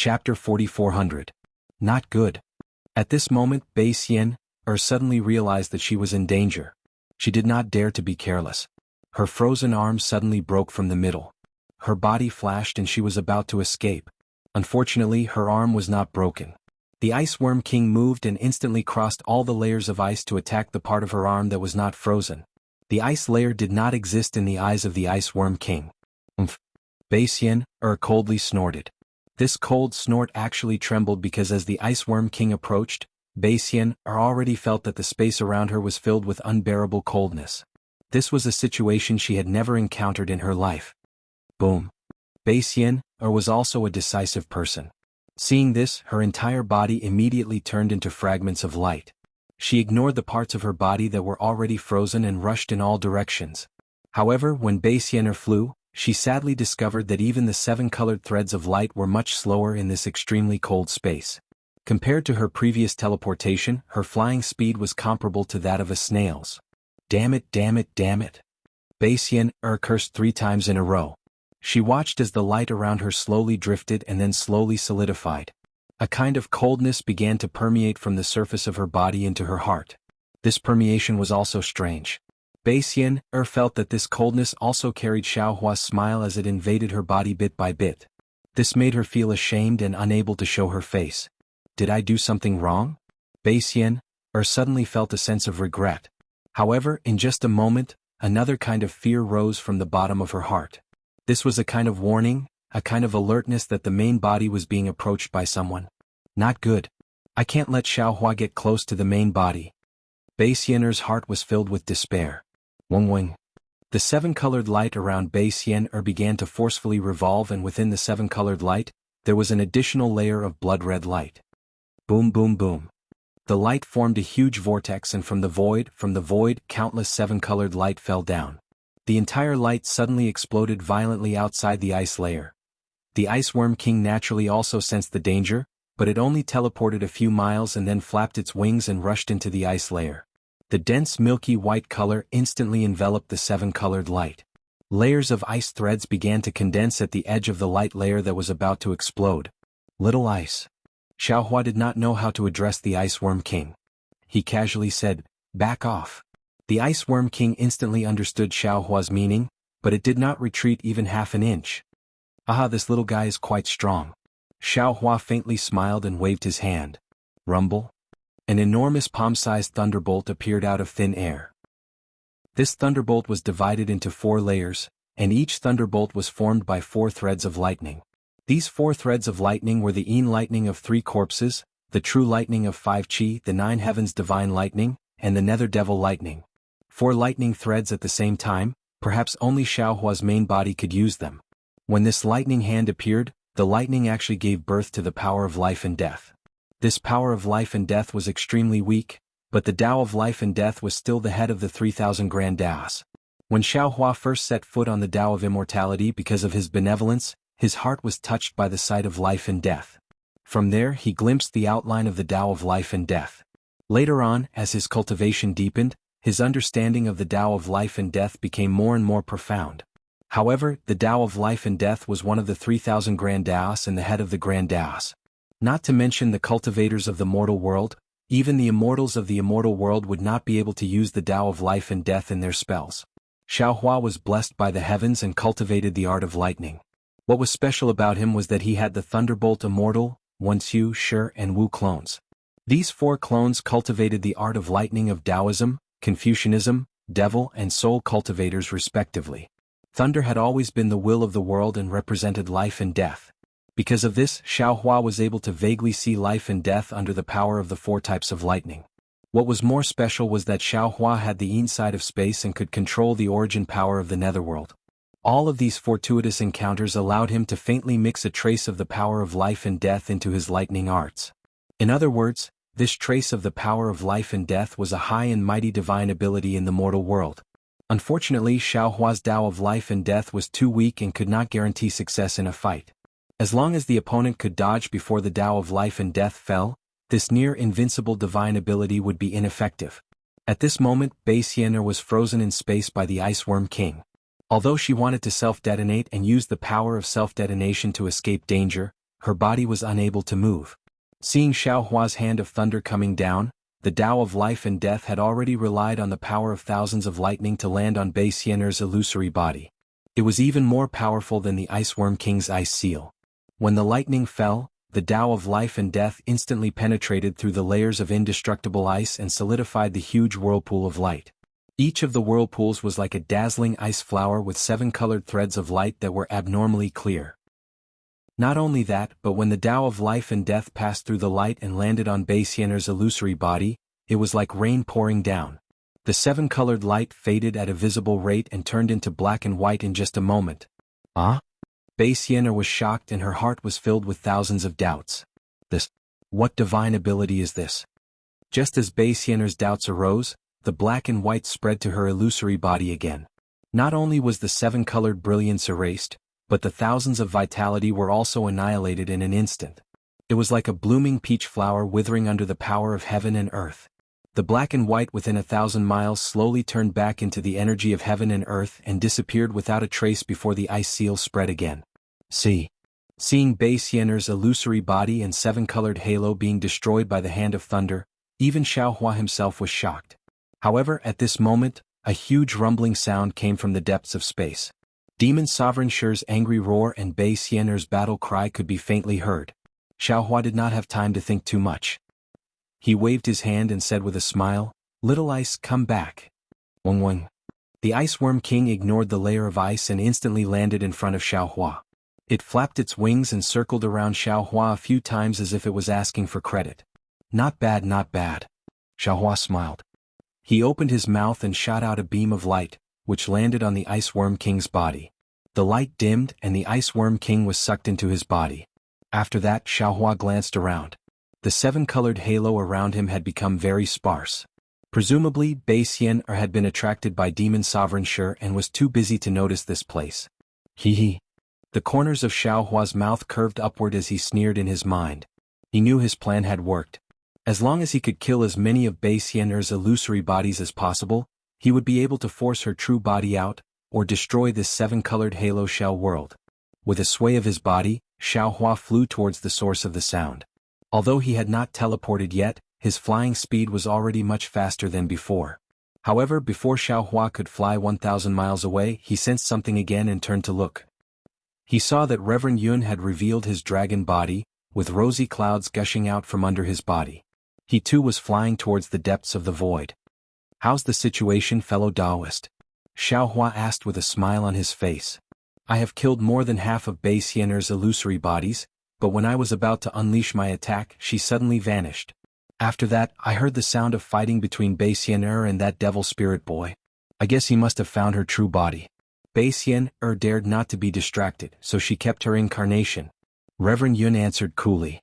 Chapter 4400. Not good. At this moment Bei Xian suddenly realized that she was in danger. She did not dare to be careless. Her frozen arm suddenly broke from the middle. Her body flashed and she was about to escape. Unfortunately, her arm was not broken. The Ice Worm King moved and instantly crossed all the layers of ice to attack the part of her arm that was not frozen. The ice layer did not exist in the eyes of the Ice Worm King. Bei Xian coldly snorted. This cold snort actually trembled because as the Ice Worm King approached, Bei Xian already felt that the space around her was filled with unbearable coldness. This was a situation she had never encountered in her life. Boom. Bei Xian was also a decisive person. Seeing this, her entire body immediately turned into fragments of light. She ignored the parts of her body that were already frozen and rushed in all directions. However, when Bei Xian flew, she sadly discovered that even the 7 colored threads of light were much slower in this extremely cold space. Compared to her previous teleportation, her flying speed was comparable to that of a snail's. Damn it, damn it, damn it. Bei Xian cursed 3 times in a row. She watched as the light around her slowly drifted and then slowly solidified. A kind of coldness began to permeate from the surface of her body into her heart. This permeation was also strange. Bei Xian felt that this coldness also carried Xiaohua's smile as it invaded her body bit by bit. This made her feel ashamed and unable to show her face. Did I do something wrong? Bei Xian suddenly felt a sense of regret. However, in just a moment, another kind of fear rose from the bottom of her heart. This was a kind of warning, a kind of alertness that the main body was being approached by someone. Not good. I can't let Xiaohua get close to the main body. Bei Xian's heart was filled with despair. Wing. The 7 colored light around Bei Xian began to forcefully revolve, and within the 7 colored light, there was an additional layer of blood-red light. Boom boom boom. The light formed a huge vortex, and from the void, countless 7 colored light fell down. The entire light suddenly exploded violently outside the ice layer. The Ice Worm King naturally also sensed the danger, but it only teleported a few miles and then flapped its wings and rushed into the ice layer. The dense milky white color instantly enveloped the 7 colored light. Layers of ice threads began to condense at the edge of the light layer that was about to explode. Little ice. Xiaohua did not know how to address the Ice Worm King. He casually said, "Back off." The Ice Worm King instantly understood Xiaohua's meaning, but it did not retreat even half an inch. Aha, this little guy is quite strong. Xiaohua faintly smiled and waved his hand. Rumble. An enormous palm-sized thunderbolt appeared out of thin air. This thunderbolt was divided into 4 layers, and each thunderbolt was formed by 4 threads of lightning. These 4 threads of lightning were the Yin lightning of 3 corpses, the true lightning of 5 Qi, the 9 heavens divine lightning, and the nether devil lightning. 4 lightning threads at the same time, perhaps only Xiaohua's main body could use them. When this lightning hand appeared, the lightning actually gave birth to the power of life and death. This power of life and death was extremely weak, but the Tao of life and death was still the head of the 3,000 grand Taos. When Xiaohua first set foot on the Tao of immortality because of his benevolence, his heart was touched by the sight of life and death. From there he glimpsed the outline of the Tao of life and death. Later on, as his cultivation deepened, his understanding of the Tao of life and death became more and more profound. However, the Tao of life and death was one of the 3,000 grand Taos and the head of the grand Taos. Not to mention the cultivators of the mortal world, even the immortals of the immortal world would not be able to use the Tao of life and death in their spells. Xiaohua was blessed by the heavens and cultivated the art of lightning. What was special about him was that he had the Thunderbolt Immortal, Wenxiu, Shi, and Wu clones. These 4 clones cultivated the art of lightning of Taoism, Confucianism, Devil and Soul cultivators respectively. Thunder had always been the will of the world and represented life and death. Because of this, Xiaohua was able to vaguely see life and death under the power of the 4 types of lightning. What was more special was that Xiaohua had the inside of space and could control the origin power of the netherworld. All of these fortuitous encounters allowed him to faintly mix a trace of the power of life and death into his lightning arts. In other words, this trace of the power of life and death was a high and mighty divine ability in the mortal world. Unfortunately, Xiaohua's Tao of life and death was too weak and could not guarantee success in a fight. As long as the opponent could dodge before the Tao of life and death fell, this near-invincible divine ability would be ineffective. At this moment, Bei Xian was frozen in space by the Ice Worm King. Although she wanted to self-detonate and use the power of self-detonation to escape danger, her body was unable to move. Seeing Xiaohua's hand of thunder coming down, the Tao of life and death had already relied on the power of thousands of lightning to land on Bei Xian'er's illusory body. It was even more powerful than the Ice Worm King's ice seal. When the lightning fell, the Tao of life and death instantly penetrated through the layers of indestructible ice and solidified the huge whirlpool of light. Each of the whirlpools was like a dazzling ice flower with 7 colored threads of light that were abnormally clear. Not only that, but when the Tao of life and death passed through the light and landed on Bei Xian'er's illusory body, it was like rain pouring down. The 7-colored light faded at a visible rate and turned into black and white in just a moment. Ah? Bei Xian'er was shocked and her heart was filled with thousands of doubts. What divine ability is this? Just as Bei Xian'er's doubts arose, the black and white spread to her illusory body again. Not only was the 7-colored brilliance erased, but the thousands of vitality were also annihilated in an instant. It was like a blooming peach flower withering under the power of heaven and earth. The black and white within 1,000 miles slowly turned back into the energy of heaven and earth and disappeared without a trace before the ice seal spread again. Seeing Bei Xian'er's illusory body and 7-colored halo being destroyed by the hand of thunder, even Xiaohua himself was shocked. However, at this moment, a huge rumbling sound came from the depths of space. Demon Sovereign Shi's angry roar and Bei Xian'er's battle cry could be faintly heard. Xiaohua did not have time to think too much. He waved his hand and said with a smile, "Little ice, come back." Wang Wang. The Ice Worm King ignored the layer of ice and instantly landed in front of Xiaohua. It flapped its wings and circled around Xiaohua a few times as if it was asking for credit. Not bad, not bad. Xiaohua smiled. He opened his mouth and shot out a beam of light, which landed on the Ice Worm King's body. The light dimmed and the Ice Worm King was sucked into his body. After that, Xiaohua glanced around. The 7-colored halo around him had become very sparse. Presumably, Bei Xian'er had been attracted by Demon Sovereign Shi and was too busy to notice this place. Hee. The corners of Xiaohua's mouth curved upward as he sneered in his mind. He knew his plan had worked. As long as he could kill as many of Bei Xian'er's illusory bodies as possible, he would be able to force her true body out, or destroy this 7-colored halo shell world. With a sway of his body, Xiaohua flew towards the source of the sound. Although he had not teleported yet, his flying speed was already much faster than before. However, before Xiaohua could fly 1,000 miles away, he sensed something again and turned to look. He saw that Reverend Yun had revealed his dragon body, with rosy clouds gushing out from under his body. He too was flying towards the depths of the void. "How's the situation, fellow Taoist?" Xiaohua asked with a smile on his face. "I have killed more than half of Bei Xian'er's illusory bodies, but when I was about to unleash my attack, she suddenly vanished. After that, I heard the sound of fighting between Bei Xian'er and that devil spirit boy. I guess he must have found her true body." Bei Xian'er dared not to be distracted, so she kept her incarnation. Reverend Yun answered coolly.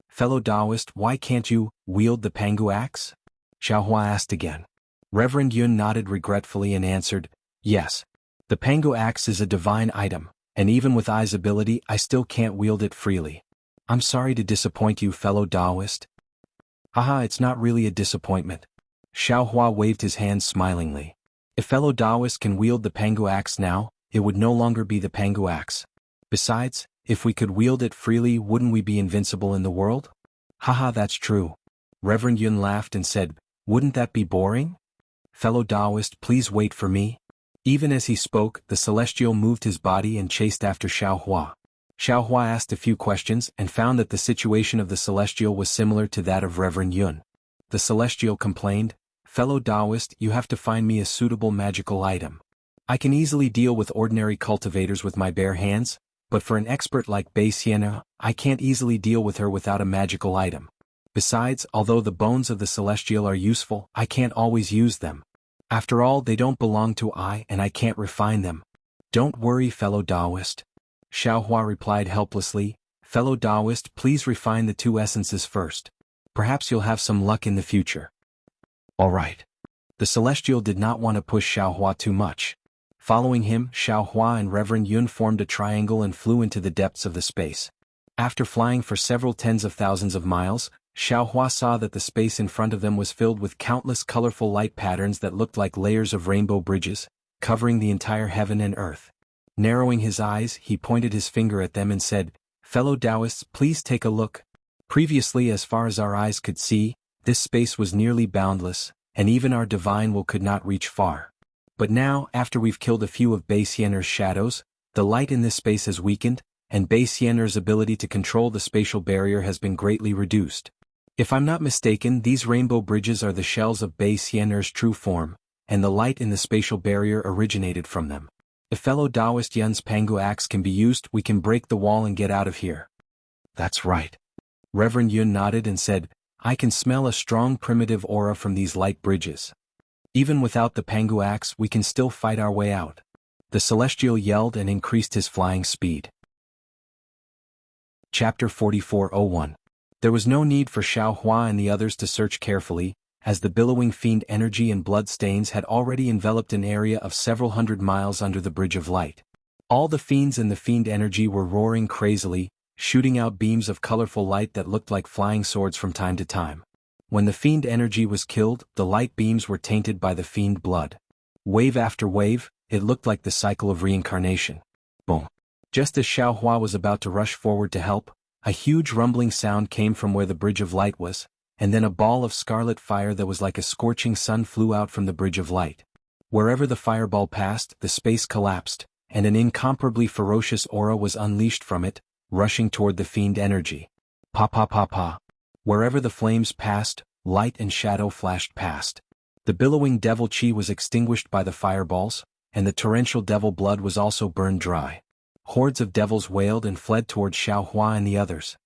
"Fellow Taoist, why can't you wield the Pangu axe?" Xiaohua asked again. Reverend Yun nodded regretfully and answered, "Yes. The Pangu axe is a divine item, and even with Ai's ability I still can't wield it freely. I'm sorry to disappoint you, fellow Taoist." "Haha, it's not really a disappointment." Xiaohua waved his hand smilingly. "If fellow Taoist can wield the Pangu axe now, it would no longer be the Pangu axe. Besides, if we could wield it freely, wouldn't we be invincible in the world?" "Haha, that's true." Reverend Yun laughed and said, "Wouldn't that be boring? Fellow Taoist, please wait for me." Even as he spoke, the Celestial moved his body and chased after Xiaohua. Xiaohua asked a few questions and found that the situation of the Celestial was similar to that of Reverend Yun. The Celestial complained, "Fellow Taoist, you have to find me a suitable magical item. I can easily deal with ordinary cultivators with my bare hands, but for an expert like Bei Xian'er, I can't easily deal with her without a magical item. Besides, although the bones of the Celestial are useful, I can't always use them. After all, they don't belong to I and I can't refine them." "Don't worry, fellow Taoist." Xiaohua replied helplessly, "Fellow Taoist, please refine the 2 essences first. Perhaps you'll have some luck in the future." "All right." The Celestial did not want to push Xiaohua too much. Following him, Xiaohua and Reverend Yun formed a triangle and flew into the depths of the space. After flying for several tens of thousands of miles, Xiaohua saw that the space in front of them was filled with countless colorful light patterns that looked like layers of rainbow bridges, covering the entire heaven and earth. Narrowing his eyes, he pointed his finger at them and said, Fellow Taoists, please take a look. Previously, as far as our eyes could see, this space was nearly boundless, and even our divine will could not reach far. But now, after we've killed a few of Basiener's shadows, the light in this space has weakened, and Basiener's ability to control the spatial barrier has been greatly reduced. If I'm not mistaken, these rainbow bridges are the shells of Basiener's true form, and the light in the spatial barrier originated from them. If fellow Taoist Yun's Pangu axe can be used, we can break the wall and get out of here. That's right. Reverend Yun nodded and said, I can smell a strong primitive aura from these light bridges. Even without the Pangu axe, we can still fight our way out. The Celestial yelled and increased his flying speed. Chapter 44:01. There was no need for Xiao Hua and the others to search carefully, as the billowing fiend energy and blood stains had already enveloped an area of several hundred miles under the Bridge of Light. All the fiends and the fiend energy were roaring crazily, shooting out beams of colorful light that looked like flying swords from time to time. When the fiend energy was killed, the light beams were tainted by the fiend blood. Wave after wave, it looked like the cycle of reincarnation. Boom. Just as Xiao Hua was about to rush forward to help, a huge rumbling sound came from where the Bridge of Light was, and then a ball of scarlet fire that was like a scorching sun flew out from the Bridge of Light. Wherever the fireball passed, the space collapsed, and an incomparably ferocious aura was unleashed from it, rushing toward the fiend energy. Pa pa pa pa. Wherever the flames passed, light and shadow flashed past. The billowing devil chi was extinguished by the fireballs, and the torrential devil blood was also burned dry. Hordes of devils wailed and fled toward Xiao Hua and the others.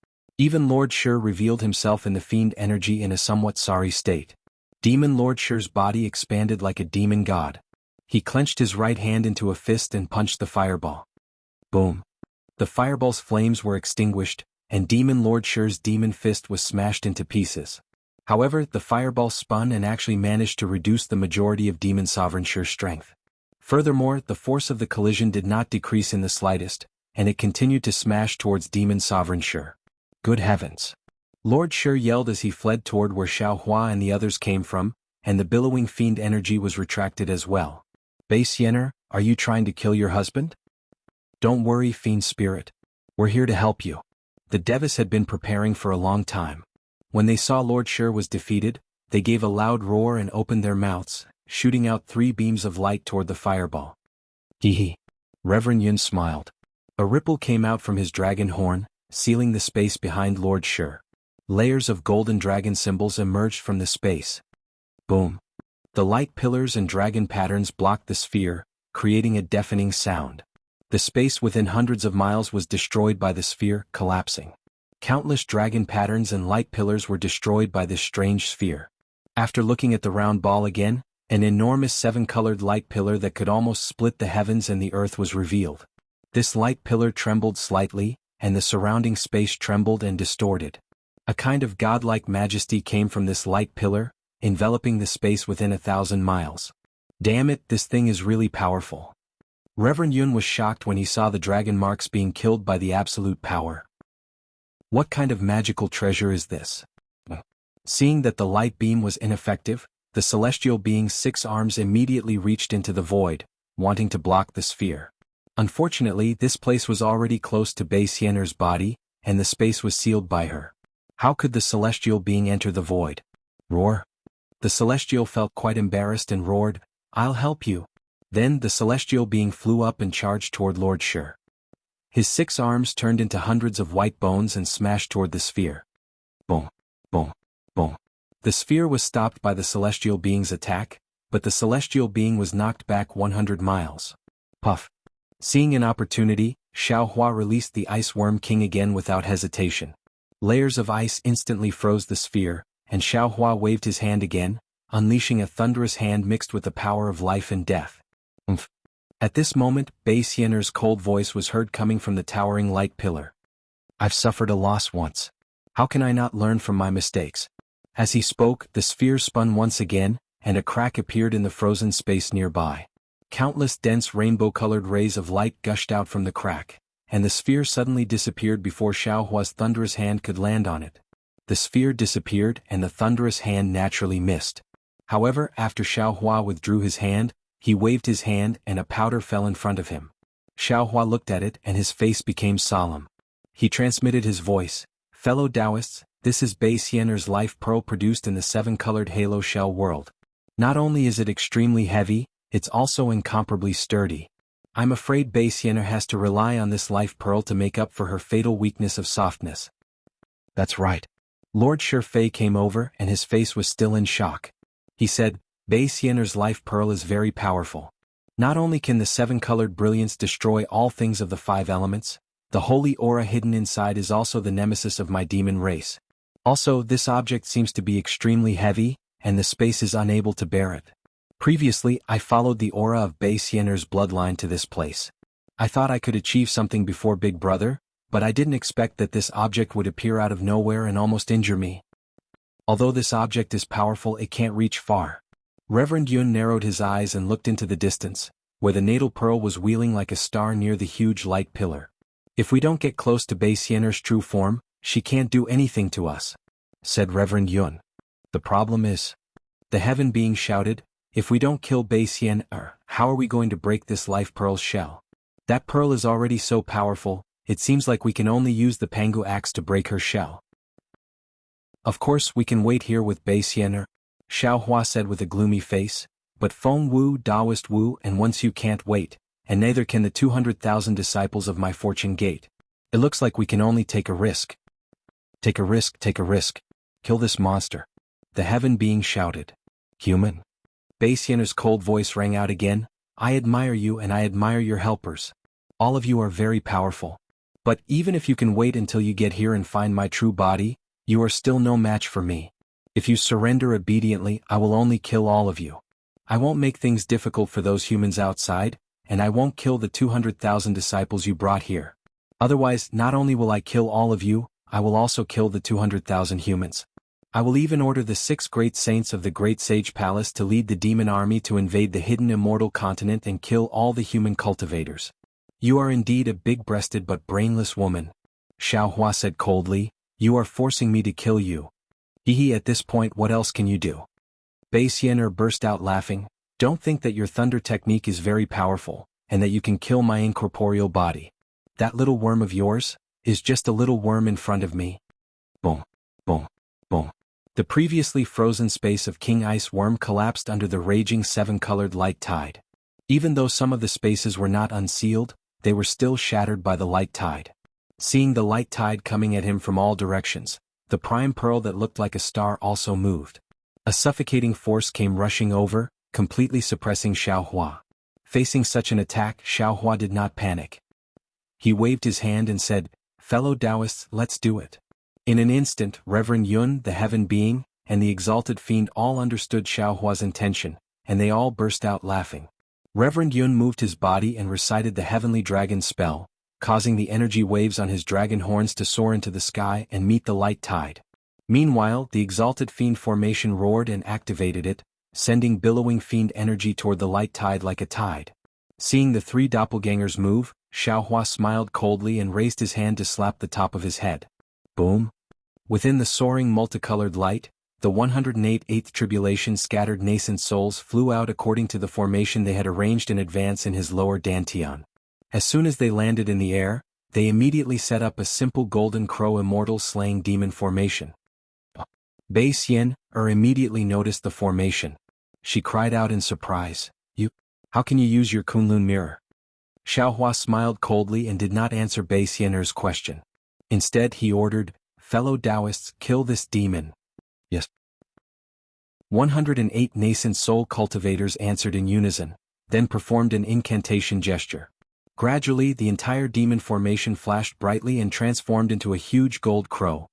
Even Lord Shi revealed himself in the fiend energy in a somewhat sorry state. Demon Lord Shi's body expanded like a demon god. He clenched his right hand into a fist and punched the fireball. Boom. The fireball's flames were extinguished, and Demon Lord Shi's demon fist was smashed into pieces. However, the fireball spun and actually managed to reduce the majority of Demon Sovereign Shi's strength. Furthermore, the force of the collision did not decrease in the slightest, and it continued to smash towards Demon Sovereign Shi. Good heavens! Lord Shi yelled as he fled toward where Xiao Hua and the others came from, and the billowing fiend energy was retracted as well. Basiener, are you trying to kill your husband? Don't worry, fiend spirit. We're here to help you. The Devis had been preparing for a long time. When they saw Lord Shi was defeated, they gave a loud roar and opened their mouths, shooting out 3 beams of light toward the fireball. Hee. Reverend Yun smiled. A ripple came out from his dragon horn, sealing the space behind Lord Shi. Layers of golden dragon symbols emerged from the space. Boom. The light pillars and dragon patterns blocked the sphere, creating a deafening sound. The space within hundreds of miles was destroyed by the sphere, collapsing. Countless dragon patterns and light pillars were destroyed by this strange sphere. After looking at the round ball again, an enormous 7-colored light pillar that could almost split the heavens and the earth was revealed. This light pillar trembled slightly, and the surrounding space trembled and distorted. A kind of godlike majesty came from this light pillar, enveloping the space within 1,000 miles. Damn it, this thing is really powerful. Reverend Yun was shocked when he saw the dragon marks being killed by the absolute power. What kind of magical treasure is this? Seeing that the light beam was ineffective, the celestial being's 6 arms immediately reached into the void, wanting to block the sphere. Unfortunately, this place was already close to Basiener's body, and the space was sealed by her. How could the celestial being enter the void? Roar. The celestial felt quite embarrassed and roared, I'll help you. Then the celestial being flew up and charged toward Lord Shi. His 6 arms turned into hundreds of white bones and smashed toward the sphere. Boom. Boom. Boom. The sphere was stopped by the celestial being's attack, but the celestial being was knocked back 100 miles. Puff. Seeing an opportunity, Xiao Hua released the Ice Worm King again without hesitation. Layers of ice instantly froze the sphere, and Xiao Hua waved his hand again, unleashing a thunderous hand mixed with the power of life and death. Umph. At this moment, Basiener's cold voice was heard coming from the towering light pillar. I've suffered a loss once. How can I not learn from my mistakes? As he spoke, the sphere spun once again, and a crack appeared in the frozen space nearby. Countless dense rainbow-colored rays of light gushed out from the crack, and the sphere suddenly disappeared before Xiao Hua's thunderous hand could land on it. The sphere disappeared and the thunderous hand naturally missed. However, after Xiao Hua withdrew his hand, he waved his hand and a powder fell in front of him. Xiao Hua looked at it and his face became solemn. He transmitted his voice. Fellow Taoists, this is Bei Xiener's life pearl produced in the seven-colored halo shell world. Not only is it extremely heavy, it's also incomparably sturdy. I'm afraid Bei Xiener has to rely on this life pearl to make up for her fatal weakness of softness. That's right. Lord Shifei came over and his face was still in shock. He said, Bei Xiener's life pearl is very powerful. Not only can the seven-colored brilliance destroy all things of the five elements, the holy aura hidden inside is also the nemesis of my demon race. Also, this object seems to be extremely heavy, and the space is unable to bear it. Previously, I followed the aura of Bei Xiener's bloodline to this place. I thought I could achieve something before Big Brother, but I didn't expect that this object would appear out of nowhere and almost injure me. Although this object is powerful, it can't reach far. Reverend Yun narrowed his eyes and looked into the distance, where the natal pearl was wheeling like a star near the huge light pillar. If we don't get close to Bei Xiener's true form, she can't do anything to us, said Reverend Yun. The problem is, the heaven being shouted, if we don't kill Bei Xiener, how are we going to break this life pearl's shell? That pearl is already so powerful, it seems like we can only use the Pangu axe to break her shell. Of course we can wait here with Bei Xiener, Xiao Hua said with a gloomy face, but Feng Wu, Taoist Wu, and once you can't wait, and neither can the 200,000 disciples of my fortune gate. It looks like we can only take a risk. Take a risk, take a risk. Kill this monster. The heaven being shouted. Human. Bei Xiener's cold voice rang out again, I admire you and I admire your helpers. All of you are very powerful. But even if you can wait until you get here and find my true body, you are still no match for me. If you surrender obediently, I will only kill all of you. I won't make things difficult for those humans outside, and I won't kill the 200,000 disciples you brought here. Otherwise, not only will I kill all of you, I will also kill the 200,000 humans. I will even order the 6 great saints of the Great Sage Palace to lead the demon army to invade the hidden immortal continent and kill all the human cultivators. You are indeed a big-breasted but brainless woman, Xiao Hua said coldly, you are forcing me to kill you. Hehe, at this point what else can you do? Bei Xiener burst out laughing, don't think that your thunder technique is very powerful, and that you can kill my incorporeal body. That little worm of yours is just a little worm in front of me. Boom, boom, boom. The previously frozen space of King Ice Worm collapsed under the raging seven-colored light tide. Even though some of the spaces were not unsealed, they were still shattered by the light tide. Seeing the light tide coming at him from all directions, the prime pearl that looked like a star also moved. A suffocating force came rushing over, completely suppressing Xiao Hua. Facing such an attack, Xiao Hua did not panic. He waved his hand and said, fellow Taoists, let's do it. In an instant, Reverend Yun, the heaven being, and the exalted fiend all understood Xiao Hua's intention, and they all burst out laughing. Reverend Yun moved his body and recited the heavenly dragon spell, causing the energy waves on his dragon horns to soar into the sky and meet the light tide. Meanwhile, the exalted fiend formation roared and activated it, sending billowing fiend energy toward the light tide like a tide. Seeing the 3 doppelgangers move, Xiao Hua smiled coldly and raised his hand to slap the top of his head. Boom! Within the soaring multicolored light, the 108 Eighth Tribulation scattered nascent souls flew out according to the formation they had arranged in advance in his lower dantian. As soon as they landed in the air, they immediately set up a simple golden crow immortal slaying demon formation. Bei Xiener immediately noticed the formation. She cried out in surprise, how can you use your Kunlun mirror? Xiao Hua smiled coldly and did not answer Bei Xiener's question. Instead he ordered, fellow Taoists, kill this demon. Yes. 108 nascent soul cultivators answered in unison, then performed an incantation gesture. Gradually the entire demon formation flashed brightly and transformed into a huge gold crow.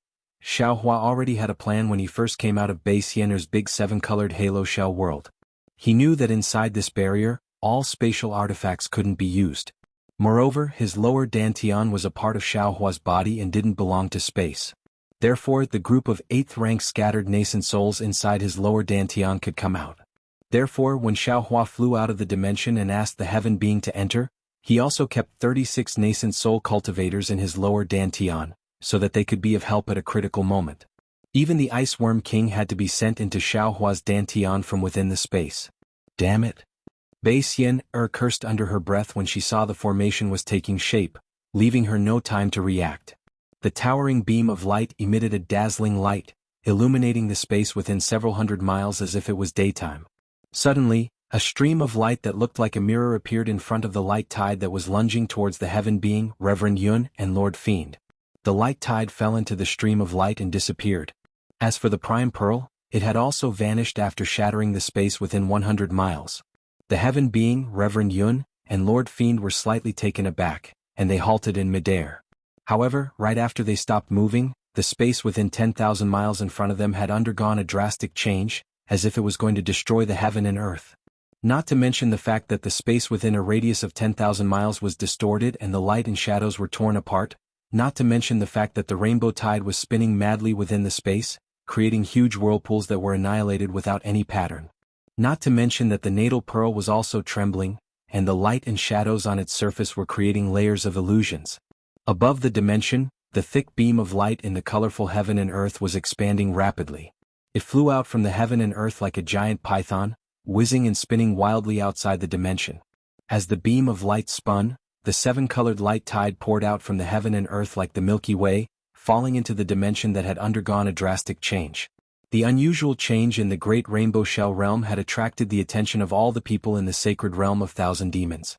Xiao Hua already had a plan when he first came out of Bei Xiener's big 7-colored halo shell world. He knew that inside this barrier, all spatial artifacts couldn't be used. Moreover, his lower dantian was a part of Xiao Hua's body and didn't belong to space. Therefore, the group of 8th-rank scattered nascent souls inside his lower dantian could come out. Therefore, when Xiao Hua flew out of the dimension and asked the heaven being to enter, he also kept 36 nascent soul cultivators in his lower dantian, so that they could be of help at a critical moment. Even the Ice Worm King had to be sent into Xiao Hua's dantian from within the space. Damn it! Bei Xiener cursed under her breath when she saw the formation was taking shape, leaving her no time to react. The towering beam of light emitted a dazzling light, illuminating the space within several hundred miles as if it was daytime. Suddenly, a stream of light that looked like a mirror appeared in front of the light tide that was lunging towards the heaven being, Reverend Yun and Lord Fiend. The light tide fell into the stream of light and disappeared. As for the prime pearl, it had also vanished after shattering the space within 100 miles. The heaven being, Reverend Yun, and Lord Fiend were slightly taken aback, and they halted in midair. However, right after they stopped moving, the space within 10,000 miles in front of them had undergone a drastic change, as if it was going to destroy the heaven and earth. Not to mention the fact that the space within a radius of 10,000 miles was distorted and the light and shadows were torn apart, not to mention the fact that the rainbow tide was spinning madly within the space, creating huge whirlpools that were annihilated without any pattern. Not to mention that the natal pearl was also trembling, and the light and shadows on its surface were creating layers of illusions. Above the dimension, the thick beam of light in the colorful heaven and earth was expanding rapidly. It flew out from the heaven and earth like a giant python, whizzing and spinning wildly outside the dimension. As the beam of light spun, the seven-colored light tide poured out from the heaven and earth like the Milky Way, falling into the dimension that had undergone a drastic change. The unusual change in the great rainbow shell realm had attracted the attention of all the people in the sacred realm of Thousand Demons.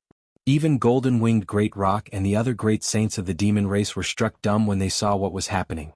Even golden-winged Great Rock and the other great saints of the demon race were struck dumb when they saw what was happening.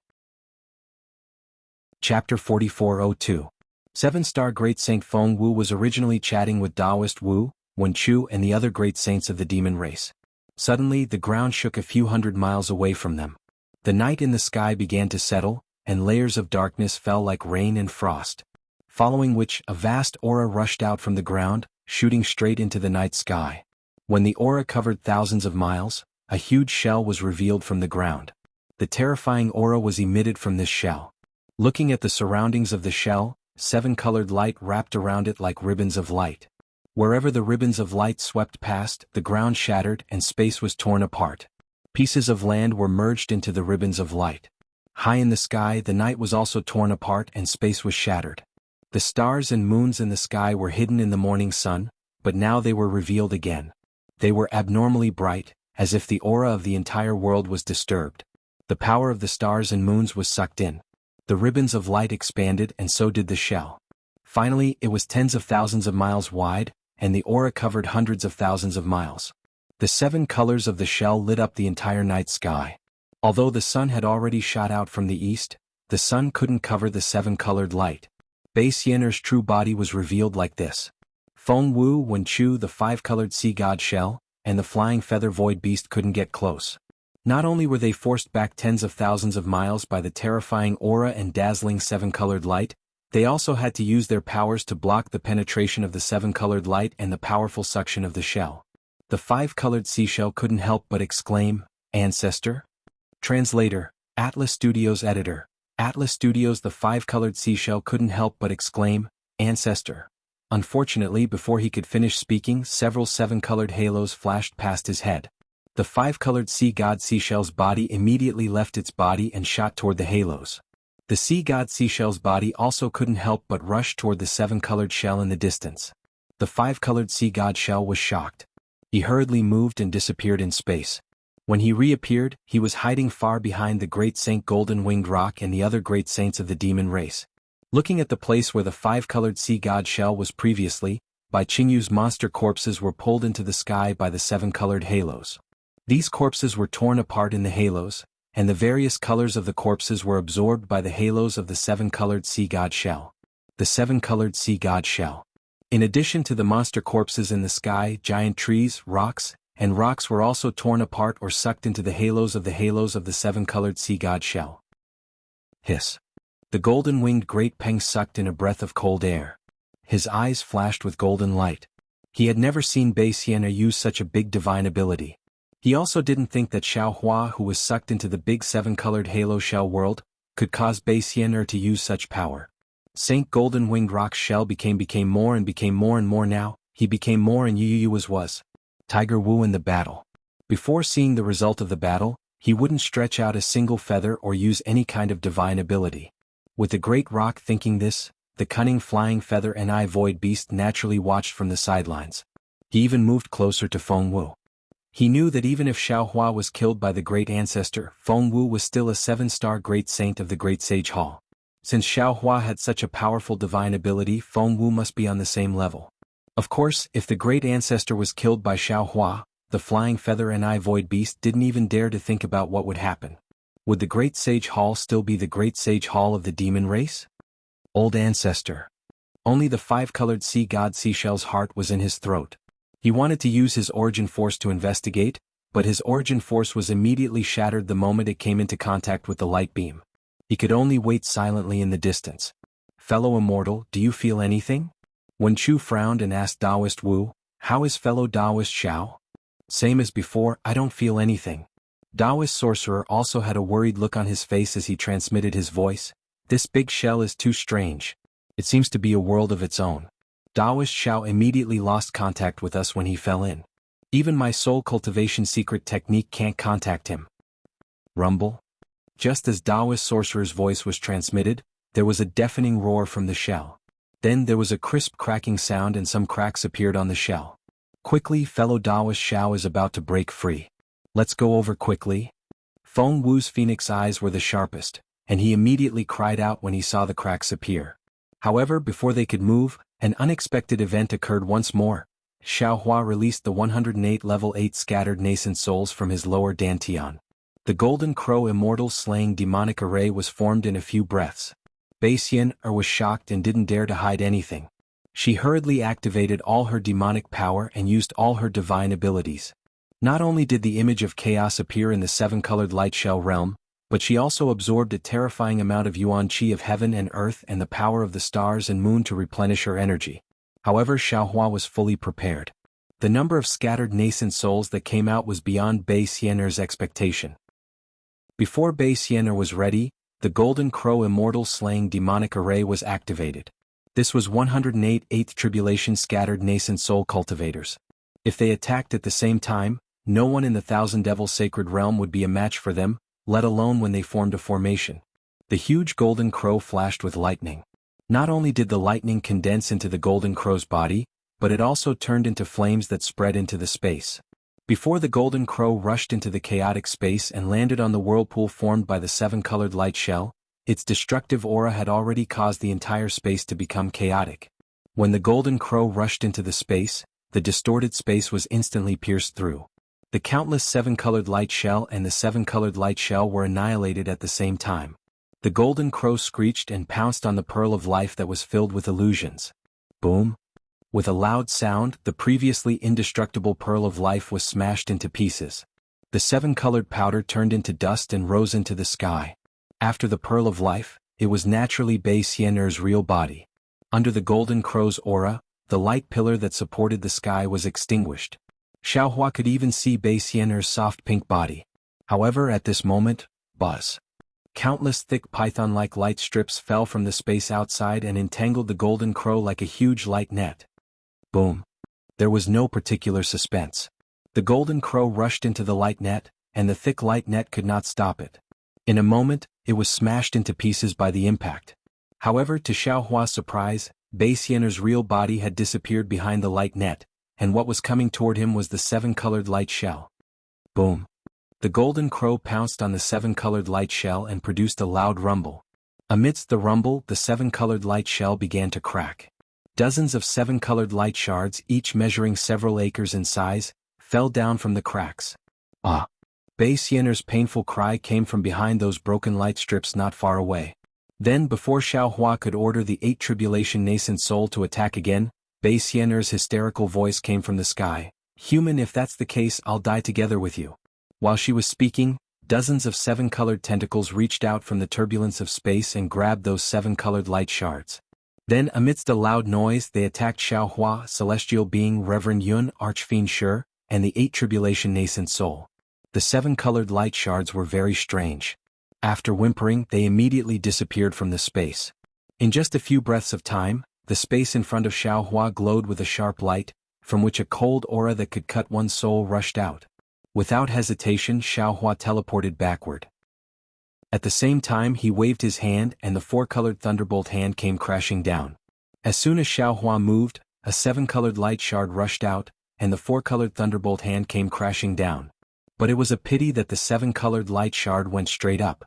Chapter 4402. Seven-star Great Saint Feng Wu was originally chatting with Taoist Wu, Wen Chu and the other great saints of the demon race. Suddenly the ground shook a few hundred miles away from them. The night in the sky began to settle, and layers of darkness fell like rain and frost. Following which, a vast aura rushed out from the ground, shooting straight into the night sky. When the aura covered thousands of miles, a huge shell was revealed from the ground. The terrifying aura was emitted from this shell. Looking at the surroundings of the shell, seven-colored light wrapped around it like ribbons of light. Wherever the ribbons of light swept past, the ground shattered and space was torn apart. Pieces of land were merged into the ribbons of light. High in the sky, the night was also torn apart and space was shattered. The stars and moons in the sky were hidden in the morning sun, but now they were revealed again. They were abnormally bright, as if the aura of the entire world was disturbed. The power of the stars and moons was sucked in. The ribbons of light expanded and so did the shell. Finally, it was tens of thousands of miles wide, and the aura covered hundreds of thousands of miles. The seven colors of the shell lit up the entire night sky. Although the sun had already shot out from the east, the sun couldn't cover the seven-colored light. Bei Xianer's true body was revealed like this. Feng Wu, Wen Chu, the five-colored sea god shell, and the flying feather void beast couldn't get close. Not only were they forced back tens of thousands of miles by the terrifying aura and dazzling seven-colored light, they also had to use their powers to block the penetration of the seven-colored light and the powerful suction of the shell. The five-colored seashell couldn't help but exclaim, "Ancestor?" Translator, Atlas Studios Editor. Atlas Studios. The five-colored seashell couldn't help but exclaim, "Ancestor." Unfortunately, before he could finish speaking, several seven-colored halos flashed past his head. The five-colored sea god seashell's body immediately left its body and shot toward the halos. The sea god seashell's body also couldn't help but rush toward the seven-colored shell in the distance. The five-colored sea god shell was shocked. He hurriedly moved and disappeared in space. When he reappeared, he was hiding far behind the great Saint Golden-Winged Rock and the other great saints of the demon race. Looking at the place where the five-colored sea god shell was previously, Bai Qingyu's monster corpses were pulled into the sky by the seven-colored halos. These corpses were torn apart in the halos, and the various colors of the corpses were absorbed by the halos of the seven-colored sea god shell. The seven-colored sea god shell. In addition to the monster corpses in the sky, giant trees, rocks were also torn apart or sucked into the halos of the seven-colored sea god shell. Hiss. The golden-winged great Peng sucked in a breath of cold air. His eyes flashed with golden light. He had never seen Bei Xianer use such a big divine ability. He also didn't think that Xiao Hua, who was sucked into the big seven-colored halo shell world, could cause Bei Xianer to use such power. Saint Golden-Winged Rock's shell became more and more now. He became more and Yu was. Tiger Wu in the battle. Before seeing the result of the battle, he wouldn't stretch out a single feather or use any kind of divine ability. With the great rock thinking this, the cunning flying feather and eye void beast naturally watched from the sidelines. He even moved closer to Feng Wu. He knew that even if Xiaohua was killed by the Great Ancestor, Feng Wu was still a 7-star Great Saint of the Great Sage Hall. Since Xiaohua had such a powerful divine ability, Feng Wu must be on the same level. Of course, if the Great Ancestor was killed by Xiaohua, the Flying Feather and Eye Void Beast didn't even dare to think about what would happen. Would the Great Sage Hall still be the Great Sage Hall of the demon race? Old Ancestor. Only the 5-colored sea god Seashell's heart was in his throat. He wanted to use his origin force to investigate, but his origin force was immediately shattered the moment it came into contact with the light beam. He could only wait silently in the distance. Fellow immortal, do you feel anything? Wen Chu frowned and asked Taoist Wu, how is fellow Taoist Xiao? Same as before, I don't feel anything. Taoist sorcerer also had a worried look on his face as he transmitted his voice. This big shell is too strange. It seems to be a world of its own. Taoist Xiao immediately lost contact with us when he fell in. Even my soul cultivation secret technique can't contact him. Rumble? Just as Taoist sorcerer's voice was transmitted, there was a deafening roar from the shell. Then there was a crisp cracking sound and some cracks appeared on the shell. Quickly, fellow Taoist Xiao is about to break free. Let's go over quickly. Feng Wu's phoenix eyes were the sharpest, and he immediately cried out when he saw the cracks appear. However, before they could move, an unexpected event occurred once more. Xiaohua released the 108 level 8 scattered nascent souls from his lower dantian. The Golden Crow immortal slaying demonic array was formed in a few breaths. Bai Xian was shocked and didn't dare to hide anything. She hurriedly activated all her demonic power and used all her divine abilities. Not only did the image of chaos appear in the 7-colored light shell realm, but she also absorbed a terrifying amount of yuan qi of heaven and earth and the power of the stars and moon to replenish her energy. However, Xiaohua was fully prepared. The number of scattered nascent souls that came out was beyond Bai Xian's expectation. Before Bai Xian was ready, the Golden Crow immortal slaying demonic array was activated. This was 108 8th tribulation scattered nascent soul cultivators. If they attacked at the same time, no one in the Thousand Devil Sacred Realm would be a match for them, let alone when they formed a formation. The huge Golden Crow flashed with lightning. Not only did the lightning condense into the Golden Crow's body, but it also turned into flames that spread into the space. Before the Golden Crow rushed into the chaotic space and landed on the whirlpool formed by the 7-colored light shell, its destructive aura had already caused the entire space to become chaotic. When the Golden Crow rushed into the space, the distorted space was instantly pierced through. The countless 7-colored light shell and the 7-colored light shell were annihilated at the same time. The Golden Crow screeched and pounced on the pearl of life that was filled with illusions. Boom! With a loud sound, the previously indestructible pearl of life was smashed into pieces. The 7-colored powder turned into dust and rose into the sky. After the pearl of life, it was naturally Bai Xian's real body. Under the Golden Crow's aura, the light pillar that supported the sky was extinguished. Xiaohua could even see Bai Xian's soft pink body. However, at this moment, buzz. Countless thick python-like light strips fell from the space outside and entangled the Golden Crow like a huge light net. Boom. There was no particular suspense. The Golden Crow rushed into the light net, and the thick light net could not stop it. In a moment, it was smashed into pieces by the impact. However, to Xiaohua's surprise, Bai Xian's real body had disappeared behind the light net, and what was coming toward him was the 7-colored light shell. Boom. The Golden Crow pounced on the 7-colored light shell and produced a loud rumble. Amidst the rumble, the 7-colored light shell began to crack. Dozens of 7-colored light shards, each measuring several acres in size, fell down from the cracks. Ah! Bai Xian's painful cry came from behind those broken light strips not far away. Then, before Xiaohua could order the 8 tribulation nascent soul to attack again, Bai Xian's hysterical voice came from the sky. Human, if that's the case, I'll die together with you. While she was speaking, dozens of 7-colored tentacles reached out from the turbulence of space and grabbed those 7-colored light shards. Then, amidst a loud noise, they attacked Xiaohua, celestial being Reverend Yun, Archfiend Shi, and the 8 tribulation nascent soul. The 7-colored light shards were very strange. After whimpering, they immediately disappeared from the space. In just a few breaths of time, the space in front of Xiaohua glowed with a sharp light, from which a cold aura that could cut one's soul rushed out. Without hesitation, Xiaohua teleported backward. At the same time, he waved his hand and the 4-colored thunderbolt hand came crashing down. As soon as Xiaohua moved, a 7-colored light shard rushed out, and the four-colored thunderbolt hand came crashing down. But it was a pity that the seven-colored light shard went straight up.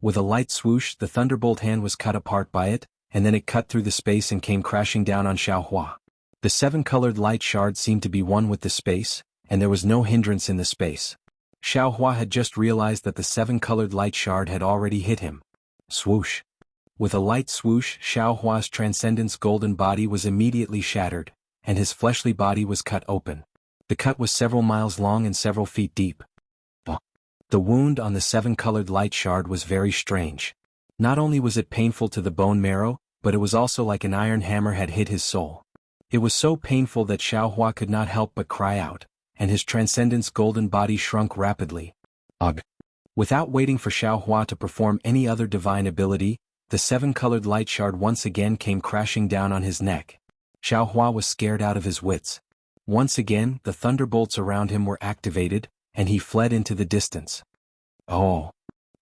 With a light swoosh, the thunderbolt hand was cut apart by it, and then it cut through the space and came crashing down on Xiaohua. The seven-colored light shard seemed to be one with the space, and there was no hindrance in the space. Xiaohua had just realized that the seven-colored light shard had already hit him. Swoosh. With a light swoosh, Xiaohua's transcendence golden body was immediately shattered, and his fleshly body was cut open. The cut was several miles long and several feet deep. The wound on the seven-colored light shard was very strange. Not only was it painful to the bone marrow, but it was also like an iron hammer had hit his soul. It was so painful that Xiaohua could not help but cry out, and his transcendence golden body shrunk rapidly. Ugh! Without waiting for Xiaohua to perform any other divine ability, the seven-colored light shard once again came crashing down on his neck. Xiaohua was scared out of his wits. Once again, the thunderbolts around him were activated, and he fled into the distance. Oh!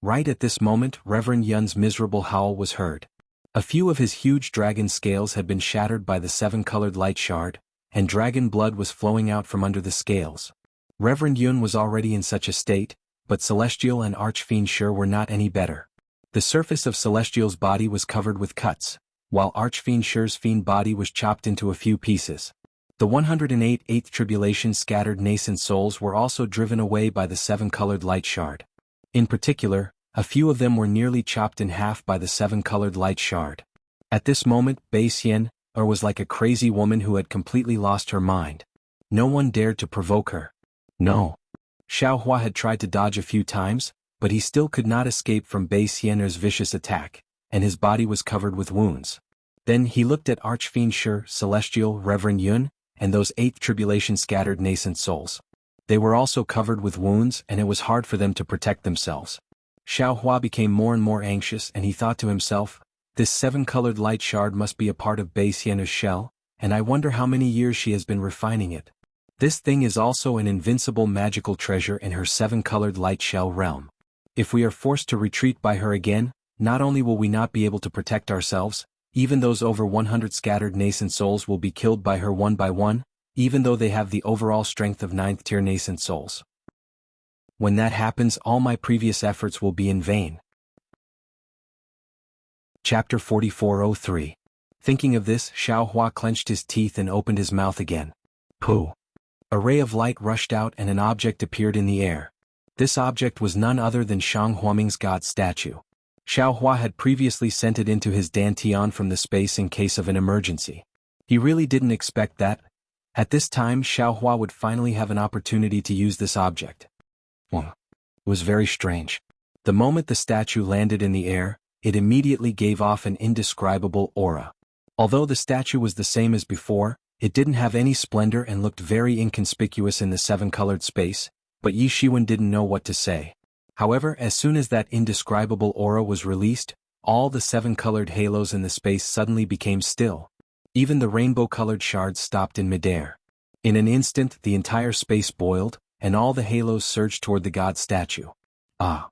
Right at this moment, Reverend Yun's miserable howl was heard. A few of his huge dragon scales had been shattered by the seven-colored light shard, and dragon blood was flowing out from under the scales. Reverend Yun was already in such a state, but Celestial and Archfiend Sure were not any better. The surface of Celestial's body was covered with cuts, while Archfiend Sure's fiend body was chopped into a few pieces. The 108 Eighth Tribulation scattered nascent souls were also driven away by the seven-colored light shard. In particular, a few of them were nearly chopped in half by the seven-colored light shard. At this moment, Bai Xian was like a crazy woman who had completely lost her mind. No one dared to provoke her. No. Xiaohua had tried to dodge a few times, but he still could not escape from Bai Xian's vicious attack, and his body was covered with wounds. Then he looked at Archfiend Sure, Celestial, Reverend Yun, and those Eighth Tribulation scattered nascent souls. They were also covered with wounds, and it was hard for them to protect themselves. Xiaohua became more and more anxious, and he thought to himself, this seven-colored light shard must be a part of Bai Xian's shell, and I wonder how many years she has been refining it. This thing is also an invincible magical treasure in her seven-colored light shell realm. If we are forced to retreat by her again, not only will we not be able to protect ourselves, even those over 100 scattered nascent souls will be killed by her one by one, even though they have the overall strength of 9th-tier nascent souls. When that happens, all my previous efforts will be in vain. Chapter 4403. Thinking of this, Xiaohua clenched his teeth and opened his mouth again. Pooh! A ray of light rushed out and an object appeared in the air. This object was none other than Shang Huaming's god statue. Xiaohua had previously sent it into his dantian from the space in case of an emergency. He really didn't expect that. At this time, Xiaohua would finally have an opportunity to use this object. It was very strange. The moment the statue landed in the air, it immediately gave off an indescribable aura. Although the statue was the same as before, it didn't have any splendor and looked very inconspicuous in the seven-colored space, but Yi Shiwen didn't know what to say. However, as soon as that indescribable aura was released, all the seven-colored halos in the space suddenly became still. Even the rainbow-colored shards stopped in midair. In an instant, the entire space boiled, and all the halos surged toward the god statue. Ah!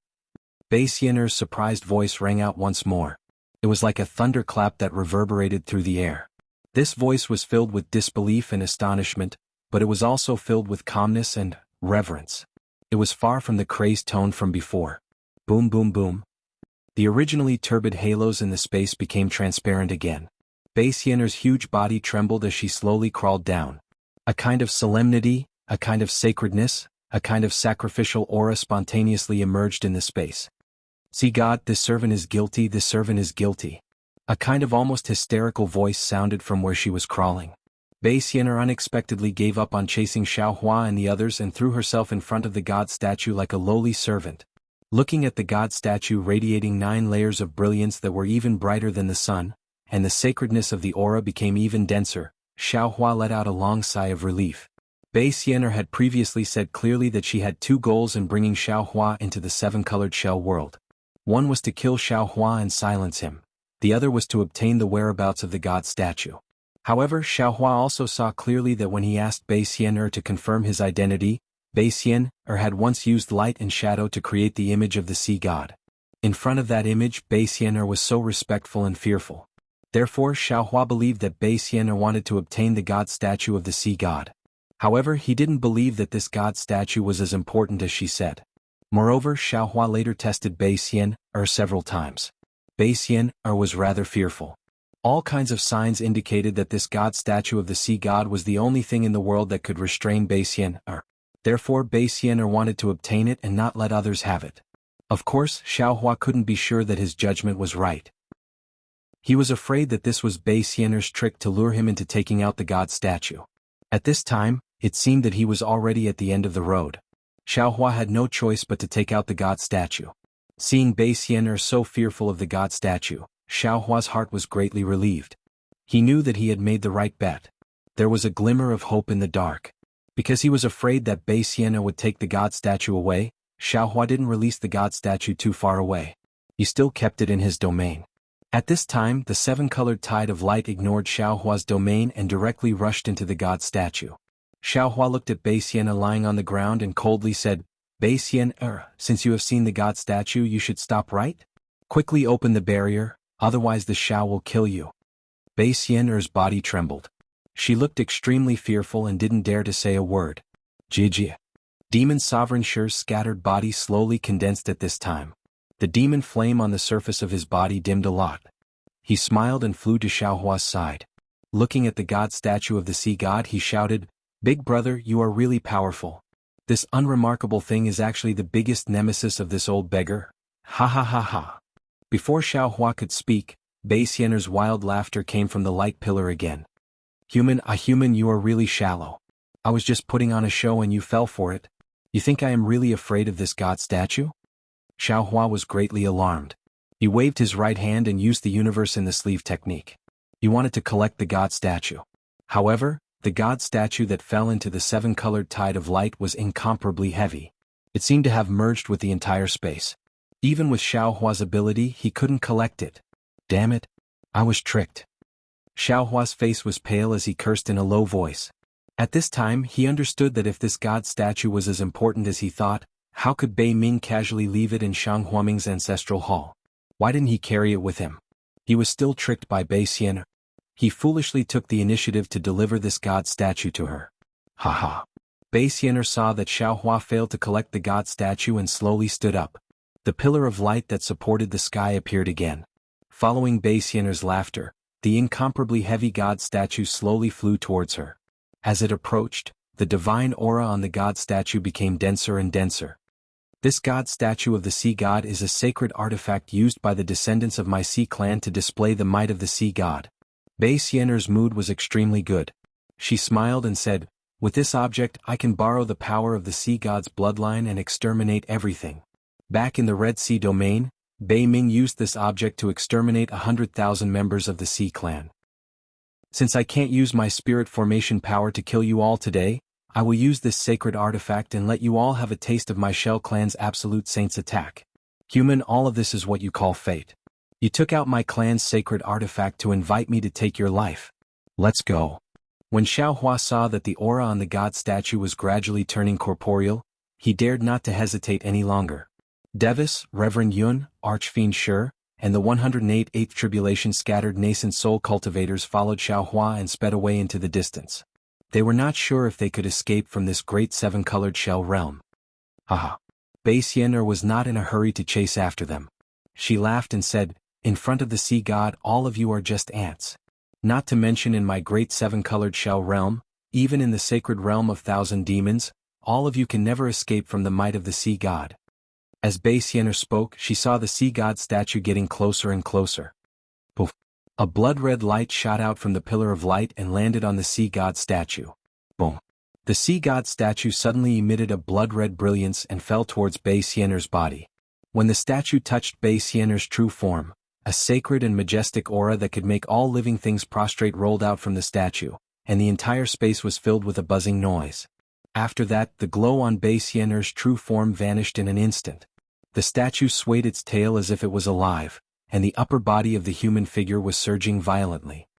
Bai Xian's surprised voice rang out once more. It was like a thunderclap that reverberated through the air. This voice was filled with disbelief and astonishment, but it was also filled with calmness and reverence. It was far from the crazed tone from before. Boom boom boom. The originally turbid halos in the space became transparent again. Bai Xian's huge body trembled as she slowly crawled down. A kind of solemnity, a kind of sacredness, a kind of sacrificial aura spontaneously emerged in the space. See God, this servant is guilty, this servant is guilty. A kind of almost hysterical voice sounded from where she was crawling. Bai Xian unexpectedly gave up on chasing Xiaohua and the others and threw herself in front of the god statue like a lowly servant. Looking at the god statue radiating 9 layers of brilliance that were even brighter than the sun, and the sacredness of the aura became even denser, Xiaohua let out a long sigh of relief. Bai Xian had previously said clearly that she had 2 goals in bringing Xiaohua into the seven-colored shell world. One was to kill Xiaohua and silence him. The other was to obtain the whereabouts of the god statue. However, Xiaohua also saw clearly that when he asked Bai Xian to confirm his identity, Bai Xian had once used light and shadow to create the image of the sea god. In front of that image, Bai Xian was so respectful and fearful. Therefore, Xiaohua believed that Bai Xian wanted to obtain the god statue of the sea god. However, he didn't believe that this god statue was as important as she said. Moreover, Xiaohua later tested Bei Xian several times. Bei Xian was rather fearful. All kinds of signs indicated that this god statue of the sea god was the only thing in the world that could restrain Bei Xian. Therefore, Bei Xian wanted to obtain it and not let others have it. Of course, Xiaohua couldn't be sure that his judgment was right. He was afraid that this was Bei Xian's trick to lure him into taking out the god statue. At this time, it seemed that he was already at the end of the road. Xiaohua had no choice but to take out the god statue. Seeing Bei Xian so fearful of the god statue, Xiaohua's heart was greatly relieved. He knew that he had made the right bet. There was a glimmer of hope in the dark. Because he was afraid that Bei Xian would take the god statue away, Xiaohua didn't release the god statue too far away. He still kept it in his domain. At this time, the seven-colored tide of light ignored Xiaohua's domain and directly rushed into the god statue. Xiaohua looked at Bei Xian lying on the ground and coldly said, Bei Xian, since you have seen the god statue, you should stop right? Quickly open the barrier, otherwise the Xiao will kill you. Bei Xian's body trembled. She looked extremely fearful and didn't dare to say a word. Jijia. Demon Sovereign Shi's scattered body slowly condensed at this time. The demon flame on the surface of his body dimmed a lot. He smiled and flew to Xiaohua's side. Looking at the god statue of the sea god, he shouted, Big brother, you are really powerful. This unremarkable thing is actually the biggest nemesis of this old beggar. Ha ha ha ha. Before Xiaohua could speak, Bei Xian's wild laughter came from the light pillar again. Human, you are really shallow. I was just putting on a show and you fell for it. You think I am really afraid of this god statue? Xiaohua was greatly alarmed. He waved his right hand and used the universe in the sleeve technique. He wanted to collect the god statue. However, the god statue that fell into the seven-colored tide of light was incomparably heavy. It seemed to have merged with the entire space. Even with Xiaohua's ability, he couldn't collect it. Damn it. I was tricked. Xiaohua's face was pale as he cursed in a low voice. At this time, he understood that if this god statue was as important as he thought, how could Bei Ming casually leave it in Shang Huaming's ancestral hall? Why didn't he carry it with him? He was still tricked by Bei Xian. He foolishly took the initiative to deliver this god statue to her. Ha ha. Bei Xian saw that Xiaohua failed to collect the god statue and slowly stood up. The pillar of light that supported the sky appeared again. Following Bei Xian's laughter, the incomparably heavy god statue slowly flew towards her. As it approached, the divine aura on the god statue became denser and denser. This god statue of the sea god is a sacred artifact used by the descendants of my sea clan to display the might of the sea god. Bei Xian's mood was extremely good. She smiled and said, With this object I can borrow the power of the sea god's bloodline and exterminate everything. Back in the Red Sea domain, Bei Ming used this object to exterminate 100,000 members of the Sea clan. Since I can't use my spirit formation power to kill you all today, I will use this sacred artifact and let you all have a taste of my Shell clan's absolute saint's attack. Human, all of this is what you call fate. You took out my clan's sacred artifact to invite me to take your life. Let's go. When Xiaohua saw that the aura on the god statue was gradually turning corporeal, he dared not to hesitate any longer. Devis, Reverend Yun, Archfiend Shi, and the 108 8th Tribulation scattered nascent soul cultivators followed Xiaohua and sped away into the distance. They were not sure if they could escape from this great seven-colored shell realm. Haha. Bei Xian was not in a hurry to chase after them. She laughed and said, In front of the sea god, all of you are just ants. Not to mention in my great seven-colored shell realm, even in the sacred realm of thousand demons, all of you can never escape from the might of the sea god. As Bei Xian spoke, she saw the sea god statue getting closer and closer. Poof! A blood-red light shot out from the pillar of light and landed on the sea god statue. Boom! The sea god statue suddenly emitted a blood-red brilliance and fell towards Bei Xian's body. When the statue touched Bei Xian's true form, a sacred and majestic aura that could make all living things prostrate rolled out from the statue, and the entire space was filled with a buzzing noise. After that, the glow on Bei Xian's true form vanished in an instant. The statue swayed its tail as if it was alive, and the upper body of the human figure was surging violently.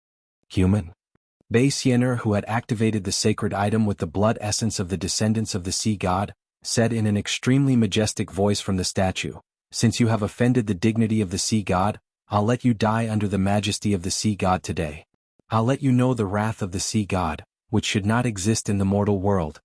Human? Bei Xian, who had activated the sacred item with the blood essence of the descendants of the sea god, said in an extremely majestic voice from the statue, Since you have offended the dignity of the sea god, I'll let you die under the majesty of the sea god today. I'll let you know the wrath of the sea god, which should not exist in the mortal world.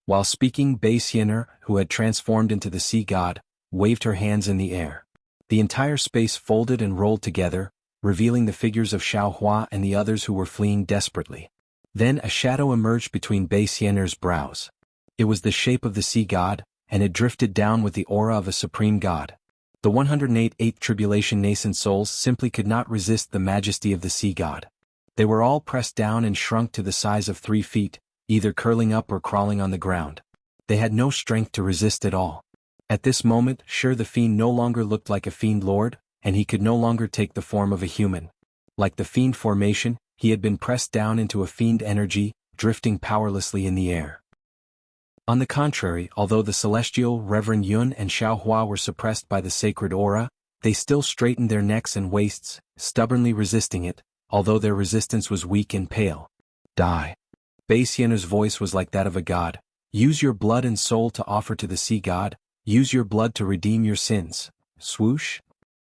While speaking, Baixianer, who had transformed into the sea god, waved her hands in the air. The entire space folded and rolled together, revealing the figures of Xiaohua and the others who were fleeing desperately. Then a shadow emerged between Baixianer's brows. It was the shape of the sea god, and it drifted down with the aura of a supreme god. The 108th tribulation nascent souls simply could not resist the majesty of the sea god. They were all pressed down and shrunk to the size of 3 feet, either curling up or crawling on the ground. They had no strength to resist at all. At this moment, the fiend no longer looked like a fiend lord, and he could no longer take the form of a human. Like the fiend formation, he had been pressed down into a fiend energy, drifting powerlessly in the air. On the contrary, although the celestial Reverend Yun and Xiaohua were suppressed by the sacred aura, they still straightened their necks and waists, stubbornly resisting it, although their resistance was weak and pale. Die. Baixianer's voice was like that of a god. Use your blood and soul to offer to the sea god, use your blood to redeem your sins. Swoosh.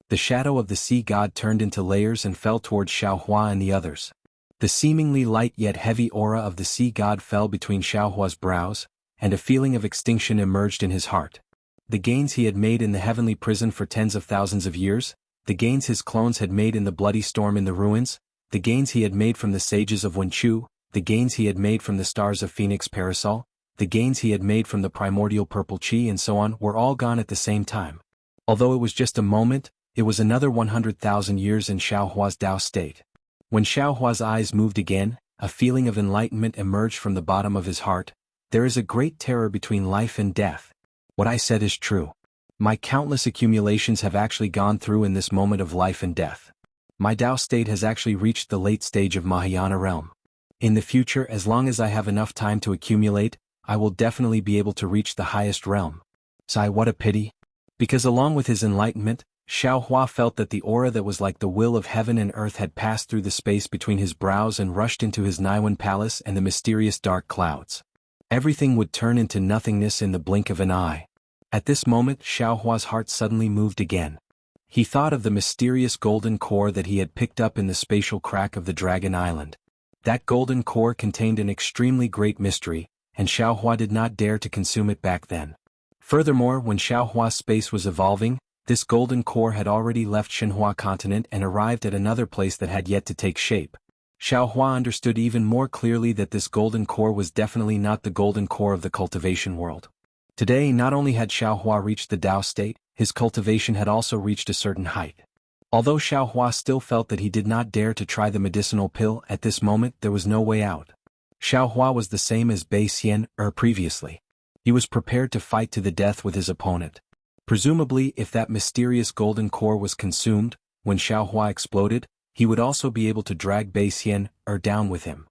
The shadow of the sea god turned into layers and fell towards Xiaohua and the others. The seemingly light yet heavy aura of the sea god fell between Xiaohua's brows, and a feeling of extinction emerged in his heart. The gains he had made in the heavenly prison for tens of thousands of years, the gains his clones had made in the bloody storm in the ruins, the gains he had made from the sages of Wenchu, the gains he had made from the stars of Phoenix Parasol, the gains he had made from the primordial purple chi and so on were all gone at the same time. Although it was just a moment, it was another 100,000 years in Xiaohua's Dao state. When Xiaohua's eyes moved again, a feeling of enlightenment emerged from the bottom of his heart. There is a great terror between life and death. What I said is true. My countless accumulations have actually gone through in this moment of life and death. My Dao state has actually reached the late stage of Mahayana realm. In the future, as long as I have enough time to accumulate, I will definitely be able to reach the highest realm. Sigh, what a pity. Because along with his enlightenment, Xiaohua felt that the aura that was like the will of heaven and earth had passed through the space between his brows and rushed into his Naiwan palace and the mysterious dark clouds. Everything would turn into nothingness in the blink of an eye. At this moment, Xiaohua's heart suddenly moved again. He thought of the mysterious golden core that he had picked up in the spatial crack of the Dragon Island. That golden core contained an extremely great mystery, and Xiaohua did not dare to consume it back then. Furthermore, when Xiaohua's space was evolving, this golden core had already left Xinhua continent and arrived at another place that had yet to take shape. Xiaohua understood even more clearly that this golden core was definitely not the golden core of the cultivation world. Today, not only had Xiaohua reached the Dao state, his cultivation had also reached a certain height. Although Xiaohua still felt that he did not dare to try the medicinal pill at this moment, there was no way out. Xiaohua was the same as Baixian previously. He was prepared to fight to the death with his opponent. Presumably, if that mysterious golden core was consumed, when Xiaohua exploded, he would also be able to drag Baixian down with him.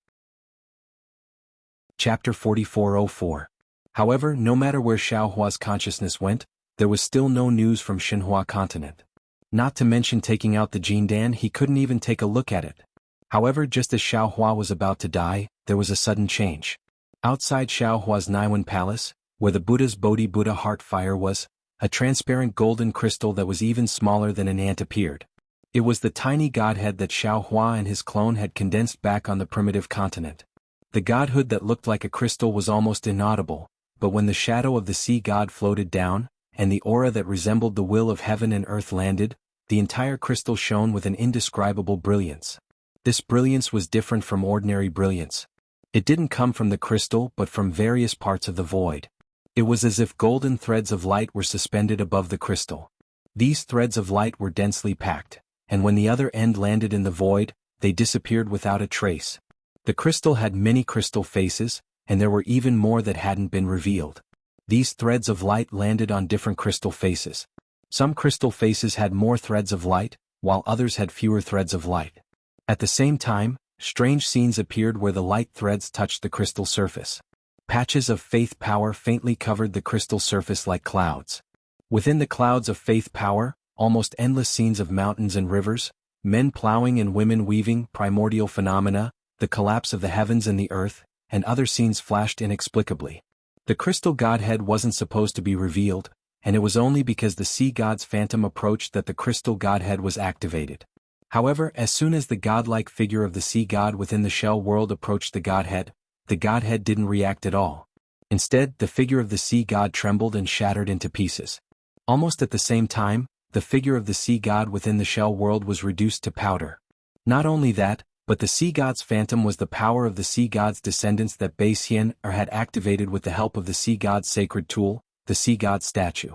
Chapter 4404. However, no matter where Xiaohua's consciousness went, there was still no news from Xinhua continent. Not to mention taking out the Jindan, he couldn't even take a look at it. However, just as Xiaohua was about to die, there was a sudden change. Outside Xiaohua's Naiwan palace, where the Buddha's Bodhi Buddha heart fire was, a transparent golden crystal that was even smaller than an ant appeared. It was the tiny godhead that Xiaohua and his clone had condensed back on the primitive continent. The godhood that looked like a crystal was almost inaudible, but when the shadow of the sea god floated down, and the aura that resembled the will of heaven and earth landed, the entire crystal shone with an indescribable brilliance. This brilliance was different from ordinary brilliance. It didn't come from the crystal but from various parts of the void. It was as if golden threads of light were suspended above the crystal. These threads of light were densely packed, and when the other end landed in the void, they disappeared without a trace. The crystal had many crystal faces, and there were even more that hadn't been revealed. These threads of light landed on different crystal faces. Some crystal faces had more threads of light, while others had fewer threads of light. At the same time, strange scenes appeared where the light threads touched the crystal surface. Patches of faith power faintly covered the crystal surface like clouds. Within the clouds of faith power, almost endless scenes of mountains and rivers, men plowing and women weaving, primordial phenomena, the collapse of the heavens and the earth, and other scenes flashed inexplicably. The crystal godhead wasn't supposed to be revealed, and it was only because the sea god's phantom approached that the crystal godhead was activated. However, as soon as the godlike figure of the sea god within the shell world approached the godhead, the godhead didn't react at all. Instead, the figure of the sea god trembled and shattered into pieces. Almost at the same time, the figure of the sea god within the shell world was reduced to powder. Not only that, but the sea god's phantom was the power of the sea god's descendants that Baixian had activated with the help of the sea god's sacred tool, the sea god's statue.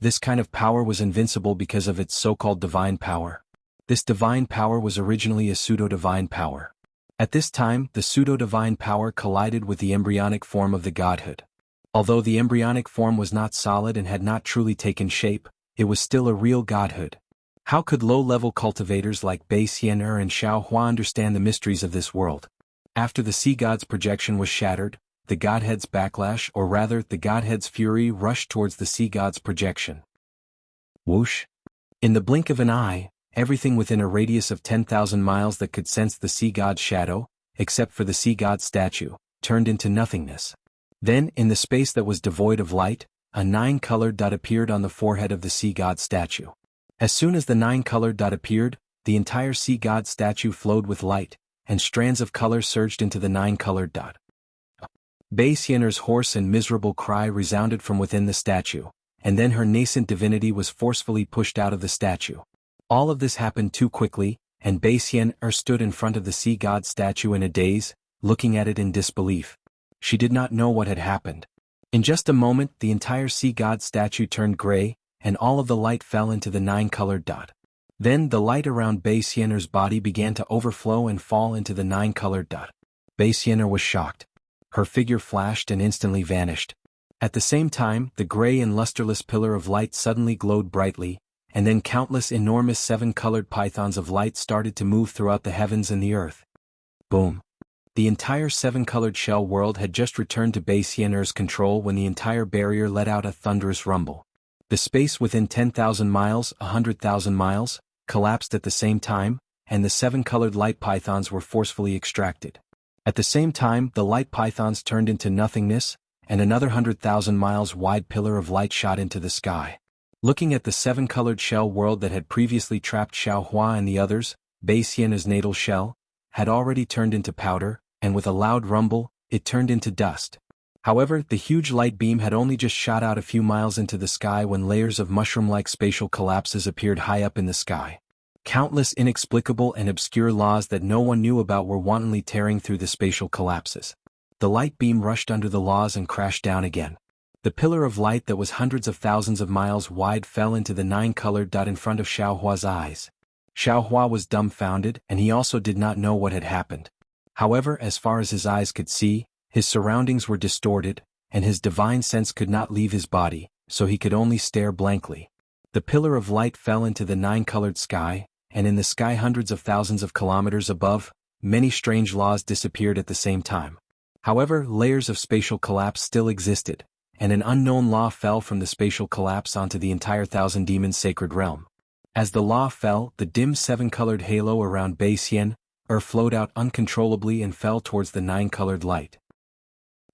This kind of power was invincible because of its so-called divine power. This divine power was originally a pseudo-divine power. At this time, the pseudo-divine power collided with the embryonic form of the godhood. Although the embryonic form was not solid and had not truly taken shape, it was still a real godhood. How could low-level cultivators like Baixian and Xiaohua understand the mysteries of this world? After the sea god's projection was shattered, the godhead's backlash, or rather the godhead's fury, rushed towards the sea god's projection. Whoosh! In the blink of an eye, everything within a radius of 10,000 miles that could sense the sea god's shadow, except for the sea god's statue, turned into nothingness. Then, in the space that was devoid of light, a 9-colored dot appeared on the forehead of the sea god's statue. As soon as the 9-colored dot appeared, the entire sea god statue flowed with light, and strands of color surged into the 9-colored dot. Baixianer's hoarse and miserable cry resounded from within the statue, and then her nascent divinity was forcefully pushed out of the statue. All of this happened too quickly, and Baixianer stood in front of the sea god statue in a daze, looking at it in disbelief. She did not know what had happened. In just a moment, the entire sea god statue turned gray, and all of the light fell into the 9-colored dot. Then the light around Baixianer's body began to overflow and fall into the 9-colored dot. Baixianer was shocked. Her figure flashed and instantly vanished. At the same time, the gray and lusterless pillar of light suddenly glowed brightly, and then countless enormous 7-colored pythons of light started to move throughout the heavens and the earth. Boom! The entire 7-colored shell world had just returned to Baixianer's control when the entire barrier let out a thunderous rumble. The space within 10,000 miles, 100,000 miles, collapsed at the same time, and the 7-colored light pythons were forcefully extracted. At the same time, the light pythons turned into nothingness, and another 100,000 miles wide pillar of light shot into the sky. Looking at the 7-colored shell world that had previously trapped Xiaohua and the others, Baixianer's natal shell had already turned into powder, and with a loud rumble, it turned into dust. However, the huge light beam had only just shot out a few miles into the sky when layers of mushroom-like spatial collapses appeared high up in the sky. Countless inexplicable and obscure laws that no one knew about were wantonly tearing through the spatial collapses. The light beam rushed under the laws and crashed down again. The pillar of light that was hundreds of thousands of miles wide fell into the 9-colored dot in front of Xiaohua's eyes. Xiaohua was dumbfounded, and he also did not know what had happened. However, as far as his eyes could see, his surroundings were distorted, and his divine sense could not leave his body, so he could only stare blankly. The pillar of light fell into the 9-colored sky, and in the sky hundreds of thousands of kilometers above, many strange laws disappeared at the same time. However, layers of spatial collapse still existed, and an unknown law fell from the spatial collapse onto the entire Thousand Demons sacred realm. As the law fell, the dim 7-colored halo around Baixian flowed out uncontrollably and fell towards the 9-colored light.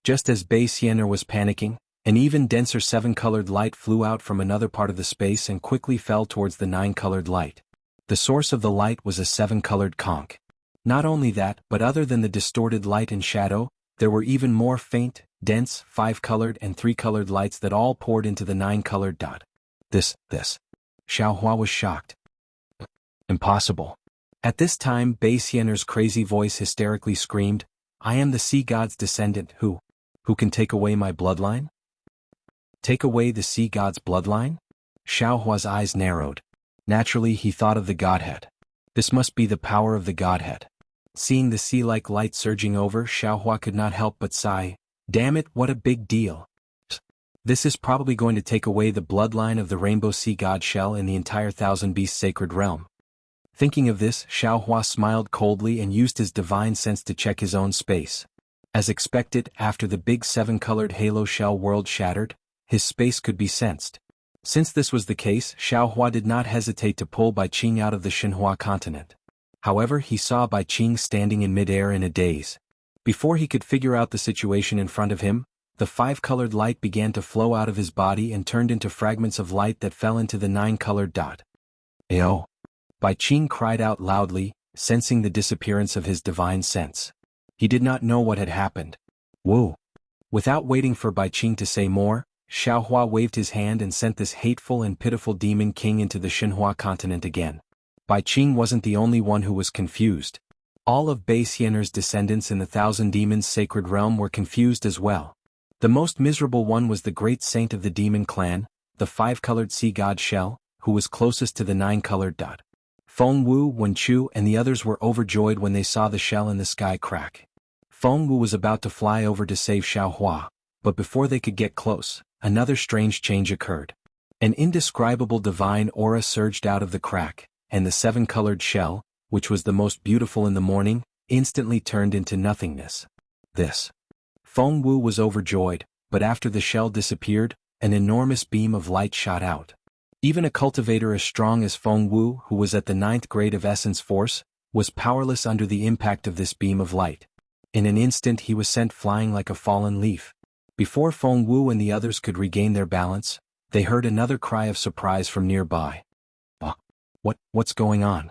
Just as Baixianer was panicking, an even denser 7-colored light flew out from another part of the space and quickly fell towards the 9-colored light. The source of the light was a 7-colored conch. Not only that, but other than the distorted light and shadow, there were even more faint, dense, 5-colored and 3-colored lights that all poured into the 9-colored dot. This. Xiaohua was shocked. Impossible. At this time, Baixianer's crazy voice hysterically screamed, "I am the sea god's descendant who can take away my bloodline?" Take away the sea god's bloodline? Xiaohua's eyes narrowed. Naturally, he thought of the godhead. This must be the power of the godhead. Seeing the sea-like light surging over, Xiaohua could not help but sigh. Damn it, what a big deal. This is probably going to take away the bloodline of the rainbow sea god shell in the entire Thousand Beasts sacred realm. Thinking of this, Xiaohua smiled coldly and used his divine sense to check his own space. As expected, after the big 7-colored halo shell world shattered, his space could be sensed. Since this was the case, Xiaohua did not hesitate to pull Bai Qing out of the Xinhua continent. However, he saw Bai Qing standing in midair in a daze. Before he could figure out the situation in front of him, the 5-colored light began to flow out of his body and turned into fragments of light that fell into the 9-colored dot. Ayo! Bai Qing cried out loudly, sensing the disappearance of his divine sense. He did not know what had happened. Wu. Without waiting for Bai Qing to say more, Xiaohua waved his hand and sent this hateful and pitiful demon king into the Xinhua continent again. Bai Qing wasn't the only one who was confused. All of Bai Xianer's descendants in the Thousand Demons' sacred realm were confused as well. The most miserable one was the great saint of the demon clan, the five-colored sea god Shell, who was closest to the nine-colored dot. Feng Wu, Wen Chu and the others were overjoyed when they saw the shell in the sky crack. Feng Wu was about to fly over to save Xiaohua, but before they could get close, another strange change occurred. An indescribable divine aura surged out of the crack, and the seven-colored shell, which was the most beautiful in the morning, instantly turned into nothingness. This. Feng Wu was overjoyed, but after the shell disappeared, an enormous beam of light shot out. Even a cultivator as strong as Feng Wu, who was at the 9th grade of essence force, was powerless under the impact of this beam of light. In an instant he was sent flying like a fallen leaf. Before Feng Wu and the others could regain their balance, they heard another cry of surprise from nearby. What's going on?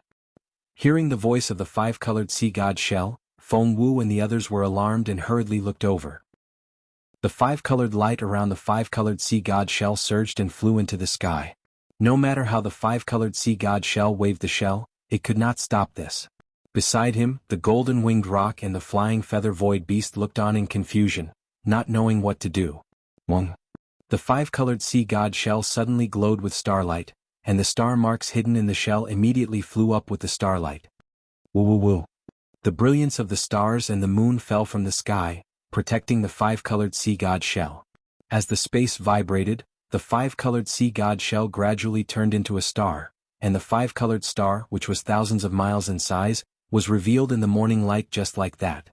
Hearing the voice of the five-colored sea god Shell, Feng Wu and the others were alarmed and hurriedly looked over. The five-colored light around the five-colored sea god Shell surged and flew into the sky. No matter how the five-colored sea god Shell waved the shell, it could not stop this. Beside him, the golden-winged rock and the flying feather void beast looked on in confusion, not knowing what to do. Wong. The five-colored sea god Shell suddenly glowed with starlight, and the star marks hidden in the shell immediately flew up with the starlight. Woo. The brilliance of the stars and the moon fell from the sky, protecting the five-colored sea god Shell. As the space vibrated, the five-colored sea god Shell gradually turned into a star, and the five-colored star, which was thousands of miles in size, was revealed in the morning light just like that.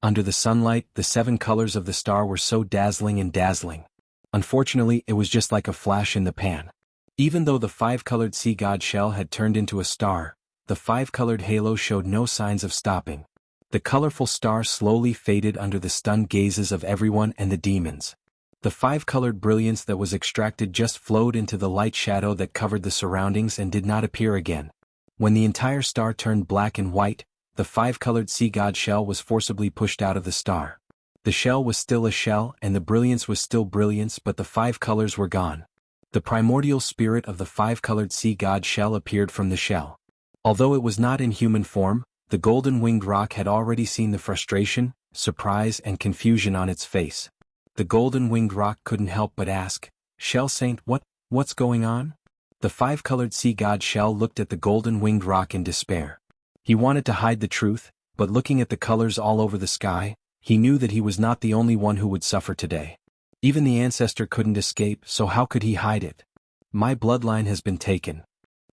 Under the sunlight, the 7 colors of the star were so dazzling and dazzling. Unfortunately, it was just like a flash in the pan. Even though the five-colored sea god Shell had turned into a star, the five-colored halo showed no signs of stopping. The colorful star slowly faded under the stunned gazes of everyone and the demons. The five-colored brilliance that was extracted just flowed into the light shadow that covered the surroundings and did not appear again. When the entire star turned black and white, the five-colored sea god Shell was forcibly pushed out of the star. The shell was still a shell and the brilliance was still brilliance, but the 5 colors were gone. The primordial spirit of the five-colored sea god Shell appeared from the shell. Although it was not in human form, the golden-winged rock had already seen the frustration, surprise and confusion on its face. The golden-winged rock couldn't help but ask, "Shell Saint, what's going on?" The five-colored sea god Shell looked at the golden-winged rock in despair. He wanted to hide the truth, but looking at the colors all over the sky, he knew that he was not the only one who would suffer today. Even the ancestor couldn't escape, so how could he hide it? My bloodline has been taken.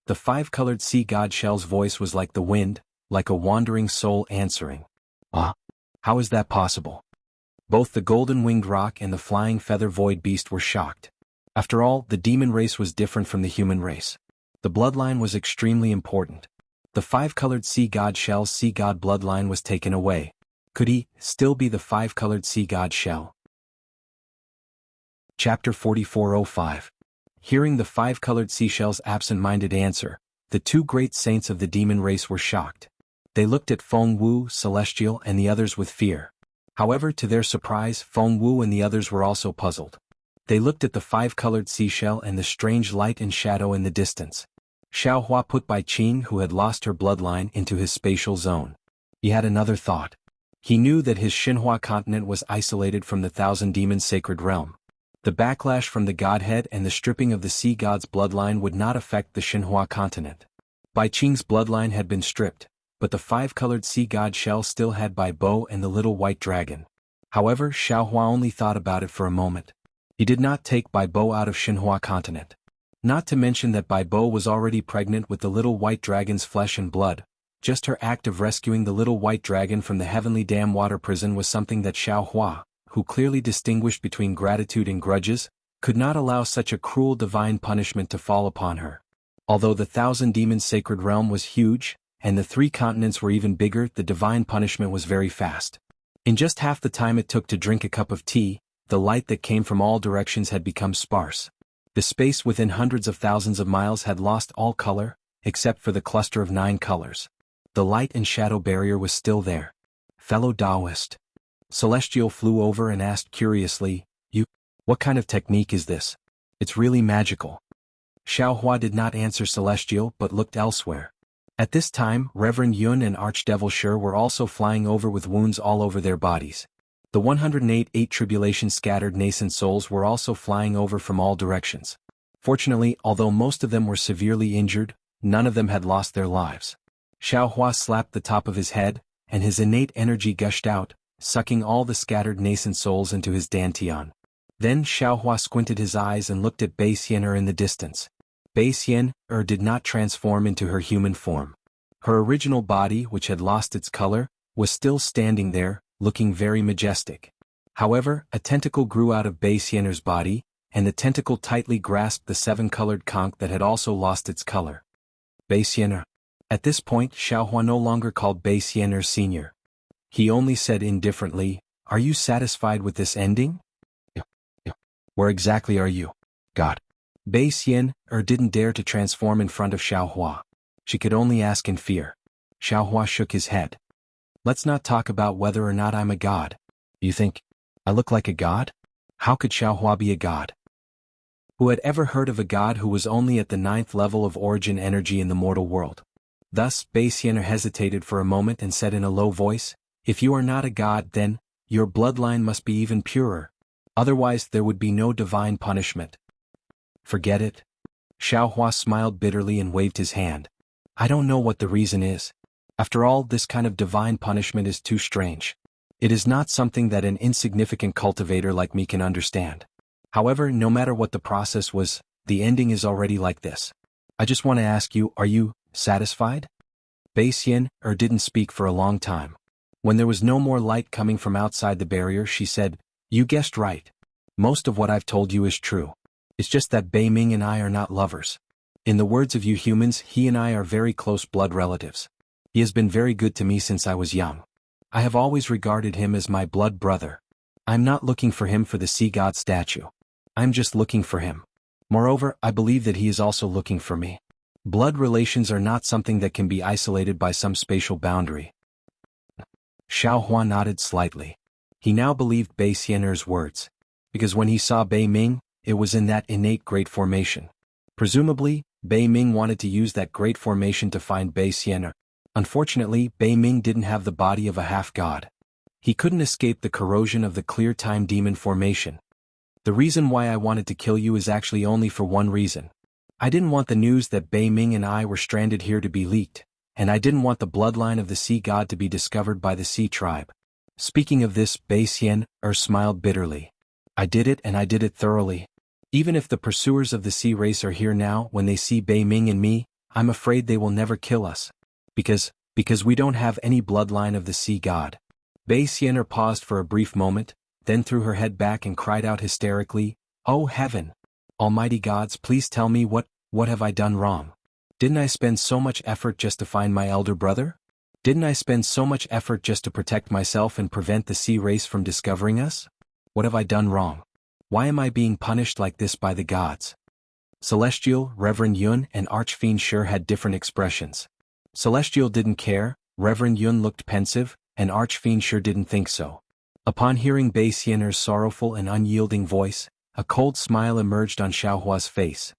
The five-colored sea god Shell's voice was like the wind, like a wandering soul answering. How is that possible? Both the golden-winged rock and the flying feather void beast were shocked. After all, the demon race was different from the human race. The bloodline was extremely important. The five-colored sea god Shell's sea god bloodline was taken away. Could he still be the five-colored sea god Shell? Chapter 4405. Hearing the five-colored seashell's absent-minded answer, the 2 great saints of the demon race were shocked. They looked at Feng Wu, Celestial and the others with fear. However, to their surprise, Feng Wu and the others were also puzzled. They looked at the five-colored seashell and the strange light and shadow in the distance. Xiaohua put Bai Qing, who had lost her bloodline, into his spatial zone. He had another thought. He knew that his Xinhua continent was isolated from the Thousand Demons' sacred realm. The backlash from the godhead and the stripping of the sea god's bloodline would not affect the Xinhua continent. Bai Qing's bloodline had been stripped, but the five-colored sea god Shell still had Bai Bo and the little white dragon. However, Xiaohua only thought about it for a moment. He did not take Bai Bo out of Xinhua continent. Not to mention that Bai Bo was already pregnant with the little white dragon's flesh and blood. Just her act of rescuing the little white dragon from the heavenly dam water prison was something that Xiaohua, who clearly distinguished between gratitude and grudges, could not allow such a cruel divine punishment to fall upon her. Although the Thousand Demons' sacred realm was huge, and the 3 continents were even bigger, the divine punishment was very fast. In just half the time it took to drink a cup of tea, the light that came from all directions had become sparse. The space within hundreds of thousands of miles had lost all color, except for the cluster of 9 colors. The light and shadow barrier was still there. Fellow Taoist. Celestial flew over and asked curiously, what kind of technique is this? It's really magical. Xiaohua did not answer Celestial but looked elsewhere. At this time, Reverend Yun and Archdevil Shi were also flying over with wounds all over their bodies. The 108 tribulation scattered nascent souls were also flying over from all directions. Fortunately, although most of them were severely injured, none of them had lost their lives. Xiaohua slapped the top of his head, and his innate energy gushed out, sucking all the scattered nascent souls into his dantian. Then Xiaohua squinted his eyes and looked at Bei Xian'er in the distance. Bei Xian'er did not transform into her human form. Her original body, which had lost its color, was still standing there, looking very majestic. However, a tentacle grew out of Bei Xian'er's body, and the tentacle tightly grasped the seven-colored conch that had also lost its color. Bei Xian'er. At this point, Xiaohua no longer called Bei Xian'er Senior. He only said indifferently, "Are you satisfied with this ending?" "Where exactly are you, God?" Bei Xian'er didn't dare to transform in front of Xiaohua. She could only ask in fear. Xiaohua shook his head. "Let's not talk about whether or not I'm a god. You think I look like a god? How could Xiaohua be a god? Who had ever heard of a god who was only at the 9th level of origin energy in the mortal world?" Thus, Bei Xian'er hesitated for a moment and said in a low voice, "If you are not a god, then your bloodline must be even purer. Otherwise there would be no divine punishment." "Forget it." Xiaohua smiled bitterly and waved his hand. "I don't know what the reason is. After all, this kind of divine punishment is too strange. It is not something that an insignificant cultivator like me can understand. However, no matter what the process was, the ending is already like this. I just want to ask you, are you satisfied?" Bei Xian'er didn't speak for a long time. When there was no more light coming from outside the barrier, she said, "You guessed right. Most of what I've told you is true. It's just that Bei Ming and I are not lovers. In the words of you humans, he and I are very close blood relatives. He has been very good to me since I was young. I have always regarded him as my blood brother. I'm not looking for him for the sea god statue. I'm just looking for him. Moreover, I believe that he is also looking for me. Blood relations are not something that can be isolated by some spatial boundary." Xiaohua nodded slightly. He now believed Bei Xian'er's words. Because when he saw Bei Ming, it was in that innate great formation. Presumably, Bei Ming wanted to use that great formation to find Bei Xian'er. Unfortunately, Bei Ming didn't have the body of a half-god. He couldn't escape the corrosion of the clear time demon formation. "The reason why I wanted to kill you is actually only for one reason. I didn't want the news that Bei Ming and I were stranded here to be leaked, and I didn't want the bloodline of the sea god to be discovered by the sea tribe." Speaking of this, Bei Xian'er smiled bitterly. "I did it, and I did it thoroughly. Even if the pursuers of the sea race are here now, when they see Bei Ming and me, I'm afraid they will never kill us. Because we don't have any bloodline of the sea god." Bei Xian'er paused for a brief moment, then threw her head back and cried out hysterically, "Oh heaven! Almighty gods, please tell me what have I done wrong? Didn't I spend so much effort just to find my elder brother? Didn't I spend so much effort just to protect myself and prevent the sea race from discovering us? What have I done wrong? Why am I being punished like this by the gods?" Celestial, Reverend Yun, and Archfiend Shi had different expressions. Celestial didn't care, Reverend Yun looked pensive, and Archfiend Shi didn't think so. Upon hearing Bei Xian'er's sorrowful and unyielding voice, a cold smile emerged on Xiaohua's face.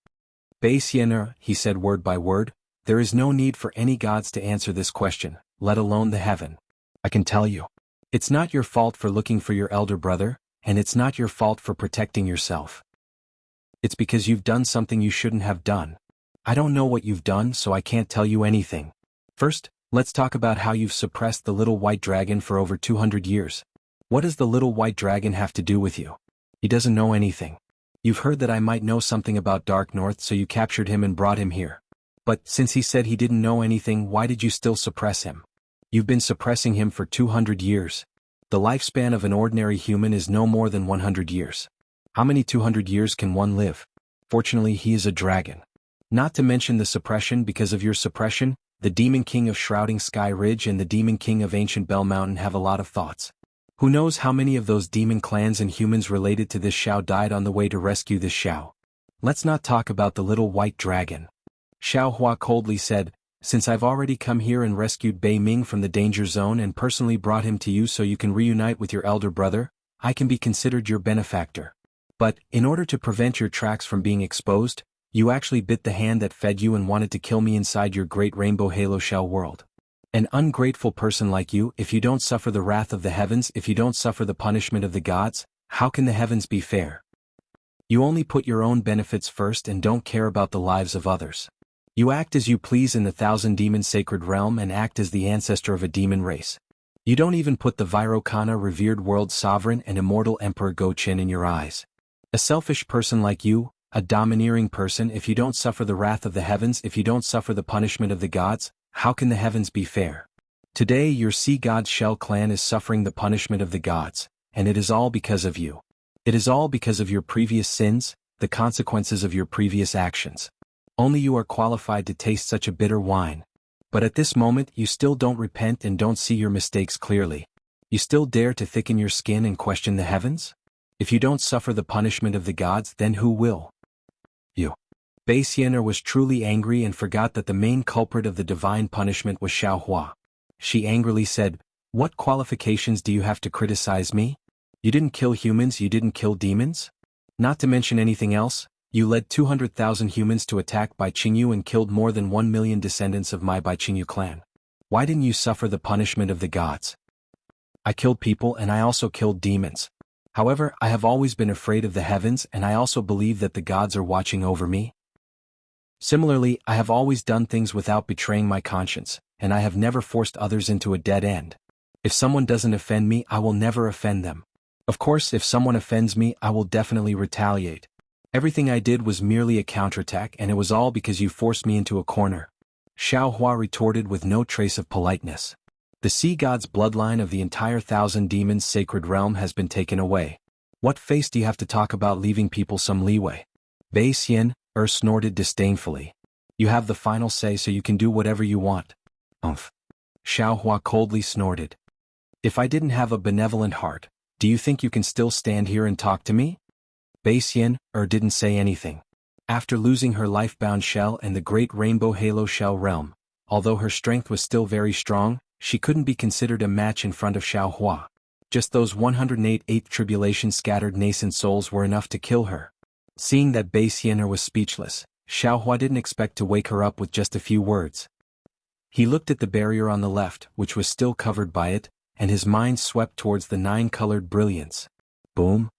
"Bei Xian'er," he said word by word, "there is no need for any gods to answer this question, let alone the heaven. I can tell you. It's not your fault for looking for your elder brother, and it's not your fault for protecting yourself. It's because you've done something you shouldn't have done. I don't know what you've done, so I can't tell you anything. First, let's talk about how you've suppressed the little white dragon for over 200 years. What does the little white dragon have to do with you? He doesn't know anything. You've heard that I might know something about Dark North, so you captured him and brought him here. But since he said he didn't know anything, why did you still suppress him? You've been suppressing him for 200 years. The lifespan of an ordinary human is no more than 100 years. How many 200 years can one live? Fortunately, he is a dragon. Not to mention the suppression. Because of your suppression, the Demon King of Shrouding Sky Ridge and the Demon King of Ancient Bell Mountain have a lot of thoughts. Who knows how many of those demon clans and humans related to this Xiao died on the way to rescue this Xiao. Let's not talk about the little white dragon." Xiaohua coldly said, Since I've already come here and rescued Bei Ming from the danger zone and personally brought him to you so you can reunite with your elder brother, I can be considered your benefactor. But, in order to prevent your tracks from being exposed, you actually bit the hand that fed you and wanted to kill me inside your great rainbow halo shell world. An ungrateful person like you, if you don't suffer the wrath of the heavens, if you don't suffer the punishment of the gods, how can the heavens be fair? You only put your own benefits first and don't care about the lives of others. You act as you please in the Thousand Demon Sacred Realm and act as the ancestor of a demon race. You don't even put the Virokana revered world sovereign and immortal Emperor Go-Chin in your eyes. A selfish person like you, a domineering person, if you don't suffer the wrath of the heavens, if you don't suffer the punishment of the gods, how can the heavens be fair? Today your Sea God Shell clan is suffering the punishment of the gods, and it is all because of you. It is all because of your previous sins, the consequences of your previous actions. Only you are qualified to taste such a bitter wine. But at this moment you still don't repent and don't see your mistakes clearly. You still dare to thicken your skin and question the heavens? If you don't suffer the punishment of the gods, then who will? You. Bei Xian'er was truly angry and forgot that the main culprit of the divine punishment was Xiaohua. She angrily said, "What qualifications do you have to criticize me? You didn't kill humans, you didn't kill demons? Not to mention anything else, you led 200,000 humans to attack Bai Qingyu and killed more than 1 million descendants of my Bai Qingyu clan. Why didn't you suffer the punishment of the gods? I killed people and I also killed demons. However, I have always been afraid of the heavens and I also believe that the gods are watching over me. Similarly, I have always done things without betraying my conscience, and I have never forced others into a dead end. If someone doesn't offend me, I will never offend them. Of course, if someone offends me, I will definitely retaliate. Everything I did was merely a counterattack and it was all because you forced me into a corner." Xiaohua retorted with no trace of politeness. The sea god's bloodline of the entire Thousand Demons Sacred Realm has been taken away. What face do you have to talk about leaving people some leeway? Bei Xian'er snorted disdainfully. You have the final say so you can do whatever you want. Umph. Xiaohua coldly snorted. If I didn't have a benevolent heart, do you think you can still stand here and talk to me? Bei Xian'er didn't say anything. After losing her life-bound shell and the great rainbow halo shell realm, although her strength was still very strong, she couldn't be considered a match in front of Xiaohua. Just those 108 eighth tribulation scattered nascent souls were enough to kill her. Seeing that Bei Xian'er was speechless, Xiaohua didn't expect to wake her up with just a few words. He looked at the barrier on the left, which was still covered by it, and his mind swept towards the 9-colored brilliance. Boom!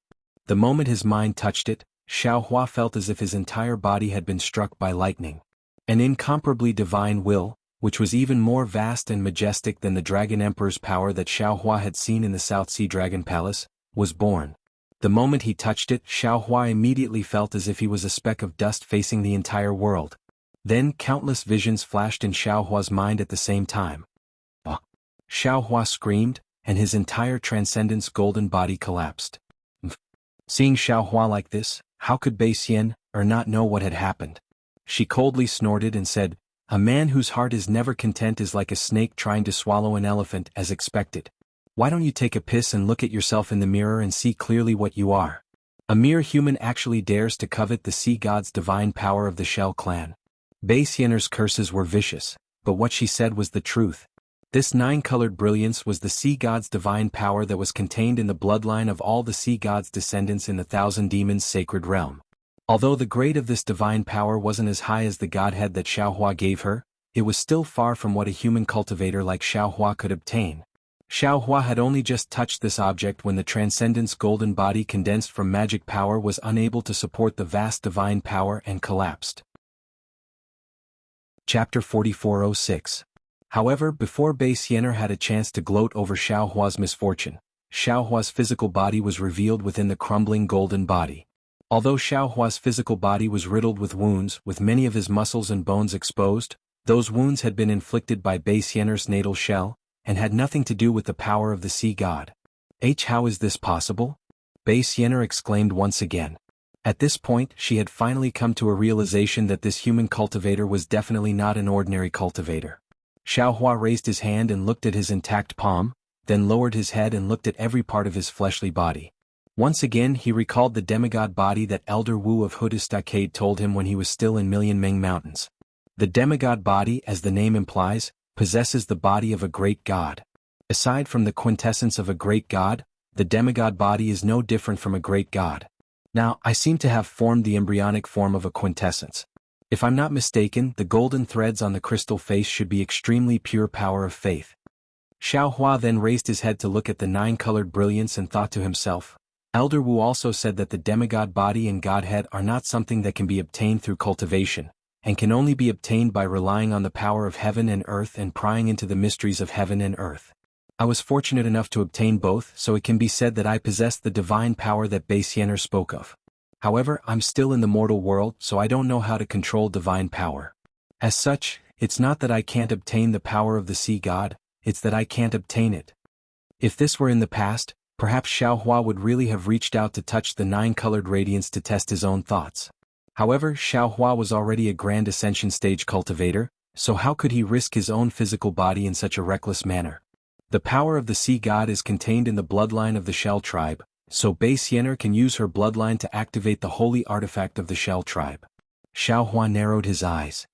The moment his mind touched it, Xiaohua felt as if his entire body had been struck by lightning. An incomparably divine will, which was even more vast and majestic than the Dragon Emperor's power that Xiaohua had seen in the South Sea Dragon Palace, was born. The moment he touched it, Xiaohua immediately felt as if he was a speck of dust facing the entire world. Then countless visions flashed in Xiaohua's mind at the same time. "Ah!" Xiaohua screamed, and his entire transcendence golden body collapsed. Seeing Xiaohua like this, how could Bei Xian'er not know what had happened? She coldly snorted and said, "A man whose heart is never content is like a snake trying to swallow an elephant as expected. Why don't you take a piss and look at yourself in the mirror and see clearly what you are? A mere human actually dares to covet the sea god's divine power of the Shell clan." Bei Xian'er's curses were vicious, but what she said was the truth. This 9-colored brilliance was the sea god's divine power that was contained in the bloodline of all the sea god's descendants in the Thousand Demons Sacred Realm. Although the grade of this divine power wasn't as high as the godhead that Xiaohua gave her, it was still far from what a human cultivator like Xiaohua could obtain. Xiaohua had only just touched this object when the Transcendence golden body condensed from magic power was unable to support the vast divine power and collapsed. Chapter 4406. However, before Bei Xian'er had a chance to gloat over Xiaohua's misfortune, Xiaohua's physical body was revealed within the crumbling golden body. Although Xiaohua's physical body was riddled with wounds, with many of his muscles and bones exposed, those wounds had been inflicted by Bei Xian'er's natal shell, and had nothing to do with the power of the sea god. How is this possible? Bei Xian'er exclaimed once again. At this point, she had finally come to a realization that this human cultivator was definitely not an ordinary cultivator. Xiaohua raised his hand and looked at his intact palm, then lowered his head and looked at every part of his fleshly body. Once again he recalled the demigod body that Elder Wu of Huda Stockade told him when he was still in Million Meng Mountains. The demigod body, as the name implies, possesses the body of a great god. Aside from the quintessence of a great god, the demigod body is no different from a great god. Now, I seem to have formed the embryonic form of a quintessence. If I'm not mistaken, the golden threads on the crystal face should be extremely pure power of faith. Xiao Hua then raised his head to look at the nine-colored brilliance and thought to himself, Elder Wu also said that the demigod body and godhead are not something that can be obtained through cultivation, and can only be obtained by relying on the power of heaven and earth and prying into the mysteries of heaven and earth. I was fortunate enough to obtain both, so it can be said that I possess the divine power that Basianer spoke of. However, I'm still in the mortal world, so I don't know how to control divine power. As such, it's not that I can't obtain the power of the sea god, it's that I can't obtain it. If this were in the past, perhaps Xiao Hua would really have reached out to touch the nine-colored radiance to test his own thoughts. However, Xiao Hua was already a grand ascension stage cultivator, so how could he risk his own physical body in such a reckless manner? The power of the sea god is contained in the bloodline of the Shell tribe, so Basianer can use her bloodline to activate the holy artifact of the Shell tribe. Xiao Hua narrowed his eyes.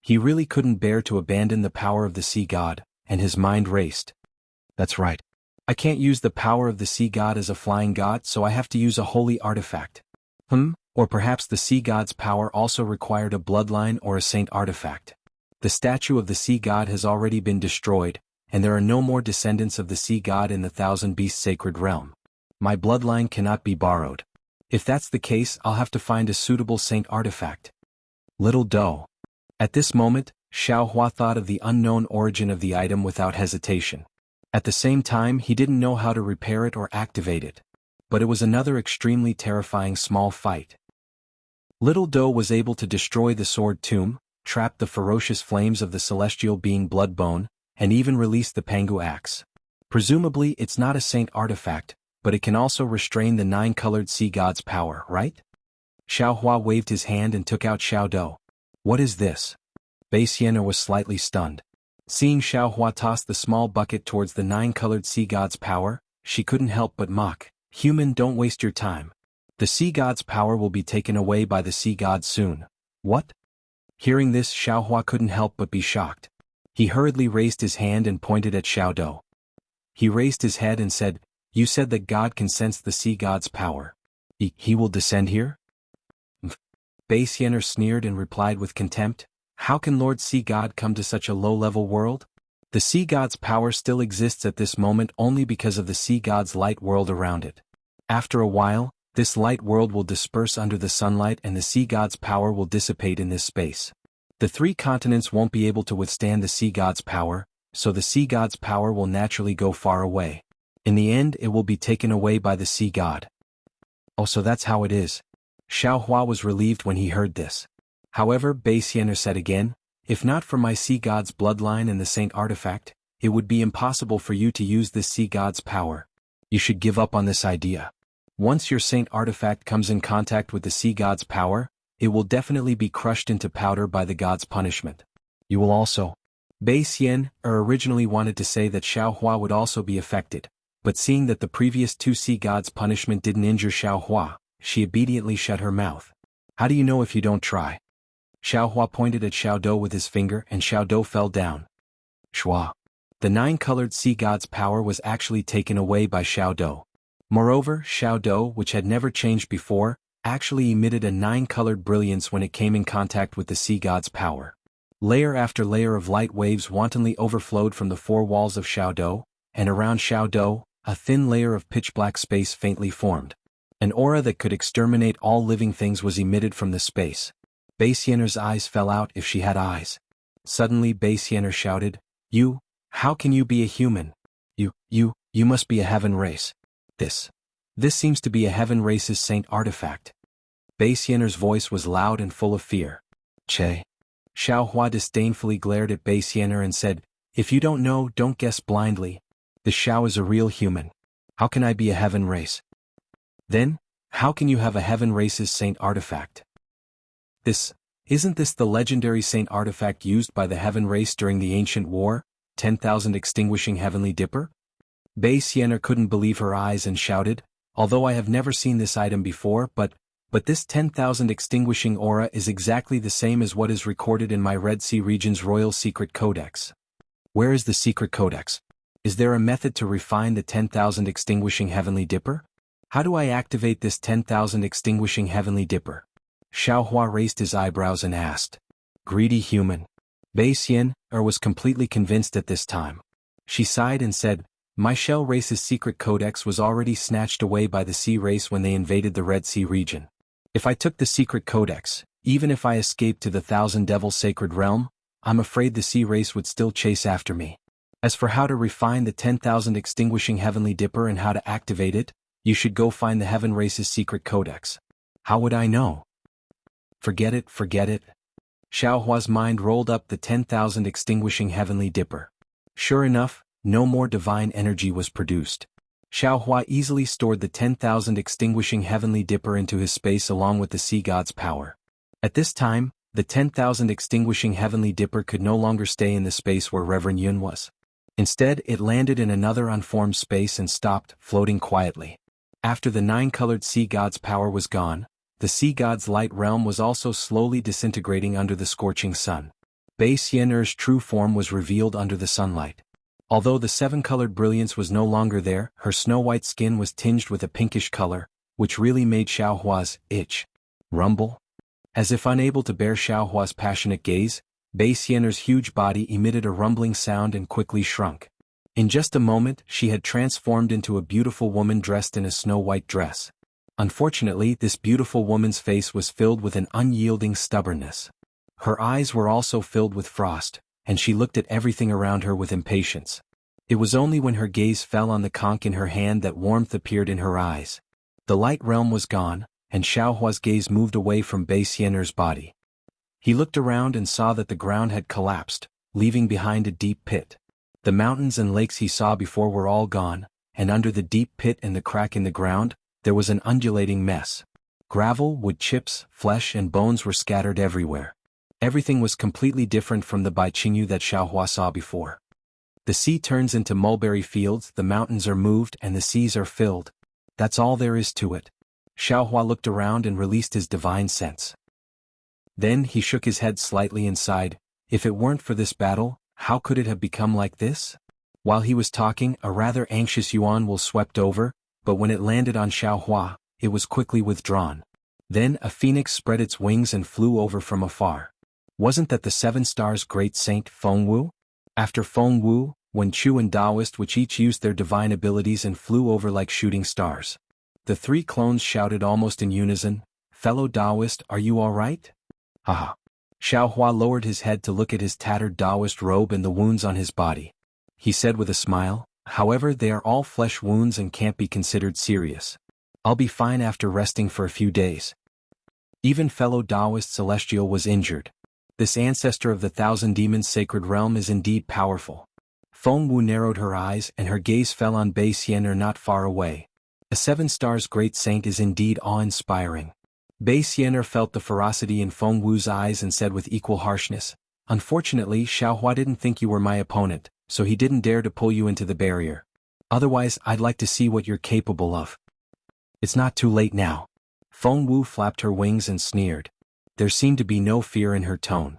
He really couldn't bear to abandon the power of the sea god, and his mind raced. That's right. I can't use the power of the sea god as a flying god, so I have to use a holy artifact. Or perhaps the sea god's power also required a bloodline or a saint artifact. The statue of the sea god has already been destroyed, and there are no more descendants of the sea god in the Thousand Beasts sacred realm. My bloodline cannot be borrowed. If that's the case, I'll have to find a suitable saint artifact. Little doe. At this moment, Xiao Hua thought of the unknown origin of the item without hesitation. At the same time, he didn't know how to repair it or activate it. But it was another extremely terrifying small fight. Little Doe was able to destroy the sword tomb, trap the ferocious flames of the celestial being Bloodbone, and even release the Pangu axe. Presumably it's not a saint artifact, but it can also restrain the nine-colored sea god's power, right? Xiao Hua waved his hand and took out Xiao Dou. What is this? Basianer was slightly stunned. Seeing Xiao Hua toss the small bucket towards the nine-colored sea god's power, she couldn't help but mock. Human, don't waste your time. The sea god's power will be taken away by the sea god soon. What? Hearing this, Xiao Hua couldn't help but be shocked. He hurriedly raised his hand and pointed at Xiao Dou. He raised his head and said, You said that God can sense the sea god's power. He will descend here? Basianer sneered and replied with contempt, How can Lord Sea God come to such a low-level world? The sea god's power still exists at this moment only because of the sea god's light world around it. After a while, this light world will disperse under the sunlight and the sea god's power will dissipate in this space. The three continents won't be able to withstand the sea god's power, so the sea god's power will naturally go far away. In the end, it will be taken away by the sea god. Oh, so that's how it is. Xiao Hua was relieved when he heard this. However, Basianer said again, If not for my sea god's bloodline and the saint artifact, it would be impossible for you to use this sea god's power. You should give up on this idea. Once your saint artifact comes in contact with the sea god's power, it will definitely be crushed into powder by the god's punishment. You will also. Basianer originally wanted to say that Xiao Hua would also be affected, but seeing that the previous two sea gods' punishment didn't injure Xiao Hua, she obediently shut her mouth. How do you know if you don't try? Xiao Hua pointed at Xiao Dou with his finger and Xiao Dou fell down. Shua. The nine-colored sea god's power was actually taken away by Xiao Dou. Moreover, Xiao Dou, which had never changed before, actually emitted a nine-colored brilliance when it came in contact with the sea god's power. Layer after layer of light waves wantonly overflowed from the four walls of Xiao Dou, and around Xiao Dou, a thin layer of pitch-black space faintly formed. An aura that could exterminate all living things was emitted from the space. Basianer's eyes fell out if she had eyes. Suddenly Basianer shouted, How can you be a human? You must be a heaven race. This seems to be a heaven race's saint artifact. Basianer's voice was loud and full of fear. Che. Xiao Hua disdainfully glared at Basianer and said, If you don't know, don't guess blindly. The Xiao is a real human. How can I be a heaven race? Then, how can you have a heaven race's saint artifact? Isn't this the legendary saint artifact used by the heaven race during the ancient war, 10,000 extinguishing heavenly dipper? Basianer couldn't believe her eyes and shouted, Although I have never seen this item before, but But this 10,000 extinguishing aura is exactly the same as what is recorded in my Red Sea region's royal secret codex. Where is the secret codex? Is there a method to refine the 10,000 extinguishing heavenly dipper? How do I activate this 10,000 extinguishing heavenly dipper? Xiaohua raised his eyebrows and asked. Greedy human. Bei Xian was completely convinced at this time. She sighed and said, my Shell race's secret codex was already snatched away by the Sea race when they invaded the Red Sea region. If I took the secret codex, even if I escaped to the Thousand Devils Sacred Realm, I'm afraid the Sea race would still chase after me. As for how to refine the 10,000 extinguishing heavenly dipper and how to activate it, you should go find the Heaven race's secret codex. How would I know? Forget it, forget it. Xiaohua's mind rolled up the 10,000 extinguishing heavenly dipper. Sure enough, no more divine energy was produced. Xiaohua easily stored the 10,000 extinguishing heavenly dipper into his space along with the sea god's power. At this time, the 10,000 extinguishing heavenly dipper could no longer stay in the space where Reverend Yun was. Instead, it landed in another unformed space and stopped, floating quietly. After the 9-colored sea god's power was gone, the sea god's light realm was also slowly disintegrating under the scorching sun. Bei Xian'er's true form was revealed under the sunlight. Although the 7-colored brilliance was no longer there, her snow-white skin was tinged with a pinkish color, which really made Xiaohua's itch rumble. As if unable to bear Xiaohua's passionate gaze, Bei Xian'er's huge body emitted a rumbling sound and quickly shrunk. In just a moment, she had transformed into a beautiful woman dressed in a snow-white dress. Unfortunately, this beautiful woman's face was filled with an unyielding stubbornness. Her eyes were also filled with frost, and she looked at everything around her with impatience. It was only when her gaze fell on the conch in her hand that warmth appeared in her eyes. The light realm was gone, and Xiaohua's gaze moved away from Bei Xian'er's body. He looked around and saw that the ground had collapsed, leaving behind a deep pit. The mountains and lakes he saw before were all gone, and under the deep pit and the crack in the ground, there was an undulating mess. Gravel, wood chips, flesh and bones were scattered everywhere. Everything was completely different from the Baiqingyu that Xiaohua saw before. The sea turns into mulberry fields, the mountains are moved and the seas are filled. That's all there is to it. Xiaohua looked around and released his divine sense. Then he shook his head slightly and sighed, if it weren't for this battle, how could it have become like this? While he was talking, a rather anxious yuan will swept over, but when it landed on Xiaohua, it was quickly withdrawn. Then a phoenix spread its wings and flew over from afar. Wasn't that the 7 stars' great saint Fengwu? After Fengwu, Wen Chu and Taoist which each used their divine abilities and flew over like shooting stars. The 3 clones shouted almost in unison, fellow Taoist, are you all right? Haha. Xiaohua lowered his head to look at his tattered Taoist robe and the wounds on his body. He said with a smile, however they are all flesh wounds and can't be considered serious. I'll be fine after resting for a few days. Even fellow Taoist Celestial was injured. This ancestor of the 1,000 demons sacred realm is indeed powerful. Fengwu narrowed her eyes and her gaze fell on Bei Xian'er not far away. A 7 stars great saint is indeed awe-inspiring. Bei Xian'er felt the ferocity in Fengwu's eyes and said with equal harshness, unfortunately Xiaohua didn't think you were my opponent, so he didn't dare to pull you into the barrier. Otherwise I'd like to see what you're capable of. It's not too late now. Fengwu flapped her wings and sneered. There seemed to be no fear in her tone.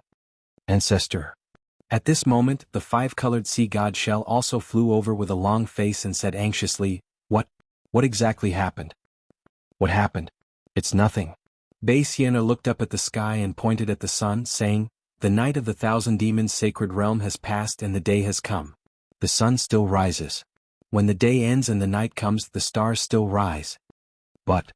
Ancestor. At this moment, the 5-colored sea god Shell also flew over with a long face and said anxiously, What exactly happened? What happened? It's nothing. Bei Xian'er looked up at the sky and pointed at the sun, saying, the night of the 1,000 demons sacred realm has passed and the day has come. The sun still rises. When the day ends and the night comes, the stars still rise. But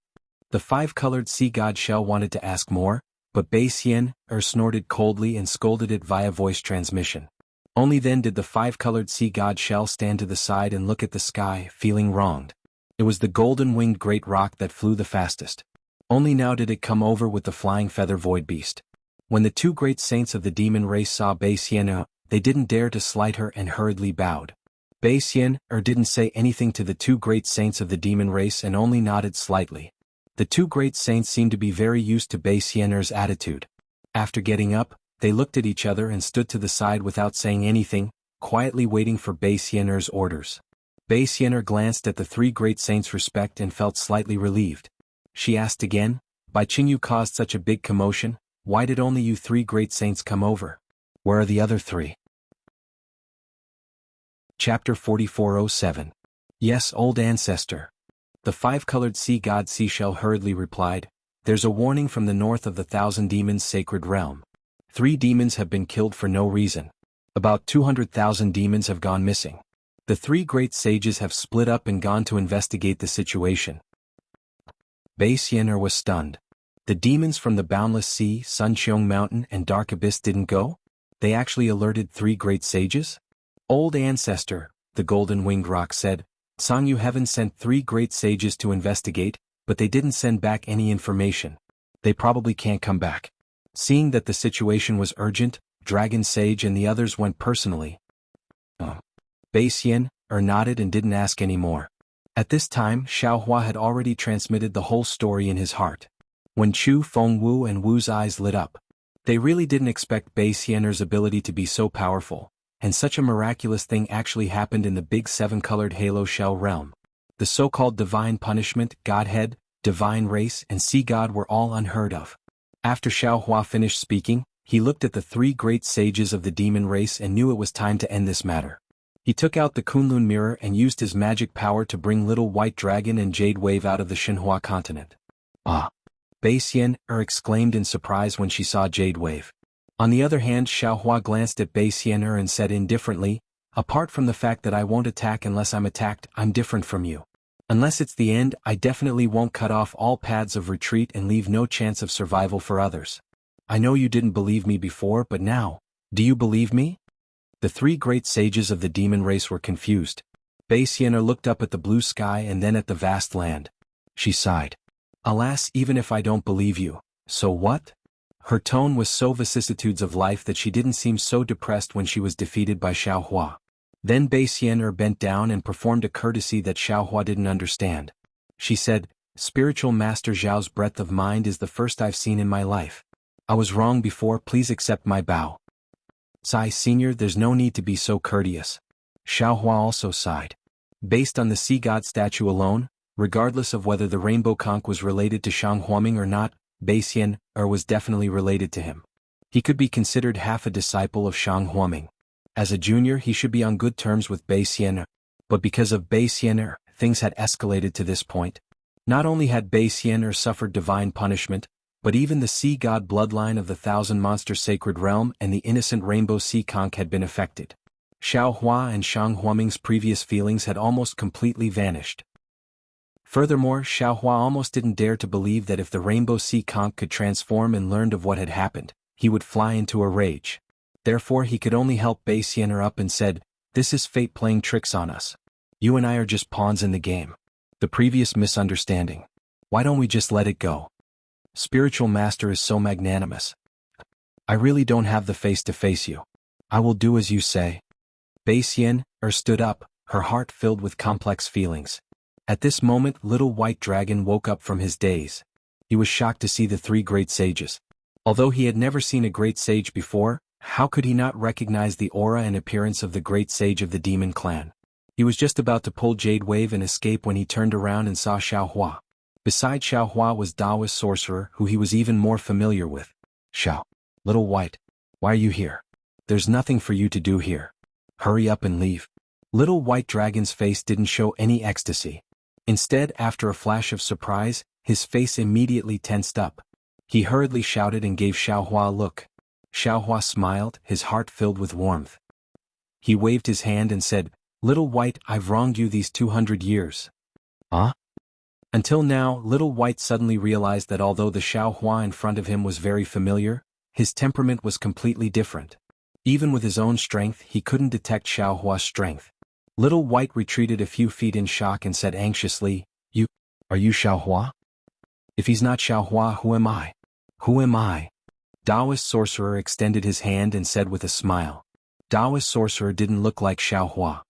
the 5-colored sea god Shell wanted to ask more, but Bei Xian'er snorted coldly and scolded it via voice transmission. Only then did the 5-colored sea god Shell stand to the side and look at the sky, feeling wronged. It was the golden-winged great rock that flew the fastest. Only now did it come over with the flying feather void beast. When the 2 great saints of the demon race saw Bei Xian'er, they didn't dare to slight her and hurriedly bowed. Bei Xian'er didn't say anything to the 2 great saints of the demon race and only nodded slightly. The 2 great saints seemed to be very used to Bei Xian'er's attitude. After getting up, they looked at each other and stood to the side without saying anything, quietly waiting for Bei Xian'er's orders. Bei Xian'er glanced at the 3 great saints' respect and felt slightly relieved. She asked again, By Qing you caused such a big commotion, why did only you 3 great saints come over? Where are the other 3? Chapter 4407. Yes, old ancestor. The 5-colored sea god Seashell hurriedly replied, there's a warning from the north of the 1,000 demons' sacred realm. 3 demons have been killed for no reason. About 200,000 demons have gone missing. The 3 great sages have split up and gone to investigate the situation. Bei Xian'er was stunned. The demons from the Boundless Sea, Suncheong Mountain and Dark Abyss didn't go? They actually alerted 3 great sages? Old ancestor, the golden-winged rock said, Sangyu Heaven sent 3 great sages to investigate, but they didn't send back any information. They probably can't come back. Seeing that the situation was urgent, Dragon Sage and the others went personally. Bei Xian'er nodded and didn't ask any more. At this time Xiaohua had already transmitted the whole story in his heart. When Chu Fengwu and Wu's eyes lit up. They really didn't expect Bei Xian'er's ability to be so powerful, and such a miraculous thing actually happened in the big 7-colored halo shell realm. The so-called divine punishment, godhead, divine race and sea god were all unheard of. After Xiaohua finished speaking, he looked at the 3 great sages of the demon race and knew it was time to end this matter. He took out the Kunlun mirror and used his magic power to bring Little White Dragon and Jade Wave out of the Xinhua continent. Ah! Bei Xian'er exclaimed in surprise when she saw Jade Wave. On the other hand, Xiaohua glanced at Bei Xian'er and said indifferently, apart from the fact that I won't attack unless I'm attacked, I'm different from you. Unless it's the end, I definitely won't cut off all paths of retreat and leave no chance of survival for others. I know you didn't believe me before, but now, do you believe me? The 3 great sages of the demon race were confused. Bei Xian'er looked up at the blue sky and then at the vast land. She sighed. Alas, even if I don't believe you, so what? Her tone was so vicissitudes of life that she didn't seem so depressed when she was defeated by Xiaohua. Then Bei Xian'er bent down and performed a courtesy that Xiaohua didn't understand. She said, Spiritual Master Zhao's breadth of mind is the first I've seen in my life. I was wrong before, please accept my bow. Sigh, Senior, there's no need to be so courteous. Xiaohua also sighed. Based on the sea god statue alone, regardless of whether the rainbow conch was related to Shang Huaming or not, Bei Xian'er was definitely related to him. He could be considered half a disciple of Shang Huaming. As a junior he should be on good terms with Bei Xian'er. But because of Bei Xian'er, things had escalated to this point. Not only had Bei Xian'er suffered divine punishment, but even the sea god bloodline of the 1,000-monster sacred realm and the innocent rainbow sea conch had been affected. Xiaohua and Shang Huaming's previous feelings had almost completely vanished. Furthermore, Xiaohua almost didn't dare to believe that if the rainbow sea conch could transform and learned of what had happened, he would fly into a rage. Therefore he could only help Bei Xian'er up and said, This is fate playing tricks on us. You and I are just pawns in the game. The previous misunderstanding. Why don't we just let it go? Spiritual Master is so magnanimous. I really don't have the face to face you. I will do as you say. Bei Xian'er stood up, her heart filled with complex feelings. At this moment Little White Dragon woke up from his daze. He was shocked to see the 3 great sages. Although he had never seen a great sage before, how could he not recognize the aura and appearance of the great sage of the demon clan? He was just about to pull Jade Wave and escape when he turned around and saw Xiaohua. Beside Xiaohua was Daoist sorcerer who he was even more familiar with. Xiao, Little White, why are you here? There's nothing for you to do here. Hurry up and leave. Little White Dragon's face didn't show any ecstasy. Instead, after a flash of surprise, his face immediately tensed up. He hurriedly shouted and gave Xiaohua a look. Xiaohua smiled, his heart filled with warmth. He waved his hand and said, Little White, I've wronged you these 200 years. Huh? Until now, Little White suddenly realized that although the Xiaohua in front of him was very familiar, his temperament was completely different. Even with his own strength, he couldn't detect Xiaohua's strength. Little White retreated a few feet in shock and said anxiously, Are you Xiaohua? If he's not Xiaohua, who am I? Who am I? Daoist sorcerer extended his hand and said with a smile. Daoist sorcerer didn't look like Xiaohua.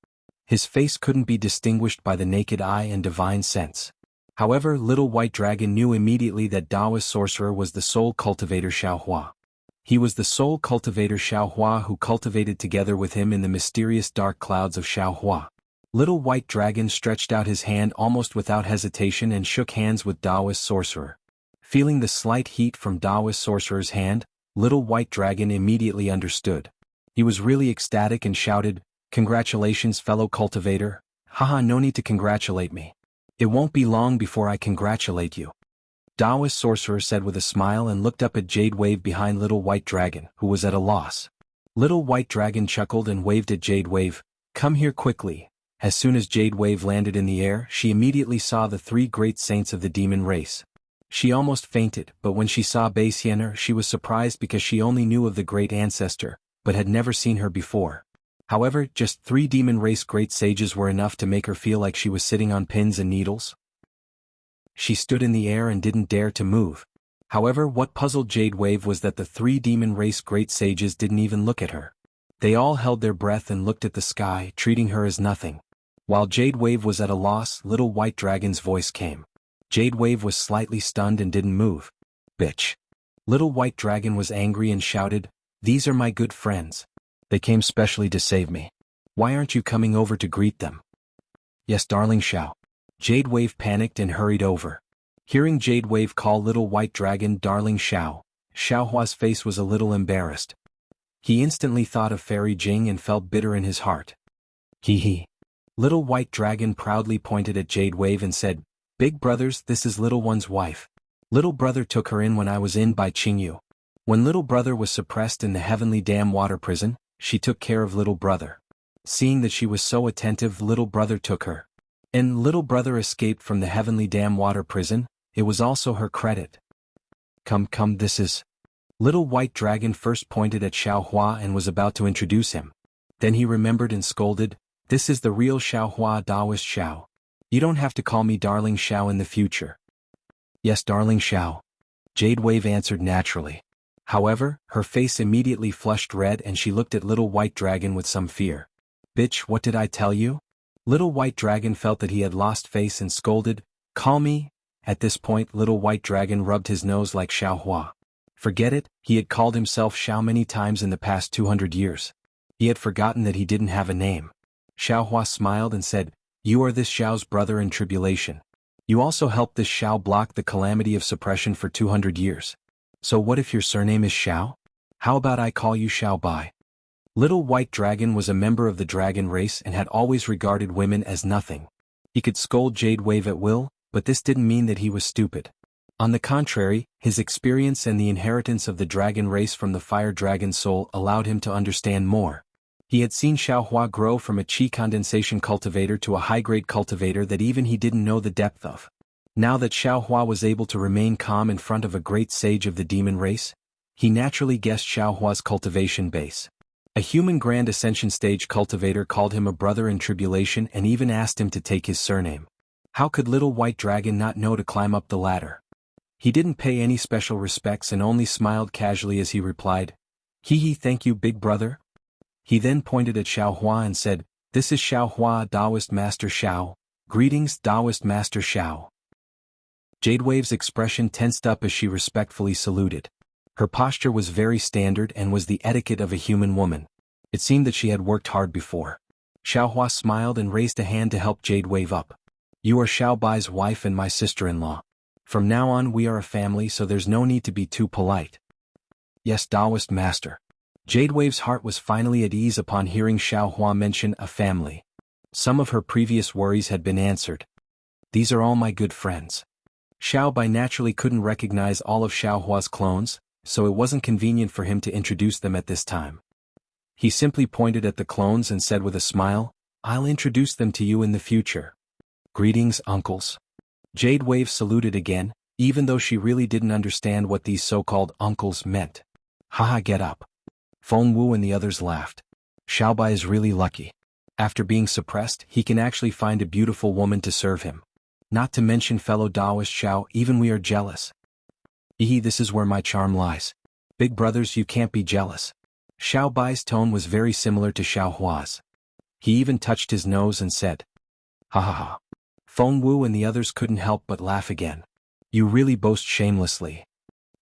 His face couldn't be distinguished by the naked eye and divine sense. However, Little White Dragon knew immediately that Daoist sorcerer was the soul cultivator Xiaohua. He was the soul cultivator Xiaohua who cultivated together with him in the mysterious dark clouds of Xiaohua. Little White Dragon stretched out his hand almost without hesitation and shook hands with Daoist sorcerer. Feeling the slight heat from Taoist sorcerer's hand, Little White Dragon immediately understood. He was really ecstatic and shouted, "Congratulations, fellow cultivator. Haha, no need to congratulate me. It won't be long before I congratulate you." Taoist sorcerer said with a smile and looked up at Jade Wave behind Little White Dragon, who was at a loss. Little White Dragon chuckled and waved at Jade Wave, "Come here quickly." As soon as Jade Wave landed in the air, she immediately saw the three great saints of the demon race. She almost fainted, but when she saw Basiener, she was surprised because she only knew of the great ancestor, but had never seen her before. However, just 3 demon race great sages were enough to make her feel like she was sitting on pins and needles. She stood in the air and didn't dare to move. However, what puzzled Jade Wave was that the 3 demon race great sages didn't even look at her. They all held their breath and looked at the sky, treating her as nothing. While Jade Wave was at a loss, Little White Dragon's voice came. Jade Wave was slightly stunned and didn't move. "Bitch." Little White Dragon was angry and shouted, "These are my good friends. They came specially to save me. Why aren't you coming over to greet them?" "Yes, darling Xiao." Jade Wave panicked and hurried over. Hearing Jade Wave call Little White Dragon darling Xiao, Xiaohua's face was a little embarrassed. He instantly thought of Fairy Jing and felt bitter in his heart. Hee hee. Little White Dragon proudly pointed at Jade Wave and said, "Big brothers, this is Little One's wife. Little brother took her in when I was in by Qingyu. When little brother was suppressed in the Heavenly Dam water prison, she took care of little brother. Seeing that she was so attentive, little brother took her. And little brother escaped from the Heavenly Dam water prison. It was also her credit." Come, this is..." Little White Dragon first pointed at Xiaohua and was about to introduce him. Then he remembered and scolded, "This is the real Xiaohua, Taoist Xiao. You don't have to call me darling Xiao in the future." "Yes, darling Xiao." Jade Wave answered naturally. However, her face immediately flushed red and she looked at Little White Dragon with some fear. "Bitch, what did I tell you?" Little White Dragon felt that he had lost face and scolded, "Call me." At this point, Little White Dragon rubbed his nose like Xiaohua. Forget it, he had called himself Xiao many times in the past 200 years. He had forgotten that he didn't have a name. Xiaohua smiled and said, "You are this Xiao's brother in tribulation. You also helped this Xiao block the calamity of suppression for 200 years. So what if your surname is Xiao? How about I call you Xiao Bai?" Little White Dragon was a member of the dragon race and had always regarded women as nothing. He could scold Jade Wave at will, but this didn't mean that he was stupid. On the contrary, his experience and the inheritance of the dragon race from the fire dragon soul allowed him to understand more. He had seen Xiaohua grow from a qi condensation cultivator to a high-grade cultivator that even he didn't know the depth of. Now that Xiaohua was able to remain calm in front of a great sage of the demon race, he naturally guessed Xiaohua's cultivation base. A human Grand Ascension stage cultivator called him a brother in tribulation and even asked him to take his surname. How could Little White Dragon not know to climb up the ladder? He didn't pay any special respects and only smiled casually as he replied, "Hee hee, thank you, big brother." He then pointed at Xiaohua and said, "This is Xiaohua, Taoist Master Xiao. Greetings, Taoist Master Xiao." Jade Wave's expression tensed up as she respectfully saluted. Her posture was very standard and was the etiquette of a human woman. It seemed that she had worked hard before. Xiaohua smiled and raised a hand to help Jade Wave up. "You are Xiao Bai's wife and my sister-in-law. From now on we are a family, so there's no need to be too polite." "Yes, Taoist Master." Jade Wave's heart was finally at ease upon hearing Xiaohua mention a family. Some of her previous worries had been answered. "These are all my good friends." Xiao Bai naturally couldn't recognize all of Xiaohua's clones, so it wasn't convenient for him to introduce them at this time. He simply pointed at the clones and said with a smile, "I'll introduce them to you in the future. Greetings, uncles." Jade Wave saluted again, even though she really didn't understand what these so-called uncles meant. "Haha, get up." Feng Wu and the others laughed. "Xiao Bai is really lucky. After being suppressed, he can actually find a beautiful woman to serve him. Not to mention fellow Taoist Xiao, even we are jealous. This is where my charm lies. Big brothers, you can't be jealous." Xiao Bai's tone was very similar to Xiaohua's. He even touched his nose and said, "Ha ha ha." Feng Wu and the others couldn't help but laugh again. "You really boast shamelessly.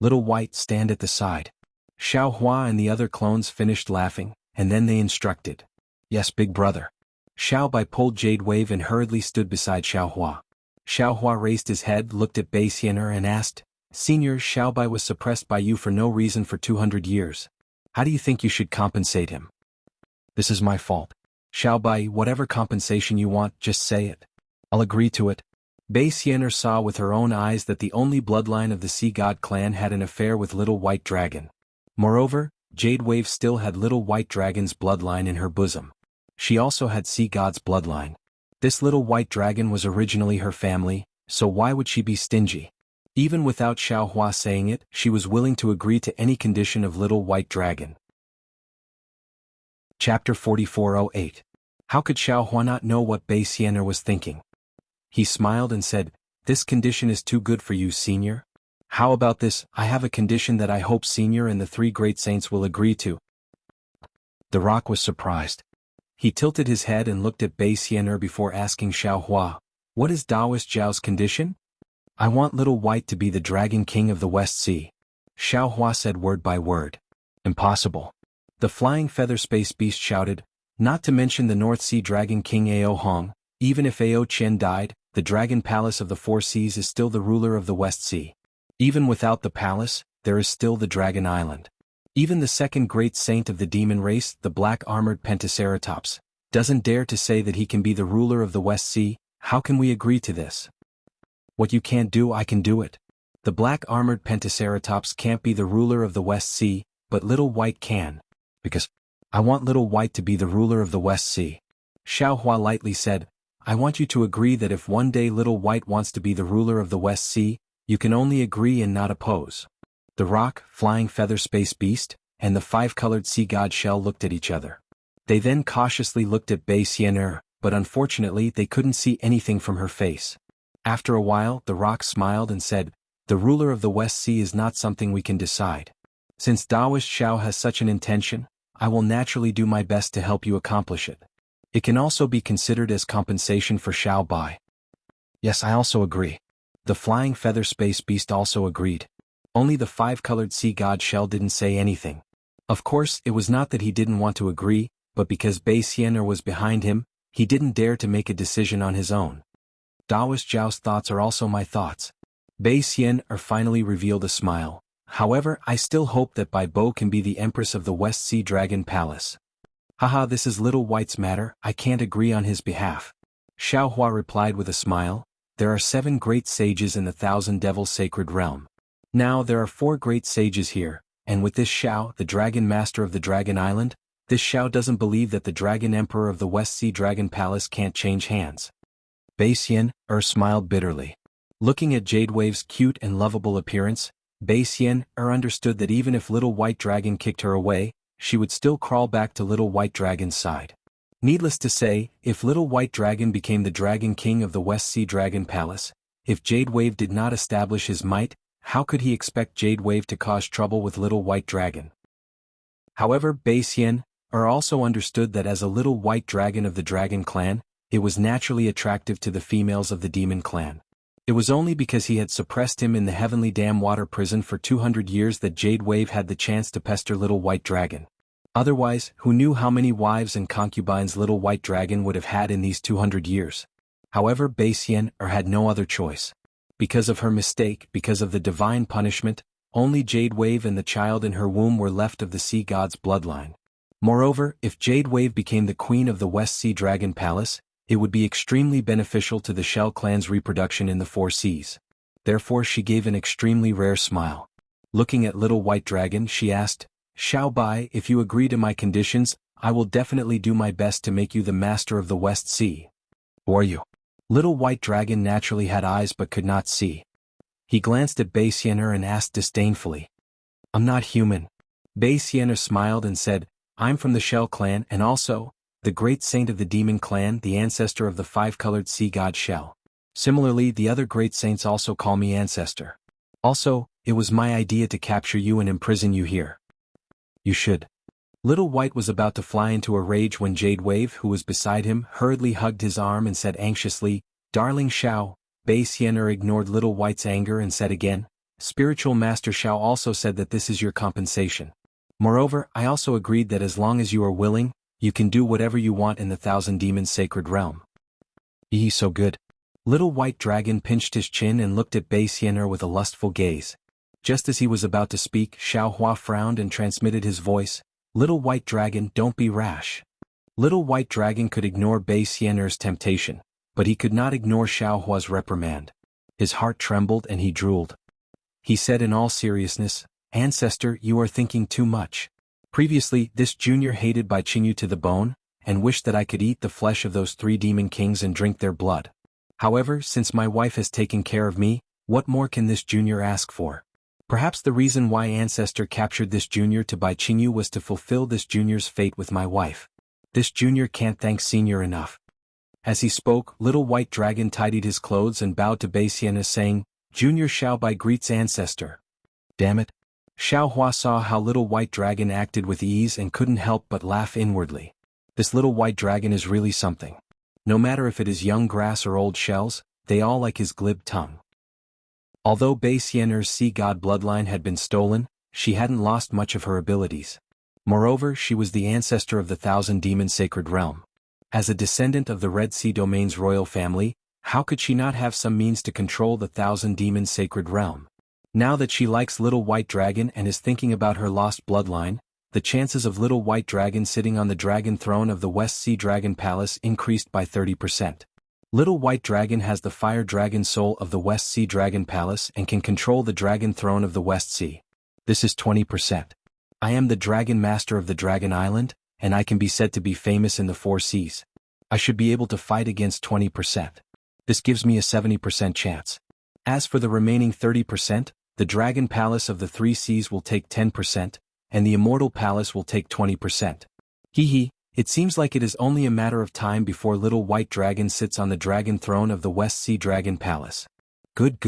Little White, stand at the side." Xiaohua and the other clones finished laughing, and then they instructed, "Yes, big brother." Xiao Bai pulled Jade Wave and hurriedly stood beside Xiaohua. Xiaohua raised his head, looked at Basiener and asked, Senior Xiaobai was suppressed by you for no reason for 200 years. How do you think you should compensate him? This is my fault. Xiaobai, whatever compensation you want, just say it. I'll agree to it. Bei Xian'er saw with her own eyes that the only bloodline of the Sea God clan had an affair with Little White Dragon. Moreover, Jade Wave still had Little White Dragon's bloodline in her bosom. She also had Sea God's bloodline. This Little White Dragon was originally her family, so why would she be stingy? Even without Xiao Hua saying it, she was willing to agree to any condition of Little White Dragon. Chapter 4408. How could Xiao Hua not know what Bei Xian'er was thinking? He smiled and said, "This condition is too good for you, Senior. How about this? I have a condition that I hope Senior and the three great saints will agree to." The rock was surprised. He tilted his head and looked at Bei Xian'er before asking Xiao Hua, "What is Daoist Zhao's condition?" "I want Little White to be the Dragon King of the West Sea." Xiao Hua said word by word. "Impossible." The flying feather space beast shouted, "Not to mention the North Sea Dragon King Ao Hong, even if Ao Qian died, the Dragon Palace of the Four Seas is still the ruler of the West Sea. Even without the palace, there is still the Dragon Island. Even the second great saint of the demon race, the black-armored Pentaceratops, doesn't dare to say that he can be the ruler of the West Sea. How can we agree to this? What you can't do, I can do it. The black-armored Pentaceratops can't be the ruler of the West Sea, but Little White can. Because I want Little White to be the ruler of the West Sea." Xiao Hua lightly said, "I want you to agree that if one day Little White wants to be the ruler of the West Sea, you can only agree and not oppose." The rock, flying feather space beast, and the five-colored sea god shell looked at each other. They then cautiously looked at Bei Xian'er, but unfortunately they couldn't see anything from her face. After a while, the rock smiled and said, "The ruler of the West Sea is not something we can decide. Since Daoist Xiao has such an intention, I will naturally do my best to help you accomplish it. It can also be considered as compensation for Xiao Bai." "Yes, I also agree." The flying feather space beast also agreed. Only the five-colored sea god shell didn't say anything. Of course, it was not that he didn't want to agree, but because Bei Xian'er was behind him, he didn't dare to make a decision on his own. "Daoist Zhao's thoughts are also my thoughts." Bei Xian'er finally revealed a smile. "However, I still hope that Bai Bo can be the Empress of the West Sea Dragon Palace." "Haha, this is Little White's matter, I can't agree on his behalf." Xiao Hua replied with a smile, "There are 7 great sages in the Thousand Devils Sacred Realm. Now there are 4 great sages here, and with this Xiao, the Dragon Master of the Dragon Island, this Xiao doesn't believe that the Dragon Emperor of the West Sea Dragon Palace can't change hands." Bei Xian'er smiled bitterly. Looking at Jade Wave's cute and lovable appearance, Bei Xian'er understood that even if Little White Dragon kicked her away, she would still crawl back to Little White Dragon's side. Needless to say, if Little White Dragon became the Dragon King of the West Sea Dragon Palace, if Jade Wave did not establish his might, how could he expect Jade Wave to cause trouble with Little White Dragon? However, Bei Xian'er also understood that as a Little White Dragon of the Dragon Clan, it was naturally attractive to the females of the Demon Clan. It was only because he had suppressed him in the Heavenly Dam Water Prison for 200 years that Jade Wave had the chance to pester Little White Dragon. Otherwise, who knew how many wives and concubines Little White Dragon would have had in these 200 years? However, Bei Xian'er had no other choice. Because of her mistake, because of the divine punishment, only Jade Wave and the child in her womb were left of the Sea God's bloodline. Moreover, if Jade Wave became the queen of the West Sea Dragon Palace, it would be extremely beneficial to the Shell clan's reproduction in the Four Seas. Therefore she gave an extremely rare smile. Looking at Little White Dragon, she asked, "Xiao Bai, if you agree to my conditions, I will definitely do my best to make you the master of the West Sea." "Or you?" Little White Dragon naturally had eyes but could not see. He glanced at Bei Xian'er and asked disdainfully, "I'm not human." Bei Xian'er smiled and said, "I'm from the Shell clan and also, the great saint of the Demon Clan, the ancestor of the five-colored sea god Shell. Similarly, the other great saints also call me ancestor. Also, it was my idea to capture you and imprison you here." "You should." Little White was about to fly into a rage when Jade Wave, who was beside him, hurriedly hugged his arm and said anxiously, "Darling Xiao." Bei Xian'er ignored Little White's anger and said again, "Spiritual Master Xiao also said that this is your compensation. Moreover, I also agreed that as long as you are willing, you can do whatever you want in the Thousand Demons Sacred Realm." "Eee, so good." Little White Dragon pinched his chin and looked at Bei Xian'er with a lustful gaze. Just as he was about to speak, Xiao Hua frowned and transmitted his voice, "Little White Dragon, don't be rash." Little White Dragon could ignore Bei Xiener's temptation, but he could not ignore Xiao Hua's reprimand. His heart trembled and he drooled. He said in all seriousness, "Ancestor, you are thinking too much. Previously, this junior hated Bai Qingyu to the bone, and wished that I could eat the flesh of those 3 demon kings and drink their blood. However, since my wife has taken care of me, what more can this junior ask for? Perhaps the reason why Ancestor captured this junior to Bai Qingyu was to fulfill this junior's fate with my wife. This junior can't thank Senior enough." As he spoke, Little White Dragon tidied his clothes and bowed to Bei Xiena, saying, "Junior Xiao Bai greets Ancestor." Damn it. Xiao Hua saw how Little White Dragon acted with ease and couldn't help but laugh inwardly. This Little White Dragon is really something. No matter if it is young grass or old shells, they all like his glib tongue. Although Bei Xiener's sea god bloodline had been stolen, she hadn't lost much of her abilities. Moreover, she was the ancestor of the Thousand Demon Sacred Realm. As a descendant of the Red Sea Domain's royal family, how could she not have some means to control the Thousand Demon Sacred Realm? Now that she likes Little White Dragon and is thinking about her lost bloodline, the chances of Little White Dragon sitting on the dragon throne of the West Sea Dragon Palace increased by 30%. Little White Dragon has the fire dragon soul of the West Sea Dragon Palace and can control the dragon throne of the West Sea. This is 20%. I am the Dragon Master of the Dragon Island, and I can be said to be famous in the 4 seas. I should be able to fight against 20%. This gives me a 70% chance. As for the remaining 30%, the Dragon Palace of the 3 seas will take 10%, and the Immortal Palace will take 20%. Hee, it seems like it is only a matter of time before Little White Dragon sits on the dragon throne of the West Sea Dragon Palace. Good.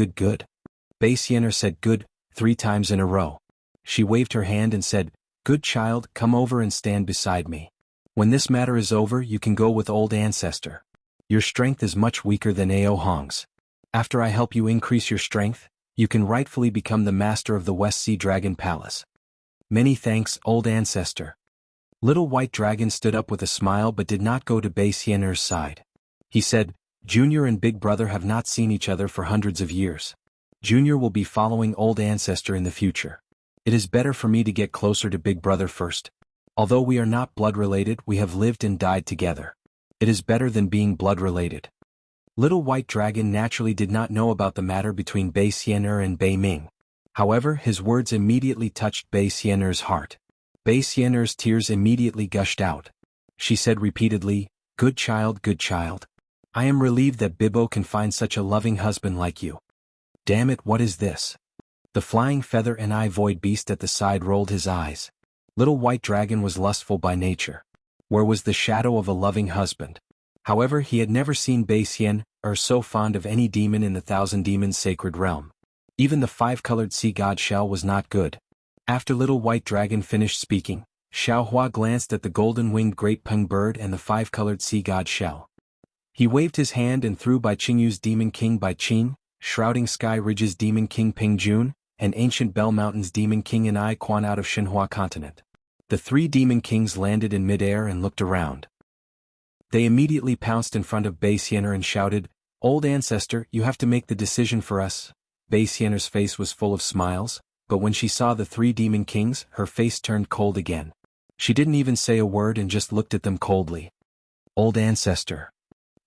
Bei Xiener said good 3 times in a row. She waved her hand and said, "Good child, come over and stand beside me. When this matter is over, you can go with old Ancestor. Your strength is much weaker than Ao Hong's. After I help you increase your strength, you can rightfully become the master of the West Sea Dragon Palace." "Many thanks, old Ancestor." Little White Dragon stood up with a smile but did not go to Bei Xiener's side. He said, "Junior and Big Brother have not seen each other for hundreds of years. Junior will be following old Ancestor in the future. It is better for me to get closer to Big Brother first. Although we are not blood-related, we have lived and died together. It is better than being blood-related." Little White Dragon naturally did not know about the matter between Bei Xiener and Bei Ming. However, his words immediately touched Bei Xiener's heart. Bei Xiener's tears immediately gushed out. She said repeatedly, good child. I am relieved that Bibbo can find such a loving husband like you." "Damn it, what is this?" The flying feather and eye void beast at the side rolled his eyes. Little White Dragon was lustful by nature. Where was the shadow of a loving husband? However, he had never seen Bei Xiener so fond of any demon in the Thousand Demons Sacred Realm. Even the 5-colored sea god shell was not good. After Little White Dragon finished speaking, Xiao Hua glanced at the golden-winged great peng bird and the 5-colored sea god shell. He waved his hand and threw Bai Qingyu's Demon King Bai Qing, Shrouding Sky Ridge's Demon King Ping Jun, and Ancient Bell Mountain's Demon King and I Quan out of Shenhua continent. The 3 demon kings landed in midair and looked around. They immediately pounced in front of Bei Xiener and shouted, "Old Ancestor, you have to make the decision for us." Bei Xiener's face was full of smiles, but when she saw the 3 demon kings, her face turned cold again. She didn't even say a word and just looked at them coldly. "Old Ancestor."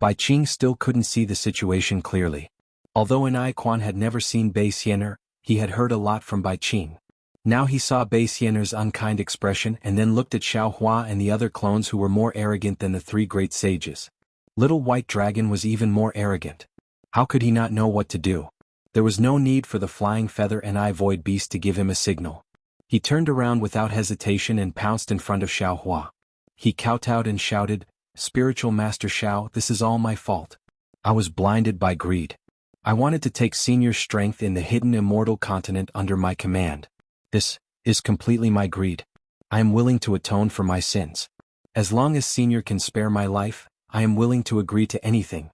Bai Qing still couldn't see the situation clearly. Although An Quan had never seen Bei Xiener, he had heard a lot from Bai Qing. Now he saw Bei Xiener's unkind expression and then looked at Xiao Hua and the other clones who were more arrogant than the 3 great sages. Little White Dragon was even more arrogant. How could he not know what to do? There was no need for the flying feather and eye void beast to give him a signal. He turned around without hesitation and pounced in front of Xiao Hua. He kowtowed and shouted, "Spiritual Master Xiao, this is all my fault. I was blinded by greed. I wanted to take Senior's strength in the hidden immortal continent under my command. This is completely my greed. I am willing to atone for my sins. As long as Senior can spare my life, I am willing to agree to anything."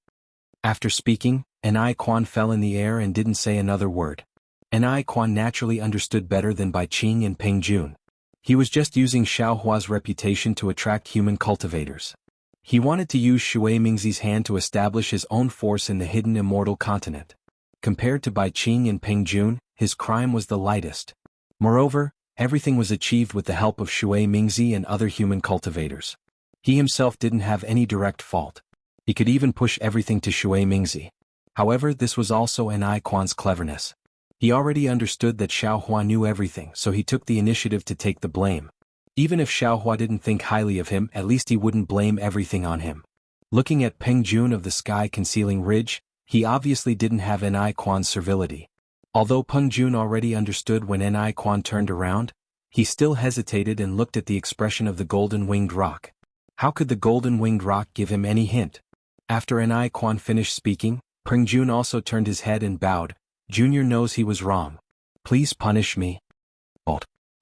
After speaking, An Quan fell in the air and didn't say another word. An Quan naturally understood better than Bai Qing and Peng Jun. He was just using Xiao Hua's reputation to attract human cultivators. He wanted to use Shui Mingzi's hand to establish his own force in the hidden immortal continent. Compared to Bai Qing and Peng Jun, his crime was the lightest. Moreover, everything was achieved with the help of Shui Mingzi and other human cultivators. He himself didn't have any direct fault. He could even push everything to Shui Mingzi. However, this was also N.I. Quan's cleverness. He already understood that Xiaohua knew everything, so he took the initiative to take the blame. Even if Xiaohua didn't think highly of him, at least he wouldn't blame everything on him. Looking at Peng Jun of the sky-concealing ridge, he obviously didn't have N.I. Quan's servility. Although Peng Jun already understood when N.I. Quan turned around, he still hesitated and looked at the expression of the golden-winged rock. How could the golden-winged rock give him any hint? After N.I. Quan finished speaking, Peng Jun also turned his head and bowed. Junior knows he was wrong. Please punish me.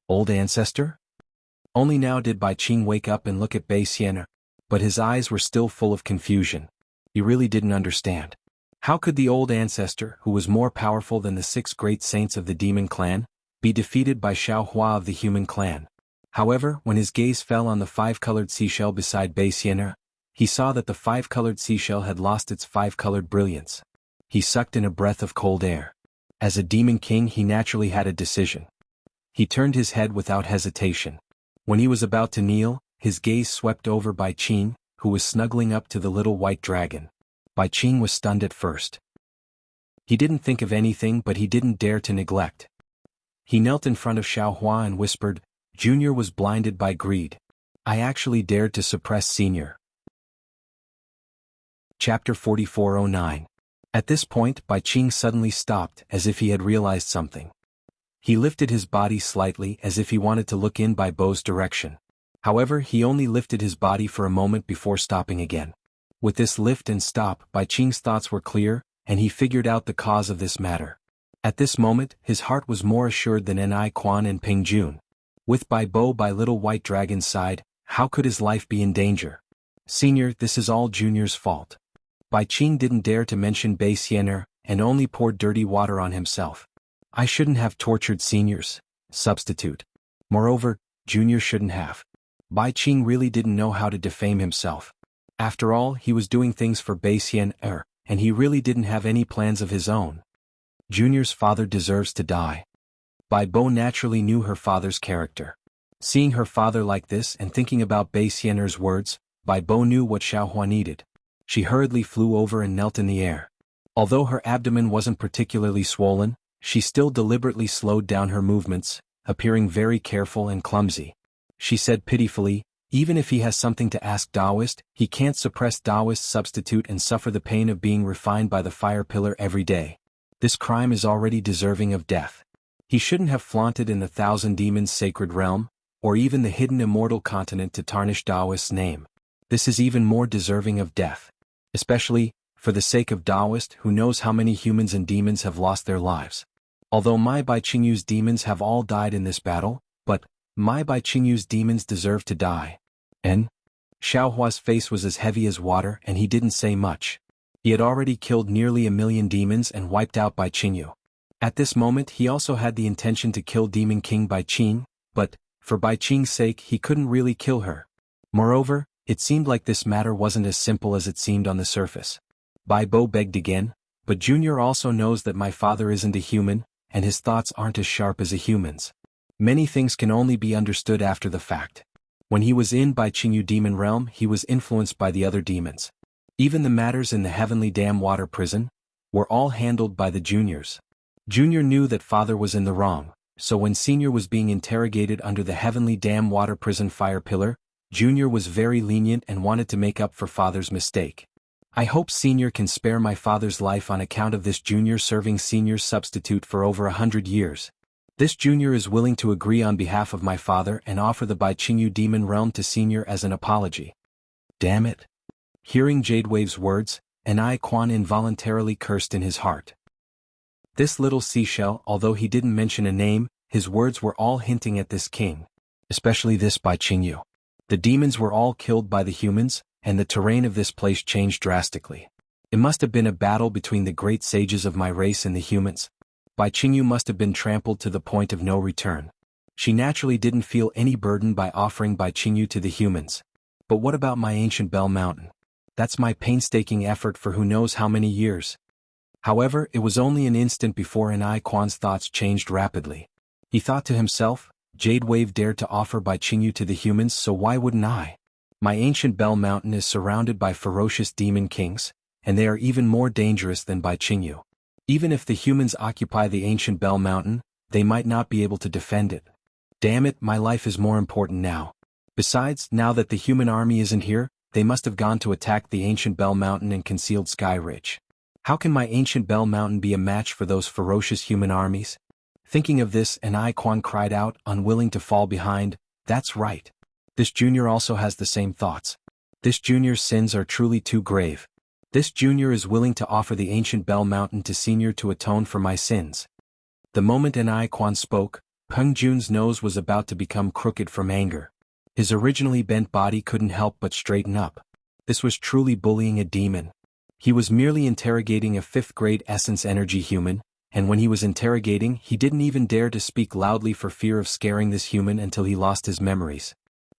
Old ancestor? Only now did Bai Qing wake up and look at Bai Xian, but his eyes were still full of confusion. He really didn't understand. How could the old ancestor, who was more powerful than the 6 great saints of the demon clan, be defeated by Xiaohua of the human clan? However, when his gaze fell on the 5-colored seashell beside Bai Xian, he saw that the 5-colored seashell had lost its 5-colored brilliance. He sucked in a breath of cold air. As a demon king, he naturally had a decision. He turned his head without hesitation. When he was about to kneel, his gaze swept over Bai Qing, who was snuggling up to the little white dragon. Bai Qing was stunned at first. He didn't think of anything, but he didn't dare to neglect. He knelt in front of Xiaohua and whispered, "Junior was blinded by greed. I actually dared to suppress Senior." Chapter 4409. At this point, Bai Qing suddenly stopped, as if he had realized something. He lifted his body slightly, as if he wanted to look in Bai Bo's direction. However, he only lifted his body for a moment before stopping again. With this lift and stop, Bai Qing's thoughts were clear, and he figured out the cause of this matter. At this moment, his heart was more assured than N.I. Quan and Peng Jun. With Bai Bo by Little White Dragon's side, how could his life be in danger? "Senior, this is all Junior's fault." Bai Qing didn't dare to mention Bai Xianer, and only poured dirty water on himself. "I shouldn't have tortured Senior's substitute. Moreover, Junior shouldn't have." Bai Qing really didn't know how to defame himself. After all, he was doing things for Bai Xianer, and he really didn't have any plans of his own. Junior's father deserves to die. Bai Bo naturally knew her father's character. Seeing her father like this and thinking about Bai Xianer's words, Bai Bo knew what Xiaohua needed. She hurriedly flew over and knelt in the air. Although her abdomen wasn't particularly swollen, she still deliberately slowed down her movements, appearing very careful and clumsy. She said pitifully, "Even if he has something to ask Taoist, he can't suppress Taoist's substitute and suffer the pain of being refined by the fire pillar every day. This crime is already deserving of death. He shouldn't have flaunted in the 1,000 Demons' sacred realm, or even the hidden immortal continent to tarnish Taoist's name. This is even more deserving of death. Especially, for the sake of Taoist, who knows how many humans and demons have lost their lives. Although my Bai Qingyu's demons have all died in this battle, but my Bai Qingyu's demons deserve to die." And Xiaohua's face was as heavy as water, and he didn't say much. He had already killed nearly 1,000,000 demons and wiped out Bai Qingyu. At this moment he also had the intention to kill Demon King Bai Qing, but, for Bai Qing's sake, he couldn't really kill her. Moreover, it seemed like this matter wasn't as simple as it seemed on the surface. Bai Bo begged again, "But Junior also knows that my father isn't a human, and his thoughts aren't as sharp as a human's. Many things can only be understood after the fact. When he was in Bai Qingyu demon realm, he was influenced by the other demons. Even the matters in the heavenly dam water prison were all handled by the juniors. Junior knew that father was in the wrong, so when Senior was being interrogated under the heavenly dam water prison fire pillar, Junior was very lenient and wanted to make up for father's mistake. I hope Senior can spare my father's life on account of this Junior serving Senior's substitute for over 100 years. This Junior is willing to agree on behalf of my father and offer the Bai Qingyu demon realm to Senior as an apology." Damn it. Hearing Jadewave's words, N.I. Quan involuntarily cursed in his heart. This little seashell, although he didn't mention a name, his words were all hinting at this king. Especially this Bai Qingyu. The demons were all killed by the humans, and the terrain of this place changed drastically. It must have been a battle between the great sages of my race and the humans. Bai Qingyu must have been trampled to the point of no return. She naturally didn't feel any burden by offering Bai Qingyu to the humans. But what about my ancient Bell Mountain? That's my painstaking effort for who knows how many years. However, it was only an instant before An Quan's thoughts changed rapidly. He thought to himself, Jade Wave dared to offer Bai Qingyu to the humans, so why wouldn't I? My ancient Bell Mountain is surrounded by ferocious demon kings, and they are even more dangerous than Bai Qingyu. Even if the humans occupy the ancient Bell Mountain, they might not be able to defend it. Damn it, my life is more important now. Besides, now that the human army isn't here, they must have gone to attack the ancient Bell Mountain and concealed Sky Ridge. How can my ancient Bell Mountain be a match for those ferocious human armies? Thinking of this, An Quan cried out, unwilling to fall behind, that's right. This junior also has the same thoughts. This junior's sins are truly too grave. This junior is willing to offer the ancient Bell Mountain to senior to atone for my sins. The moment An Quan spoke, Peng Jun's nose was about to become crooked from anger. His originally bent body couldn't help but straighten up. This was truly bullying a demon. He was merely interrogating a 5th-grade essence energy human, and when he was interrogating, he didn't even dare to speak loudly for fear of scaring this human until he lost his memories.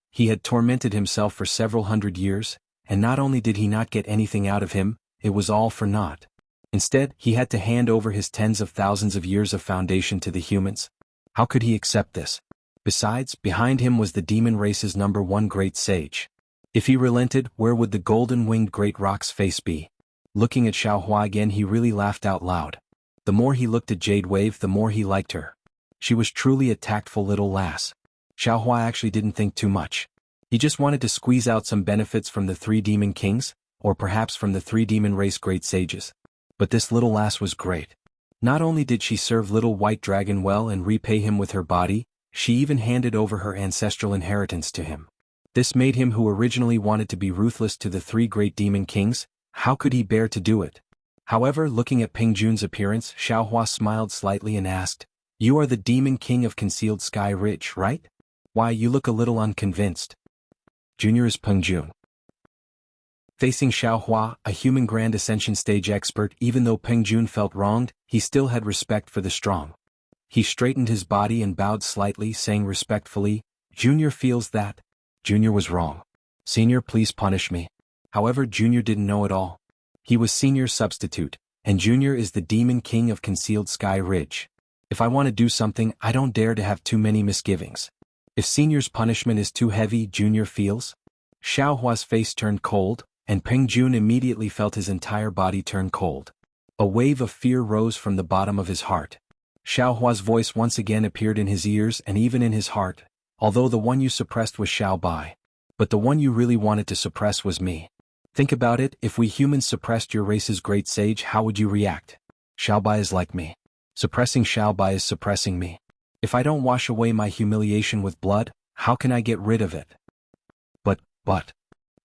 He had tormented himself for several hundred years, and not only did he not get anything out of him, it was all for naught. Instead, he had to hand over his tens of thousands of years of foundation to the humans. How could he accept this? Besides, behind him was the demon race's #1 great sage. If he relented, where would the golden-winged great rock's face be? Looking at Xiaohua again, he really laughed out loud. The more he looked at Jade Wave, the more he liked her. She was truly a tactful little lass. Xiaohua actually didn't think too much. He just wanted to squeeze out some benefits from the 3 demon kings, or perhaps from the 3 demon race great sages. But this little lass was great. Not only did she serve little white dragon well and repay him with her body, she even handed over her ancestral inheritance to him. This made him, who originally wanted to be ruthless to the 3 great demon kings, how could he bear to do it? However, looking at Peng Jun's appearance, Xiaohua smiled slightly and asked, You are the demon king of concealed Sky Ridge, right? Why, you look a little unconvinced. Junior is Peng Jun. Facing Xiaohua, a human Grand Ascension stage expert, even though Peng Jun felt wronged, he still had respect for the strong. He straightened his body and bowed slightly, saying respectfully, Junior feels that. Junior was wrong. Senior, please punish me. However, Junior didn't know it all. He was Senior's substitute, and Junior is the demon king of concealed Sky Ridge. If I want to do something, I don't dare to have too many misgivings. If Senior's punishment is too heavy, Junior feels. Xiaohua's face turned cold, and Peng Jun immediately felt his entire body turn cold. A wave of fear rose from the bottom of his heart. Xiaohua's voice once again appeared in his ears and even in his heart, although the one you suppressed was Xiao Bai. But the one you really wanted to suppress was me. Think about it, if we humans suppressed your race's great sage, how would you react? Xiao Bai is like me. Suppressing Xiao Bai is suppressing me. If I don't wash away my humiliation with blood, how can I get rid of it? But.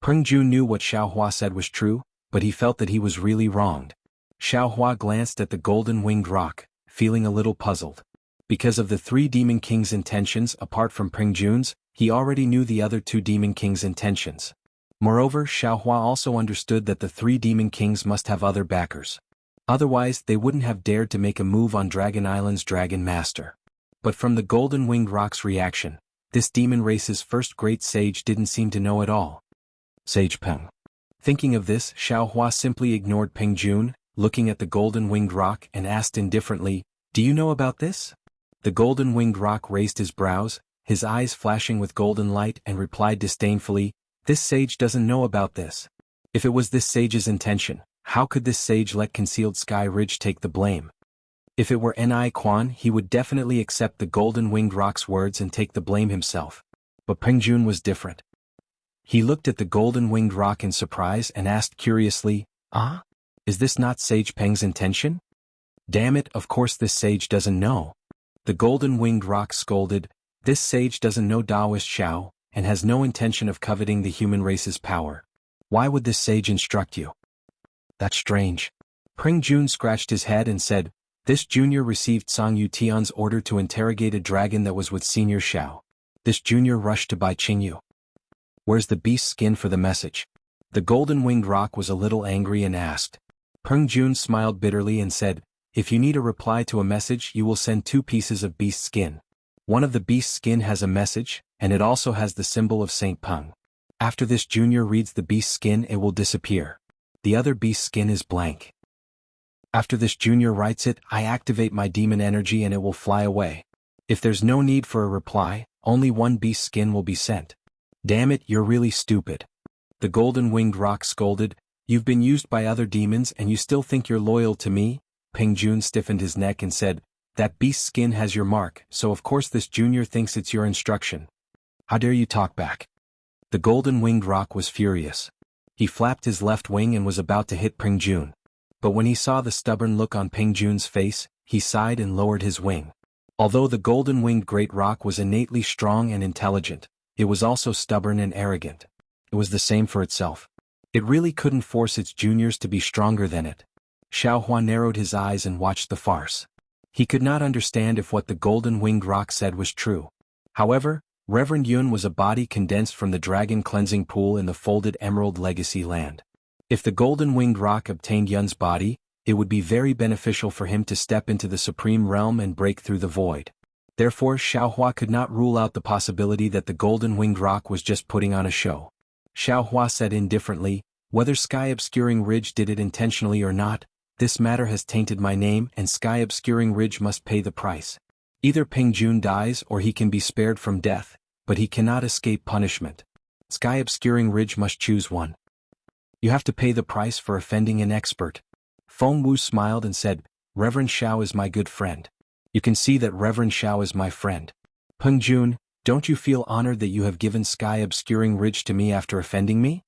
Peng Jun knew what Xiaohua said was true, but he felt that he was really wronged. Xiaohua glanced at the golden-winged rock, feeling a little puzzled. Because of the 3 demon kings' intentions apart from Peng Jun's, he already knew the other 2 demon kings' intentions. Moreover, Xiaohua also understood that the 3 demon kings must have other backers. Otherwise, they wouldn't have dared to make a move on Dragon Island's Dragon Master. But from the golden-winged rock's reaction, this demon race's first great sage didn't seem to know at all. Sage Peng. Thinking of this, Xiaohua simply ignored Peng Jun, looking at the golden-winged rock and asked indifferently, Do you know about this? The golden-winged rock raised his brows, his eyes flashing with golden light, and replied disdainfully, This sage doesn't know about this. If it was this sage's intention, how could this sage let concealed Sky Ridge take the blame? If it were An Quan, he would definitely accept the golden-winged rock's words and take the blame himself. But Peng Jun was different. He looked at the golden-winged rock in surprise and asked curiously, Is this not Sage Peng's intention? Damn it, of course this sage doesn't know. The golden-winged rock scolded, This sage doesn't know Taoist Xiao, and has no intention of coveting the human race's power. Why would this sage instruct you? That's strange. Peng Jun scratched his head and said, This junior received Song Yutian's order to interrogate a dragon that was with Senior Xiao. This junior rushed to Bai Qingyu. Where's the beast's skin for the message? The golden-winged rock was a little angry and asked. Peng Jun smiled bitterly and said, If you need a reply to a message, you will send 2 pieces of beast skin. One of the beast skin has a message, and it also has the symbol of Saint Peng. After this junior reads the beast skin, it will disappear. The other beast skin is blank. After this junior writes it, I activate my demon energy and it will fly away. If there's no need for a reply, only one beast skin will be sent. Damn it, you're really stupid. The golden-winged rock scolded, you've been used by other demons and you still think you're loyal to me? Peng Jun stiffened his neck and said, that beast skin has your mark, so of course this junior thinks it's your instruction. How dare you talk back? The golden-winged rock was furious. He flapped his left wing and was about to hit Peng Jun. But when he saw the stubborn look on Peng Jun's face, he sighed and lowered his wing. Although the golden-winged great rock was innately strong and intelligent, it was also stubborn and arrogant. It was the same for itself. It really couldn't force its juniors to be stronger than it. Xiao Hua narrowed his eyes and watched the farce. He could not understand if what the golden-winged rock said was true. However, Reverend Yun was a body condensed from the dragon cleansing pool in the folded Emerald Legacy land. If the golden-winged rock obtained Yun's body, it would be very beneficial for him to step into the supreme realm and break through the void. Therefore Xiao Hua could not rule out the possibility that the golden-winged rock was just putting on a show. Xiao Hua said indifferently, whether Sky-Obscuring Ridge did it intentionally or not, this matter has tainted my name and Sky-Obscuring Ridge must pay the price. Either Peng Jun dies or he can be spared from death, but he cannot escape punishment. Sky-Obscuring Ridge must choose one. You have to pay the price for offending an expert. Feng Wu smiled and said, Reverend Xiao is my good friend. You can see that Reverend Xiao is my friend. Peng Jun, don't you feel honored that you have given Sky-Obscuring Ridge to me after offending me?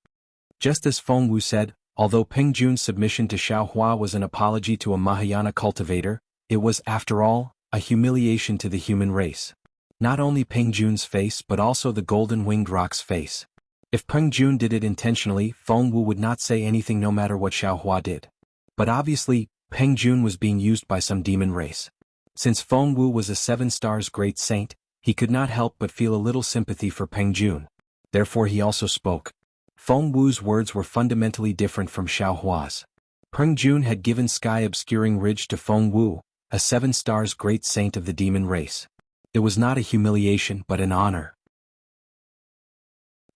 Just as Feng Wu said, although Peng Jun's submission to Xiao Hua was an apology to a Mahayana cultivator, it was, after all, a humiliation to the human race. Not only Peng Jun's face but also the golden-winged rock's face. If Peng Jun did it intentionally, Feng Wu would not say anything no matter what Xiao Hua did. But obviously, Peng Jun was being used by some demon race. Since Feng Wu was a 7 stars great saint, he could not help but feel a little sympathy for Peng Jun. Therefore he also spoke. Feng Wu's words were fundamentally different from Xiao Hua's. Peng Jun had given Sky-Obscuring Ridge to Feng Wu, a 7 stars great saint of the demon race. It was not a humiliation but an honor.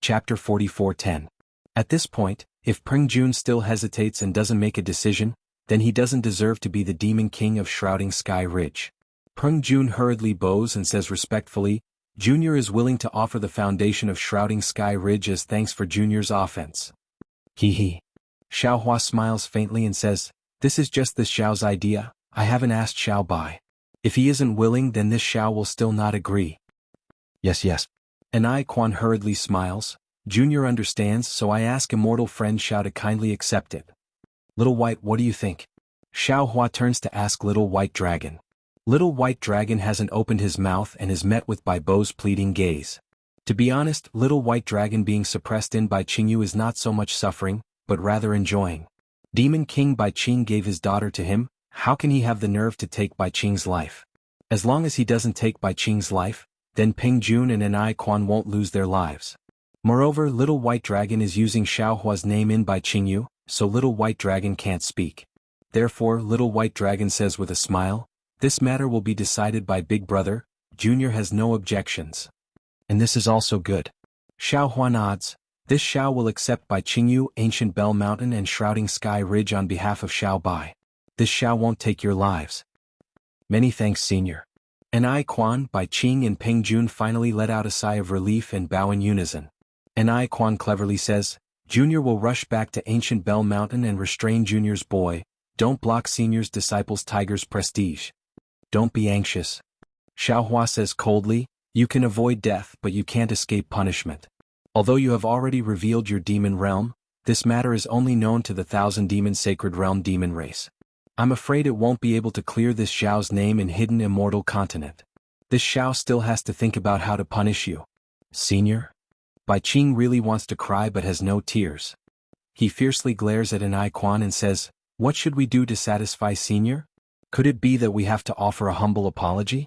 Chapter 44:10. At this point, if Peng Jun still hesitates and doesn't make a decision, then he doesn't deserve to be the demon king of Shrouding Sky Ridge. Peng Jun hurriedly bows and says respectfully, Junior is willing to offer the foundation of Shrouding Sky Ridge as thanks for Junior's offense. Hee hee. Xiao Hua smiles faintly and says, this is just this Xiao's idea, I haven't asked Xiao Bai. If he isn't willing then this Xiao will still not agree. Yes. And I Quan hurriedly smiles, Junior understands so I ask immortal friend Xiao to kindly accept it. Little White, what do you think? Xiao Hua turns to ask Little White Dragon. Little White Dragon hasn't opened his mouth and is met with Bai Bo's pleading gaze. To be honest, Little White Dragon being suppressed in Bai Qingyu is not so much suffering, but rather enjoying. Demon King Bai Qing gave his daughter to him, how can he have the nerve to take Bai Qing's life? As long as he doesn't take Bai Qing's life, then Peng Jun and Anai Quan won't lose their lives. Moreover, Little White Dragon is using Xiao Hua's name in Bai Qingyu, so Little White Dragon can't speak. Therefore, Little White Dragon says with a smile, this matter will be decided by Big Brother, Junior has no objections. And this is also good. Xiao Hua nods, this Xiao will accept Bai Qingyu, Ancient Bell Mountain and Shrouding Sky Ridge on behalf of Xiao Bai. This Xiao won't take your lives. Many thanks, Senior. Anai Quan, Bai Qing and Peng Jun finally let out a sigh of relief and bow in unison. Anai Quan cleverly says, Junior will rush back to Ancient Bell Mountain and restrain Junior's boy, don't block Senior's disciple's tiger's prestige. Don't be anxious. Xiao Hua says coldly, you can avoid death but you can't escape punishment. Although you have already revealed your demon realm, this matter is only known to the 1,000 demon sacred realm demon race. I'm afraid it won't be able to clear this Xiao's name in hidden immortal continent. This Xiao still has to think about how to punish you. Senior? Bai Qing really wants to cry but has no tears. He fiercely glares at Anai Quan and says, what should we do to satisfy Senior? Could it be that we have to offer a humble apology?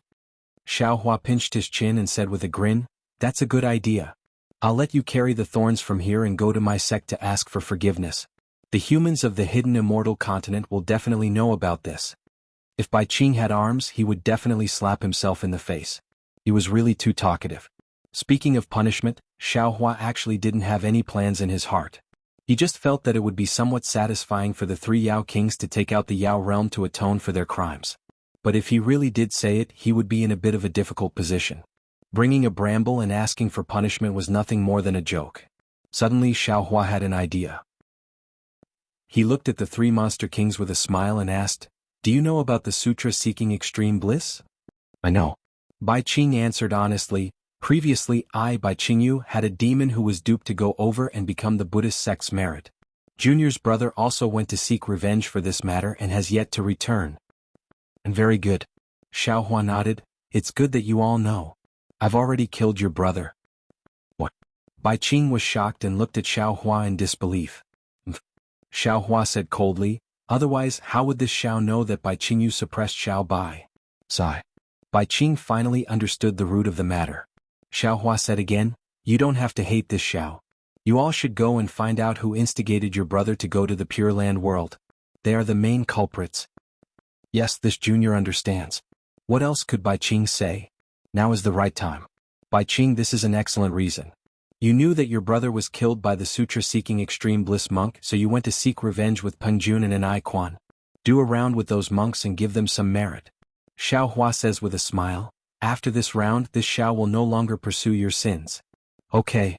Xiao Hua pinched his chin and said with a grin, that's a good idea. I'll let you carry the thorns from here and go to my sect to ask for forgiveness. The humans of the hidden immortal continent will definitely know about this. If Bai Qing had arms he would definitely slap himself in the face. He was really too talkative. Speaking of punishment, Xiao Hua actually didn't have any plans in his heart. He just felt that it would be somewhat satisfying for the three Yao kings to take out the Yao realm to atone for their crimes. But if he really did say it, he would be in a bit of a difficult position. Bringing a bramble and asking for punishment was nothing more than a joke. Suddenly Xiaohua had an idea. He looked at the three monster kings with a smile and asked, "Do you know about the sutra seeking extreme bliss?" "I know." Bai Qing answered honestly. "Previously Bai Qingyu had a demon who was duped to go over and become the Buddhist sect's merit. Junior's brother also went to seek revenge for this matter and has yet to return." "And very good." Xiaohua nodded. "It's good that you all know. I've already killed your brother." "What?" Bai Qing was shocked and looked at Xiaohua in disbelief. Xiaohua said coldly, "Otherwise how would this Xiao know that Bai Qingyu suppressed Xiao Bai?" Sigh. Bai Qing finally understood the root of the matter. Xiaohua said again, "You don't have to hate this Xiao. You all should go and find out who instigated your brother to go to the Pure Land world. They are the main culprits." Yes, this junior understands. What else could Bai Qing say? Now is the right time. Bai Qing, this is an excellent reason. You knew that your brother was killed by the sutra-seeking extreme bliss monk, so you went to seek revenge with Peng Jun and An Quan. Do a round with those monks and give them some merit. Xiaohua says with a smile, "After this round, this Xiao will no longer pursue your sins." Okay.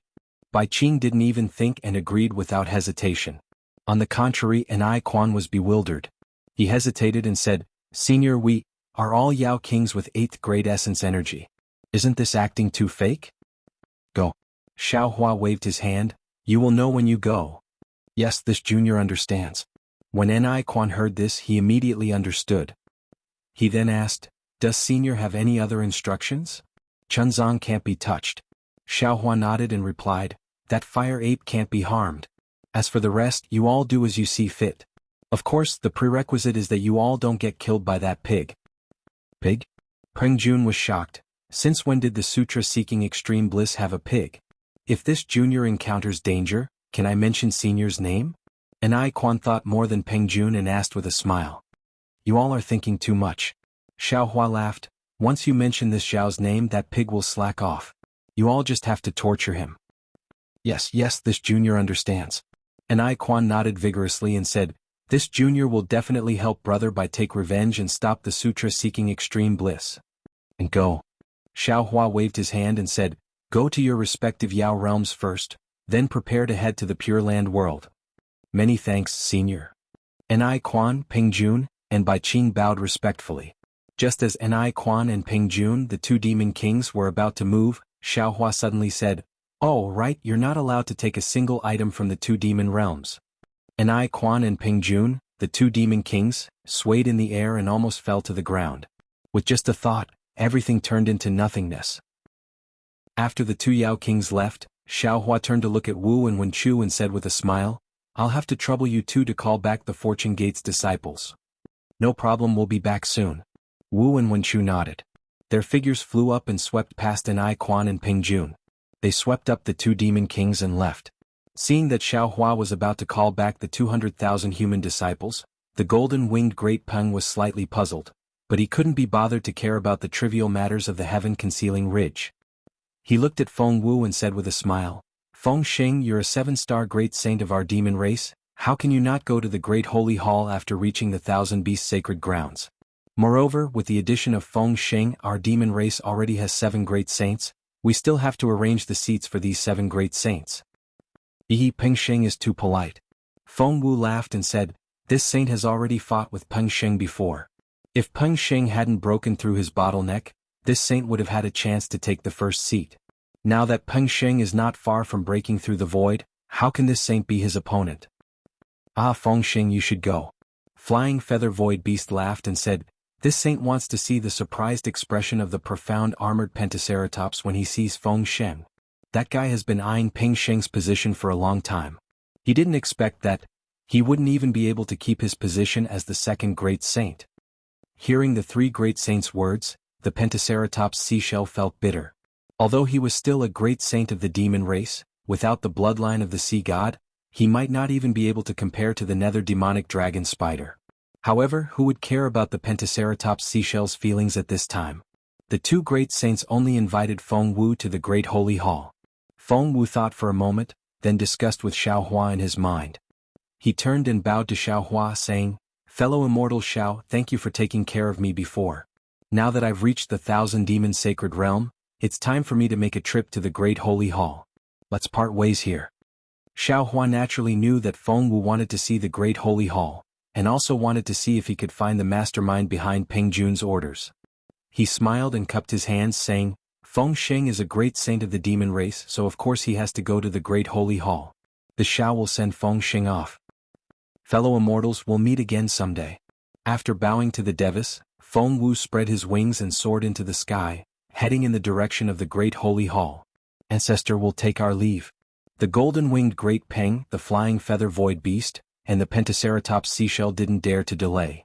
Bai Qing didn't even think and agreed without hesitation. On the contrary, An Quan was bewildered. He hesitated and said, "Senior, we are all Yao kings with 8th grade essence energy. Isn't this acting too fake?" "Go." Xiaohua waved his hand. "You will know when you go." Yes, this junior understands. When An Quan heard this, he immediately understood. He then asked, "Does Senior have any other instructions?" "Chunzong can't be touched." Xiaohua nodded and replied, "That fire ape can't be harmed. As for the rest, you all do as you see fit. Of course, the prerequisite is that you all don't get killed by that pig." "Pig?" Peng Jun was shocked. Since when did the sutra-seeking extreme bliss have a pig? If this junior encounters danger, can I mention Senior's name? An Quan thought more than Peng Jun and asked with a smile. "You all are thinking too much." Xiaohua laughed. "Once you mention this Xiao's name, that pig will slack off. You all just have to torture him." Yes, this junior understands. An Quan nodded vigorously and said, "This junior will definitely help brother by take revenge and stop the sutra-seeking extreme bliss." "And go." Xiaohua waved his hand and said, "Go to your respective Yao realms first, then prepare to head to the Pure Land world." "Many thanks, Senior." An Quan, Peng Jun, and Bai Qing bowed respectfully. Just as An Quan and Peng Jun, the two demon kings, were about to move, Xiaohua suddenly said, "Oh, right, you're not allowed to take a single item from the two demon realms." An Quan and Peng Jun, the two demon kings, swayed in the air and almost fell to the ground. With just a thought, everything turned into nothingness. After the two Yao kings left, Xiaohua turned to look at Wu and Wenchu and said with a smile, "I'll have to trouble you two to call back the Fortune Gate's disciples." "No problem, we'll be back soon." Wu and Wenchu nodded. Their figures flew up and swept past An Quan and Peng Jun. They swept up the two demon kings and left. Seeing that Xiaohua was about to call back the 200,000 human disciples, the golden-winged Great Peng was slightly puzzled, but he couldn't be bothered to care about the trivial matters of the heaven-concealing ridge. He looked at Feng Wu and said with a smile, "Feng Xing, you're a 7-star great saint of our demon race, how can you not go to the Great Holy Hall after reaching the Thousand Beasts sacred grounds? Moreover, with the addition of Feng Xing, our demon race already has 7 great saints, we still have to arrange the seats for these 7 great saints." Peng Xing is too polite." Feng Wu laughed and said, "This saint has already fought with Peng Xing before. If Peng Xing hadn't broken through his bottleneck, this saint would have had a chance to take the first seat. Now that Peng Xing is not far from breaking through the void, how can this saint be his opponent?" Feng Xing, you should go." Flying Feather Void Beast laughed and said, "This saint wants to see the surprised expression of the profound armored Pentaceratops when he sees Feng Xing. That guy has been eyeing Peng Xing's position for a long time. He didn't expect that he wouldn't even be able to keep his position as the second great saint." Hearing the 3 great saints' words, the Pentaceratops seashell felt bitter. Although he was still a great saint of the demon race, without the bloodline of the sea god, he might not even be able to compare to the nether demonic dragon spider. However, who would care about the Pentaceratops seashell's feelings at this time? The 2 great saints only invited Feng Wu to the Great Holy Hall. Feng Wu thought for a moment, then discussed with Xiao Hua in his mind. He turned and bowed to Xiao Hua saying, "Fellow immortal Xiao, thank you for taking care of me before. Now that I've reached the 1,000-demon sacred realm, it's time for me to make a trip to the Great Holy Hall. Let's part ways here." Xiao Hua naturally knew that Feng Wu wanted to see the Great Holy Hall, and also wanted to see if he could find the mastermind behind Peng Jun's orders. He smiled and cupped his hands saying, "Feng Sheng is a great saint of the demon race, so of course he has to go to the Great Holy Hall. The Xiao will send Feng Sheng off. Fellow immortals, will meet again someday." After bowing to the Devis, Feng Wu spread his wings and soared into the sky, heading in the direction of the Great Holy Hall. "Ancestor will take our leave." The golden-winged Great Peng, the flying feather void beast, and the Pentaceratops seashell didn't dare to delay.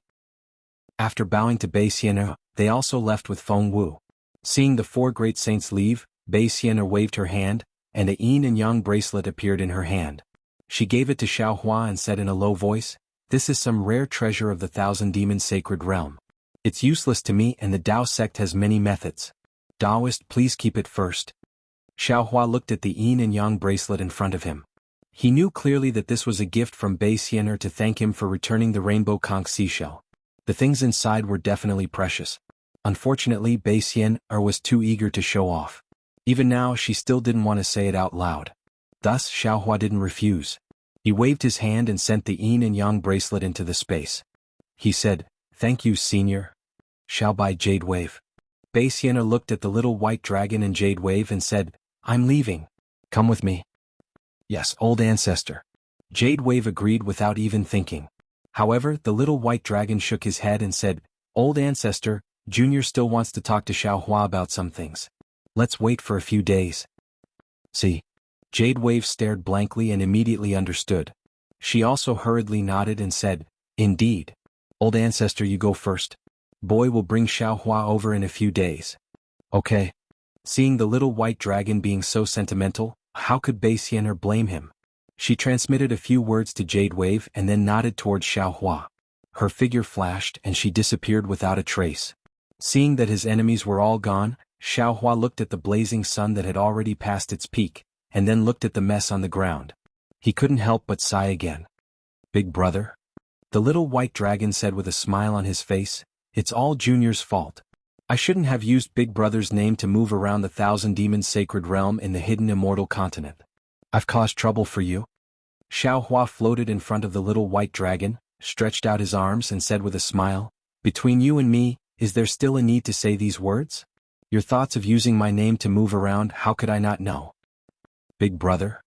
After bowing to Bei Xian'er, they also left with Feng Wu. Seeing the four great saints leave, Bei Xian'er waved her hand, and a yin and yang bracelet appeared in her hand. She gave it to Xiao Hua and said in a low voice, "This is some rare treasure of the 1,000-demon sacred realm. It's useless to me and the Dao sect has many methods. Daoist, please keep it first." Xiao Hua looked at the yin and yang bracelet in front of him. He knew clearly that this was a gift from Bei Xian'er to thank him for returning the rainbow conch seashell. The things inside were definitely precious. Unfortunately, Bei Xian'er was too eager to show off. Even now she still didn't want to say it out loud. Thus Xiao Hua didn't refuse. He waved his hand and sent the yin and yang bracelet into the space. He said, "Thank you, Senior. Shall by Jade Wave." Bei Xian'er looked at the little white dragon and Jade Wave and said, "I'm leaving. Come with me." "Yes, old ancestor." Jade Wave agreed without even thinking. However, the little white dragon shook his head and said, "Old ancestor, Junior still wants to talk to Xiao Hua about some things. Let's wait for a few days." "See?" Jade Wave stared blankly and immediately understood. She also hurriedly nodded and said, "Indeed. Old ancestor, you go first. Boy will bring Xiao Hua over in a few days." "Okay." Seeing the little white dragon being so sentimental, how could Bei Xian'er blame him? She transmitted a few words to Jade Wave and then nodded towards Xiao Hua. Her figure flashed and she disappeared without a trace. Seeing that his enemies were all gone, Xiao Hua looked at the blazing sun that had already passed its peak, and then looked at the mess on the ground. He couldn't help but sigh again. "Big brother?" The little white dragon said with a smile on his face, "It's all Junior's fault. I shouldn't have used Big Brother's name to move around the 1,000-demon sacred realm in the hidden immortal continent. I've caused trouble for you." Xiao Hua floated in front of the little white dragon, stretched out his arms and said with a smile, "Between you and me, is there still a need to say these words? Your thoughts of using my name to move around, how could I not know?" "Big brother?"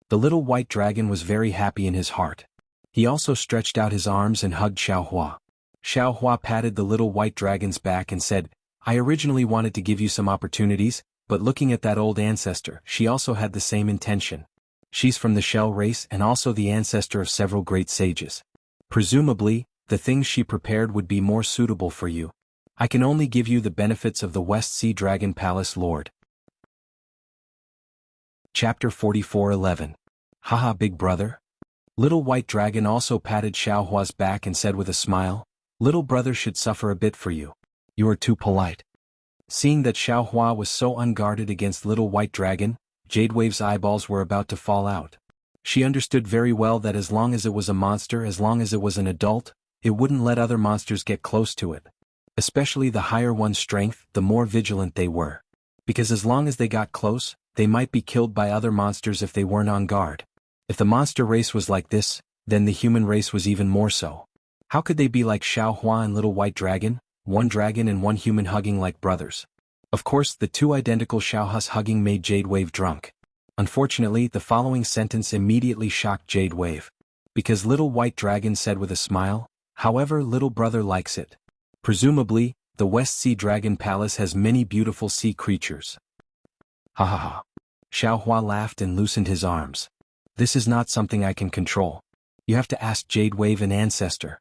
The little white dragon was very happy in his heart. He also stretched out his arms and hugged Xiao Hua. Xiao Hua patted the little white dragon's back and said, "I originally wanted to give you some opportunities, but looking at that old ancestor, she also had the same intention. She's from the Shell race and also the ancestor of several great sages. Presumably, the things she prepared would be more suitable for you. I can only give you the benefits of the West Sea Dragon Palace Lord." Chapter 44:11. Haha, big brother? Little white dragon also patted Xiao Hua's back and said with a smile, "Little brother should suffer a bit for you. You are too polite." Seeing that Xiao Hua was so unguarded against little white dragon, Jade Wave's eyeballs were about to fall out. She understood very well that as long as it was a monster, as long as it was an adult, it wouldn't let other monsters get close to it. Especially the higher one's strength, the more vigilant they were. Because as long as they got close, they might be killed by other monsters if they weren't on guard. If the monster race was like this, then the human race was even more so. How could they be like Xiao Hua and Little White Dragon, one dragon and one human hugging like brothers? Of course, the two identical Xiaohuas hugging made Jade Wave drunk. Unfortunately, the following sentence immediately shocked Jade Wave. Because Little White Dragon said with a smile, "However, little brother likes it. Presumably, the West Sea Dragon Palace has many beautiful sea creatures." Ha ha ha. Xiao Hua laughed and loosened his arms. "This is not something I can control. You have to ask Jade Wave and Ancestor."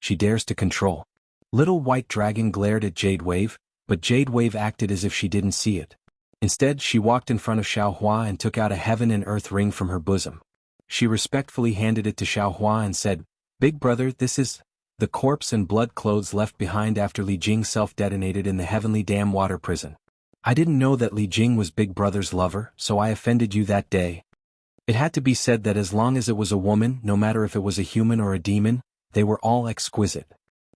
"She dares to control." Little White Dragon glared at Jade Wave, but Jade Wave acted as if she didn't see it. Instead, she walked in front of Xiao Hua and took out a heaven and earth ring from her bosom. She respectfully handed it to Xiao Hua and said, "Big brother, this is the corpse and blood clothes left behind after Li Jing self-detonated in the Heavenly Dam water prison. I didn't know that Li Jing was Big Brother's lover, so I offended you that day." It had to be said that as long as it was a woman, no matter if it was a human or a demon, they were all exquisite.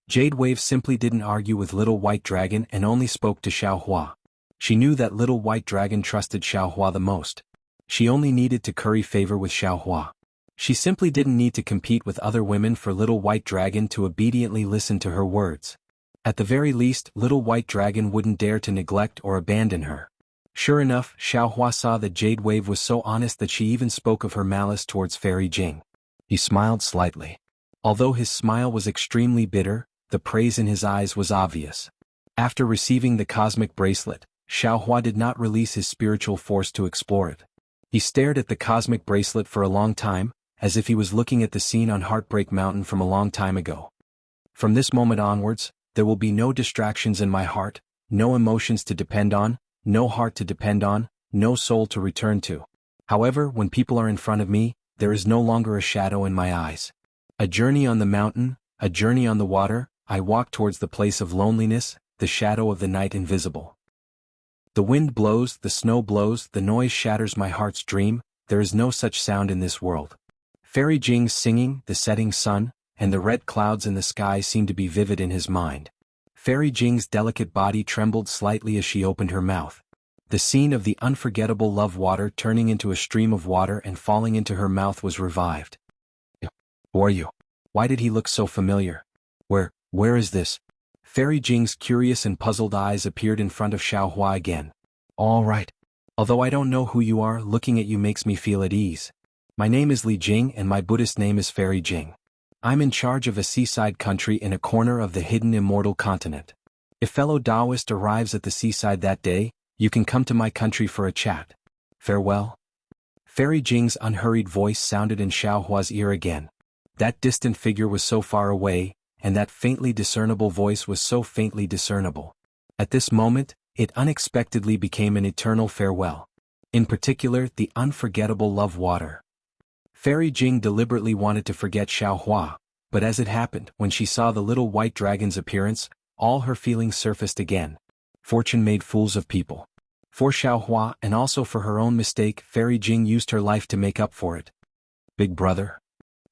Jade Wave simply didn't argue with Little White Dragon and only spoke to Xiaohua. She knew that Little White Dragon trusted Xiaohua the most. She only needed to curry favor with Xiaohua. She simply didn't need to compete with other women for Little White Dragon to obediently listen to her words. At the very least, Little White Dragon wouldn't dare to neglect or abandon her. Sure enough, Xiaohua saw that Jade Wave was so honest that she even spoke of her malice towards Fairy Jing. He smiled slightly. Although his smile was extremely bitter, the praise in his eyes was obvious. After receiving the cosmic bracelet, Xiaohua did not release his spiritual force to explore it. He stared at the cosmic bracelet for a long time, as if he was looking at the scene on Heartbreak Mountain from a long time ago. From this moment onwards, there will be no distractions in my heart, no emotions to depend on, no heart to depend on, no soul to return to. However, when people are in front of me, there is no longer a shadow in my eyes. A journey on the mountain, a journey on the water, I walk towards the place of loneliness, the shadow of the night invisible. The wind blows, the snow blows, the noise shatters my heart's dream, there is no such sound in this world. Fairy Jing's singing, the setting sun, and the red clouds in the sky seemed to be vivid in his mind. Fairy Jing's delicate body trembled slightly as she opened her mouth. The scene of the unforgettable love water turning into a stream of water and falling into her mouth was revived. Who are you? Why did he look so familiar? Where is this? Fairy Jing's curious and puzzled eyes appeared in front of Xiaohua again. All right. Although I don't know who you are, looking at you makes me feel at ease. My name is Li Jing and my Buddhist name is Fairy Jing. I'm in charge of a seaside country in a corner of the hidden immortal continent. If fellow Taoist arrives at the seaside that day, you can come to my country for a chat. Farewell. Fairy Jing's unhurried voice sounded in Xiaohua's ear again. That distant figure was so far away, and that faintly discernible voice was so faintly discernible. At this moment, it unexpectedly became an eternal farewell. In particular, the unforgettable love water. Fairy Jing deliberately wanted to forget Xiaohua, but as it happened, when she saw the little white dragon's appearance, all her feelings surfaced again. Fortune made fools of people. For Xiaohua and also for her own mistake, Fairy Jing used her life to make up for it. Big brother.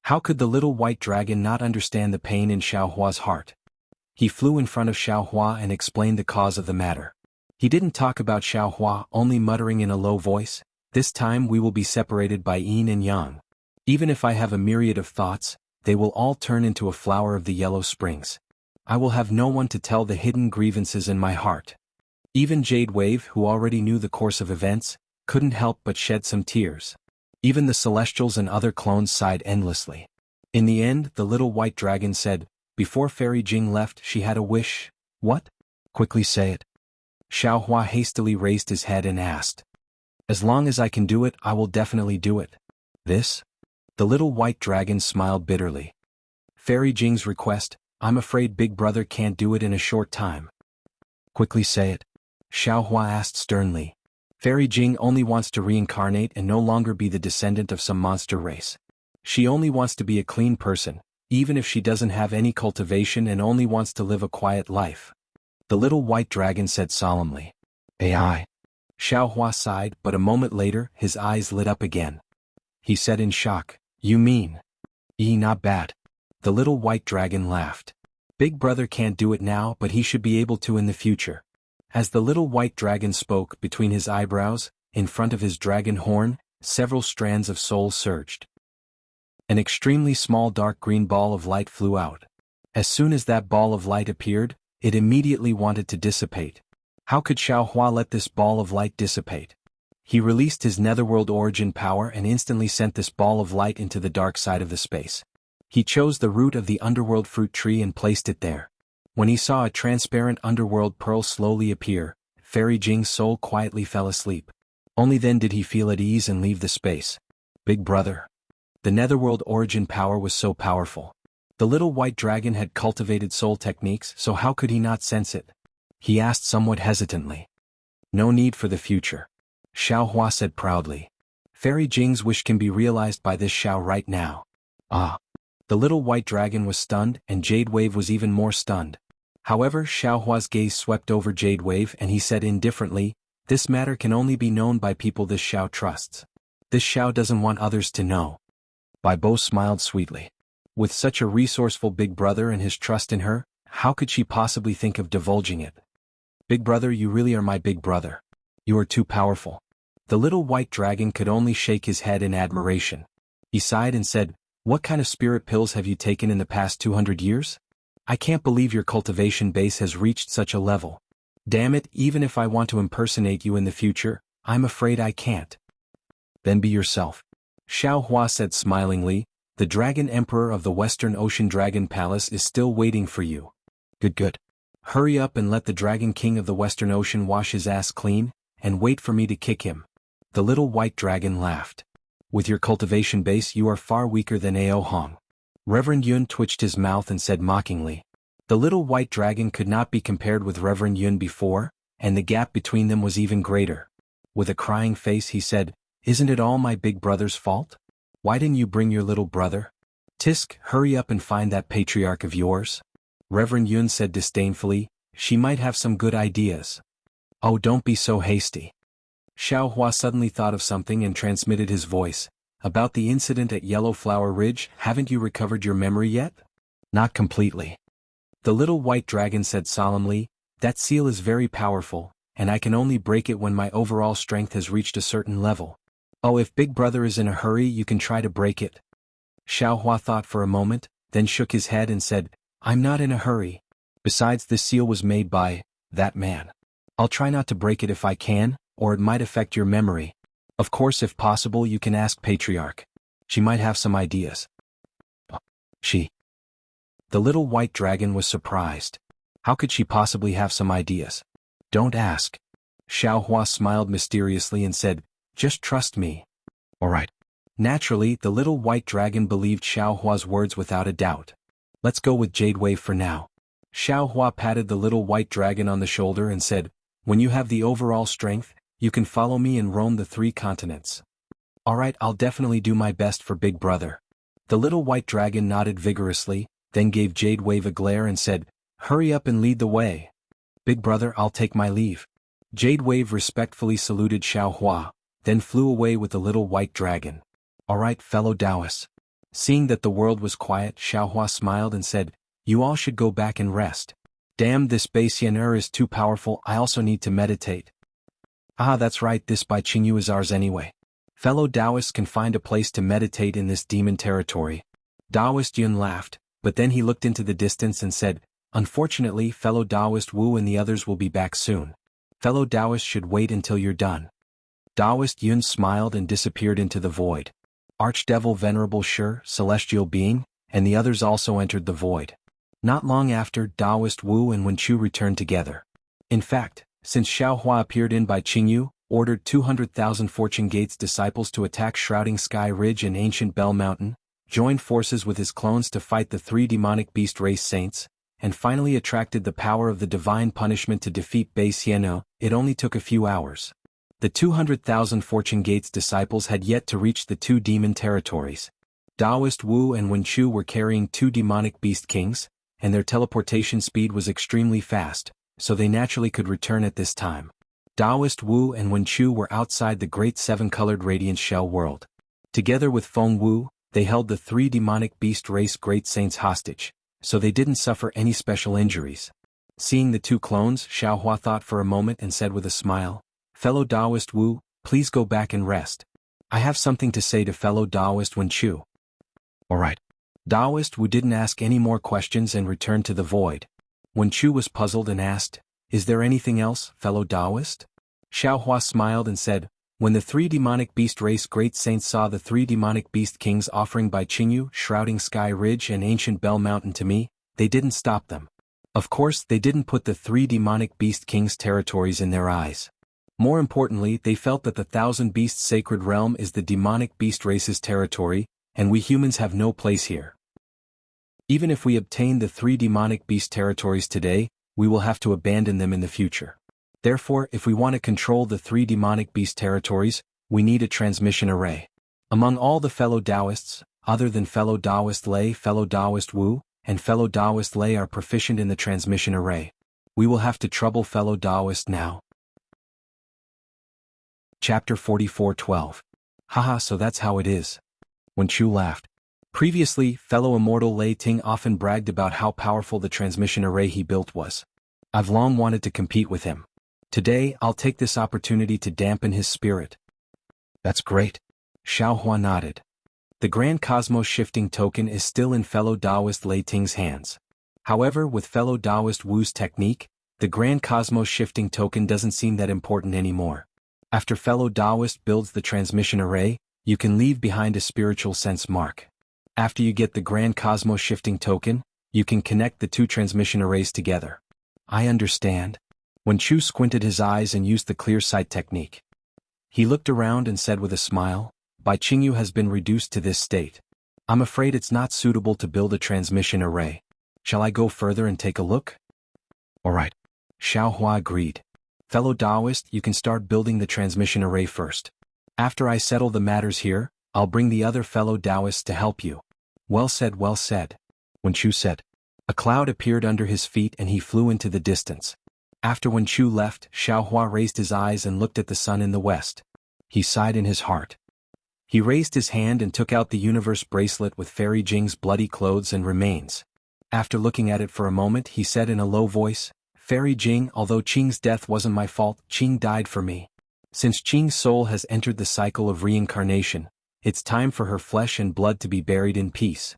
How could the little white dragon not understand the pain in Xiaohua's heart? He flew in front of Xiaohua and explained the cause of the matter. He didn't talk about Xiaohua, only muttering in a low voice, "This time we will be separated by yin and yang. Even if I have a myriad of thoughts, they will all turn into a flower of the yellow springs. I will have no one to tell the hidden grievances in my heart." Even Jade Wave, who already knew the course of events, couldn't help but shed some tears. Even the Celestials and other clones sighed endlessly. In the end, the little white dragon said, before Fairy Jing left, she had a wish. What? Quickly say it. Xiaohua hastily raised his head and asked. As long as I can do it, I will definitely do it. This? The little white dragon smiled bitterly. Fairy Jing's request, I'm afraid Big Brother can't do it in a short time. Quickly say it. Xiaohua asked sternly. Fairy Jing only wants to reincarnate and no longer be the descendant of some monster race. She only wants to be a clean person, even if she doesn't have any cultivation and only wants to live a quiet life. The little white dragon said solemnly. AI. Xiaohua sighed, but a moment later, his eyes lit up again. He said in shock, You mean? Not bad. The little white dragon laughed. Big Brother can't do it now, but he should be able to in the future. As the little white dragon spoke, between his eyebrows, in front of his dragon horn, several strands of soul surged. An extremely small dark green ball of light flew out. As soon as that ball of light appeared, it immediately wanted to dissipate. How could Xiaohua let this ball of light dissipate? He released his netherworld origin power and instantly sent this ball of light into the dark side of the space. He chose the root of the underworld fruit tree and placed it there. When he saw a transparent underworld pearl slowly appear, Fairy Jing's soul quietly fell asleep. Only then did he feel at ease and leave the space. Big Brother. The netherworld origin power was so powerful. The little white dragon had cultivated soul techniques, so how could he not sense it? He asked somewhat hesitantly. No need for the future. Xiaohua said proudly. Fairy Jing's wish can be realized by this Xiao right now. Ah. The little white dragon was stunned, and Jade Wave was even more stunned. However, Xiaohua's gaze swept over Jade Wave and he said indifferently, This matter can only be known by people this Xiao trusts. This Xiao doesn't want others to know. Bai Bo smiled sweetly. With such a resourceful big brother and his trust in her, how could she possibly think of divulging it? Big brother, you really are my big brother. You are too powerful. The little white dragon could only shake his head in admiration. He sighed and said, "What kind of spirit pills have you taken in the past 200 years? I can't believe your cultivation base has reached such a level. Damn it, even if I want to impersonate you in the future, I'm afraid I can't." "Then be yourself," Xiao Hua said smilingly. "The Dragon Emperor of the Western Ocean Dragon Palace is still waiting for you." Good. Hurry up and let the Dragon King of the Western Ocean wash his ass clean, and wait for me to kick him." The little white dragon laughed. "With your cultivation base you are far weaker than Ao Hong." Reverend Yun twitched his mouth and said mockingly. The little white dragon could not be compared with Reverend Yun before, and the gap between them was even greater. With a crying face he said, "Isn't it all my big brother's fault? Why didn't you bring your little brother? Tisk, hurry up and find that patriarch of yours." Reverend Yun said disdainfully, "She might have some good ideas." "Oh, don't be so hasty." Xiao Hua suddenly thought of something and transmitted his voice. "About the incident at Yellow Flower Ridge, haven't you recovered your memory yet?" "Not completely." The little white dragon said solemnly, "That seal is very powerful, and I can only break it when my overall strength has reached a certain level." "Oh, if Big Brother is in a hurry you can try to break it." Xiao Hua thought for a moment, then shook his head and said, "I'm not in a hurry. Besides, this seal was made by that man. I'll try not to break it if I can, or it might affect your memory. Of course, if possible you can ask Patriarch. She might have some ideas." She. The little white dragon was surprised. How could she possibly have some ideas? "Don't ask." Xiao Hua smiled mysteriously and said, "Just trust me." "All right." Naturally, the little white dragon believed Xiao Hua's words without a doubt. "Let's go with Jade Wave for now." Xiao Hua patted the little white dragon on the shoulder and said, "When you have the overall strength, you can follow me and roam the 3 continents." "All right, I'll definitely do my best for Big Brother." The little white dragon nodded vigorously, then gave Jade Wave a glare and said, "Hurry up and lead the way." "Big Brother, I'll take my leave." Jade Wave respectfully saluted Xiao Hua, then flew away with the little white dragon. "All right, fellow Taoists." Seeing that the world was quiet, Xiao Hua smiled and said, "You all should go back and rest. Damn, this Baixian is too powerful, I also need to meditate." "Ah, that's right, this Bai Qingyu is ours anyway. Fellow Taoists can find a place to meditate in this demon territory." Taoist Yun laughed, but then he looked into the distance and said, "Unfortunately, fellow Taoist Wu and the others will be back soon. Fellow Taoists should wait until you're done." Taoist Yun smiled and disappeared into the void. Archdevil Venerable Shi, Celestial Being, and the others also entered the void. Not long after, Taoist Wu and Wenchu returned together. In fact, since Xiao Hua appeared in Bai Qingyu, ordered 200,000 Fortune Gates disciples to attack Shrouding Sky Ridge and Ancient Bell Mountain, joined forces with his clones to fight the 3 demonic beast race saints, and finally attracted the power of the divine punishment to defeat Bai Xian'e, it only took a few hours. The 200,000 Fortune Gates disciples had yet to reach the 2 demon territories. Taoist Wu and Wenchu were carrying 2 demonic beast kings, and their teleportation speed was extremely fast, so they naturally could return at this time. Taoist Wu and Wenchu were outside the great 7-colored radiant shell world. Together with Feng Wu, they held the 3 demonic beast race great saints hostage, so they didn't suffer any special injuries. Seeing the 2 clones, Xiao Hua thought for a moment and said with a smile, "Fellow Taoist Wu, please go back and rest. I have something to say to fellow Taoist Wenchu." "All right." Taoist Wu didn't ask any more questions and returned to the void. Wenchu was puzzled and asked, "Is there anything else, fellow Taoist?" Xiao Hua smiled and said, "When the 3 demonic beast race great saints saw the 3 demonic beast kings offering Bai Qingyu, Shrouding Sky Ridge and Ancient Bell Mountain to me, they didn't stop them. Of course, they didn't put the 3 demonic beast kings' territories in their eyes. More importantly, they felt that the 1,000 Beasts Sacred Realm is the demonic beast race's territory, and we humans have no place here. Even if we obtain the 3 demonic beast territories today, we will have to abandon them in the future. Therefore, if we want to control the 3 demonic beast territories, we need a transmission array. Among all the fellow Taoists, other than fellow Taoist Lei, fellow Taoist Wu, and fellow Taoist Lei are proficient in the transmission array. We will have to trouble fellow Taoist now." Chapter 44:12. Haha, so that's how it is. Wen Chu laughed. Previously, fellow immortal Lei Ting often bragged about how powerful the transmission array he built was. I've long wanted to compete with him. Today, I'll take this opportunity to dampen his spirit. That's great. Xiaohua nodded. The Grand Cosmos Shifting Token is still in fellow Taoist Lei Ting's hands. However, with fellow Taoist Wu's technique, the Grand Cosmos Shifting Token doesn't seem that important anymore. After fellow Taoist builds the transmission array, you can leave behind a spiritual sense mark. After you get the Grand Cosmos Shifting Token, you can connect the two transmission arrays together. I understand. Wen Chu squinted his eyes and used the clear sight technique. He looked around and said with a smile, Bai Qingyu has been reduced to this state. I'm afraid it's not suitable to build a transmission array. Shall I go further and take a look? All right. Xiaohua agreed. Fellow Taoist, you can start building the transmission array first. After I settle the matters here, I'll bring the other fellow Taoists to help you. Well said, well said. Wen Chu said. A cloud appeared under his feet and he flew into the distance. After Wen Chu left, Xiaohua raised his eyes and looked at the sun in the west. He sighed in his heart. He raised his hand and took out the universe bracelet with Fairy Jing's bloody clothes and remains. After looking at it for a moment, he said in a low voice, Fairy Jing, although Qing's death wasn't my fault, Qing died for me. Since Qing's soul has entered the cycle of reincarnation, it's time for her flesh and blood to be buried in peace.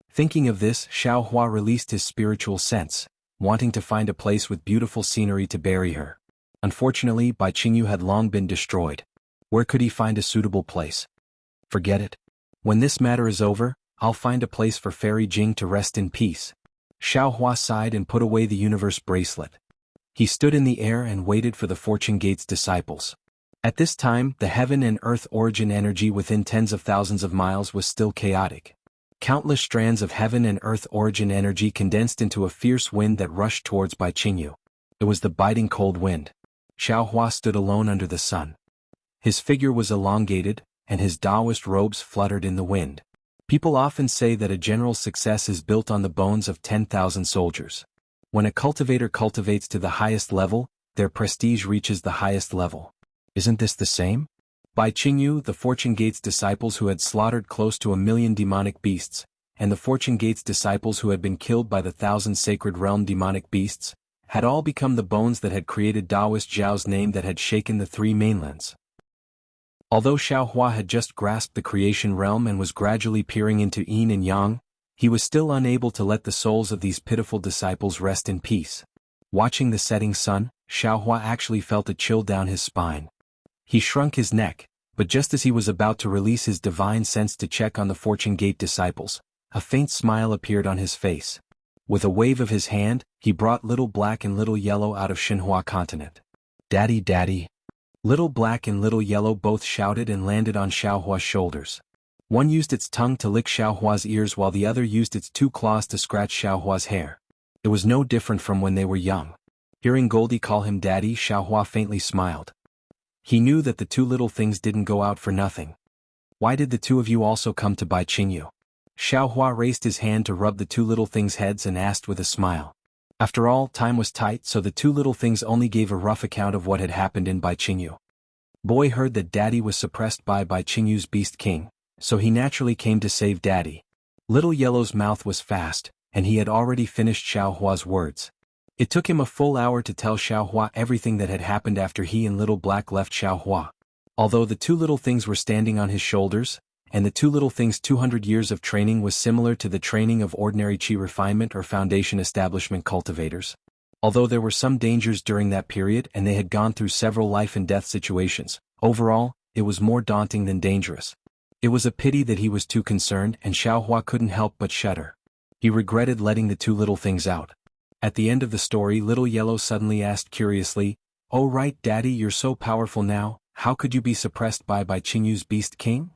Thinking of this, Xiaohua released his spiritual sense, wanting to find a place with beautiful scenery to bury her. Unfortunately, Bai Qingyu had long been destroyed. Where could he find a suitable place? Forget it. When this matter is over, I'll find a place for Fairy Jing to rest in peace. Xiaohua sighed and put away the universe bracelet. He stood in the air and waited for the Fortune Gate's disciples. At this time, the heaven and earth origin energy within tens of thousands of miles was still chaotic. Countless strands of heaven and earth origin energy condensed into a fierce wind that rushed towards Bai Qingyu. It was the biting cold wind. Xiaohua stood alone under the sun. His figure was elongated, and his Taoist robes fluttered in the wind. People often say that a general's success is built on the bones of 10,000 soldiers. When a cultivator cultivates to the highest level, their prestige reaches the highest level. Isn't this the same? Bai Qingyu, the Fortune Gate's disciples who had slaughtered close to 1,000,000 demonic beasts, and the Fortune Gate's disciples who had been killed by the 1,000 sacred realm demonic beasts, had all become the bones that had created Taoist Zhao's name that had shaken the three mainlands. Although Xiaohua had just grasped the creation realm and was gradually peering into yin and yang, he was still unable to let the souls of these pitiful disciples rest in peace. Watching the setting sun, Xiaohua actually felt a chill down his spine. He shrunk his neck, but just as he was about to release his divine sense to check on the Fortune Gate disciples, a faint smile appeared on his face. With a wave of his hand, he brought Little Black and Little Yellow out of Xinhua continent. Daddy, Daddy. Little Black and Little Yellow both shouted and landed on Xiaohua's shoulders. One used its tongue to lick Xiaohua's ears while the other used its two claws to scratch Xiaohua's hair. It was no different from when they were young. Hearing Goldie call him Daddy, Xiaohua faintly smiled. He knew that the two little things didn't go out for nothing. Why did the two of you also come to Bai Qingyu? Xiaohua raised his hand to rub the two little things' heads and asked with a smile. After all, time was tight, so the two little things only gave a rough account of what had happened in Bai Qingyu. Boy heard that Daddy was suppressed by Bai Qingyu's Beast King, so he naturally came to save Daddy. Little Yellow's mouth was fast, and he had already finished Xiaohua's words. It took him a full hour to tell Xiaohua everything that had happened after he and Little Black left Xiaohua. Although the two little things were standing on his shoulders, and the two little things' 200 years of training was similar to the training of ordinary Qi refinement or foundation establishment cultivators. Although there were some dangers during that period and they had gone through several life and death situations, overall, it was more daunting than dangerous. It was a pity that he was too concerned and Xiaohua couldn't help but shudder. He regretted letting the two little things out. At the end of the story, Little Yellow suddenly asked curiously, "Oh right, Daddy, you're so powerful now, how could you be suppressed by Bai Qingyu's Beast King?"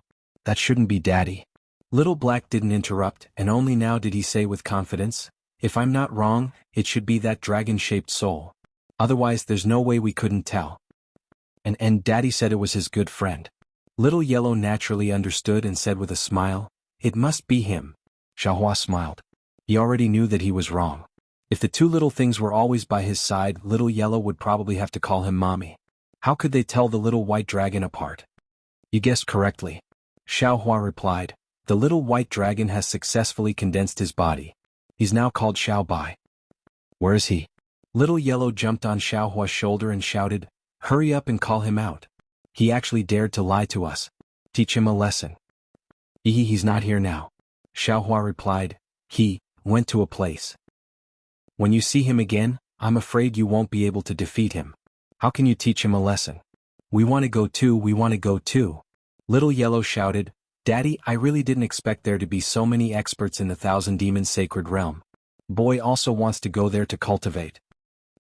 "That shouldn't be, Daddy." Little Black didn't interrupt, and only now did he say with confidence, "If I'm not wrong, it should be that dragon-shaped soul. Otherwise there's no way we couldn't tell." And Daddy said it was his good friend. Little Yellow naturally understood and said with a smile, "It must be him." Xiaohua smiled. He already knew that he was wrong. If the two little things were always by his side, Little Yellow would probably have to call him Mommy. How could they tell the little white dragon apart? You guessed correctly. Xiaohua replied. The little white dragon has successfully condensed his body. He's now called Xiao Bai. Where is he? Little Yellow jumped on Xiaohua's shoulder and shouted, hurry up and call him out. He actually dared to lie to us. Teach him a lesson. He's not here now. Xiaohua replied. He went to a place. When you see him again, I'm afraid you won't be able to defeat him. How can you teach him a lesson? We want to go too. Little Yellow shouted, Daddy, I really didn't expect there to be so many experts in the Thousand Demons Sacred Realm. Boy also wants to go there to cultivate.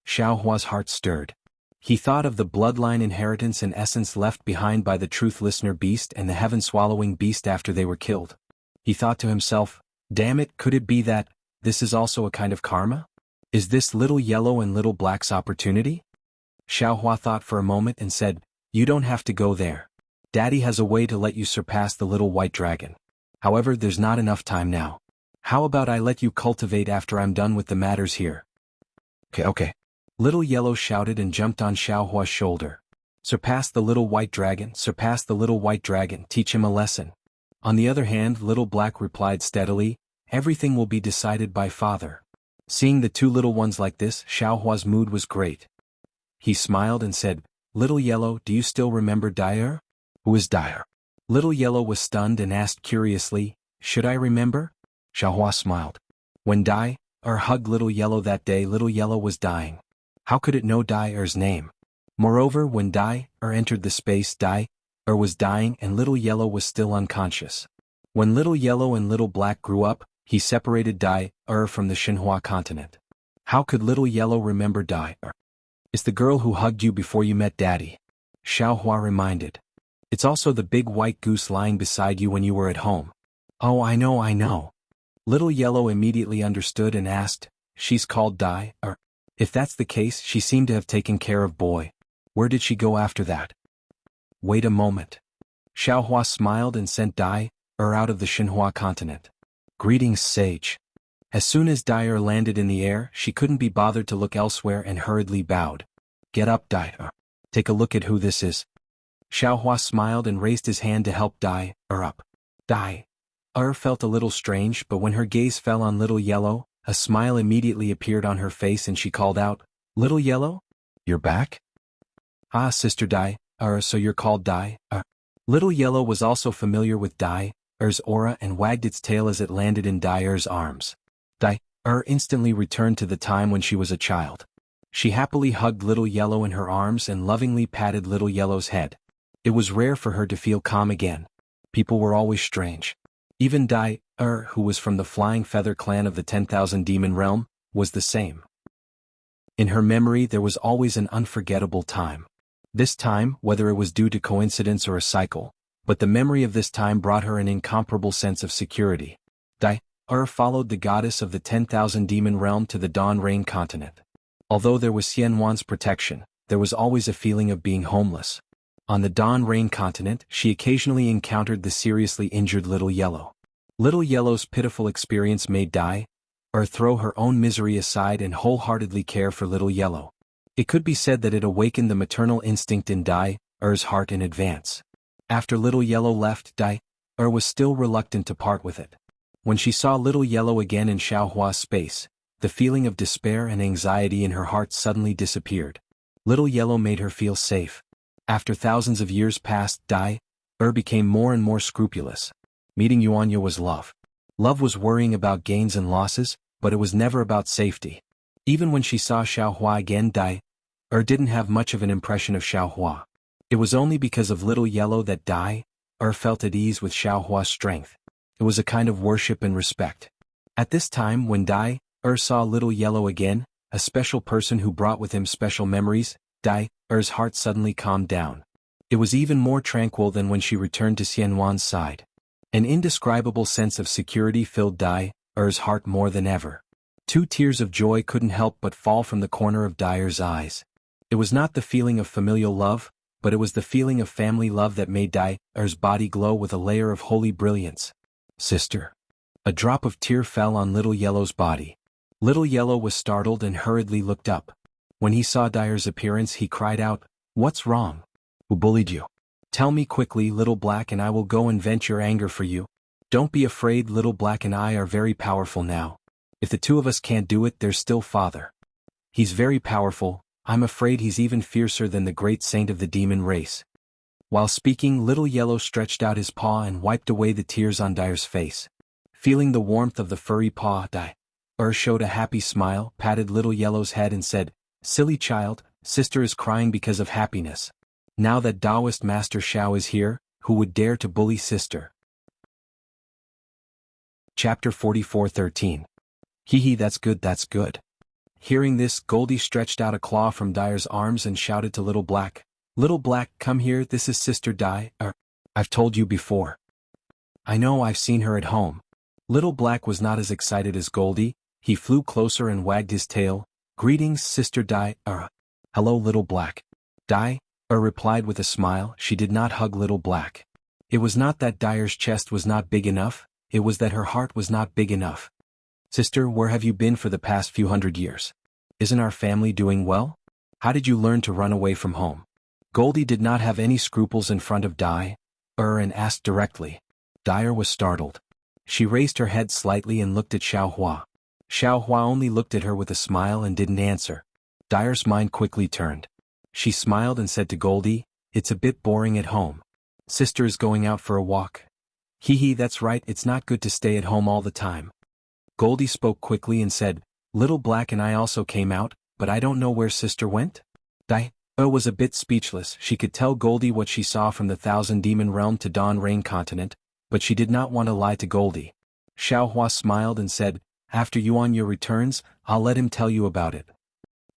Xiaohua's heart stirred. He thought of the bloodline inheritance and essence left behind by the Truth Listener beast and the Heaven-swallowing beast after they were killed. He thought to himself, damn it, could it be that this is also a kind of karma? Is this Little Yellow and Little Black's opportunity? Xiaohua thought for a moment and said, you don't have to go there. Daddy has a way to let you surpass the little white dragon. However, there's not enough time now. How about I let you cultivate after I'm done with the matters here? Okay. Little Yellow shouted and jumped on Xiaohua's shoulder. Surpass the little white dragon, teach him a lesson. On the other hand, Little Black replied steadily, everything will be decided by Father. Seeing the two little ones like this, Xiaohua's mood was great. He smiled and said, Little Yellow, do you still remember Dyer? Who is Dyer? Little Yellow was stunned and asked curiously, should I remember? Xiaohua smiled. When Dyer hugged Little Yellow that day, Little Yellow was dying. How could it know Dyer's name? Moreover, when Dyer entered the space, Dyer was dying and Little Yellow was still unconscious. When Little Yellow and Little Black grew up, he separated Dyer from the Xinhua continent. How could Little Yellow remember Dyer? It's the girl who hugged you before you met Daddy. Xiaohua reminded. It's also the big white goose lying beside you when you were at home. Oh, I know. Little Yellow immediately understood and asked, she's called Dyer? If that's the case, she seemed to have taken care of Boy. Where did she go after that? Wait a moment. Xiaohua smiled and sent Dyer out of the Xinhua continent. Greetings, sage. As soon as Dyer landed in the air, she couldn't be bothered to look elsewhere and hurriedly bowed. Get up, Dyer. Take a look at who this is. Xiaohua smiled and raised his hand to help Dyer up. Dyer felt a little strange, but when her gaze fell on Little Yellow, a smile immediately appeared on her face and she called out, Little Yellow? You're back? Ah, Sister Dyer, so you're called Dyer? Little Yellow was also familiar with Dyer's aura and wagged its tail as it landed in Dyer's arms. Dyer instantly returned to the time when she was a child. She happily hugged Little Yellow in her arms and lovingly patted Little Yellow's head. It was rare for her to feel calm again. People were always strange. Even Dyer, who was from the Flying Feather clan of the 10,000 Demon Realm, was the same. In her memory there was always an unforgettable time. This time, whether it was due to coincidence or a cycle, but the memory of this time brought her an incomparable sense of security. Dyer followed the goddess of the 10,000 Demon Realm to the Dawn Rain continent. Although there was Xianwan's protection, there was always a feeling of being homeless. On the Dawn Rain continent, she occasionally encountered the seriously injured Little Yellow. Little Yellow's pitiful experience made Dyer throw her own misery aside and wholeheartedly care for Little Yellow. It could be said that it awakened the maternal instinct in Dyer's heart in advance. After Little Yellow left, Dyer was still reluctant to part with it. When she saw Little Yellow again in Xiaohua's space, the feeling of despair and anxiety in her heart suddenly disappeared. Little Yellow made her feel safe. After thousands of years passed, Dyer became more and more scrupulous. Meeting Yuanya was love. Love was worrying about gains and losses, but it was never about safety. Even when she saw Xiaohua again, Dyer didn't have much of an impression of Xiaohua. It was only because of Little Yellow that Dyer felt at ease with Xiaohua's strength. It was a kind of worship and respect. At this time, when Dyer saw Little Yellow again, a special person who brought with him special memories, Dyer's heart suddenly calmed down. It was even more tranquil than when she returned to Xianwan's side. An indescribable sense of security filled Dyer's heart more than ever. 2 tears of joy couldn't help but fall from the corner of Dyer's eyes. It was not the feeling of familial love, but it was the feeling of family love that made Dyer's body glow with a layer of holy brilliance. Sister. A drop of tear fell on Little Yellow's body. Little Yellow was startled and hurriedly looked up. When he saw Dyer's appearance, he cried out, "What's wrong? Who bullied you?" Tell me quickly, Little Black, and I will go and vent your anger for you. Don't be afraid, Little Black and I are very powerful now. If the two of us can't do it, there's still Father. He's very powerful. I'm afraid he's even fiercer than the great saint of the demon race." While speaking, Little Yellow stretched out his paw and wiped away the tears on Dire's face. Feeling the warmth of the furry paw, Dire showed a happy smile, patted Little Yellow's head and said, "Silly child, sister is crying because of happiness. Now that Taoist Master Xiao is here, who would dare to bully sister?" Chapter 44:13. Hee, that's good, that's good. Hearing this, Goldie stretched out a claw from Dire's arms and shouted to Little Black, "Little Black, come here, this is Sister Dire. I've told you before. I know, I've seen her at home." Little Black was not as excited as Goldie. He flew closer and wagged his tail. "Greetings, Sister Dire." "Hello, Little Black." Dire replied with a smile. She did not hug Little Black. It was not that Dire's chest was not big enough, it was that her heart was not big enough. "Sister, where have you been for the past few hundred years? Isn't our family doing well? How did you learn to run away from home?" Goldie did not have any scruples in front of Dire and asked directly. Dire was startled. She raised her head slightly and looked at Xiaohua. Xiaohua only looked at her with a smile and didn't answer. Dire's mind quickly turned. She smiled and said to Goldie, "It's a bit boring at home. Sister is going out for a walk." Hee, that's right, it's not good to stay at home all the time." Goldie spoke quickly and said, "Little Black and I also came out, but I don't know where sister went." Dire was a bit speechless. She could tell Goldie what she saw from the Thousand Demon Realm to Dawn Rain Continent, but she did not want to lie to Goldie. Xiaohua smiled and said, "After Yuanya returns, I'll let him tell you about it."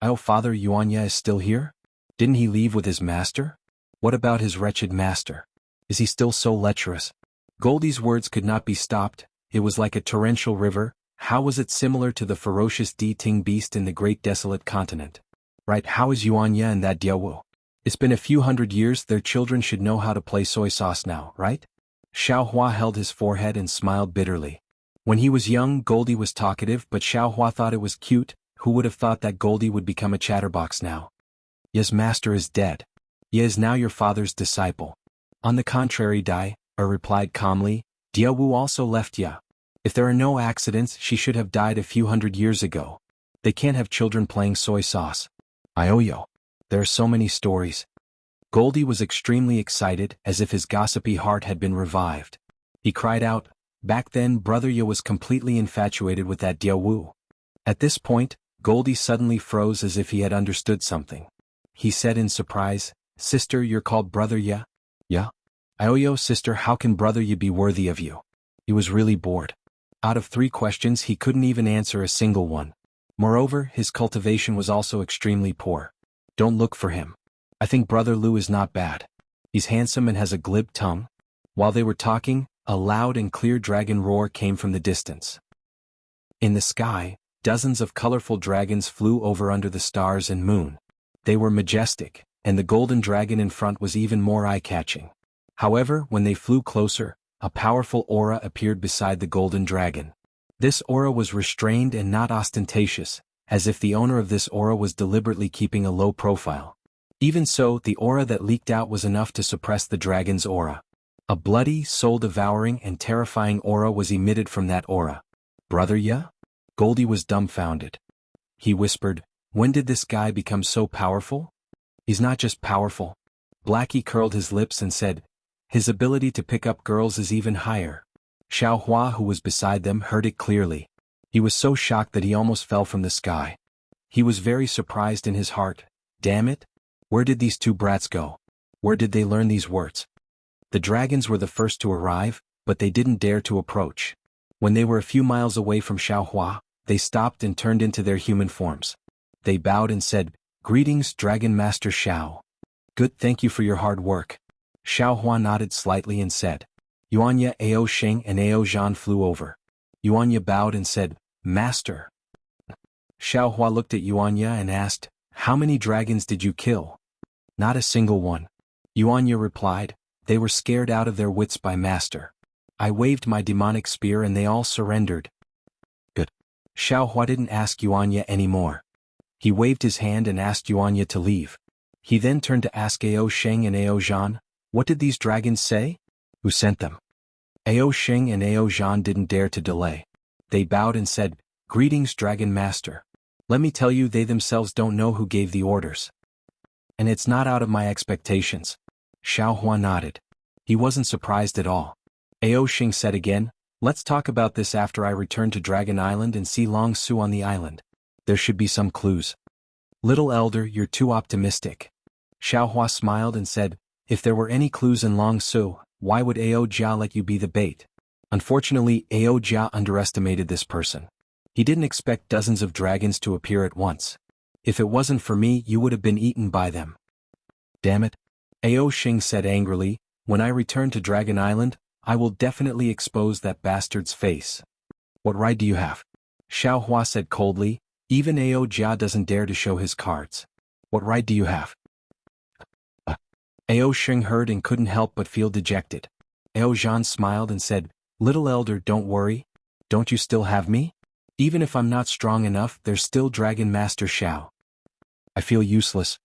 "Oh, Father, Yuanya is still here? Didn't he leave with his master? What about his wretched master? Is he still so lecherous?" Goldie's words could not be stopped. It was like a torrential river. How was it similar to the ferocious Ting beast in the great desolate continent? Right, how is Yuanya and that Diawu? It's been a few hundred years, their children should know how to play soy sauce now, right? Xiaohua held his forehead and smiled bitterly. When he was young, Goldie was talkative, but Xiaohua thought it was cute. Who would have thought that Goldie would become a chatterbox now? "Yes, master is dead. Ye is now your father's disciple." "On the contrary, Dire replied calmly, "Diawu also left ya. If there are no accidents, she should have died a few hundred years ago. They can't have children playing soy sauce." "Ioyo. There are so many stories." Goldie was extremely excited, as if his gossipy heart had been revived. He cried out, "Back then Brother Ya was completely infatuated with that Diawu." At this point, Goldie suddenly froze as if he had understood something. He said in surprise, "Sister, you're called Brother Ya?" "Yeah." "Ioyo, sister, how can Brother Ya be worthy of you?" He was really bored. Out of 3 questions he couldn't even answer a single one. Moreover, his cultivation was also extremely poor. "Don't look for him. I think Brother Lu is not bad. He's handsome and has a glib tongue." While they were talking, a loud and clear dragon roar came from the distance. In the sky, dozens of colorful dragons flew over under the stars and moon. They were majestic, and the golden dragon in front was even more eye-catching. However, when they flew closer, a powerful aura appeared beside the golden dragon. This aura was restrained and not ostentatious, as if the owner of this aura was deliberately keeping a low profile. Even so, the aura that leaked out was enough to suppress the dragon's aura. A bloody, soul-devouring and terrifying aura was emitted from that aura. "Brother Ya?" Goldie was dumbfounded. He whispered, "When did this guy become so powerful?" "He's not just powerful." Blackie curled his lips and said, "His ability to pick up girls is even higher." Xiaohua, who was beside them, heard it clearly. He was so shocked that he almost fell from the sky. He was very surprised in his heart. Damn it! Where did these 2 brats go? Where did they learn these words? The dragons were the first to arrive, but they didn't dare to approach. When they were a few miles away from Xiaohua, they stopped and turned into their human forms. They bowed and said, "Greetings, Dragon Master Xiao. Good, thank you for your hard work." Xiaohua nodded slightly and said, "Yuanya, Ao Sheng and Ao Zhan flew over." Yuanya bowed and said, "Master." Xiaohua looked at Yuanya and asked, "How many dragons did you kill?" "Not a single one." Yuanya replied, "They were scared out of their wits by Master. I waved my demonic spear and they all surrendered." Good. Xiaohua didn't ask Yuanya anymore. He waved his hand and asked Yuanya to leave. He then turned to ask Ao Sheng and Ao Zhan, What did these dragons say? Who sent them? Ao Xing and Ao Zhan didn't dare to delay. They bowed and said, "Greetings, Dragon Master. Let me tell you, they themselves don't know who gave the orders. And it's not out of my expectations." Xiao Hua nodded. He wasn't surprised at all. Ao Xing said again, "Let's talk about this after I return to Dragon Island and see Long Su on the island. There should be some clues." "Little elder, you're too optimistic." Xiao Hua smiled and said, "If there were any clues in Long Su, why would Ao Jia let you be the bait?" Unfortunately, Ao Jia underestimated this person. He didn't expect dozens of dragons to appear at once. "If it wasn't for me, you would have been eaten by them." "Damn it," Ao Xing said angrily, "when I return to Dragon Island, I will definitely expose that bastard's face." "What right do you have?" Xiao Hua said coldly. "Even Ao Jia doesn't dare to show his cards. What right do you have?" Ao Xing heard and couldn't help but feel dejected. Ao Zhan smiled and said, "Little elder, don't worry. Don't you still have me? Even if I'm not strong enough, there's still Dragon Master Xiao." "I feel useless."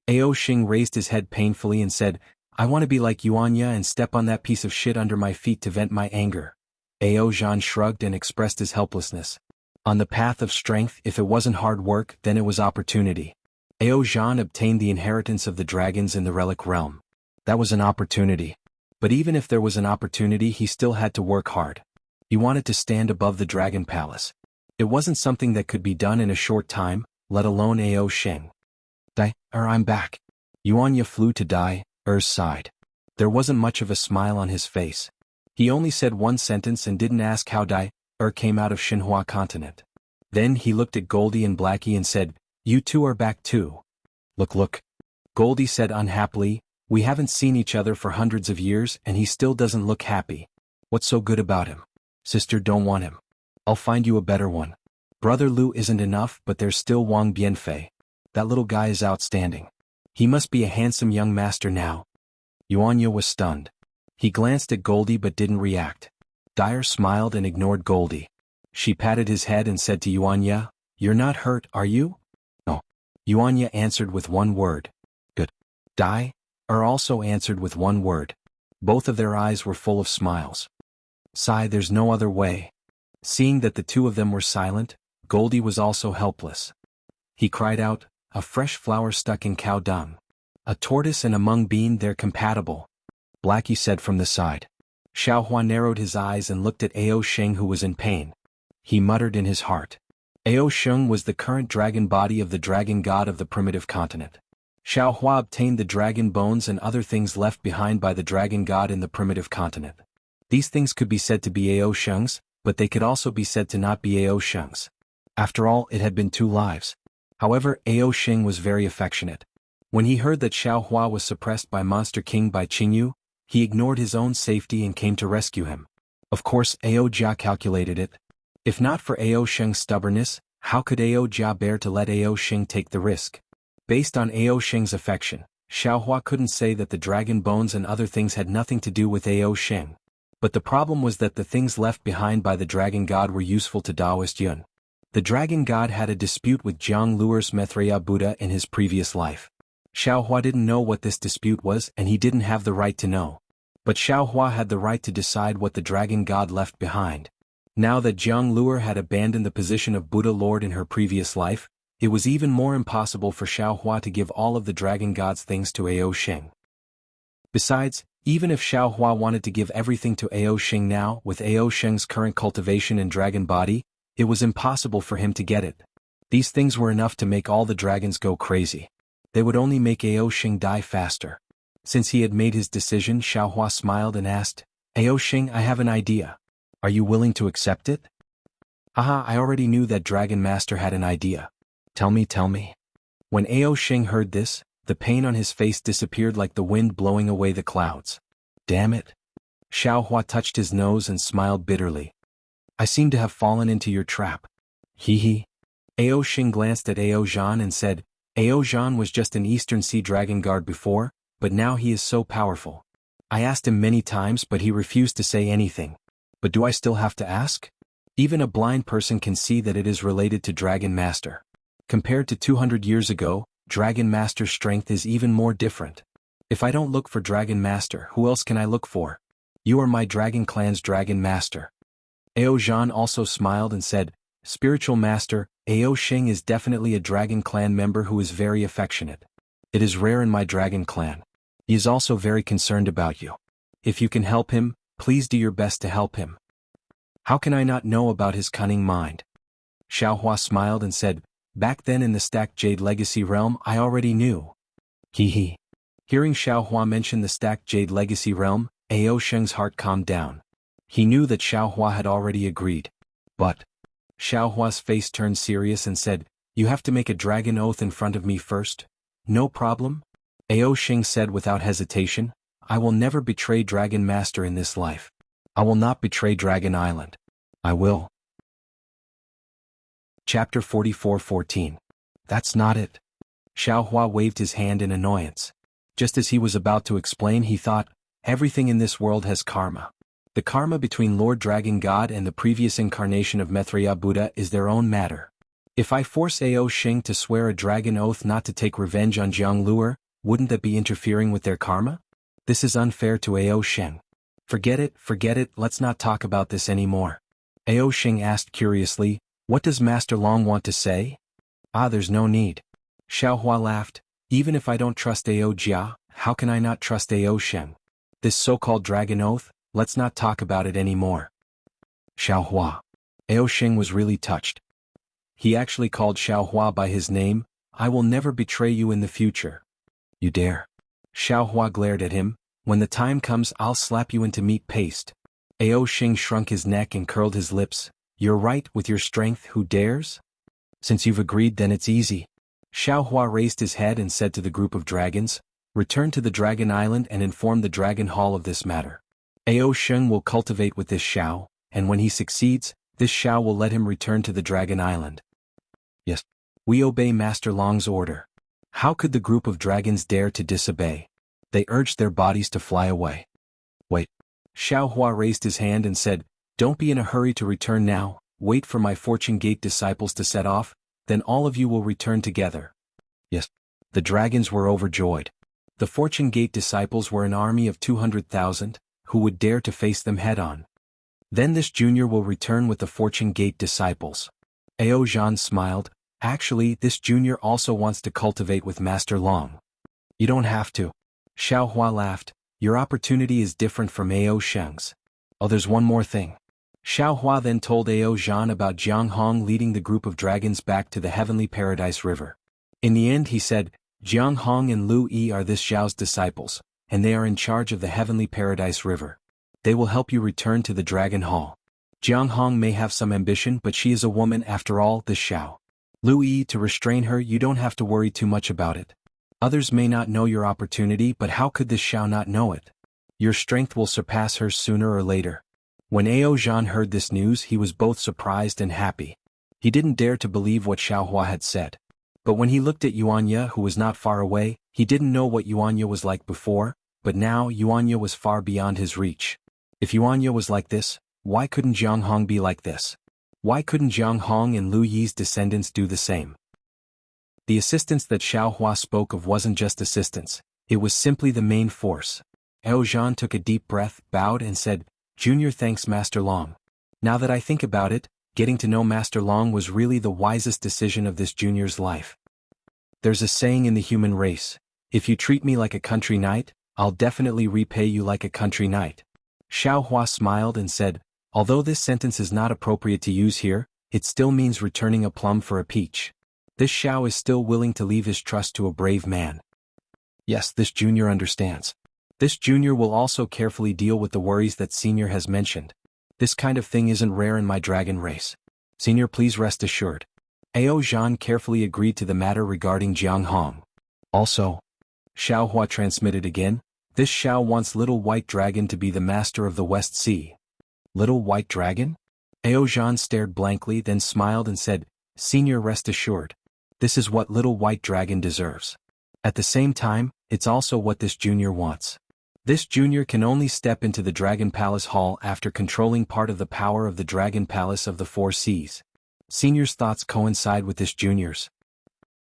Ao Xing raised his head painfully and said, "I want to be like Yuanya and step on that piece of shit under my feet to vent my anger." Ao Zhan shrugged and expressed his helplessness. On the path of strength, if it wasn't hard work, then it was opportunity. Ao Zhan obtained the inheritance of the dragons in the relic realm. That was an opportunity. But even if there was an opportunity, he still had to work hard. He wanted to stand above the Dragon Palace. It wasn't something that could be done in a short time, let alone Ao Xing. I'm back." Yuanya flew to Dai Er's side. There wasn't much of a smile on his face. He only said one sentence and didn't ask how Dai came out of Xinhua continent. Then he looked at Goldie and Blackie and said, "You two are back too." Look. Goldie said unhappily, "We haven't seen each other for hundreds of years and he still doesn't look happy. What's so good about him?" "Sister, don't want him. I'll find you a better one. Brother Lu isn't enough, but there's still Wang Bianfei. That little guy is outstanding. He must be a handsome young master now." Yuanya was stunned. He glanced at Goldie but didn't react. Dyer smiled and ignored Goldie. She patted his head and said to Yuanya, "You're not hurt, are you?" "No." Yuanya answered with one word. "Good." Dai also answered with one word. Both of their eyes were full of smiles. "Sai, there's no other way." Seeing that the two of them were silent, Goldie was also helpless. He cried out, "A fresh flower stuck in cow dung. A tortoise and a mung bean, they're compatible." Blackie said from the side. Xiao Hua narrowed his eyes and looked at Ao Xing, who was in pain. He muttered in his heart. Ao Xing was the current dragon body of the dragon god of the primitive continent. Xiao Hua obtained the dragon bones and other things left behind by the dragon god in the primitive continent. These things could be said to be Ao Xing's, but they could also be said to not be Ao Xing's. After all, it had been 2 lives. However, Ao Xing was very affectionate. When he heard that Xiao Hua was suppressed by Monster King by Qingyu, he ignored his own safety and came to rescue him. Of course, Ao Jia calculated it. If not for Ao Xing's stubbornness, how could Ao Jia bear to let Ao Xing take the risk? Based on Ao Xing's affection, Xiao Hua couldn't say that the dragon bones and other things had nothing to do with Ao Xing. But the problem was that the things left behind by the dragon god were useful to Taoist Yun. The dragon god had a dispute with Jianghu's Maitreya Buddha in his previous life. Xiao Hua didn't know what this dispute was and he didn't have the right to know. But Xiao Hua had the right to decide what the dragon god left behind. Now that Jianghu had abandoned the position of Buddha Lord in her previous life, it was even more impossible for Xiao Hua to give all of the dragon god's things to Ao Xing. Besides, even if Xiao Hua wanted to give everything to Ao Xing now, with Ao Xing's current cultivation and dragon body, it was impossible for him to get it. These things were enough to make all the dragons go crazy. They would only make Ao Xing die faster. Since he had made his decision, Xiao Hua smiled and asked, "Ao Xing, I have an idea. Are you willing to accept it?" "Haha, I already knew that Dragon Master had an idea. Tell me. When Ao Xing heard this, the pain on his face disappeared like the wind blowing away the clouds. "Damn it." Xiao Hua touched his nose and smiled bitterly. "I seem to have fallen into your trap." Hee. Ao Xing glanced at Ao Zhan and said, "Ao Zhan was just an Eastern Sea Dragon Guard before, but now he is so powerful. I asked him many times but he refused to say anything. But do I still have to ask? Even a blind person can see that it is related to Dragon Master. Compared to 200 years ago, Dragon Master's strength is even more different. If I don't look for Dragon Master, who else can I look for? You are my Dragon Clan's Dragon Master. Ao Zhan also smiled and said, Spiritual Master, Ao Xing is definitely a Dragon Clan member who is very affectionate. It is rare in my Dragon Clan. He is also very concerned about you. If you can help him, please do your best to help him. How can I not know about his cunning mind? Xiaohua smiled and said, Back then in the Stacked Jade Legacy realm I already knew. Hee. Hearing Xiaohua mention the Stacked Jade Legacy realm, Ao Sheng's heart calmed down. He knew that Xiaohua had already agreed. But Xiaohua's face turned serious and said, You have to make a dragon oath in front of me first? No problem? Ao Sheng said without hesitation, I will never betray Dragon Master in this life. I will not betray Dragon Island. I will. Chapter 44:14. That's not it. Xiaohua waved his hand in annoyance. Just as he was about to explain, he thought, everything in this world has karma. The karma between Lord Dragon God and the previous incarnation of Maitreya Buddha is their own matter. If I force Ao Sheng to swear a dragon oath not to take revenge on Jianghu, wouldn't that be interfering with their karma? This is unfair to Ao Sheng. Forget it, let's not talk about this anymore. Ao Sheng asked curiously, What does Master Long want to say? There's no need. Xiaohua laughed, Even if I don't trust Ao Jia, how can I not trust Ao Sheng? This so-called dragon oath, let's not talk about it anymore. Xiaohua. Ao Sheng was really touched. He actually called Xiaohua by his name, I will never betray you in the future. You dare? Xiaohua glared at him, When the time comes I'll slap you into meat paste. Ao Sheng shrunk his neck and curled his lips, You're right, with your strength who dares? Since you've agreed then it's easy. Xiaohua raised his head and said to the group of dragons, Return to the Dragon Island and inform the Dragon Hall of this matter. Ao Sheng will cultivate with this Xiao, and when he succeeds, this Xiao will let him return to the Dragon Island. Yes. We obey Master Long's order. How could the group of dragons dare to disobey? They urged their bodies to fly away. Wait. Xiaohua raised his hand and said, Don't be in a hurry to return now, wait for my Fortune Gate disciples to set off, then all of you will return together. Yes. The dragons were overjoyed. The Fortune Gate disciples were an army of 200,000, who would dare to face them head-on. Then this junior will return with the Fortune Gate disciples. Ao Zhan smiled, Actually, this junior also wants to cultivate with Master Long. You don't have to. Xiaohua laughed, Your opportunity is different from Ao Sheng's. Oh, there's one more thing. Xiaohua then told Ao Zhan about Jianghu leading the group of dragons back to the Heavenly Paradise River. In the end he said, Jianghu and Lu Yi are this Xiao's disciples, and they are in charge of the Heavenly Paradise River. They will help you return to the Dragon Hall. Jianghu may have some ambition but she is a woman after all, this Xiao. Lu Yi to restrain her, you don't have to worry too much about it. Others may not know your opportunity but how could this Xiao not know it? Your strength will surpass hers sooner or later. When Ao Zhan heard this news he was both surprised and happy. He didn't dare to believe what Xiaohua had said. But when he looked at Yuanya who was not far away, he didn't know what Yuanya was like before, but now Yuanya was far beyond his reach. If Yuanya was like this, why couldn't Jianghu be like this? Why couldn't Jianghu and Lu Yi's descendants do the same? The assistance that Xiaohua spoke of wasn't just assistance, it was simply the main force. Ao Zhan took a deep breath, bowed and said, Junior, thanks Master Long. Now that I think about it, getting to know Master Long was really the wisest decision of this junior's life. There's a saying in the human race, if you treat me like a country knight, I'll definitely repay you like a country knight. Xiaohua smiled and said, Although this sentence is not appropriate to use here, it still means returning a plum for a peach. This Xiao is still willing to leave his trust to a brave man. Yes, this junior understands. This junior will also carefully deal with the worries that senior has mentioned. This kind of thing isn't rare in my dragon race. Senior, please rest assured. Ao Zhan carefully agreed to the matter regarding Jianghu. Also, Xiaohua transmitted again, this Xiao wants Little White Dragon to be the master of the West Sea. Little White Dragon? Ao Zhan stared blankly then smiled and said, Senior, rest assured. This is what Little White Dragon deserves. At the same time, it's also what this junior wants. This junior can only step into the Dragon Palace Hall after controlling part of the power of the Dragon Palace of the Four Seas. Senior's thoughts coincide with this junior's.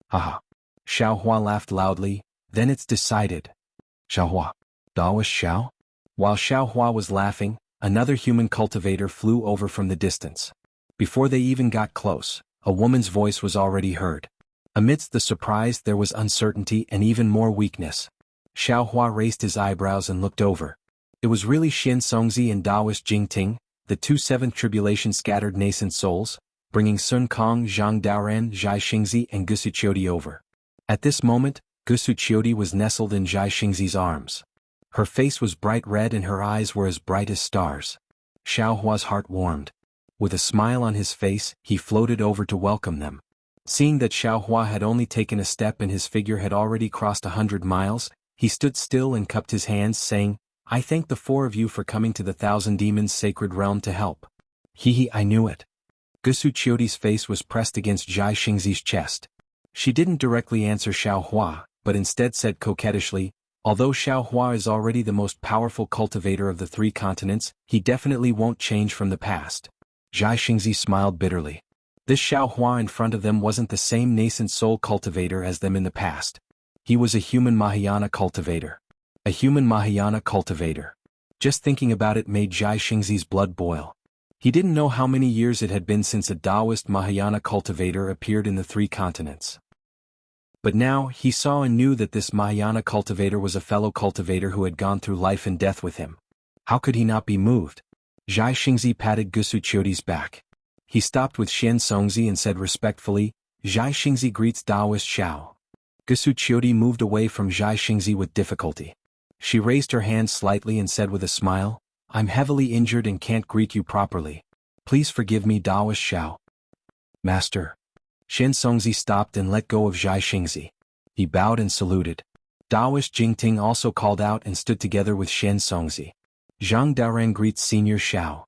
Haha. Xiaohua laughed loudly, then it's decided. Xiaohua. Daoist Xiao? While Xiaohua was laughing, another human cultivator flew over from the distance. Before they even got close, a woman's voice was already heard. Amidst the surprise there was uncertainty and even more weakness. Xiaohua raised his eyebrows and looked over. It was really Xin Songzi and Daoist Jingting, the two seventh tribulation scattered nascent souls, bringing Sun Kong, Zhang Daoran, Zhai Xingzi and Gusu Qiudi over. At this moment, Gusu Qiudi was nestled in Zhai Xingzi's arms. Her face was bright red and her eyes were as bright as stars. Xiaohua's heart warmed. With a smile on his face, he floated over to welcome them. Seeing that Xiaohua had only taken a step and his figure had already crossed 100 miles, he stood still and cupped his hands, saying, "I thank the four of you for coming to the Thousand Demons' sacred realm to help." I knew it. Gusu Qiudi's face was pressed against Zhai Xingzi's chest. She didn't directly answer Xiaohua, but instead said coquettishly, "Although Xiaohua is already the most powerful cultivator of the three continents, he definitely won't change from the past." Zhai Xingzi smiled bitterly. This Xiaohua in front of them wasn't the same nascent soul cultivator as them in the past. He was a human Mahayana cultivator. A human Mahayana cultivator. Just thinking about it made Zhai Xingzi's blood boil. He didn't know how many years it had been since a Taoist Mahayana cultivator appeared in the three continents. But now, he saw and knew that this Mahayana cultivator was a fellow cultivator who had gone through life and death with him. How could he not be moved? Zhai Xingzi patted Gusu Qiudi's back. He stopped with Xian Songzi and said respectfully, "Zhai Xingzi greets Taoist Xiao." Gusu Qiudi moved away from Zhai Xingzi with difficulty. She raised her hand slightly and said with a smile, "I'm heavily injured and can't greet you properly. Please forgive me, Taoist Xiao." "Master." Xian Songzi stopped and let go of Zhai Xingzi. He bowed and saluted. Taoist Jingting also called out and stood together with Xian Songzi. Zhang Daoran greets Senior Xiao.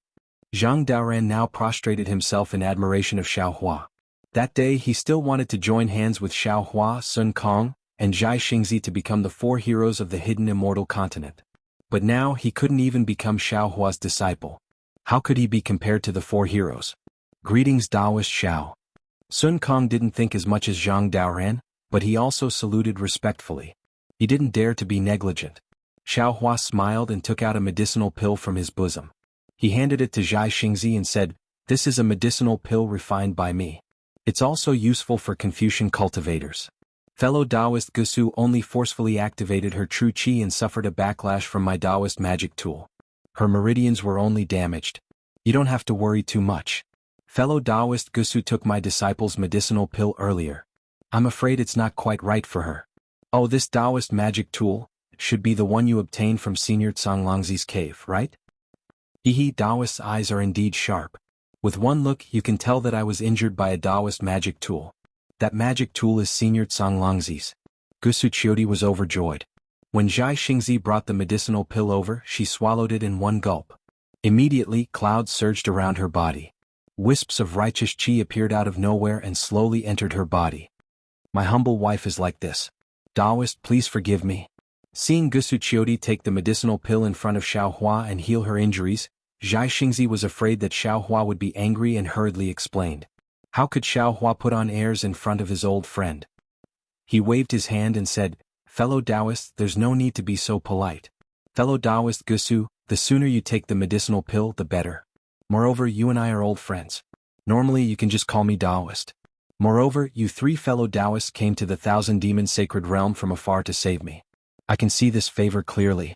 Zhang Daoran now prostrated himself in admiration of Xiaohua. That day he still wanted to join hands with Xiaohua, Sun Kong, and Zhai Xingzi to become the four heroes of the hidden immortal continent. But now he couldn't even become Xiaohua's disciple. How could he be compared to the four heroes? "Greetings, Taoist Xiao." Sun Kong didn't think as much as Zhang Daoran, but he also saluted respectfully. He didn't dare to be negligent. Xiaohua smiled and took out a medicinal pill from his bosom. He handed it to Zhai Xingzi and said, "This is a medicinal pill refined by me. It's also useful for Confucian cultivators." Fellow Taoist Gusu only forcefully activated her true qi and suffered a backlash from my Taoist magic tool. Her meridians were only damaged. "You don't have to worry too much. Fellow Taoist Gusu took my disciple's medicinal pill earlier. I'm afraid it's not quite right for her." "Oh, this Taoist magic tool should be the one you obtained from Senior Tsonglongzi's cave, right?" Taoist's eyes are indeed sharp. With one look you can tell that I was injured by a Taoist magic tool. That magic tool is Senior Tsonglongzi's. Gusu Qiudi was overjoyed. When Zhai Xingzi brought the medicinal pill over, she swallowed it in one gulp. Immediately, clouds surged around her body. Wisps of righteous qi appeared out of nowhere and slowly entered her body. "My humble wife is like this. Taoist, please forgive me." Seeing Gusu Qiudi take the medicinal pill in front of Xiaohua and heal her injuries, Zhai Xingzi was afraid that Xiaohua would be angry and hurriedly explained. How could Xiaohua put on airs in front of his old friend? He waved his hand and said, "Fellow Taoists, there's no need to be so polite. Fellow Taoist Gusu, the sooner you take the medicinal pill, the better. Moreover, you and I are old friends. Normally you can just call me Taoist. Moreover, you three fellow Taoists came to the Thousand Demons' sacred realm from afar to save me. I can see this favor clearly."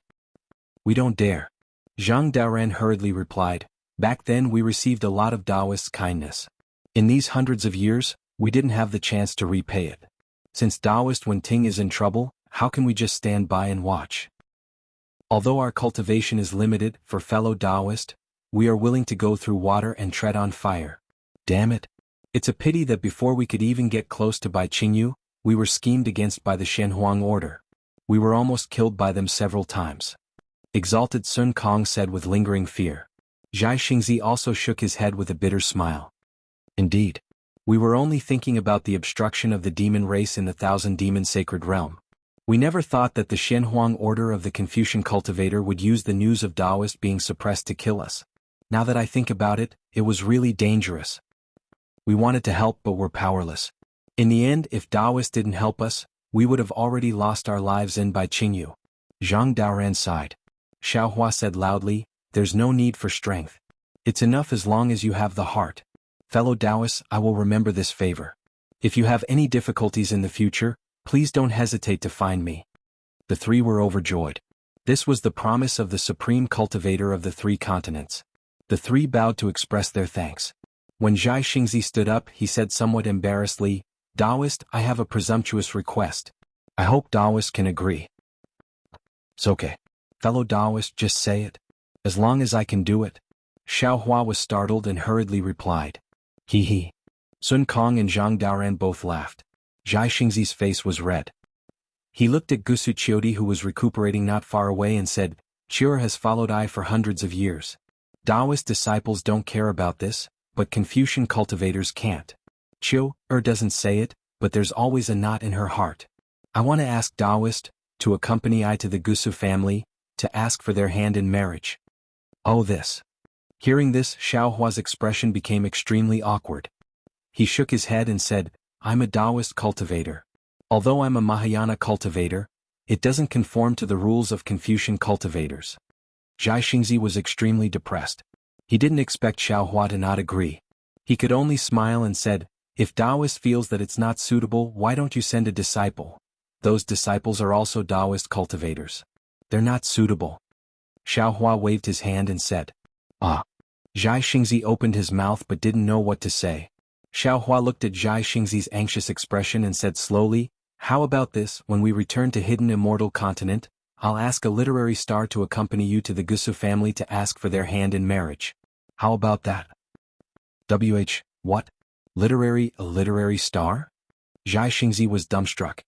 "We don't dare." Zhang Daoran hurriedly replied, "Back then we received a lot of Taoists' kindness. In these hundreds of years, we didn't have the chance to repay it. Since Taoist Wenting is in trouble, how can we just stand by and watch? Although our cultivation is limited, for fellow Taoist, we are willing to go through water and tread on fire. Damn it. It's a pity that before we could even get close to Bai Qingyu, we were schemed against by the Shenhuang order. We were almost killed by them several times." Exalted Sun Kong said with lingering fear. Zhai Xingzi also shook his head with a bitter smile. "Indeed. We were only thinking about the obstruction of the demon race in the Thousand Demon sacred realm. We never thought that the Shenhuang order of the Confucian cultivator would use the news of Taoist being suppressed to kill us. Now that I think about it, it was really dangerous. We wanted to help but were powerless. In the end, if Taoist didn't help us, we would have already lost our lives in Bai Qingyu." Zhang Daoran sighed. Xiaohua said loudly, "There's no need for strength. It's enough as long as you have the heart. Fellow Taoists, I will remember this favor. If you have any difficulties in the future, please don't hesitate to find me." The three were overjoyed. This was the promise of the supreme cultivator of the three continents. The three bowed to express their thanks. When Zhai Xingzi stood up, he said somewhat embarrassedly, "Taoist, I have a presumptuous request. I hope Taoist can agree." "It's okay. Fellow Taoist, just say it. As long as I can do it." Xiaohua was startled and hurriedly replied. "Hee hee." Sun Kong and Zhang Daoran both laughed. Zhai Xingzi's face was red. He looked at Gusu Qiudi, who was recuperating not far away, and said, "Qira has followed I for hundreds of years. Taoist disciples don't care about this, but Confucian cultivators can't. Doesn't say it, but there's always a knot in her heart. I want to ask Taoist to accompany I to the Gusu family, to ask for their hand in marriage." "Oh, this." Hearing this, Xiaohua's expression became extremely awkward. He shook his head and said, "I'm a Taoist cultivator. Although I'm a Mahayana cultivator, it doesn't conform to the rules of Confucian cultivators." Zhai Xingzi was extremely depressed. He didn't expect Xiaohua to not agree. He could only smile and said, "If Taoist feels that it's not suitable, why don't you send a disciple? Those disciples are also Taoist cultivators. They're not suitable." Xiaohua waved his hand and said, "Ah." Zhai Xingzi opened his mouth but didn't know what to say. Xiaohua looked at Zhai Xingzi's anxious expression and said slowly, "How about this, when we return to Hidden Immortal Continent, I'll ask a literary star to accompany you to the Gusu family to ask for their hand in marriage. How about that?" What? A literary star? Zhai Xingzi was dumbstruck.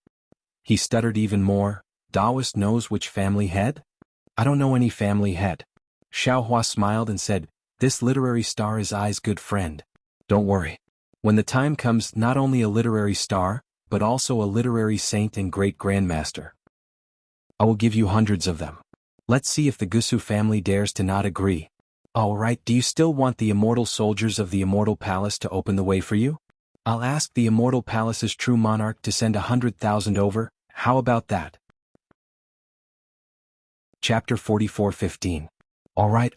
He stuttered even more, "Taoist knows which family head?" "I don't know any family head." Xiaohua smiled and said, "This literary star is I's good friend. Don't worry. When the time comes, not only a literary star, but also a literary saint and great grandmaster. I will give you hundreds of them. Let's see if the Gusu family dares to not agree. All right, do you still want the immortal soldiers of the Immortal Palace to open the way for you? I'll ask the Immortal Palace's true monarch to send 100,000 over, how about that?" Chapter 44:15. All right.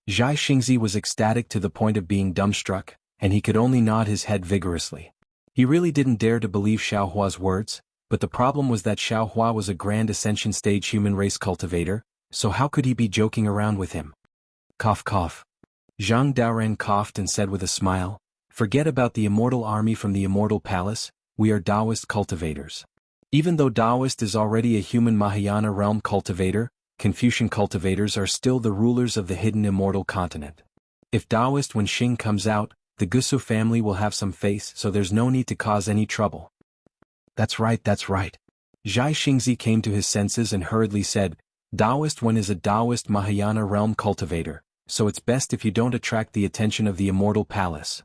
Zhai Xingzi was ecstatic to the point of being dumbstruck, and he could only nod his head vigorously. He really didn't dare to believe Xiaohua's words, but the problem was that Xiaohua was a grand ascension stage human race cultivator, so how could he be joking around with him? Cough cough. Zhang Daoran coughed and said with a smile, "Forget about the immortal army from the Immortal Palace, we are Taoist cultivators. Even though Taoist is already a human Mahayana realm cultivator, Confucian cultivators are still the rulers of the Hidden Immortal Continent. If Taoist when Xing comes out, the Gusu family will have some face, so there's no need to cause any trouble." That's right. Zhai Xingzi came to his senses and hurriedly said, "Taoist when is a Taoist Mahayana realm cultivator, so it's best if you don't attract the attention of the Immortal Palace.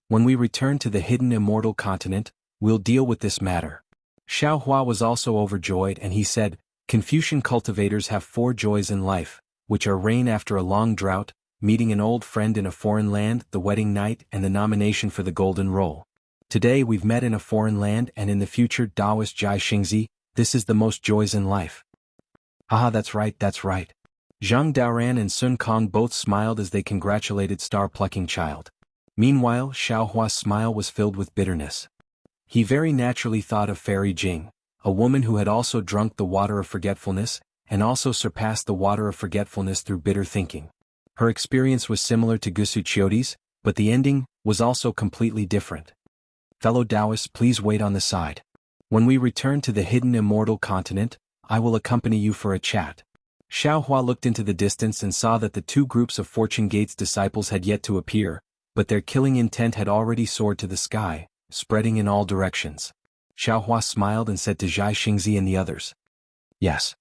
When we return to the Hidden Immortal Continent, we'll deal with this matter." Xiaohua was also overjoyed and he said, "Confucian cultivators have 4 joys in life, which are rain after a long drought, meeting an old friend in a foreign land, the wedding night, and the nomination for the golden role. Today we've met in a foreign land, and in the future, Taoist Zhai Xingzi, this is the most joys in life." "Ah, that's right. Zhang Daoran and Sun Kong both smiled as they congratulated star-plucking child. Meanwhile, Xiaohua's smile was filled with bitterness. He very naturally thought of Fairy Jing, a woman who had also drunk the water of forgetfulness, and also surpassed the water of forgetfulness through bitter thinking. Her experience was similar to Gusu Qiudi's, but the ending was also completely different. "Fellow Taoists, please wait on the side. When we return to the Hidden Immortal Continent, I will accompany you for a chat." Xiaohua looked into the distance and saw that the 2 groups of Fortune Gate's disciples had yet to appear, but their killing intent had already soared to the sky, spreading in all directions. Xiaohua smiled and said to Zhai Xingzi and the others, "Yes."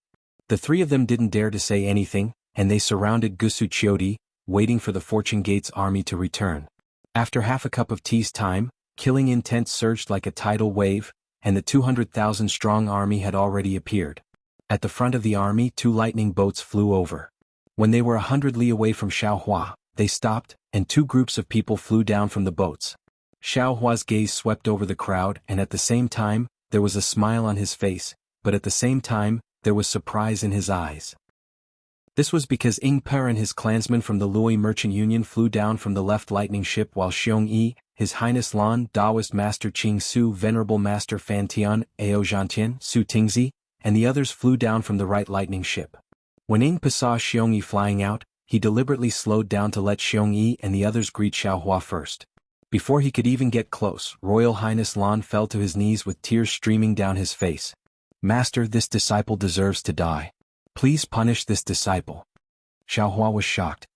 The 3 of them didn't dare to say anything, and they surrounded Gusu Qiudi, waiting for the Fortune Gate's army to return. After half a cup of tea's time, killing intent surged like a tidal wave, and the 200,000-strong army had already appeared. At the front of the army, 2 lightning boats flew over. When they were 100 li away from Xiaohua, they stopped, and 2 groups of people flew down from the boats. Xiaohua's gaze swept over the crowd, and at the same time, there was a smile on his face, but at the same time, there was surprise in his eyes. This was because Ing Per and his clansmen from the Lui Merchant Union flew down from the left lightning ship while Xiong Yi, His Highness Lan, Taoist Master Qing Su, Venerable Master Fan Tian, Ao Zhantian, Su Tingzi, and the others flew down from the right lightning ship. When Ing Per saw Xiong Yi flying out, he deliberately slowed down to let Xiong Yi and the others greet Xiaohua first. Before he could even get close, Royal Highness Lan fell to his knees with tears streaming down his face. Master, this disciple deserves to die. Please punish this disciple. Xiaohua was shocked.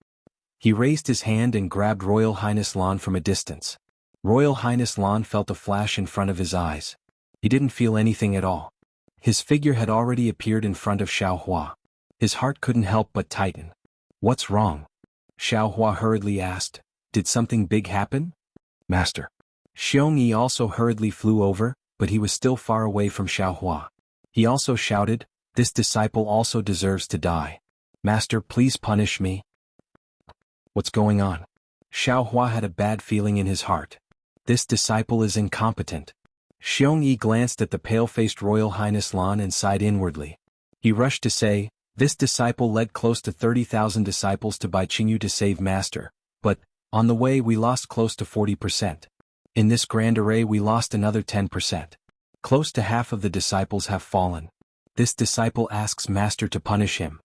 He raised his hand and grabbed Royal Highness Lan from a distance. Royal Highness Lan felt a flash in front of his eyes. He didn't feel anything at all. His figure had already appeared in front of Xiaohua. His heart couldn't help but tighten. What's wrong? Xiaohua hurriedly asked. Did something big happen? Master. Xiong Yi also hurriedly flew over, but he was still far away from Xiaohua. He also shouted, this disciple also deserves to die. Master, please punish me. What's going on? Xiaohua had a bad feeling in his heart. This disciple is incompetent. Xiong Yi glanced at the pale-faced Royal Highness Lan and sighed inwardly. He rushed to say, this disciple led close to 30,000 disciples to Bai Qingyu to save Master, but, on the way we lost close to 40%. In this grand array we lost another 10%. Close to half of the disciples have fallen. This disciple asks Master to punish him.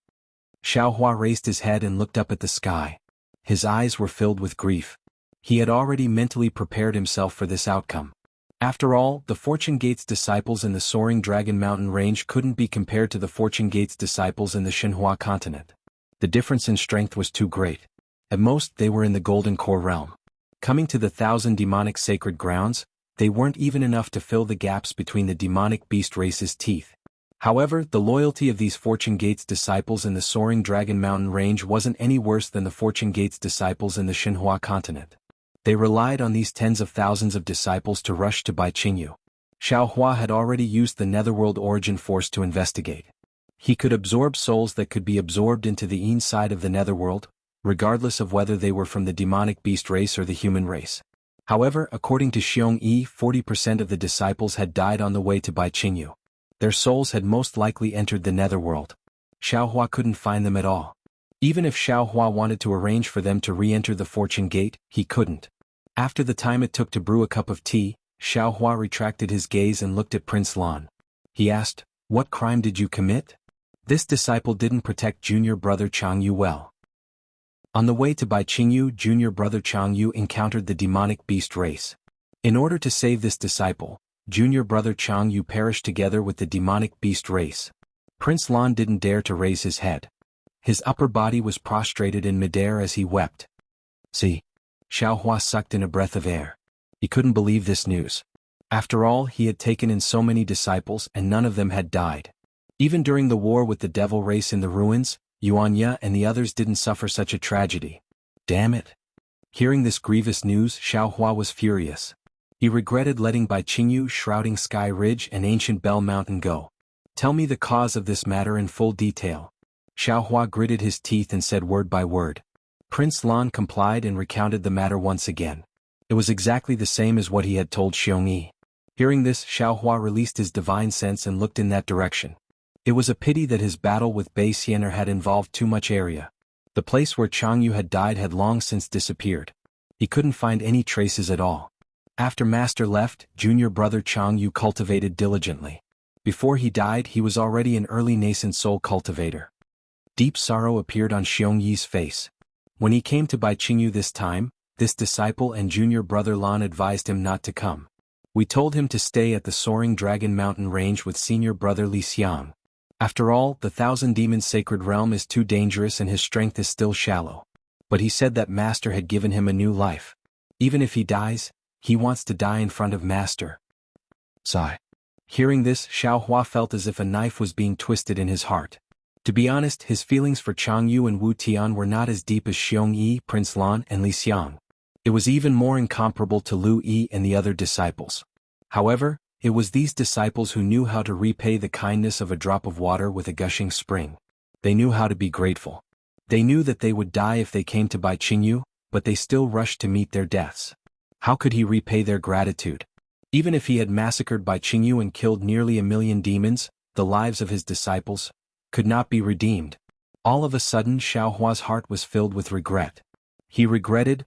Xiaohua raised his head and looked up at the sky. His eyes were filled with grief. He had already mentally prepared himself for this outcome. After all, the Fortune Gates disciples in the soaring Dragon Mountain range couldn't be compared to the Fortune Gates disciples in the Xinhua continent. The difference in strength was too great. At most, they were in the Golden Core realm. Coming to the 1,000 demonic sacred grounds, they weren't even enough to fill the gaps between the demonic beast race's teeth. However, the loyalty of these Fortune Gates disciples in the soaring Dragon Mountain range wasn't any worse than the Fortune Gates disciples in the Xinhua continent. They relied on these tens of thousands of disciples to rush to Bai Qingyu. Xiaohua had already used the Netherworld Origin Force to investigate. He could absorb souls that could be absorbed into the inside of the Netherworld, regardless of whether they were from the demonic beast race or the human race. However, according to Xiong Yi, 40% of the disciples had died on the way to Bai Qingyu. Their souls had most likely entered the Netherworld. Xiaohua couldn't find them at all. Even if Xiaohua wanted to arrange for them to re-enter the Fortune Gate, he couldn't. After the time it took to brew a cup of tea, Xiaohua retracted his gaze and looked at Prince Lan. He asked, what crime did you commit? This disciple didn't protect junior brother Changyu well. On the way to Bai Qingyu, junior brother Changyu encountered the demonic beast race. In order to save this disciple, junior brother Changyu perished together with the demonic beast race. Prince Lan didn't dare to raise his head. His upper body was prostrated in midair as he wept. See? Xiaohua sucked in a breath of air. He couldn't believe this news. After all, he had taken in so many disciples and none of them had died. Even during the war with the devil race in the ruins, Yuan Ye and the others didn't suffer such a tragedy. Damn it. Hearing this grievous news, Xiaohua was furious. He regretted letting Bai Qingyu, Shrouding Sky Ridge and Ancient Bell Mountain go. Tell me the cause of this matter in full detail. Xiaohua gritted his teeth and said word by word. Prince Lan complied and recounted the matter once again. It was exactly the same as what he had told Xiong Yi. Hearing this, Xiaohua released his divine sense and looked in that direction. It was a pity that his battle with Bei Xiener had involved too much area. The place where Changyu had died had long since disappeared. He couldn't find any traces at all. After Master left, junior brother Changyu cultivated diligently. Before he died, he was already an early nascent soul cultivator. Deep sorrow appeared on Xiong Yi's face. When he came to Bai Qingyu this time, this disciple and junior brother Lan advised him not to come. We told him to stay at the soaring Dragon Mountain range with senior brother Li Xiang. After all, the 1,000 Demons Sacred Realm is too dangerous and his strength is still shallow. But he said that Master had given him a new life. Even if he dies, he wants to die in front of Master. Sigh. Hearing this, Xiaohua felt as if a knife was being twisted in his heart. To be honest, his feelings for Changyu and Wu Tian were not as deep as Xiong Yi, Prince Lan, and Li Xiang. It was even more incomparable to Lu Yi and the other disciples. However, it was these disciples who knew how to repay the kindness of a drop of water with a gushing spring. They knew how to be grateful. They knew that they would die if they came to Bai Qingyu, but they still rushed to meet their deaths. How could he repay their gratitude? Even if he had massacred Bai Qingyu and killed nearly 1,000,000 demons, the lives of his disciples, could not be redeemed. All of a sudden Xiaohua's heart was filled with regret. He regretted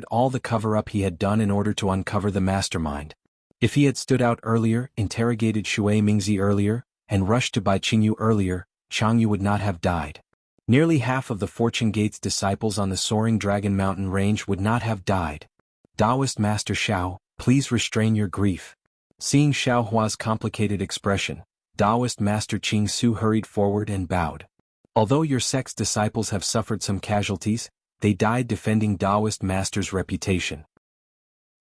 all the cover-up he had done in order to uncover the mastermind. If he had stood out earlier, interrogated Shui Mingzi earlier, and rushed to Bai Qingyu earlier, Changyu would not have died. Nearly half of the Fortune Gate's disciples on the Soaring Dragon Mountain range would not have died. Taoist Master Xiao, please restrain your grief. Seeing Xiaohua's complicated expression, Taoist Master Qing Su hurried forward and bowed. Although your sect's disciples have suffered some casualties, they died defending Taoist Master's reputation.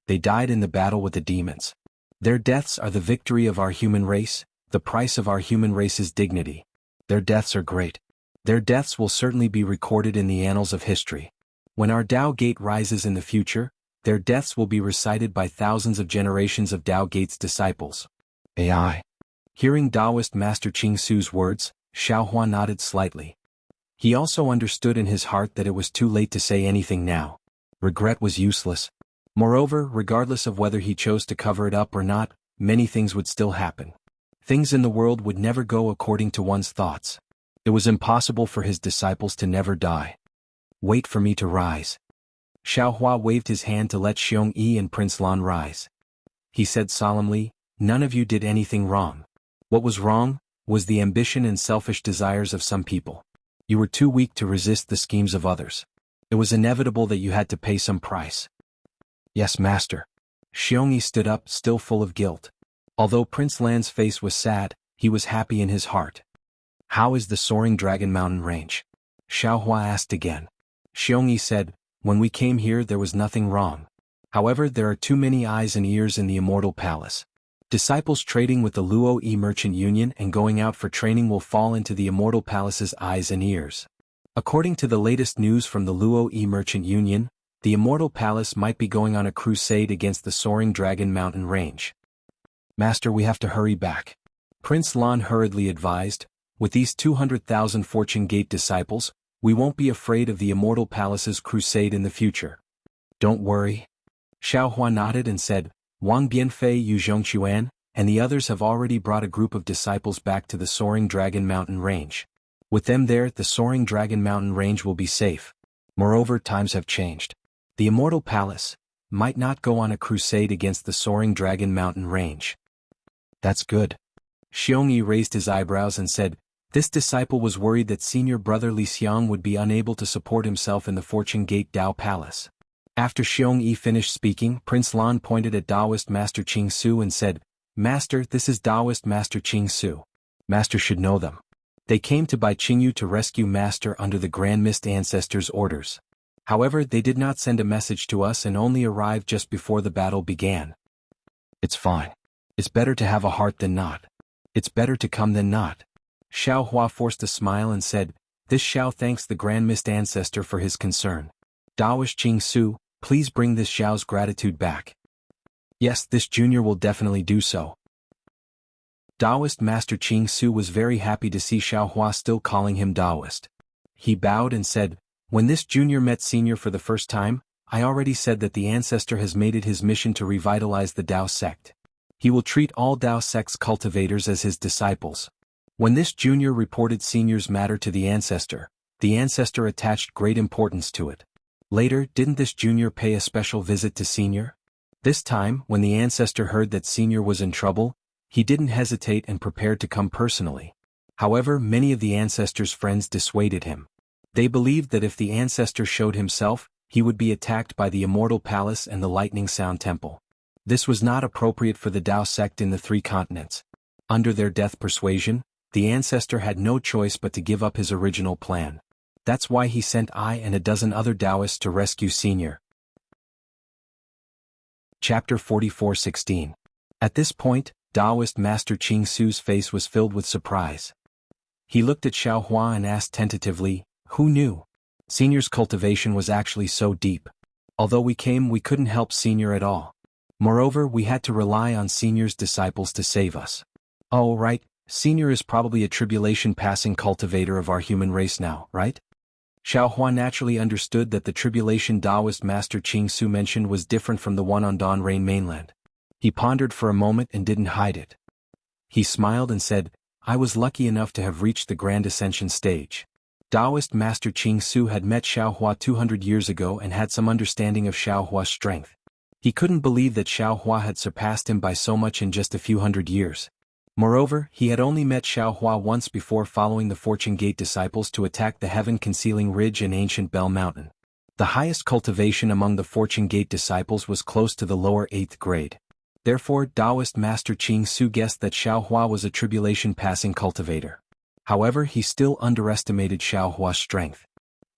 They died in the battle with the demons. Their deaths are the victory of our human race, the price of our human race's dignity. Their deaths are great. Their deaths will certainly be recorded in the annals of history. When our Tao Gate rises in the future, their deaths will be recited by thousands of generations of Tao Gate's disciples. AI. Hearing Taoist Master Qing Su's words, Xiaohua nodded slightly. He also understood in his heart that it was too late to say anything now. Regret was useless. Moreover, regardless of whether he chose to cover it up or not, many things would still happen. Things in the world would never go according to one's thoughts. It was impossible for his disciples to never die. Wait for me to rise. Xiaohua waved his hand to let Xiong Yi and Prince Lan rise. He said solemnly, none of you did anything wrong. What was wrong was the ambition and selfish desires of some people. You were too weak to resist the schemes of others. It was inevitable that you had to pay some price. Yes, master. Xiong Yi stood up, still full of guilt. Although Prince Lan's face was sad, he was happy in his heart. How is the Soaring Dragon Mountain range? Xiaohua asked again. Xiong Yi said, when we came here there was nothing wrong. However, there are too many eyes and ears in the Immortal Palace. Disciples trading with the Luo Yi Merchant Union and going out for training will fall into the Immortal Palace's eyes and ears. According to the latest news from the Luo Yi Merchant Union, the Immortal Palace might be going on a crusade against the Soaring Dragon Mountain range. Master, we have to hurry back. Prince Lan hurriedly advised, with these 200,000 Fortune Gate disciples, we won't be afraid of the Immortal Palace's crusade in the future. Don't worry. Xiaohua nodded and said, Wang Bianfei, Yu Zhongquan, and the others have already brought a group of disciples back to the Soaring Dragon Mountain range. With them there, the Soaring Dragon Mountain range will be safe. Moreover, times have changed. The Immortal Palace might not go on a crusade against the Soaring Dragon Mountain range. That's good. Xiong Yi raised his eyebrows and said, this disciple was worried that senior brother Li Xiang would be unable to support himself in the Fortune Gate Dao Palace. After Xiong Yi finished speaking, Prince Lan pointed at Taoist Master Qing Su and said, Master, this is Taoist Master Qing Su. Master should know them. They came to Bai Qingyu to rescue Master under the Grand Mist Ancestor's orders. However, they did not send a message to us and only arrived just before the battle began. It's fine. It's better to have a heart than not. It's better to come than not. Xiaohua forced a smile and said, this Xiao thanks the Grand Mist Ancestor for his concern. Taoist Qing Su, please bring this Xiao's gratitude back. Yes, this junior will definitely do so. Taoist Master Qing Su was very happy to see Xiaohua still calling him Taoist. He bowed and said, when this junior met senior for the first time, I already said that the ancestor has made it his mission to revitalize the Tao sect. He will treat all Tao sect's cultivators as his disciples. When this junior reported senior's matter to the ancestor attached great importance to it. Later, didn't this junior pay a special visit to senior? This time, when the ancestor heard that senior was in trouble, he didn't hesitate and prepared to come personally. However, many of the ancestor's friends dissuaded him. They believed that if the ancestor showed himself, he would be attacked by the Immortal Palace and the Lightning Sound Temple. This was not appropriate for the Tao sect in the 3 continents. Under their death persuasion, the ancestor had no choice but to give up his original plan. That's why he sent I and a dozen other Taoists to rescue senior. Chapter 44:16. At this point, Taoist Master Qing Su's face was filled with surprise. He looked at Xiaohua and asked tentatively, who knew? Senior's cultivation was actually so deep. Although we came, we couldn't help senior at all. Moreover, we had to rely on senior's disciples to save us. Oh, right, senior is probably a tribulation-passing cultivator of our human race now, right? Xiaohua naturally understood that the tribulation Taoist Master Qing Su mentioned was different from the one on Dan Rain mainland. He pondered for a moment and didn't hide it. He smiled and said, I was lucky enough to have reached the Grand Ascension stage. Taoist Master Qing Su had met Xiaohua 200 years ago and had some understanding of Xiaohua's strength. He couldn't believe that Xiaohua had surpassed him by so much in just a few hundred years. Moreover, he had only met Xiaohua once before following the Fortune Gate disciples to attack the heaven-concealing ridge in ancient Bell Mountain. The highest cultivation among the Fortune Gate disciples was close to the lower 8th grade. Therefore, Taoist Master Qing Su guessed that Xiaohua was a tribulation-passing cultivator. However, he still underestimated Xiaohua's strength.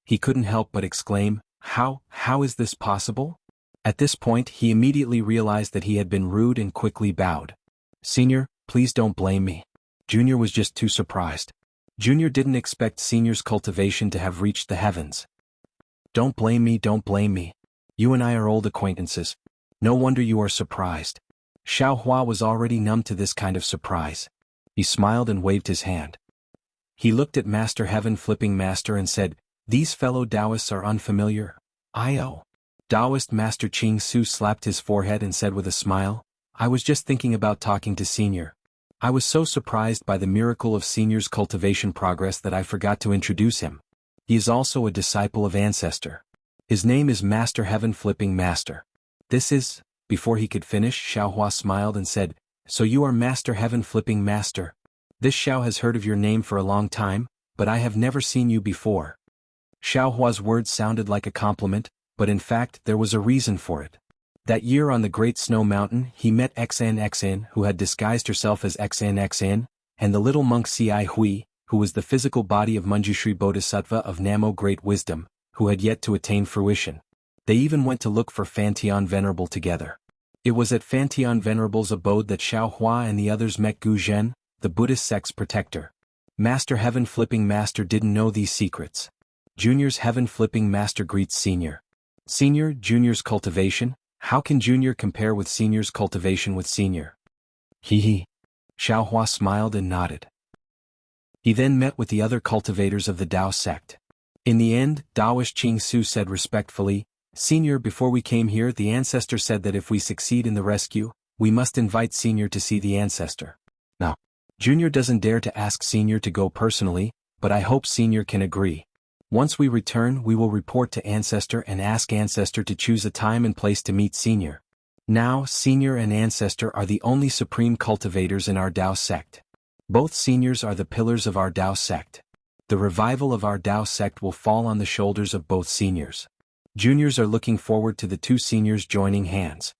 He couldn't help but exclaim, How is this possible? At this point, he immediately realized that he had been rude and quickly bowed. Senior, please don't blame me. Junior was just too surprised. Junior didn't expect Senior's cultivation to have reached the heavens. Don't blame me, don't blame me. You and I are old acquaintances. No wonder you are surprised. Xiaohua was already numb to this kind of surprise. He smiled and waved his hand. He looked at Master Heaven Flipping Master and said, These fellow Taoists are unfamiliar. Taoist Master Qing Su slapped his forehead and said with a smile, I was just thinking about talking to Senior. I was so surprised by the miracle of Senior's cultivation progress that I forgot to introduce him. He is also a disciple of Ancestor. His name is Master Heaven Flipping Master. Before he could finish, Xiaohua smiled and said, So you are Master Heaven Flipping Master. This Xiao has heard of your name for a long time, but I have never seen you before. Xiaohua's words sounded like a compliment, but in fact there was a reason for it. That year on the Great Snow Mountain he met Xan, who had disguised herself as Xan, and the little monk Ci Hui, who was the physical body of Manjushri Bodhisattva of Namo Great Wisdom, who had yet to attain fruition. They even went to look for Fantian Venerable together. It was at Fantian Venerable's abode that Xiaohua and the others met Gu Zhen, the Buddhist sect's protector. Master Heaven Flipping Master didn't know these secrets. Junior's Heaven Flipping Master greets Senior. Senior, Junior's cultivation? How can Junior compare with Senior's cultivation with Senior? Xiaohua smiled and nodded. He then met with the other cultivators of the Tao sect. In the end, Taoist Qing Su said respectfully, Senior, before we came here the Ancestor said that if we succeed in the rescue, we must invite Senior to see the Ancestor. Now, Junior doesn't dare to ask Senior to go personally, but I hope Senior can agree. Once we return we will report to Ancestor and ask Ancestor to choose a time and place to meet Senior. Now Senior and Ancestor are the only supreme cultivators in our Tao sect. Both Seniors are the pillars of our Tao sect. The revival of our Tao sect will fall on the shoulders of both Seniors. Juniors are looking forward to the two Seniors joining hands.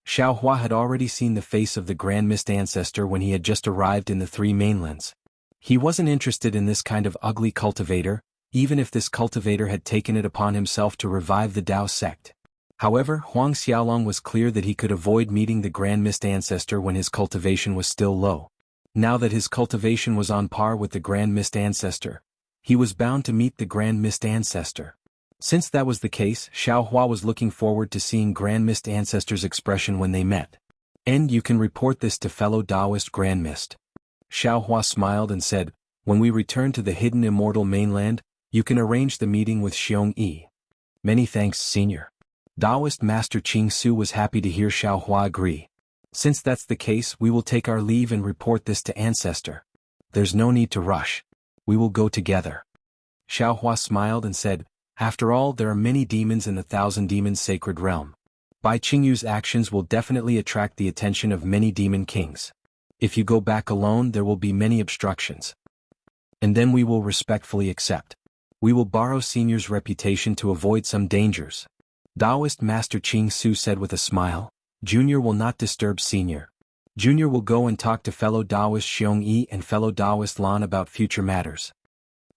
Xiaohua had already seen the face of the Grand Mist Ancestor when he had just arrived in the Three Mainlands. He wasn't interested in this kind of ugly cultivator, even if this cultivator had taken it upon himself to revive the Tao sect. However, Huang Xiaolong was clear that he could avoid meeting the Grand Mist Ancestor when his cultivation was still low. Now that his cultivation was on par with the Grand Mist Ancestor, he was bound to meet the Grand Mist Ancestor. Since that was the case, Xiaohua was looking forward to seeing Grand Mist Ancestor's expression when they met. And you can report this to fellow Taoist Grand Mist. Xiaohua smiled and said, When we return to the hidden immortal mainland, you can arrange the meeting with Xiong Yi. Many thanks, Senior. Taoist Master Qing Su was happy to hear Xiaohua agree. Since that's the case, we will take our leave and report this to Ancestor. There's no need to rush. We will go together. Xiaohua smiled and said, After all, there are many demons in the Thousand Demons Sacred Realm. Bai Qingyu's actions will definitely attract the attention of many demon kings. If you go back alone, there will be many obstructions. And then we will respectfully accept. We will borrow Senior's reputation to avoid some dangers. Taoist Master Qing Su said with a smile, Junior will not disturb Senior. Junior will go and talk to fellow Taoist Xiong Yi and fellow Taoist Lan about future matters.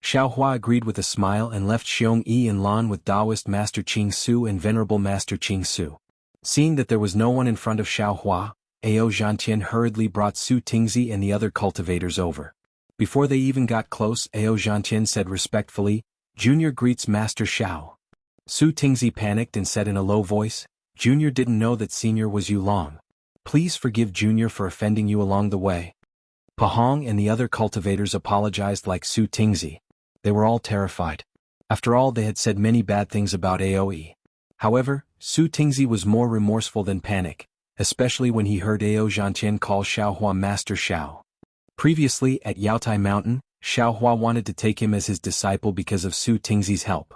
Xiaohua agreed with a smile and left Xiong Yi and Lan with Taoist Master Qing Su and Venerable Master Qing Su. Seeing that there was no one in front of Xiaohua, Ao Zhantian hurriedly brought Su Tingzi and the other cultivators over. Before they even got close, Ao Zhantian said respectfully, Junior greets Master Xiao. Su Tingzi panicked and said in a low voice, Junior didn't know that Senior was you long. Please forgive Junior for offending you along the way. Pahong and the other cultivators apologized like Su Tingzi. They were all terrified. After all, they had said many bad things about Aoe. However, Su Tingzi was more remorseful than panic, especially when he heard Ao Zhantian call Xiaohua Master Xiao. Previously, at Yaotai Mountain, Xiaohua wanted to take him as his disciple because of Su Tingzi's help.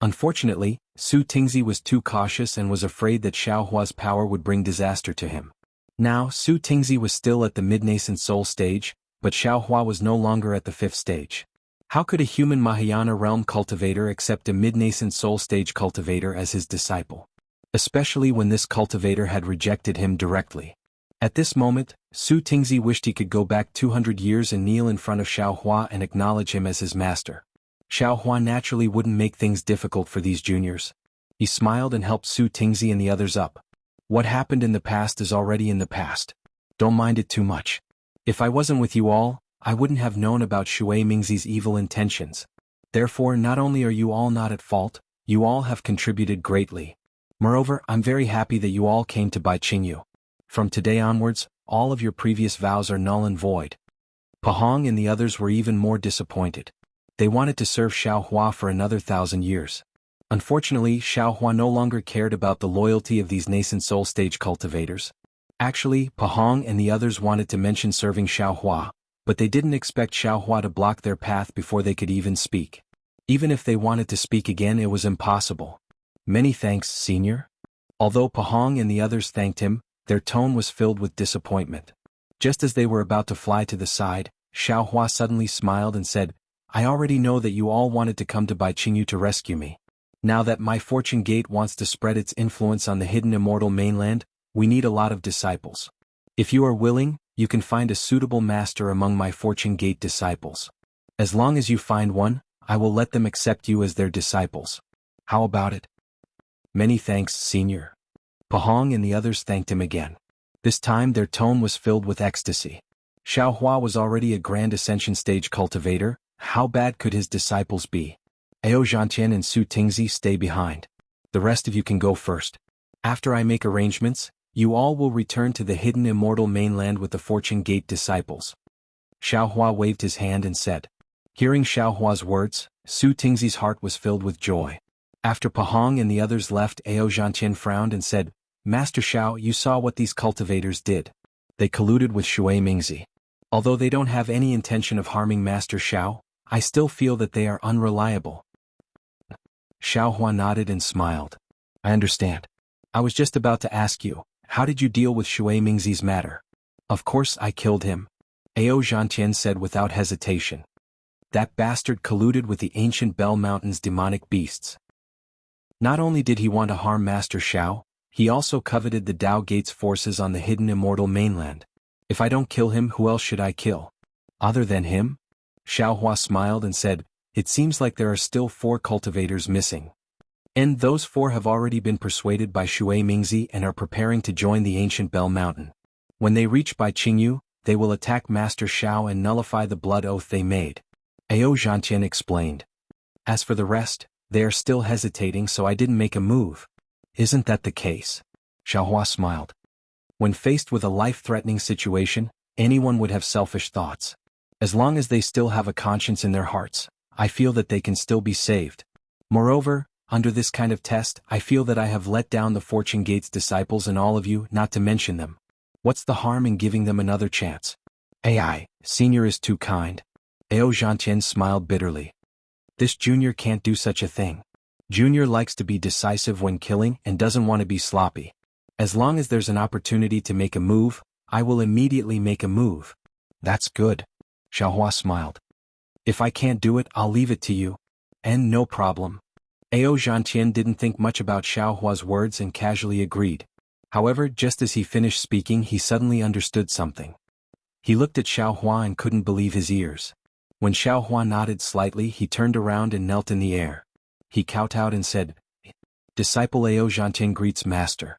Unfortunately, Su Tingzi was too cautious and was afraid that Xiaohua's power would bring disaster to him. Now, Su Tingzi was still at the mid-nascent soul stage, but Xiaohua was no longer at the 5th stage. How could a human Mahayana realm cultivator accept a mid-nascent soul stage cultivator as his disciple? Especially when this cultivator had rejected him directly. At this moment, Su Tingzi wished he could go back 200 years and kneel in front of Xiaohua and acknowledge him as his master. Xiaohua naturally wouldn't make things difficult for these juniors. He smiled and helped Su Tingzi and the others up. What happened in the past is already in the past. Don't mind it too much. If I wasn't with you all, I wouldn't have known about Shui Mingzi's evil intentions. Therefore, not only are you all not at fault, you all have contributed greatly. Moreover, I'm very happy that you all came to Bai Qingyu. From today onwards, all of your previous vows are null and void. Pahong and the others were even more disappointed. They wanted to serve Xiaohua for another 1,000 years. Unfortunately, Xiaohua no longer cared about the loyalty of these nascent soul stage cultivators. Actually, Pahong and the others wanted to mention serving Xiaohua, but they didn't expect Xiaohua to block their path before they could even speak. Even if they wanted to speak again, it was impossible. Many thanks, Senior. Although Pahong and the others thanked him, their tone was filled with disappointment. Just as they were about to fly to the side, Xiaohua suddenly smiled and said, I already know that you all wanted to come to Bai Qingyu to rescue me. Now that my Fortune Gate wants to spread its influence on the hidden immortal mainland, we need a lot of disciples. If you are willing, you can find a suitable master among my Fortune Gate disciples. As long as you find one, I will let them accept you as their disciples. How about it? Many thanks, Senior. Pahong and the others thanked him again. This time their tone was filled with ecstasy. Xiaohua was already a grand ascension stage cultivator. How bad could his disciples be? Ao Zhantian and Su Tingzi stay behind. The rest of you can go first. After I make arrangements, you all will return to the hidden immortal mainland with the Fortune Gate disciples. Xiaohua waved his hand and said. Hearing Xiaohua's words, Su Tingzi's heart was filled with joy. After Pahong and the others left, Ao Zhantian frowned and said, Master Xiao, you saw what these cultivators did. They colluded with Shui Mingzi. Although they don't have any intention of harming Master Xiao, I still feel that they are unreliable. Xiaohua nodded and smiled. I understand. I was just about to ask you, how did you deal with Shui Mingzi's matter? Of course I killed him. Ao Zhantian said without hesitation. That bastard colluded with the ancient Bell Mountain's demonic beasts. Not only did he want to harm Master Xiao, he also coveted the Dao Gate's forces on the hidden immortal mainland. If I don't kill him, who else should I kill? Other than him? Xiaohua smiled and said, It seems like there are still 4 cultivators missing. And those 4 have already been persuaded by Shui Mingzi and are preparing to join the ancient Bell Mountain. When they reach Bai Qingyu, they will attack Master Xiao and nullify the blood oath they made. Ao Zhantian explained. As for the rest, they are still hesitating, so I didn't make a move. Isn't that the case? Xiaohua smiled. When faced with a life-threatening situation, anyone would have selfish thoughts. As long as they still have a conscience in their hearts, I feel that they can still be saved. Moreover, under this kind of test, I feel that I have let down the Fortune Gate's disciples and all of you, not to mention them. What's the harm in giving them another chance? AI, Senior is too kind. Ao Zhantian smiled bitterly. This junior can't do such a thing. Junior likes to be decisive when killing and doesn't want to be sloppy. As long as there's an opportunity to make a move, I will immediately make a move. That's good. Xiaohua smiled. If I can't do it, I'll leave it to you. And no problem. Ao Zhantian didn't think much about Xiaohua's words and casually agreed. However, just as he finished speaking, he suddenly understood something. He looked at Xiaohua and couldn't believe his ears. When Xiaohua nodded slightly, he turned around and knelt in the air. He kowtowed and said, Disciple Ao Zhantian greets Master.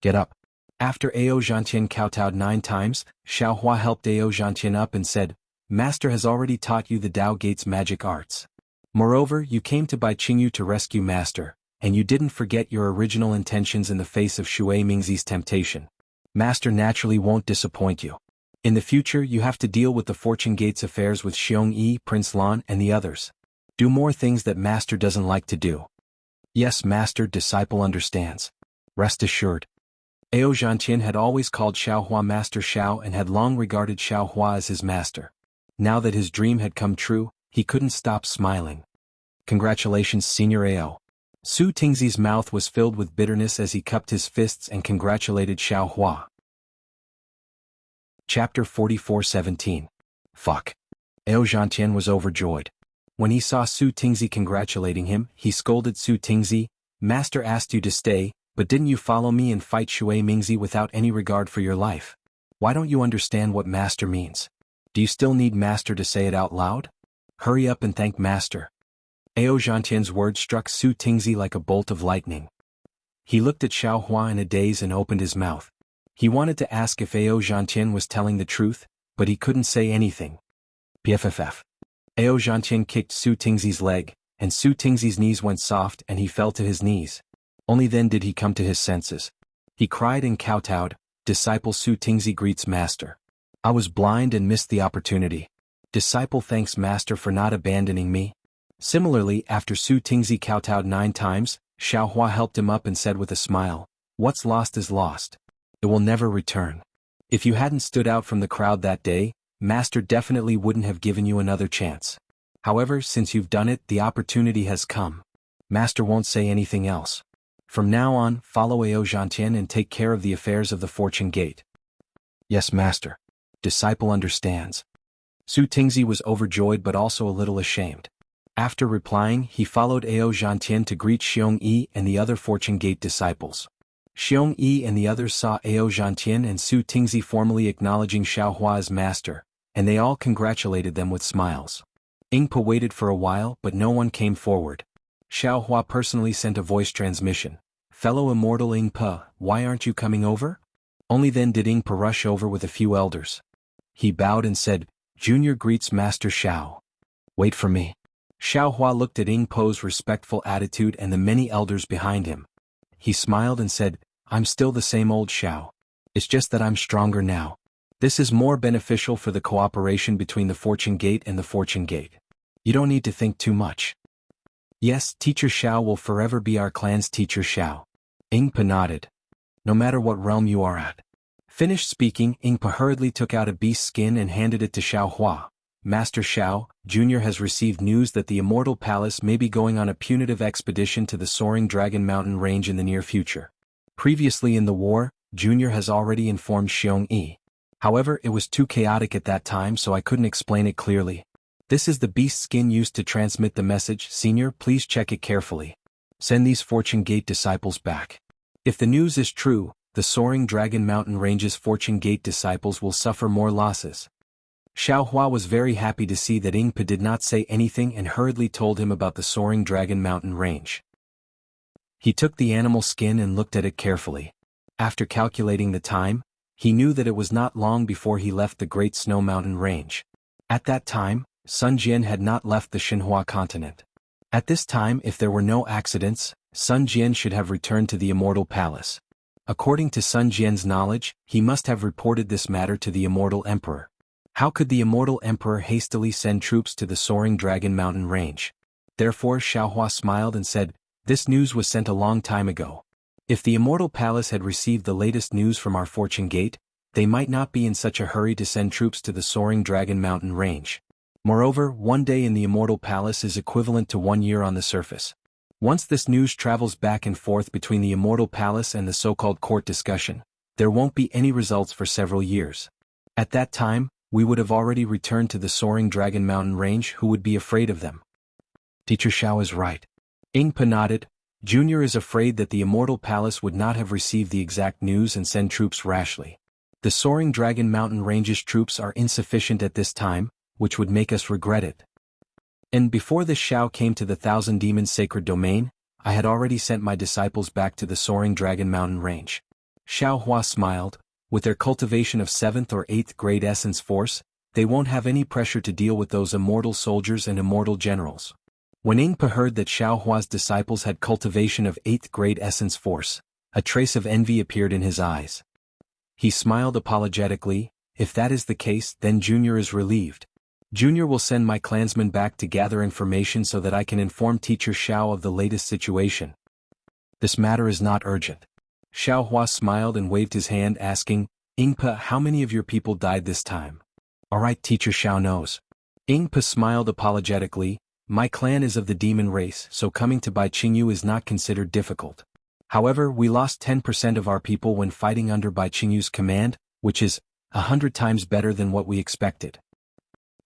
Get up. After Ao Zhantian kowtowed 9 times, Xiaohua helped Ao Zhantian up and said, Master has already taught you the Dao Gate's magic arts. Moreover, you came to Bai Qingyu to rescue Master, and you didn't forget your original intentions in the face of Shui Mingzi's temptation. Master naturally won't disappoint you. In the future, you have to deal with the Fortune Gate's affairs with Xiong Yi, Prince Lan, and the others. Do more things that Master doesn't like to do. Yes, Master, disciple understands. Rest assured. Ao Zhantian had always called Xiaohua Master Xiao and had long regarded Xiaohua as his master. Now that his dream had come true, he couldn't stop smiling. Congratulations, Senior Ao. Su Tingzi's mouth was filled with bitterness as he cupped his fists and congratulated Xiaohua. Chapter 44:17. Fuck. Ao Zhantian was overjoyed. When he saw Su Tingzi congratulating him, he scolded Su Tingzi, "Master asked you to stay, but didn't you follow me and fight Shui Mingzi without any regard for your life? Why don't you understand what Master means? Do you still need Master to say it out loud? Hurry up and thank Master." Ao Zhantian's words struck Su Tingzi like a bolt of lightning. He looked at Xiaohua in a daze and opened his mouth. He wanted to ask if Ao Zhantian was telling the truth, but he couldn't say anything. PFFF. Ao Zhantian kicked Su Tingzi's leg, and Su Tingzi's knees went soft and he fell to his knees. Only then did he come to his senses. He cried and kowtowed, "Disciple Su Tingzi greets Master. I was blind and missed the opportunity. Disciple thanks Master for not abandoning me." Similarly, after Su Tingzi kowtowed 9 times, Xiaohua helped him up and said with a smile, "What's lost is lost. It will never return. If you hadn't stood out from the crowd that day, Master definitely wouldn't have given you another chance. However, since you've done it, the opportunity has come. Master won't say anything else. From now on, follow Ao Zhantian and take care of the affairs of the Fortune Gate." "Yes, Master. Disciple understands." Su Tingzi was overjoyed but also a little ashamed. After replying, he followed Ao Zhantian to greet Xiong Yi and the other Fortune Gate disciples. Xiong Yi and the others saw Ao Zhantian and Su Tingzi formally acknowledging Xiaohua as master, and they all congratulated them with smiles. Yingpa waited for a while but no one came forward. Xiaohua personally sent a voice transmission. "Fellow immortal Yingpa, why aren't you coming over?" Only then did Yingpa rush over with a few elders. He bowed and said, "Junior greets Master Xiao. Wait for me." Xiaohua looked at Yingpa's respectful attitude and the many elders behind him. He smiled and said, "I'm still the same old Xiao. It's just that I'm stronger now. This is more beneficial for the cooperation between the Fortune Gate and the Fortune Gate. You don't need to think too much." "Yes, Teacher Xiao will forever be our clan's Teacher Xiao." Yingpa nodded. "No matter what realm you are at." Finished speaking, Yingpa hurriedly took out a beast skin and handed it to Xiaohua. "Master Xiao, Junior has received news that the Immortal Palace may be going on a punitive expedition to the Soaring Dragon Mountain Range in the near future. Previously in the war, Junior has already informed Xiong Yi. However, it was too chaotic at that time so I couldn't explain it clearly. This is the beast skin used to transmit the message. Senior, please check it carefully. Send these Fortune Gate disciples back. If the news is true, the Soaring Dragon Mountain Range's Fortune Gate disciples will suffer more losses." Xiaohua was very happy to see that Yingpa did not say anything and hurriedly told him about the Soaring Dragon Mountain Range. He took the animal skin and looked at it carefully. After calculating the time, he knew that it was not long before he left the Great Snow Mountain Range. At that time, Sun Jian had not left the Xinhua continent. At this time, if there were no accidents, Sun Jian should have returned to the Immortal Palace. According to Sun Jian's knowledge, he must have reported this matter to the Immortal Emperor. How could the Immortal Emperor hastily send troops to the Soaring Dragon Mountain Range? Therefore Xiaohua smiled and said, "This news was sent a long time ago. If the Immortal Palace had received the latest news from our Fortune Gate, they might not be in such a hurry to send troops to the Soaring Dragon Mountain Range. Moreover, 1 day in the Immortal Palace is equivalent to 1 year on the surface. Once this news travels back and forth between the Immortal Palace and the so-called court discussion, there won't be any results for several years. At that time, we would have already returned to the Soaring Dragon Mountain Range. Who would be afraid of them?" Teacher Xiao is right. Yingpa nodded. Junior is afraid that the Immortal Palace would not have received the exact news and send troops rashly. The Soaring Dragon Mountain Range's troops are insufficient at this time, which would make us regret it. And before this Xiao came to the Thousand Demons Sacred Domain, I had already sent my disciples back to the Soaring Dragon Mountain Range. Xiaohua smiled. With their cultivation of 7th or 8th grade essence force, they won't have any pressure to deal with those immortal soldiers and immortal generals. When Yingpa heard that Xiaohua's disciples had cultivation of 8th grade essence force, a trace of envy appeared in his eyes. He smiled apologetically. If that is the case, then Junior is relieved. Junior will send my clansmen back to gather information so that I can inform Teacher Xiao of the latest situation. This matter is not urgent. Xiao Hua smiled and waved his hand asking, Ingpa, how many of your people died this time? Alright, teacher Xiao knows. Ingpa smiled apologetically, my clan is of the demon race, so coming to Bai Qingyu is not considered difficult. However, we lost 10% of our people when fighting under Bai Qingyu's command, which is 100 times better than what we expected.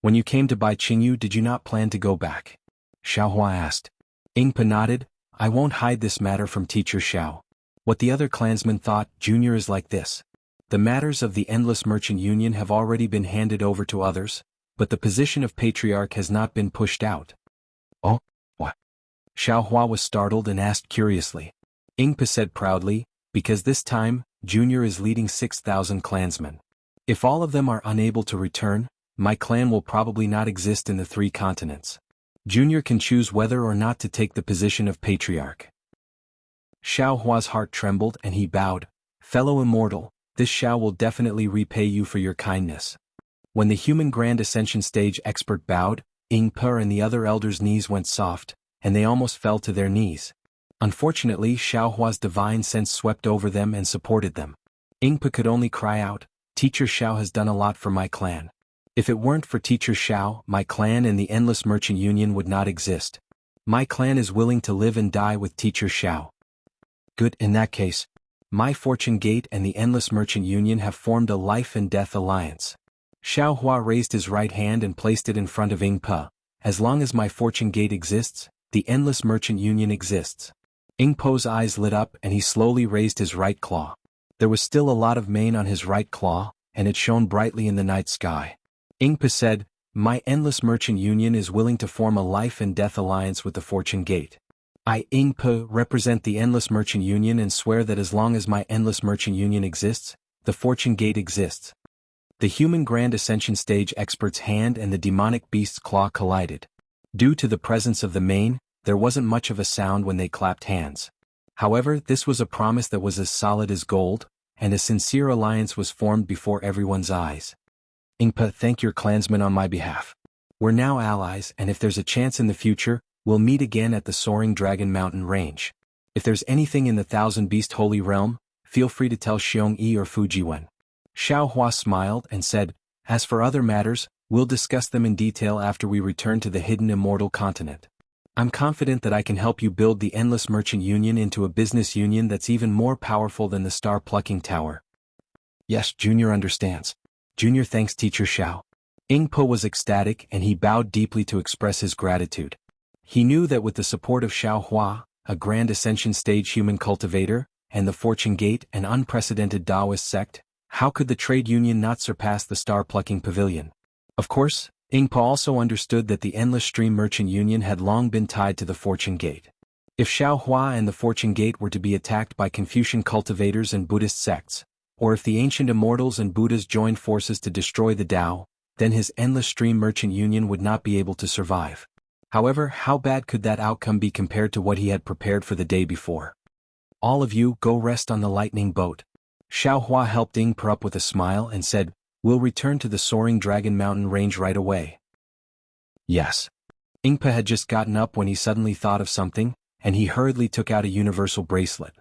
When you came to Bai Qingyu, did you not plan to go back? Xiao Hua asked. Ingpa nodded, I won't hide this matter from teacher Xiao. What the other clansmen thought, Junior, is like this. The matters of the Endless Merchant Union have already been handed over to others, but the position of Patriarch has not been pushed out. Oh, what? Xiao Hua was startled and asked curiously. Ingpa said proudly, because this time, Junior is leading 6,000 clansmen. If all of them are unable to return, my clan will probably not exist in the 3 continents. Junior can choose whether or not to take the position of Patriarch. Xiao Hua's heart trembled and he bowed. Fellow immortal, this Xiao will definitely repay you for your kindness. When the human Grand Ascension stage expert bowed, Ingpa and the other elders' knees went soft, and they almost fell to their knees. Unfortunately, Xiao Hua's divine sense swept over them and supported them. Ingpa could only cry out, Teacher Xiao has done a lot for my clan. If it weren't for Teacher Xiao, my clan and the Endless Merchant Union would not exist. My clan is willing to live and die with Teacher Xiao. Good, in that case. My Fortune Gate and the Endless Merchant Union have formed a life and death alliance. Xiao Hua raised his right hand and placed it in front of Ingpa. As long as my Fortune Gate exists, the Endless Merchant Union exists. Ingpo's eyes lit up and he slowly raised his right claw. There was still a lot of mane on his right claw, and it shone brightly in the night sky. Ingpa said, My Endless Merchant Union is willing to form a life and death alliance with the Fortune Gate. I, Ingpa, represent the Endless Merchant Union and swear that as long as my Endless Merchant Union exists, the Fortune Gate exists. The human Grand Ascension stage expert's hand and the demonic beast's claw collided. Due to the presence of the mane, there wasn't much of a sound when they clapped hands. However, this was a promise that was as solid as gold, and a sincere alliance was formed before everyone's eyes. Ingpa, thank your clansmen on my behalf. We're now allies, and if there's a chance in the future, we'll meet again at the Soaring Dragon Mountain Range. If there's anything in the Thousand Beast Holy Realm, feel free to tell Xiongyi or Fujiwen. Xiao Hua smiled and said, As for other matters, we'll discuss them in detail after we return to the hidden immortal continent. I'm confident that I can help you build the Endless Merchant Union into a business union that's even more powerful than the Star Plucking Tower. Yes, Junior understands. Junior thanks Teacher Xiao. Ingpo was ecstatic and he bowed deeply to express his gratitude. He knew that with the support of Xiao Hua, a Grand Ascension stage human cultivator, and the Fortune Gate, an unprecedented Taoist sect, how could the trade union not surpass the Star Plucking Pavilion? Of course, Ingpa also understood that the Endless Stream Merchant Union had long been tied to the Fortune Gate. If Xiao Hua and the Fortune Gate were to be attacked by Confucian cultivators and Buddhist sects, or if the ancient immortals and Buddhas joined forces to destroy the Tao, then his Endless Stream Merchant Union would not be able to survive. However, how bad could that outcome be compared to what he had prepared for the day before? All of you, go rest on the lightning boat. Xiao Hua helped Ingpa up with a smile and said, We'll return to the Soaring Dragon Mountain Range right away. Yes. Ingpa had just gotten up when he suddenly thought of something, and he hurriedly took out a universal bracelet.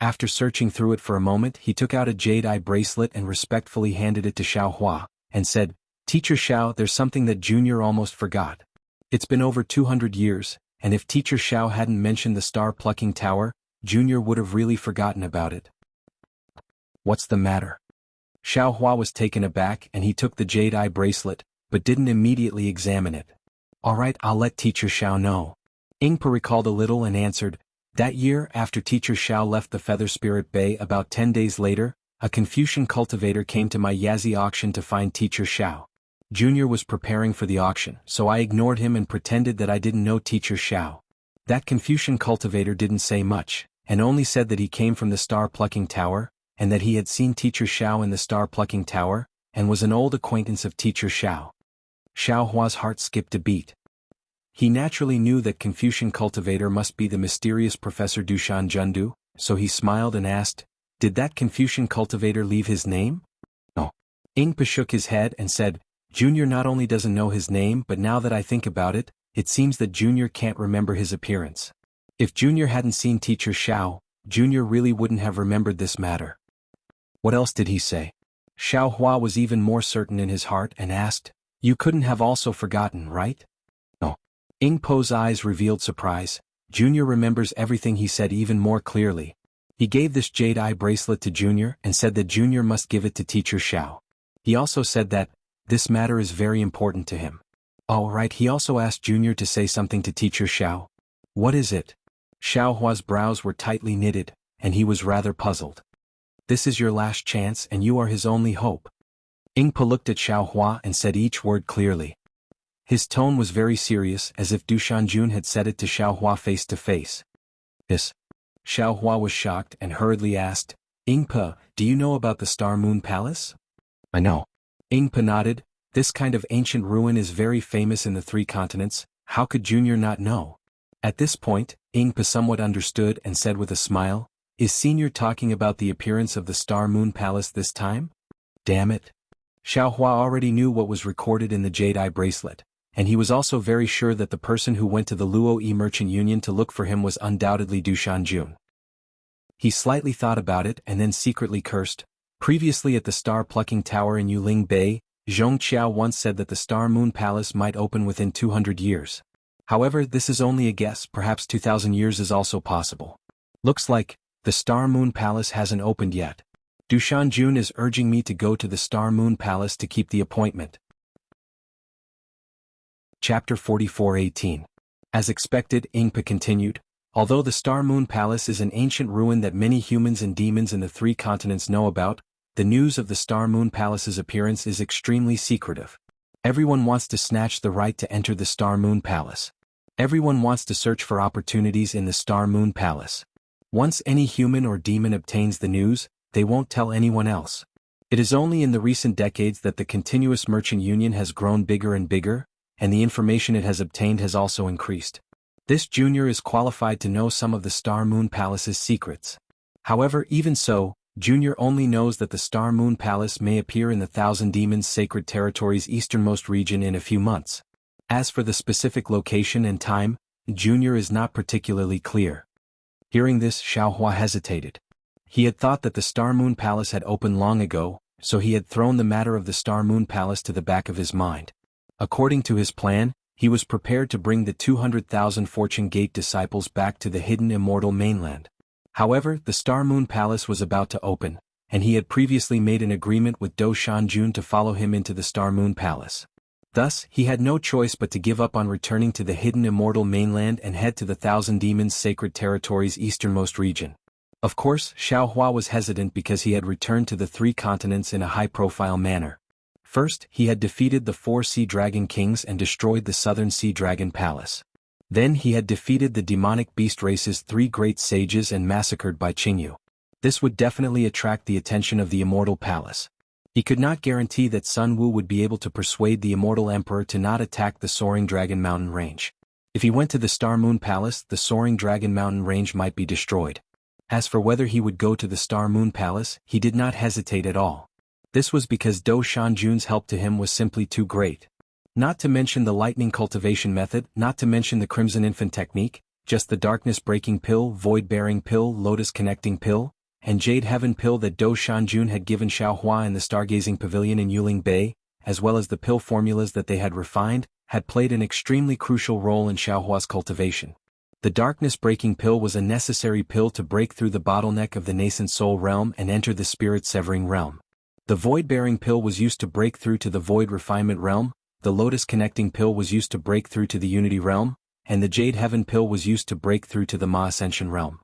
After searching through it for a moment, he took out a jade eye bracelet and respectfully handed it to Xiao Hua, and said, Teacher Xiao, there's something that Junior almost forgot. It's been over 200 years, and if Teacher Xiao hadn't mentioned the Star Plucking Tower, Junior would have really forgotten about it. What's the matter? Xiao Hua was taken aback and he took the jade eye bracelet, but didn't immediately examine it. Alright, I'll let Teacher Xiao know. Ingpa recalled a little and answered, That year, after Teacher Xiao left the Feather Spirit Bay about 10 days later, a Confucian cultivator came to my Yazi auction to find Teacher Xiao. Junior was preparing for the auction, so I ignored him and pretended that I didn't know Teacher Xiao. That Confucian cultivator didn't say much, and only said that he came from the Star Plucking Tower, and that he had seen Teacher Xiao in the Star Plucking Tower, and was an old acquaintance of Teacher Xiao. Xiao Hua's heart skipped a beat. He naturally knew that Confucian cultivator must be the mysterious Professor Dushan Jundu, so he smiled and asked, Did that Confucian cultivator leave his name? No. Ingpa shook his head and said, Junior not only doesn't know his name but now that I think about it, it seems that Junior can't remember his appearance. If Junior hadn't seen Teacher Xiao, Junior really wouldn't have remembered this matter. What else did he say? Xiao Hua was even more certain in his heart and asked, "You couldn't have also forgotten, right?" No. Ing Po's eyes revealed surprise. Junior remembers everything he said even more clearly. He gave this jade eye bracelet to Junior and said that Junior must give it to Teacher Xiao. He also said that this matter is very important to him. All right, he also asked Junior to say something to Teacher Xiao. What is it? Xiao Hua's brows were tightly knitted, and he was rather puzzled. This is your last chance and you are his only hope. Ing Po looked at Xiao Hua and said each word clearly. His tone was very serious, as if Du Shanjun had said it to Xiao Hua face to face. Yes. Xiao Hua was shocked and hurriedly asked, Ing Po, do you know about the Star Moon Palace? I know. Ing Po nodded. This kind of ancient ruin is very famous in the 3 continents. How could Junior not know? At this point, Ing Po somewhat understood and said with a smile, Is Senior talking about the appearance of the Star Moon Palace this time? Damn it. Xiao Hua already knew what was recorded in the Jade Eye bracelet, and he was also very sure that the person who went to the Luo Yi Merchant Union to look for him was undoubtedly Du Shanjun. He slightly thought about it and then secretly cursed. Previously at the Star Plucking Tower in Yuling Bay, Zhong Qiao once said that the Star Moon Palace might open within 200 years. However, this is only a guess, perhaps 2,000 years is also possible. Looks like the Star Moon Palace hasn't opened yet. Du Shanjun is urging me to go to the Star Moon Palace to keep the appointment. Chapter 44:18. As expected, Ing Po continued, although the Star Moon Palace is an ancient ruin that many humans and demons in the 3 continents know about, the news of the Star Moon Palace's appearance is extremely secretive. Everyone wants to snatch the right to enter the Star Moon Palace. Everyone wants to search for opportunities in the Star Moon Palace. Once any human or demon obtains the news, they won't tell anyone else. It is only in the recent decades that the continuous merchant union has grown bigger and bigger, and the information it has obtained has also increased. This Junior is qualified to know some of the Star Moon Palace's secrets. However, even so, Junior only knows that the Star Moon Palace may appear in the Thousand Demons Sacred Territory's easternmost region in a few months. As for the specific location and time, Junior is not particularly clear. Hearing this, Xiao Hua hesitated. He had thought that the Star Moon Palace had opened long ago, so he had thrown the matter of the Star Moon Palace to the back of his mind. According to his plan, he was prepared to bring the 200,000 Fortune Gate disciples back to the hidden immortal mainland. However, the Star Moon Palace was about to open, and he had previously made an agreement with Do Shanjun to follow him into the Star Moon Palace. Thus, he had no choice but to give up on returning to the hidden immortal mainland and head to the Thousand Demons Sacred Territory's easternmost region. Of course, Xiao Hua was hesitant because he had returned to the 3 continents in a high-profile manner. First, he had defeated the 4 Sea Dragon Kings and destroyed the Southern Sea Dragon Palace. Then he had defeated the demonic beast race's 3 great sages and massacred Bai Qingyu. This would definitely attract the attention of the Immortal Palace. He could not guarantee that Sun Wu would be able to persuade the Immortal Emperor to not attack the Soaring Dragon Mountain Range. If he went to the Star Moon Palace, the Soaring Dragon Mountain Range might be destroyed. As for whether he would go to the Star Moon Palace, he did not hesitate at all. This was because Do Shanjun's help to him was simply too great. Not to mention the lightning cultivation method, not to mention the Crimson Infant technique, just the darkness breaking pill, void bearing pill, lotus connecting pill, and Jade Heaven pill that Do Shanjun had given Xiao Hua in the Stargazing Pavilion in Yuling Bay, as well as the pill formulas that they had refined, had played an extremely crucial role in Xiao Hua's cultivation. The darkness-breaking pill was a necessary pill to break through the bottleneck of the nascent soul realm and enter the spirit-severing realm. The void-bearing pill was used to break through to the void refinement realm, the lotus-connecting pill was used to break through to the unity realm, and the Jade Heaven pill was used to break through to the Ma Ascension realm.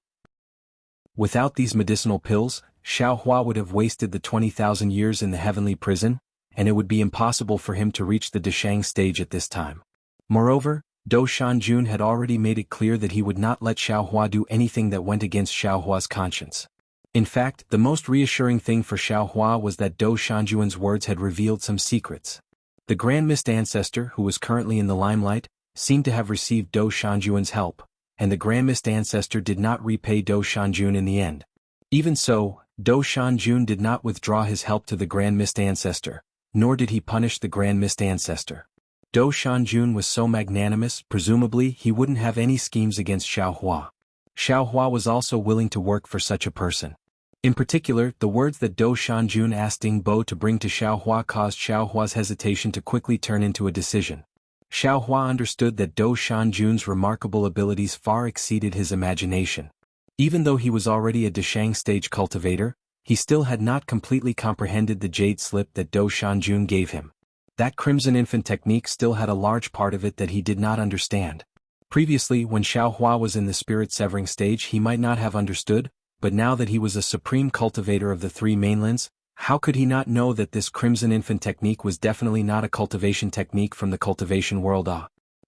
Without these medicinal pills, Xiao Hua would have wasted the 20,000 years in the heavenly prison, and it would be impossible for him to reach the Deshang stage at this time. Moreover, Do Shanjun had already made it clear that he would not let Xiao Hua do anything that went against Xiao Hua's conscience. In fact, the most reassuring thing for Xiao Hua was that Do Shanjun's words had revealed some secrets. The Grand Mist Ancestor, who was currently in the limelight, seemed to have received Do Shanjun's help, and the Grand Mist Ancestor did not repay Do Shanjun in the end. Even so, Do Shanjun did not withdraw his help to the Grand Mist Ancestor, nor did he punish the Grand Mist Ancestor. Do Shanjun was so magnanimous, presumably he wouldn't have any schemes against Xiao Hua. Xiaohua was also willing to work for such a person. In particular, the words that Dou Shanjun asked Ing Bo to bring to Xiaohua caused Xiaohua's hesitation to quickly turn into a decision. Xiaohua understood that Dou Shanjun's remarkable abilities far exceeded his imagination. Even though he was already a Deshang stage cultivator, he still had not completely comprehended the jade slip that Dou Shanjun gave him. That Crimson Infant technique still had a large part of it that he did not understand. Previously, when Xiaohua was in the spirit severing stage, he might not have understood, but now that he was a supreme cultivator of the three mainlands, how could he not know that this Crimson Infant technique was definitely not a cultivation technique from the cultivation world?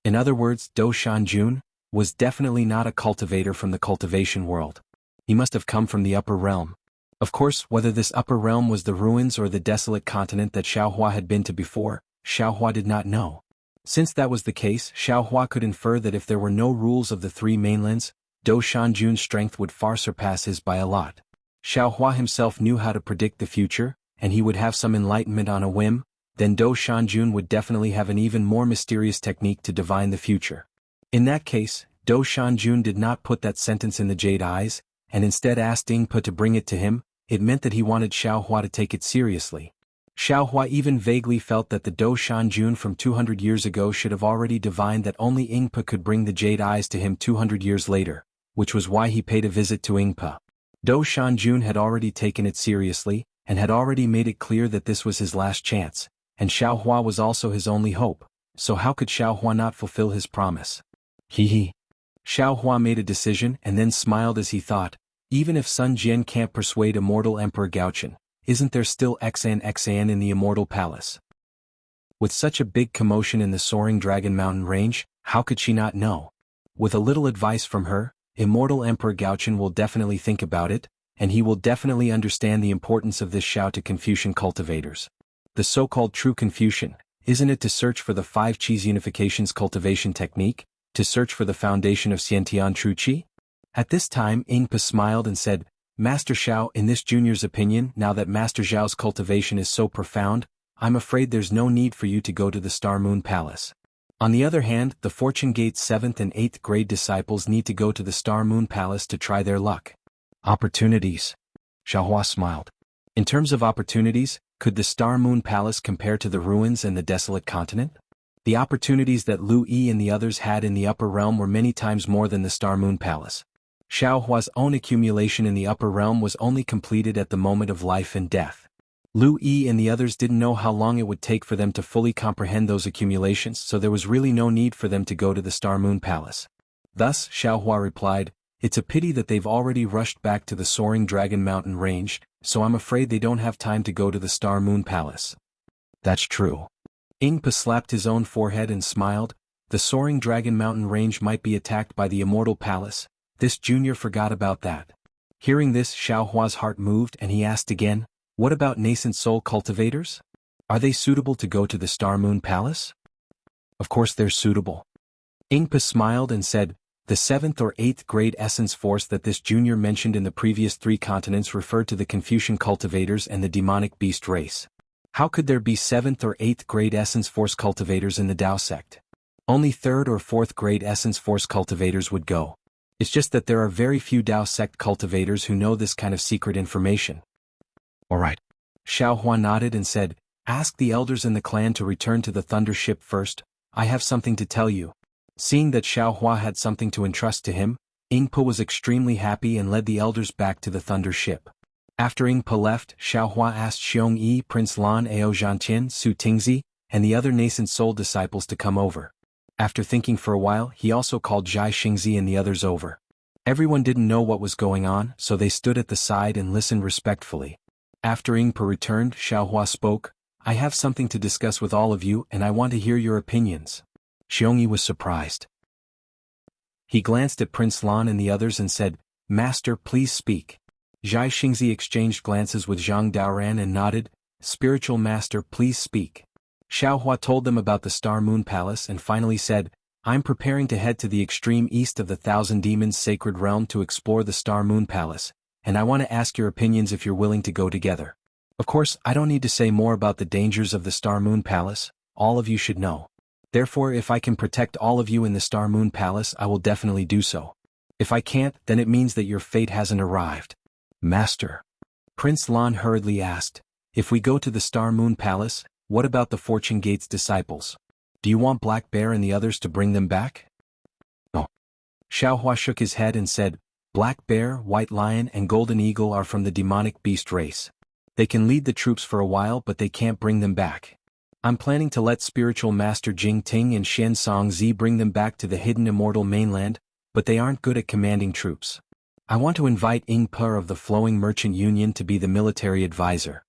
In other words, Dou Shanjun was definitely not a cultivator from the cultivation world. He must have come from the upper realm. Of course, whether this upper realm was the ruins or the desolate continent that Xiaohua had been to before, Xiaohua did not know. Since that was the case, Xiaohua could infer that if there were no rules of the three mainlands, Dou Shanjun's strength would far surpass his by a lot. Xiaohua himself knew how to predict the future, and he would have some enlightenment on a whim, then Dou Shanjun would definitely have an even more mysterious technique to divine the future. In that case, Dou Shanjun did not put that sentence in the jade eyes, and instead asked Ing Po to bring it to him. It meant that he wanted Xiaohua to take it seriously. Xiaohua even vaguely felt that the Dou Shanjun from 200 years ago should have already divined that only Ing Po could bring the jade eyes to him 200 years later, which was why he paid a visit to Ing Po. Dou Shanjun had already taken it seriously, and had already made it clear that this was his last chance, and Xiaohua was also his only hope, so how could Xiaohua not fulfill his promise? Hee. Xiaohua made a decision and then smiled as he thought, even if Sun Jian can't persuade Immortal Emperor Gaochen, isn't there still Xan in the Immortal Palace? With such a big commotion in the soaring Dragon Mountain range, how could she not know? With a little advice from her, Immortal Emperor Gaochen will definitely think about it, and he will definitely understand the importance of this shout to Confucian cultivators. The so-called true Confucian, isn't it to search for the 5 Qis unifications cultivation technique, to search for the foundation of Xiantian True Qi? At this time Ing Po smiled and said, Master Xiao, in this junior's opinion, now that Master Zhao's cultivation is so profound, I'm afraid there's no need for you to go to the Star Moon Palace. On the other hand, the Fortune Gate's 7th and 8th grade disciples need to go to the Star Moon Palace to try their luck. Opportunities. Xiaohua smiled. In terms of opportunities, could the Star Moon Palace compare to the ruins and the desolate continent? The opportunities that Lu Yi and the others had in the upper realm were many times more than the Star Moon Palace. Xiaohua's own accumulation in the upper realm was only completed at the moment of life and death. Lu Yi and the others didn't know how long it would take for them to fully comprehend those accumulations, so there was really no need for them to go to the Star Moon Palace. Thus, Xiaohua replied, it's a pity that they've already rushed back to the soaring Dragon Mountain range, so I'm afraid they don't have time to go to the Star Moon Palace. That's true. Ing Po slapped his own forehead and smiled. The soaring Dragon Mountain range might be attacked by the Immortal Palace. This junior forgot about that. Hearing this, Xiaohua's heart moved and he asked again, what about nascent soul cultivators? Are they suitable to go to the Star Moon Palace? Of course they're suitable. Ing Po smiled and said, the 7th or 8th grade essence force that this junior mentioned in the previous 3 continents referred to the Confucian cultivators and the demonic beast race. How could there be 7th or 8th grade essence force cultivators in the Dao sect? Only 3rd or 4th grade essence force cultivators would go. It's just that there are very few Dao sect cultivators who know this kind of secret information. Alright. Xiaohua nodded and said, ask the elders in the clan to return to the Thunder Ship first, I have something to tell you. Seeing that Xiaohua had something to entrust to him, Ing Po was extremely happy and led the elders back to the Thunder Ship. After Ing Po left, Xiaohua asked Xiong Yi, Prince Lan Ao Zhantian, Su Tingzi, and the other nascent soul disciples to come over. After thinking for a while, he also called Zhai Xingzi and the others over. Everyone didn't know what was going on, so they stood at the side and listened respectfully. After Ing Po returned, Xiaohua spoke, I have something to discuss with all of you and I want to hear your opinions. Xiong Yi was surprised. He glanced at Prince Lan and the others and said, Master, please speak. Zhai Xingzi exchanged glances with Zhang Daoran and nodded, Spiritual Master, please speak. Xiaohua told them about the Star Moon Palace and finally said, I'm preparing to head to the extreme east of the Thousand Demons Sacred Realm to explore the Star Moon Palace, and I want to ask your opinions if you're willing to go together. Of course, I don't need to say more about the dangers of the Star Moon Palace, all of you should know. Therefore, if I can protect all of you in the Star Moon Palace, I will definitely do so. If I can't, then it means that your fate hasn't arrived. Master. Prince Lan hurriedly asked, if we go to the Star Moon Palace, what about the Fortune Gate's disciples? Do you want Black Bear and the others to bring them back? Oh. Xiaohua shook his head and said, Black Bear, White Lion and Golden Eagle are from the demonic beast race. They can lead the troops for a while but they can't bring them back. I'm planning to let Spiritual Master Jing Ting and Xian Songzi bring them back to the hidden immortal mainland, but they aren't good at commanding troops. I want to invite Ying Per of the Flowing Merchant Union to be the military advisor.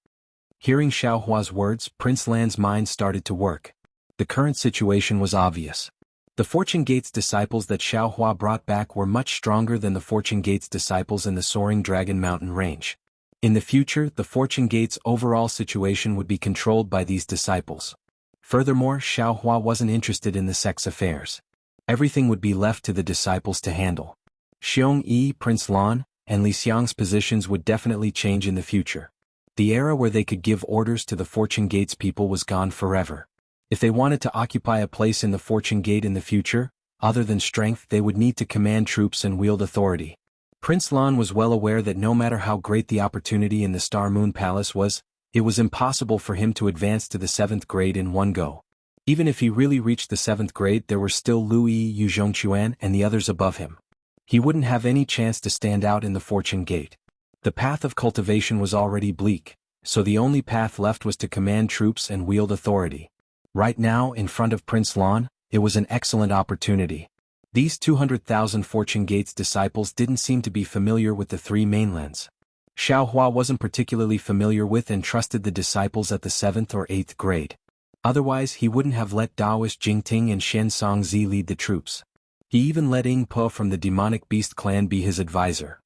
Hearing Xiaohua's words, Prince Lan's mind started to work. The current situation was obvious. The Fortune Gate's disciples that Xiaohua brought back were much stronger than the Fortune Gate's disciples in the Soaring Dragon Mountain range. In the future, the Fortune Gate's overall situation would be controlled by these disciples. Furthermore, Xiaohua wasn't interested in the sex affairs. Everything would be left to the disciples to handle. Xiong Yi, Prince Lan, and Li Xiang's positions would definitely change in the future. The era where they could give orders to the Fortune Gate's people was gone forever. If they wanted to occupy a place in the Fortune Gate in the future, other than strength, they would need to command troops and wield authority. Prince Lan was well aware that no matter how great the opportunity in the Star Moon Palace was, it was impossible for him to advance to the 7th grade in one go. Even if he really reached the 7th grade, there were still Lu Yi, Yu Zhongquan and the others above him. He wouldn't have any chance to stand out in the Fortune Gate. The path of cultivation was already bleak, so the only path left was to command troops and wield authority. Right now, in front of Prince Lan, it was an excellent opportunity. These 200,000 Fortune Gate's disciples didn't seem to be familiar with the three mainlands. Xiaohua wasn't particularly familiar with and trusted the disciples at the 7th or 8th grade. Otherwise, he wouldn't have let Taoist Jingting and Xian Songzi lead the troops. He even let Ying Po from the demonic beast clan be his advisor.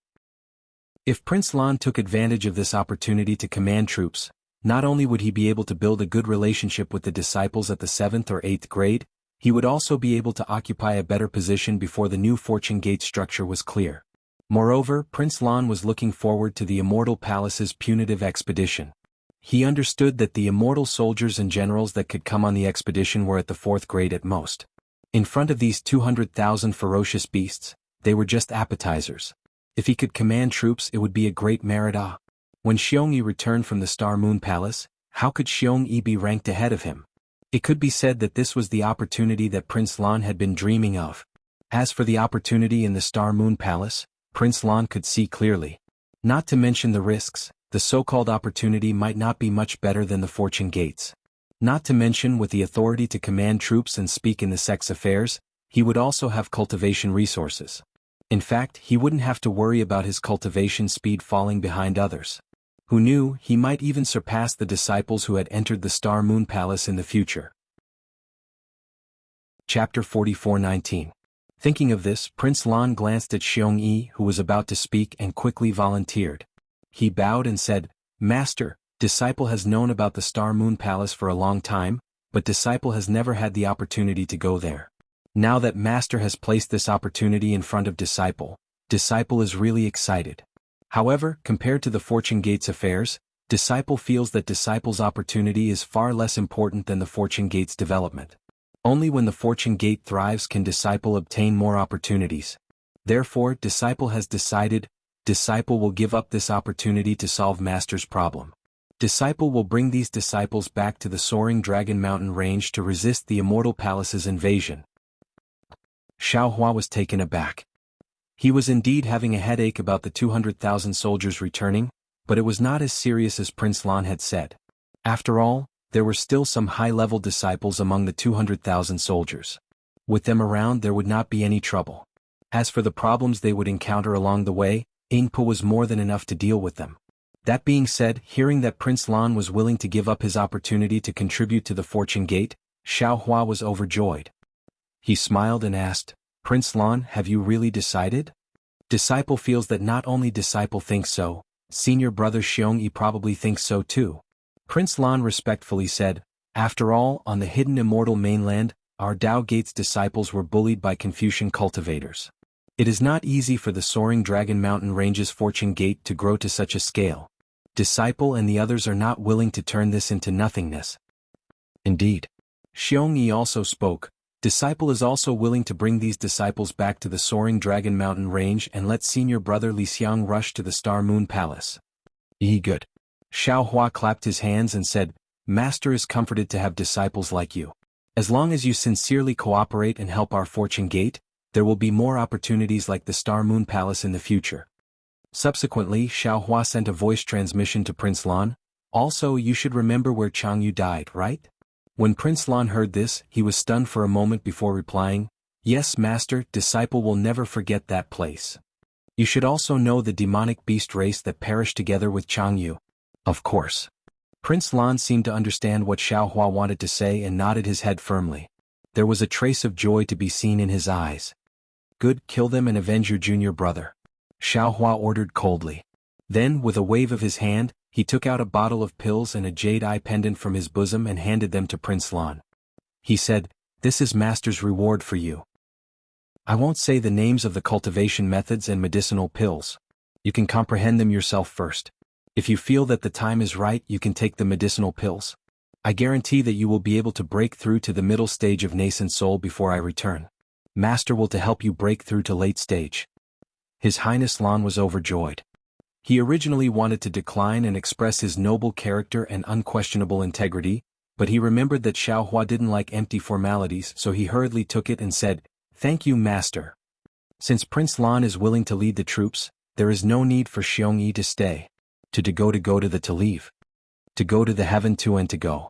If Prince Lan took advantage of this opportunity to command troops, not only would he be able to build a good relationship with the disciples at the 7th or 8th grade, he would also be able to occupy a better position before the new Fortune Gate structure was clear. Moreover, Prince Lan was looking forward to the Immortal Palace's punitive expedition. He understood that the immortal soldiers and generals that could come on the expedition were at the 4th grade at most. In front of these 200,000 ferocious beasts, they were just appetizers. If he could command troops, it would be a great merit. When Xiong Yi returned from the Star Moon Palace, how could Xiong Yi be ranked ahead of him? It could be said that this was the opportunity that Prince Lan had been dreaming of. As for the opportunity in the Star Moon Palace, Prince Lan could see clearly. Not to mention the risks, the so-called opportunity might not be much better than the Fortune Gates. Not to mention with the authority to command troops and speak in the sex affairs, he would also have cultivation resources. In fact, he wouldn't have to worry about his cultivation speed falling behind others. Who knew, he might even surpass the disciples who had entered the Star Moon Palace in the future. Chapter 44:19. Thinking of this, Prince Lan glanced at Xiong Yi, who was about to speak, and quickly volunteered. He bowed and said, Master, Disciple has known about the Star Moon Palace for a long time, but Disciple has never had the opportunity to go there. Now that Master has placed this opportunity in front of Disciple, Disciple is really excited. However, compared to the Fortune Gate's affairs, Disciple feels that Disciple's opportunity is far less important than the Fortune Gate's development. Only when the Fortune Gate thrives can Disciple obtain more opportunities. Therefore, Disciple has decided, Disciple will give up this opportunity to solve Master's problem. Disciple will bring these disciples back to the Soaring Dragon Mountain range to resist the Immortal Palace's invasion. Xiaohua was taken aback. He was indeed having a headache about the 200,000 soldiers returning, but it was not as serious as Prince Lan had said. After all, there were still some high-level disciples among the 200,000 soldiers. With them around, there would not be any trouble. As for the problems they would encounter along the way, Yingpo was more than enough to deal with them. That being said, hearing that Prince Lan was willing to give up his opportunity to contribute to the Fortune Gate, Xiaohua was overjoyed. He smiled and asked, Prince Lan, have you really decided? Disciple feels that not only Disciple thinks so, senior brother Xiong Yi probably thinks so too. Prince Lan respectfully said, After all, on the hidden immortal mainland, our Tao Gate's disciples were bullied by Confucian cultivators. It is not easy for the Soaring Dragon Mountain Range's Fortune Gate to grow to such a scale. Disciple and the others are not willing to turn this into nothingness. Indeed. Xiong Yi also spoke, Disciple is also willing to bring these disciples back to the soaring Dragon Mountain range and let senior brother Li Xiang rush to the Star Moon Palace. Good. Xiao Hua clapped his hands and said, Master is comforted to have disciples like you. As long as you sincerely cooperate and help our fortune gate, there will be more opportunities like the Star Moon Palace in the future. Subsequently, Xiao Hua sent a voice transmission to Prince Lan. Also, you should remember where Jianghu died, right? When Prince Lan heard this, he was stunned for a moment before replying, Yes, Master, disciple will never forget that place. You should also know the demonic beast race that perished together with Jianghu. Of course. Prince Lan seemed to understand what Xiao Hua wanted to say and nodded his head firmly. There was a trace of joy to be seen in his eyes. Good, kill them and avenge your junior brother. Xiao Hua ordered coldly. Then, with a wave of his hand, he took out a bottle of pills and a jade eye pendant from his bosom and handed them to Prince Lan. He said, This is Master's reward for you. I won't say the names of the cultivation methods and medicinal pills. You can comprehend them yourself first. If you feel that the time is right, you can take the medicinal pills. I guarantee that you will be able to break through to the middle stage of nascent soul before I return. Master will to help you break through to late stage. His Highness Lan was overjoyed. He originally wanted to decline and express his noble character and unquestionable integrity, but he remembered that Xiao Hua didn't like empty formalities, so he hurriedly took it and said, Thank you, Master. Since Prince Lan is willing to lead the troops, there is no need for Xiong Yi to stay. To go to the to leave. To go to the heaven to and to go.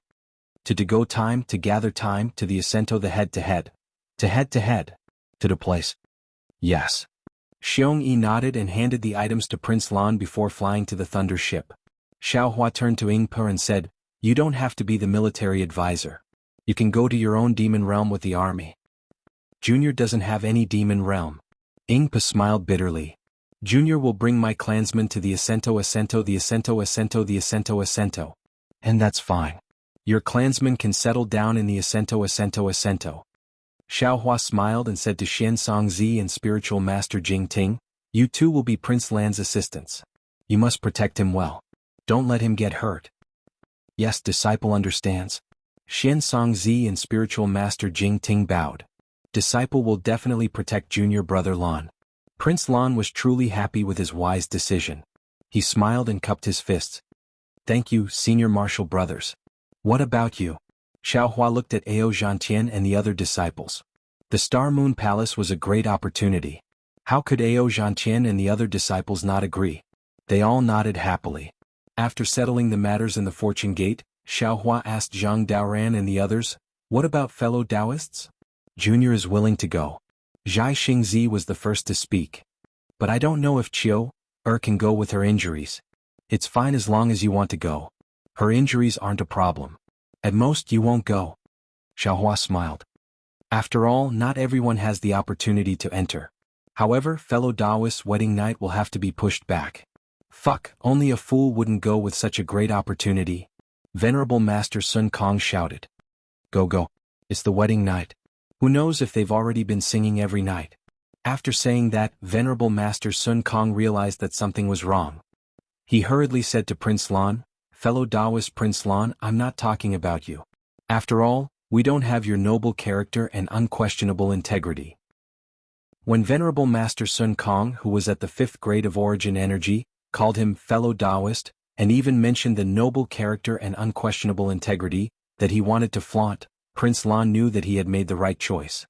To go time, to gather time, to the ascento the head to head. To head. To the place. Yes. Xiong Yi nodded and handed the items to Prince Lan before flying to the Thunder ship. Xiao Hua turned to Ing Per and said, You don't have to be the military advisor. You can go to your own demon realm with the army. Junior doesn't have any demon realm. Ing Per smiled bitterly. Junior will bring my clansmen to the Ascento. And that's fine. Your clansmen can settle down in the Ascento. Xiao Hua smiled and said to Xian Songzi and spiritual master Jing Ting, You two will be Prince Lan's assistants. You must protect him well. Don't let him get hurt. Yes, disciple understands. Xian Songzi and spiritual master Jing Ting bowed. Disciple will definitely protect junior brother Lan. Prince Lan was truly happy with his wise decision. He smiled and cupped his fists. Thank you, senior martial brothers. What about you? Xiao Hua looked at Ao Zhantian and the other disciples. The Star Moon Palace was a great opportunity. How could Ao Zhantian and the other disciples not agree? They all nodded happily. After settling the matters in the Fortune Gate, Xiao Hua asked Zhang Daoran and the others, What about fellow Taoists? Junior is willing to go. Zhai Xingzi was the first to speak. But I don't know if Chiu can go with her injuries. It's fine as long as you want to go. Her injuries aren't a problem. At most you won't go. Xiao Hua smiled. After all, not everyone has the opportunity to enter. However, fellow Taoists' wedding night will have to be pushed back. Fuck, only a fool wouldn't go with such a great opportunity. Venerable Master Sun Kong shouted. Go. It's the wedding night. Who knows if they've already been singing every night? After saying that, Venerable Master Sun Kong realized that something was wrong. He hurriedly said to Prince Lan, Fellow Taoist Prince Lan, I'm not talking about you. After all, we don't have your noble character and unquestionable integrity. When Venerable Master Sun Kong, who was at the 5th grade of Origin Energy, called him fellow Taoist, and even mentioned the noble character and unquestionable integrity that he wanted to flaunt, Prince Lan knew that he had made the right choice.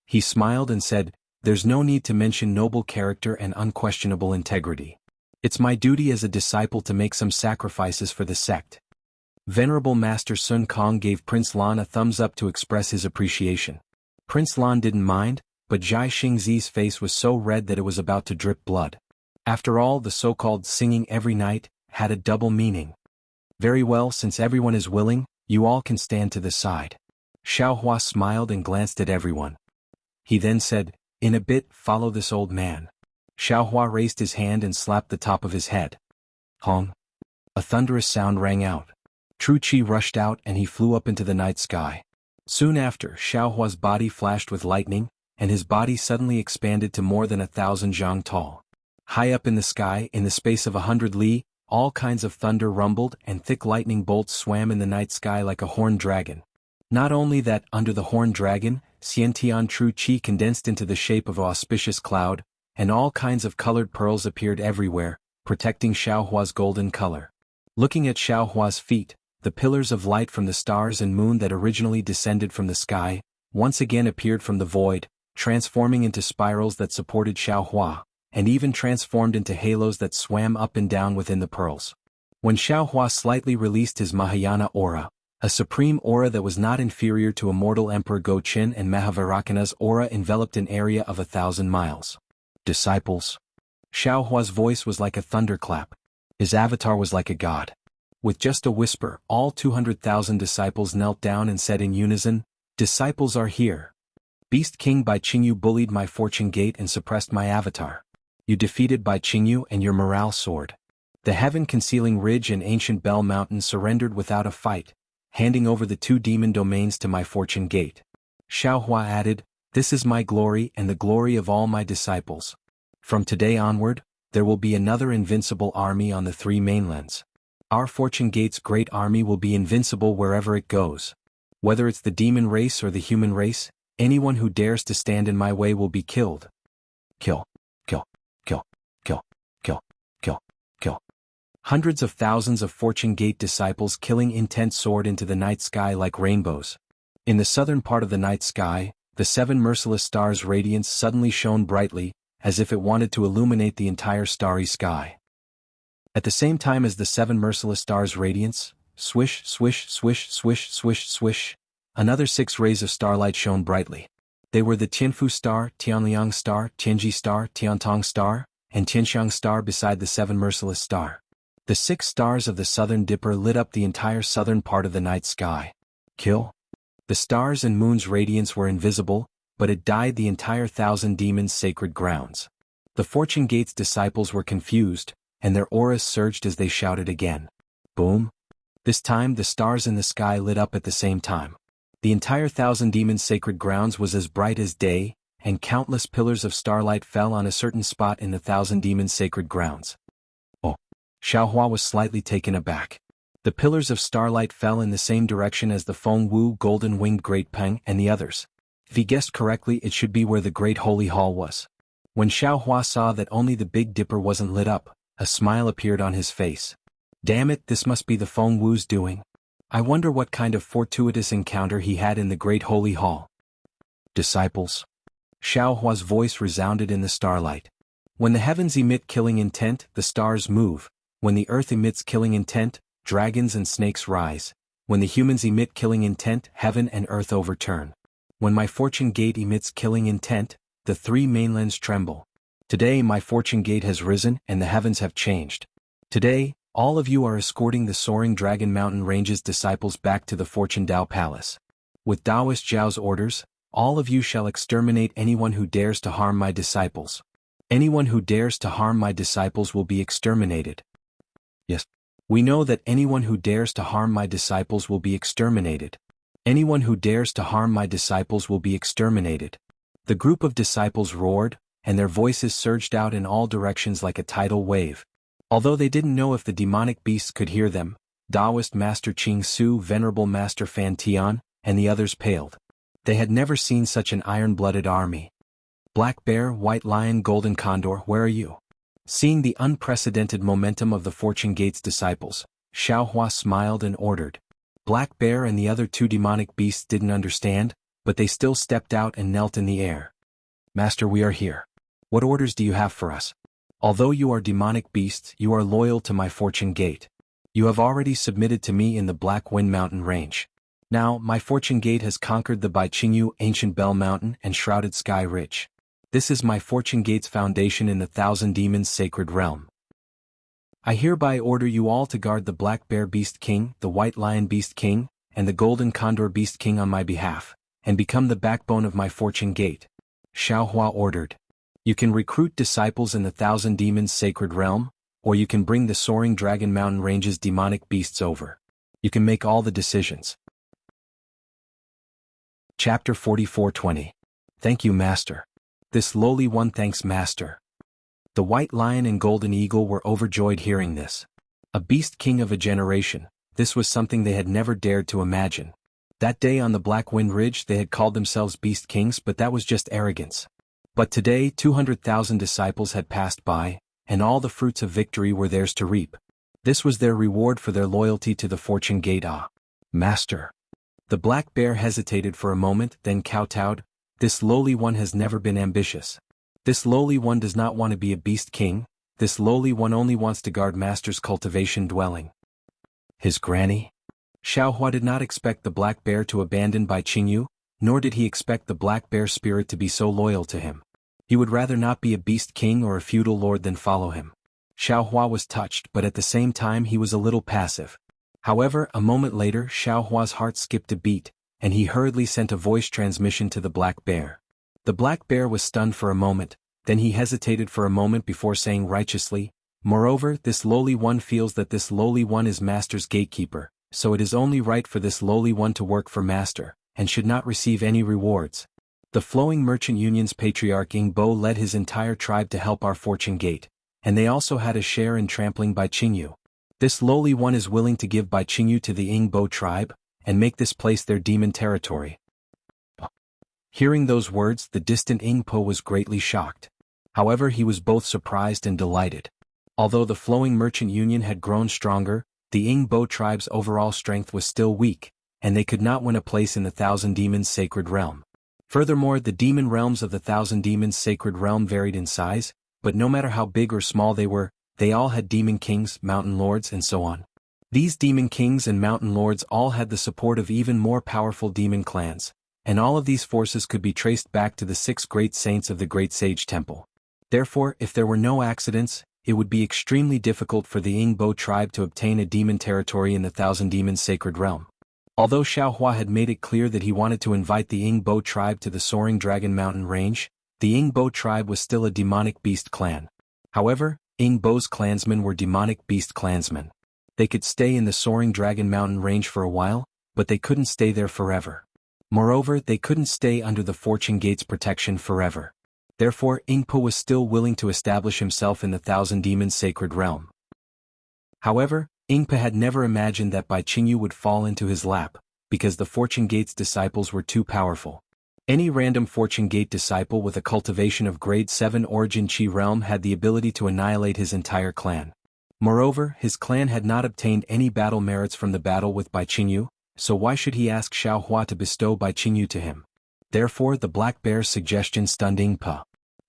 He smiled and said, There's no need to mention noble character and unquestionable integrity. It's my duty as a disciple to make some sacrifices for the sect. Venerable Master Sun Kong gave Prince Lan a thumbs up to express his appreciation. Prince Lan didn't mind, but Zhai Xingzi's face was so red that it was about to drip blood. After all, the so-called singing every night had a double meaning. Very well, since everyone is willing, you all can stand to the side. Xiao Hua smiled and glanced at everyone. He then said, In a bit, follow this old man. Xiao Hua raised his hand and slapped the top of his head. Hong. A thunderous sound rang out. Tru Chi rushed out and he flew up into the night sky. Soon after, Xiao Hua's body flashed with lightning, and his body suddenly expanded to more than 1,000 zhang tall. High up in the sky, in the space of 100 li, all kinds of thunder rumbled and thick lightning bolts swam in the night sky like a horned dragon. Not only that, under the horned dragon, Xiantian true qi condensed into the shape of an auspicious cloud, and all kinds of colored pearls appeared everywhere, protecting Xiaohua's golden color. Looking at Xiaohua's feet, the pillars of light from the stars and moon that originally descended from the sky, once again appeared from the void, transforming into spirals that supported Xiaohua, and even transformed into halos that swam up and down within the pearls. When Xiaohua slightly released his Mahayana aura, a supreme aura that was not inferior to immortal Emperor Go-Qin and Mahavaracana's aura enveloped an area of 1,000 miles. Disciples. Xiaohua's voice was like a thunderclap. His avatar was like a god. With just a whisper, all 200,000 disciples knelt down and said in unison, "Disciples are here. Beast King Bai Qingyu bullied my fortune gate and suppressed my avatar. You defeated Bai Qingyu and your morale soared. The heaven-concealing ridge and ancient Bell Mountain surrendered without a fight, handing over the 2 demon domains to my fortune gate." Xiaohua added, "This is my glory and the glory of all my disciples. From today onward, there will be another invincible army on the 3 mainlands. Our fortune gate's great army will be invincible wherever it goes. Whether it's the demon race or the human race, anyone who dares to stand in my way will be killed." Kill. Kill. Kill. Kill. Kill. Kill. Kill. Hundreds of thousands of fortune gate disciples killing intent soared into the night sky like rainbows. In the southern part of the night sky, the 7 merciless stars' radiance suddenly shone brightly, as if it wanted to illuminate the entire starry sky. At the same time as the 7 merciless stars' radiance, swish, swish, swish, swish, swish, swish, another 6 rays of starlight shone brightly. They were the Tianfu star, Tianliang star, Tianji star, Tiantong star, and Tianxiang star beside the 7 merciless star. The 6 stars of the southern dipper lit up the entire southern part of the night sky. Kill. The stars and moon's radiance were invisible, but it dyed the entire 1,000 demons' sacred grounds. The fortune gate's disciples were confused, and their auras surged as they shouted again. Boom. This time the stars in the sky lit up at the same time. The entire 1,000 demons' sacred grounds was as bright as day, and countless pillars of starlight fell on a certain spot in the 1,000 demons' sacred grounds. Oh. Xiaohua was slightly taken aback. The pillars of starlight fell in the same direction as the Feng Wu golden-winged Great Peng and the others. If he guessed correctly, it should be where the Great Holy Hall was. When Xiaohua saw that only the Big Dipper wasn't lit up, a smile appeared on his face. Damn it, this must be the Feng Wu's doing. I wonder what kind of fortuitous encounter he had in the Great Holy Hall. Disciples. Xiaohua's voice resounded in the starlight. When the heavens emit killing intent, the stars move. When the earth emits killing intent, dragons and snakes rise. When the humans emit killing intent, heaven and earth overturn. When my fortune gate emits killing intent, the 3 mainlands tremble. Today my fortune gate has risen and the heavens have changed. Today, all of you are escorting the soaring Dragon Mountain Range's disciples back to the Fortune Dao Palace. With Taoist Zhao's orders, all of you shall exterminate anyone who dares to harm my disciples. Anyone who dares to harm my disciples will be exterminated. Yes. We know that anyone who dares to harm my disciples will be exterminated. Anyone who dares to harm my disciples will be exterminated. The group of disciples roared, and their voices surged out in all directions like a tidal wave. Although they didn't know if the demonic beasts could hear them, Taoist Master Qing Su, Venerable Master Fan Tian, and the others paled. They had never seen such an iron-blooded army. Black Bear, White Lion, Golden Condor, where are you? Seeing the unprecedented momentum of the Fortune Gate's disciples, Xiaohua smiled and ordered. Black Bear and the other 2 demonic beasts didn't understand, but they still stepped out and knelt in the air. Master, we are here. What orders do you have for us? Although you are demonic beasts, you are loyal to my Fortune Gate. You have already submitted to me in the Black Wind Mountain Range. Now, my Fortune Gate has conquered the Bai Qingyu Ancient Bell Mountain and Shrouded Sky Ridge. This is my Fortune Gate's foundation in the 1,000 Demons' sacred realm. I hereby order you all to guard the Black Bear Beast King, the White Lion Beast King, and the Golden Condor Beast King on my behalf, and become the backbone of my Fortune Gate. Xiaohua ordered. You can recruit disciples in the 1,000 Demons' sacred realm, or you can bring the soaring Dragon Mountain Range's demonic beasts over. You can make all the decisions. Chapter 44:20. Thank you, Master. This lowly one thanks Master. The White Lion and Golden Eagle were overjoyed hearing this. A beast king of a generation, this was something they had never dared to imagine. That day on the Black Wind Ridge they had called themselves Beast Kings, but that was just arrogance. But today 200,000 disciples had passed by, and all the fruits of victory were theirs to reap. This was their reward for their loyalty to the Fortune Gate. Ah, Master. The black bear hesitated for a moment, then kowtowed. This lowly one has never been ambitious. This lowly one does not want to be a beast king. This lowly one only wants to guard Master's cultivation dwelling. His granny? Xiaohua did not expect the black bear to abandon Bai Qingyu, nor did he expect the black bear spirit to be so loyal to him. He would rather not be a beast king or a feudal lord than follow him. Xiaohua was touched, but at the same time he was a little passive. However, a moment later Xiaohua's heart skipped a beat, and he hurriedly sent a voice transmission to the black bear. The black bear was stunned for a moment, then he hesitated for a moment before saying righteously, "Moreover, this lowly one feels that this lowly one is Master's gatekeeper, so it is only right for this lowly one to work for Master, and should not receive any rewards. The Flowing Merchant Union's patriarch Ing Bo led his entire tribe to help our Fortune Gate, and they also had a share in trampling Bai Qingyu. This lowly one is willing to give Bai Qingyu to the Ing Bo tribe, and make this place their demon territory." Hearing those words, the distant Ing Po was greatly shocked. However, he was both surprised and delighted. Although the Flowing Merchant Union had grown stronger, the Ing Bo tribe's overall strength was still weak, and they could not win a place in the Thousand Demons' sacred realm. Furthermore, the demon realms of the Thousand Demons' sacred realm varied in size, but no matter how big or small they were, they all had demon kings, mountain lords, and so on. These demon kings and mountain lords all had the support of even more powerful demon clans, and all of these forces could be traced back to the 6 great saints of the Great Sage Temple. Therefore, if there were no accidents, it would be extremely difficult for the Ing Bo tribe to obtain a demon territory in the Thousand Demons' sacred realm. Although Xiaohua had made it clear that he wanted to invite the Ing Bo tribe to the Soaring Dragon Mountain Range, the Ing Bo tribe was still a demonic beast clan. However, Ing Bo's clansmen were demonic beast clansmen. They could stay in the Soaring Dragon Mountain Range for a while, but they couldn't stay there forever. Moreover, they couldn't stay under the Fortune Gate's protection forever. Therefore, Ing Po was still willing to establish himself in the Thousand Demons' sacred realm. However, Ing Po had never imagined that Bai Qingyu would fall into his lap, because the Fortune Gate's disciples were too powerful. Any random Fortune Gate disciple with a cultivation of grade 7 Origin Qi realm had the ability to annihilate his entire clan. Moreover, his clan had not obtained any battle merits from the battle with Bai Qingyu, so why should he ask Xiaohua to bestow Bai Qingyu to him? Therefore, the Black Bear's suggestion stunned Ing Po.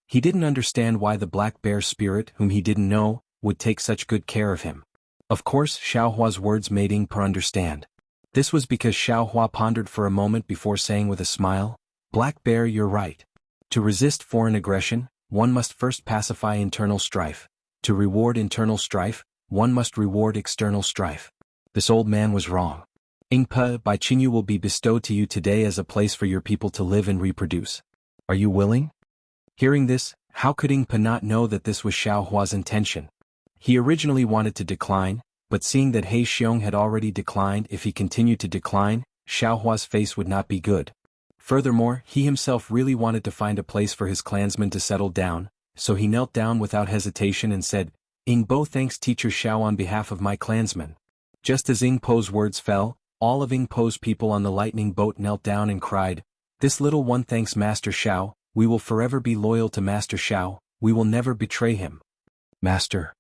He didn't understand why the Black Bear spirit, whom he didn't know, would take such good care of him. Of course, Xiaohua's words made Ing Po understand. This was because Xiaohua pondered for a moment before saying with a smile, "Black Bear, you're right. To resist foreign aggression, one must first pacify internal strife. To reward internal strife, one must reward external strife." This old man was wrong. Ing Po, Bai Qingyu will be bestowed to you today as a place for your people to live and reproduce. Are you willing? Hearing this, how could Ing Po not know that this was Xiaohua's intention? He originally wanted to decline, but seeing that He Xiong had already declined, if he continued to decline, Xiaohua's face would not be good. Furthermore, he himself really wanted to find a place for his clansmen to settle down, so he knelt down without hesitation and said, "Ing Bo thanks Teacher Xiao on behalf of my clansmen." Just as Ing Po's words fell, all of Ing Po's people on the lightning boat knelt down and cried, "This little one thanks Master Xiao, we will forever be loyal to Master Xiao, we will never betray him." Master.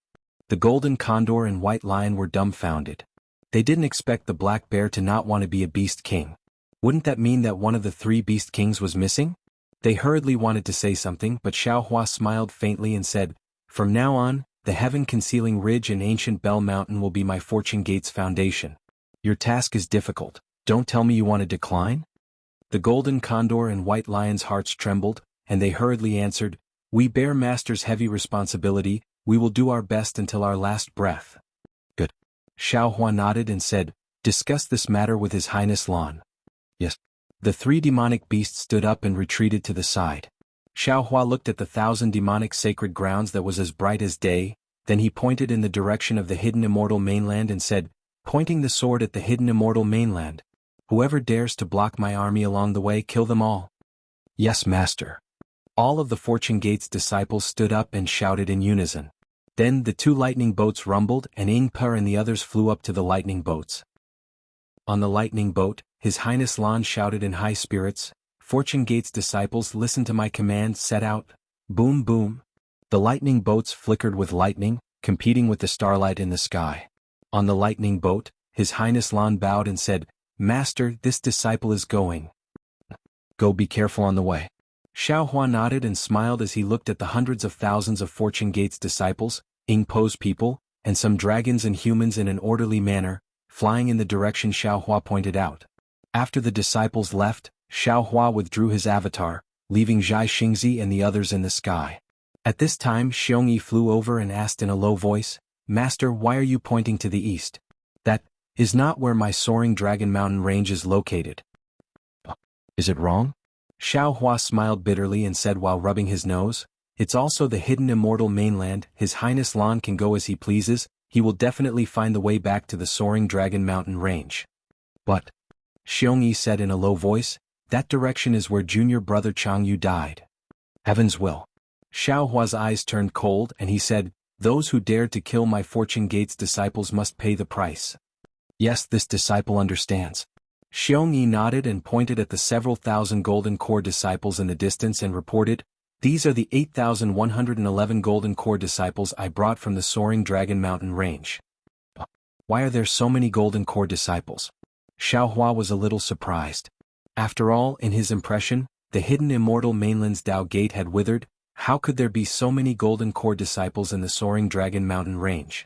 The Golden Condor and White Lion were dumbfounded. They didn't expect the Black Bear to not want to be a Beast King. Wouldn't that mean that one of the 3 Beast Kings was missing? They hurriedly wanted to say something, but Xiaohua smiled faintly and said, "From now on, the heaven-concealing ridge and ancient Bell Mountain will be my Fortune Gate's foundation. Your task is difficult. Don't tell me you want to decline?" The Golden Condor and White Lion's hearts trembled, and they hurriedly answered, "We bear Master's heavy responsibility, we will do our best until our last breath." Good. Xiaohua nodded and said, "Discuss this matter with His Highness Lan." Yes. The 3 demonic beasts stood up and retreated to the side. Xiaohua looked at the 1,000 demonic sacred grounds that was as bright as day, then he pointed in the direction of the hidden immortal mainland and said, pointing the sword at the hidden immortal mainland, "Whoever dares to block my army along the way, kill them all." "Yes, Master." All of the Fortune Gate's disciples stood up and shouted in unison. Then the 2 lightning boats rumbled and Ing Po and the others flew up to the lightning boats. On the lightning boat, His Highness Lan shouted in high spirits. Fortune Gate's disciples, listen to my command, set out. Boom boom. The lightning boats flickered with lightning, competing with the starlight in the sky. On the lightning boat, His Highness Lan bowed and said, Master, this disciple is going. Go, be careful on the way. Xiao Hua nodded and smiled as he looked at the hundreds of thousands of Fortune Gate's disciples, Yingpo's people, and some dragons and humans in an orderly manner, flying in the direction Xiao Hua pointed out. After the disciples left, Xiao Hua withdrew his avatar, leaving Zhai Xingzi and the others in the sky. At this time Xiongyi flew over and asked in a low voice, Master, why are you pointing to the east? That is not where my soaring dragon mountain range is located. Is it wrong? Xiao Hua smiled bitterly and said while rubbing his nose, it's also the hidden immortal mainland. His Highness Lan can go as he pleases, he will definitely find the way back to the soaring dragon mountain range. But, Xiongyi said in a low voice, that direction is where junior brother Changyu died. Heavens will. Xiao Hua's eyes turned cold and he said, those who dared to kill my Fortune Gate's disciples must pay the price. Yes, this disciple understands. Xiongyi nodded and pointed at the several thousand golden core disciples in the distance and reported, these are the 8,111 golden core disciples I brought from the soaring dragon mountain range. Why are there so many golden core disciples? Xiao Hua was a little surprised. After all, in his impression, the hidden immortal mainland's Dao Gate had withered. How could there be so many golden core disciples in the soaring dragon mountain range?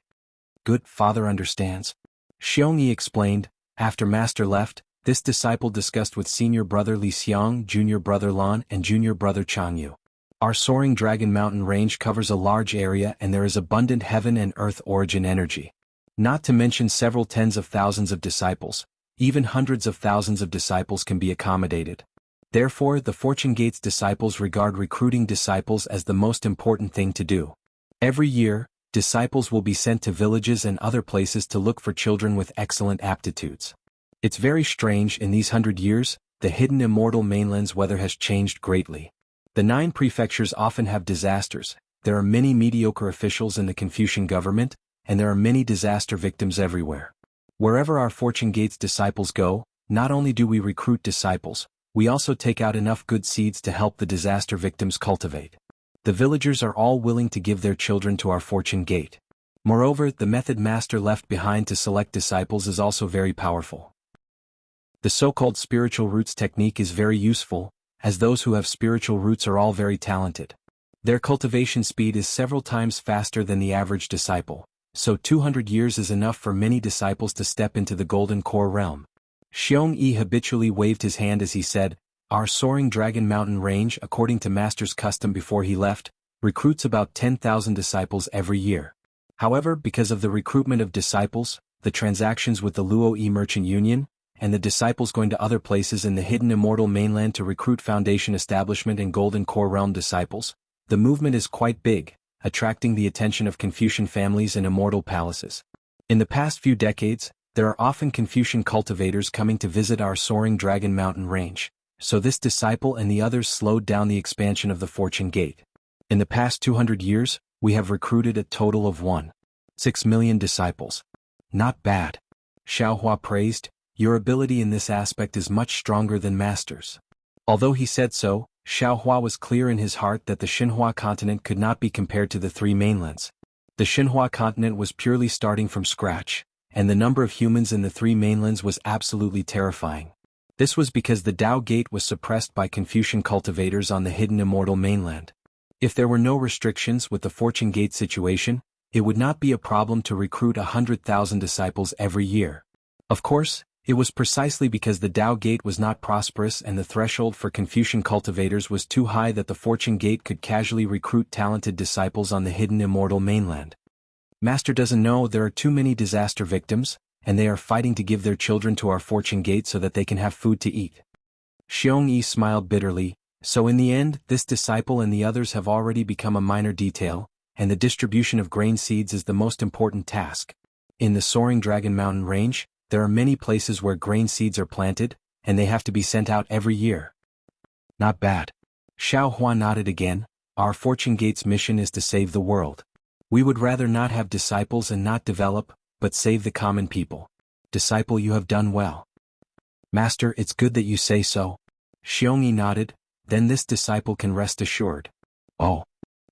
Good father understands. Xiongyi explained, after master left, this disciple discussed with senior brother Li Xiang, junior brother Lan and junior brother Changyu. Our soaring dragon mountain range covers a large area and there is abundant heaven and earth origin energy. Not to mention several tens of thousands of disciples, even hundreds of thousands of disciples can be accommodated. Therefore, the Fortune Gate's disciples regard recruiting disciples as the most important thing to do. Every year, disciples will be sent to villages and other places to look for children with excellent aptitudes. It's very strange, in these 100 years, the hidden immortal mainland's weather has changed greatly. The 9 prefectures often have disasters, there are many mediocre officials in the Confucian government, and there are many disaster victims everywhere. Wherever our Fortune Gate's disciples go, not only do we recruit disciples, we also take out enough good seeds to help the disaster victims cultivate. The villagers are all willing to give their children to our Fortune Gate. Moreover, the method master left behind to select disciples is also very powerful. The so-called spiritual roots technique is very useful, as those who have spiritual roots are all very talented. Their cultivation speed is several times faster than the average disciple, so 200 years is enough for many disciples to step into the golden core realm. Xiongyi habitually waved his hand as he said, our soaring dragon mountain range, according to master's custom before he left, recruits about 10,000 disciples every year. However, because of the recruitment of disciples, the transactions with the Luo Yi Merchant Union, and the disciples going to other places in the hidden immortal mainland to recruit Foundation Establishment and Golden Core Realm disciples, the movement is quite big, attracting the attention of Confucian families and immortal palaces. In the past few decades, there are often Confucian cultivators coming to visit our soaring dragon mountain range, so this disciple and the others slowed down the expansion of the Fortune Gate. In the past 200 years, we have recruited a total of 1.6 million disciples. Not bad. Xiao Hua praised, your ability in this aspect is much stronger than master's. Although he said so, Xiao Hua was clear in his heart that the Xinhua continent could not be compared to the 3 mainlands. The Xinhua continent was purely starting from scratch, and the number of humans in the 3 mainlands was absolutely terrifying. This was because the Dao Gate was suppressed by Confucian cultivators on the hidden immortal mainland. If there were no restrictions with the Fortune Gate situation, it would not be a problem to recruit 100,000 disciples every year. Of course, it was precisely because the Dao Gate was not prosperous and the threshold for Confucian cultivators was too high that the Fortune Gate could casually recruit talented disciples on the hidden immortal mainland. Master doesn't know there are too many disaster victims, and they are fighting to give their children to our Fortune Gate so that they can have food to eat. Xiongyi smiled bitterly, so in the end, this disciple and the others have already become a minor detail, and the distribution of grain seeds is the most important task. In the soaring dragon mountain range, there are many places where grain seeds are planted, and they have to be sent out every year. Not bad. Xiao Hua nodded again, our Fortune Gate's mission is to save the world. We would rather not have disciples and not develop, but save the common people. Disciple, you have done well. Master, it's good that you say so. Xiongyi nodded, then this disciple can rest assured. Oh.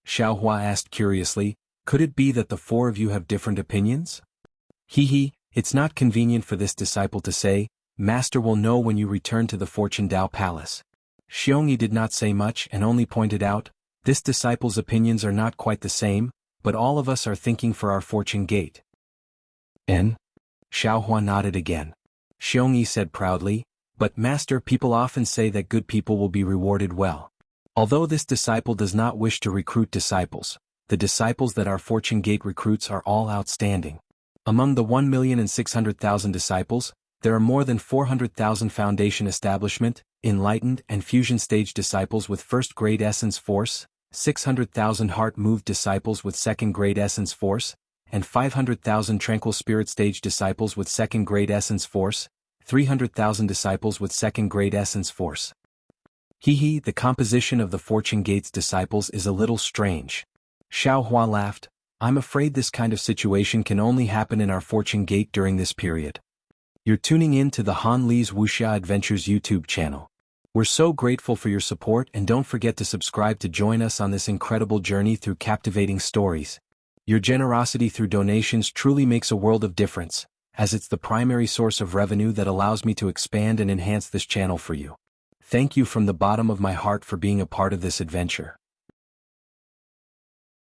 Xiaohua asked curiously, could it be that the four of you have different opinions? He, it's not convenient for this disciple to say, Master will know when you return to the Fortune Dao Palace. Xiongyi did not say much and only pointed out, this disciple's opinions are not quite the same, but all of us are thinking for our fortune gate. And? Xiaohua nodded again. Xiongyi said proudly, but Master, people often say that good people will be rewarded well. Although this disciple does not wish to recruit disciples, the disciples that our fortune gate recruits are all outstanding. Among the 1,600,000 disciples, there are more than 400,000 foundation establishment, enlightened and fusion stage disciples with first-grade essence force, 600,000 heart-moved disciples with second-grade essence force, and 500,000 tranquil spirit stage disciples with second-grade essence force, 300,000 disciples with second-grade essence force. The composition of the Fortune Gate's disciples is a little strange. Xiaohua laughed, I'm afraid this kind of situation can only happen in our Fortune Gate during this period. You're tuning in to the Han Li's Wuxia Adventures YouTube channel. We're so grateful for your support and don't forget to subscribe to join us on this incredible journey through captivating stories. Your generosity through donations truly makes a world of difference, as it's the primary source of revenue that allows me to expand and enhance this channel for you. Thank you from the bottom of my heart for being a part of this adventure.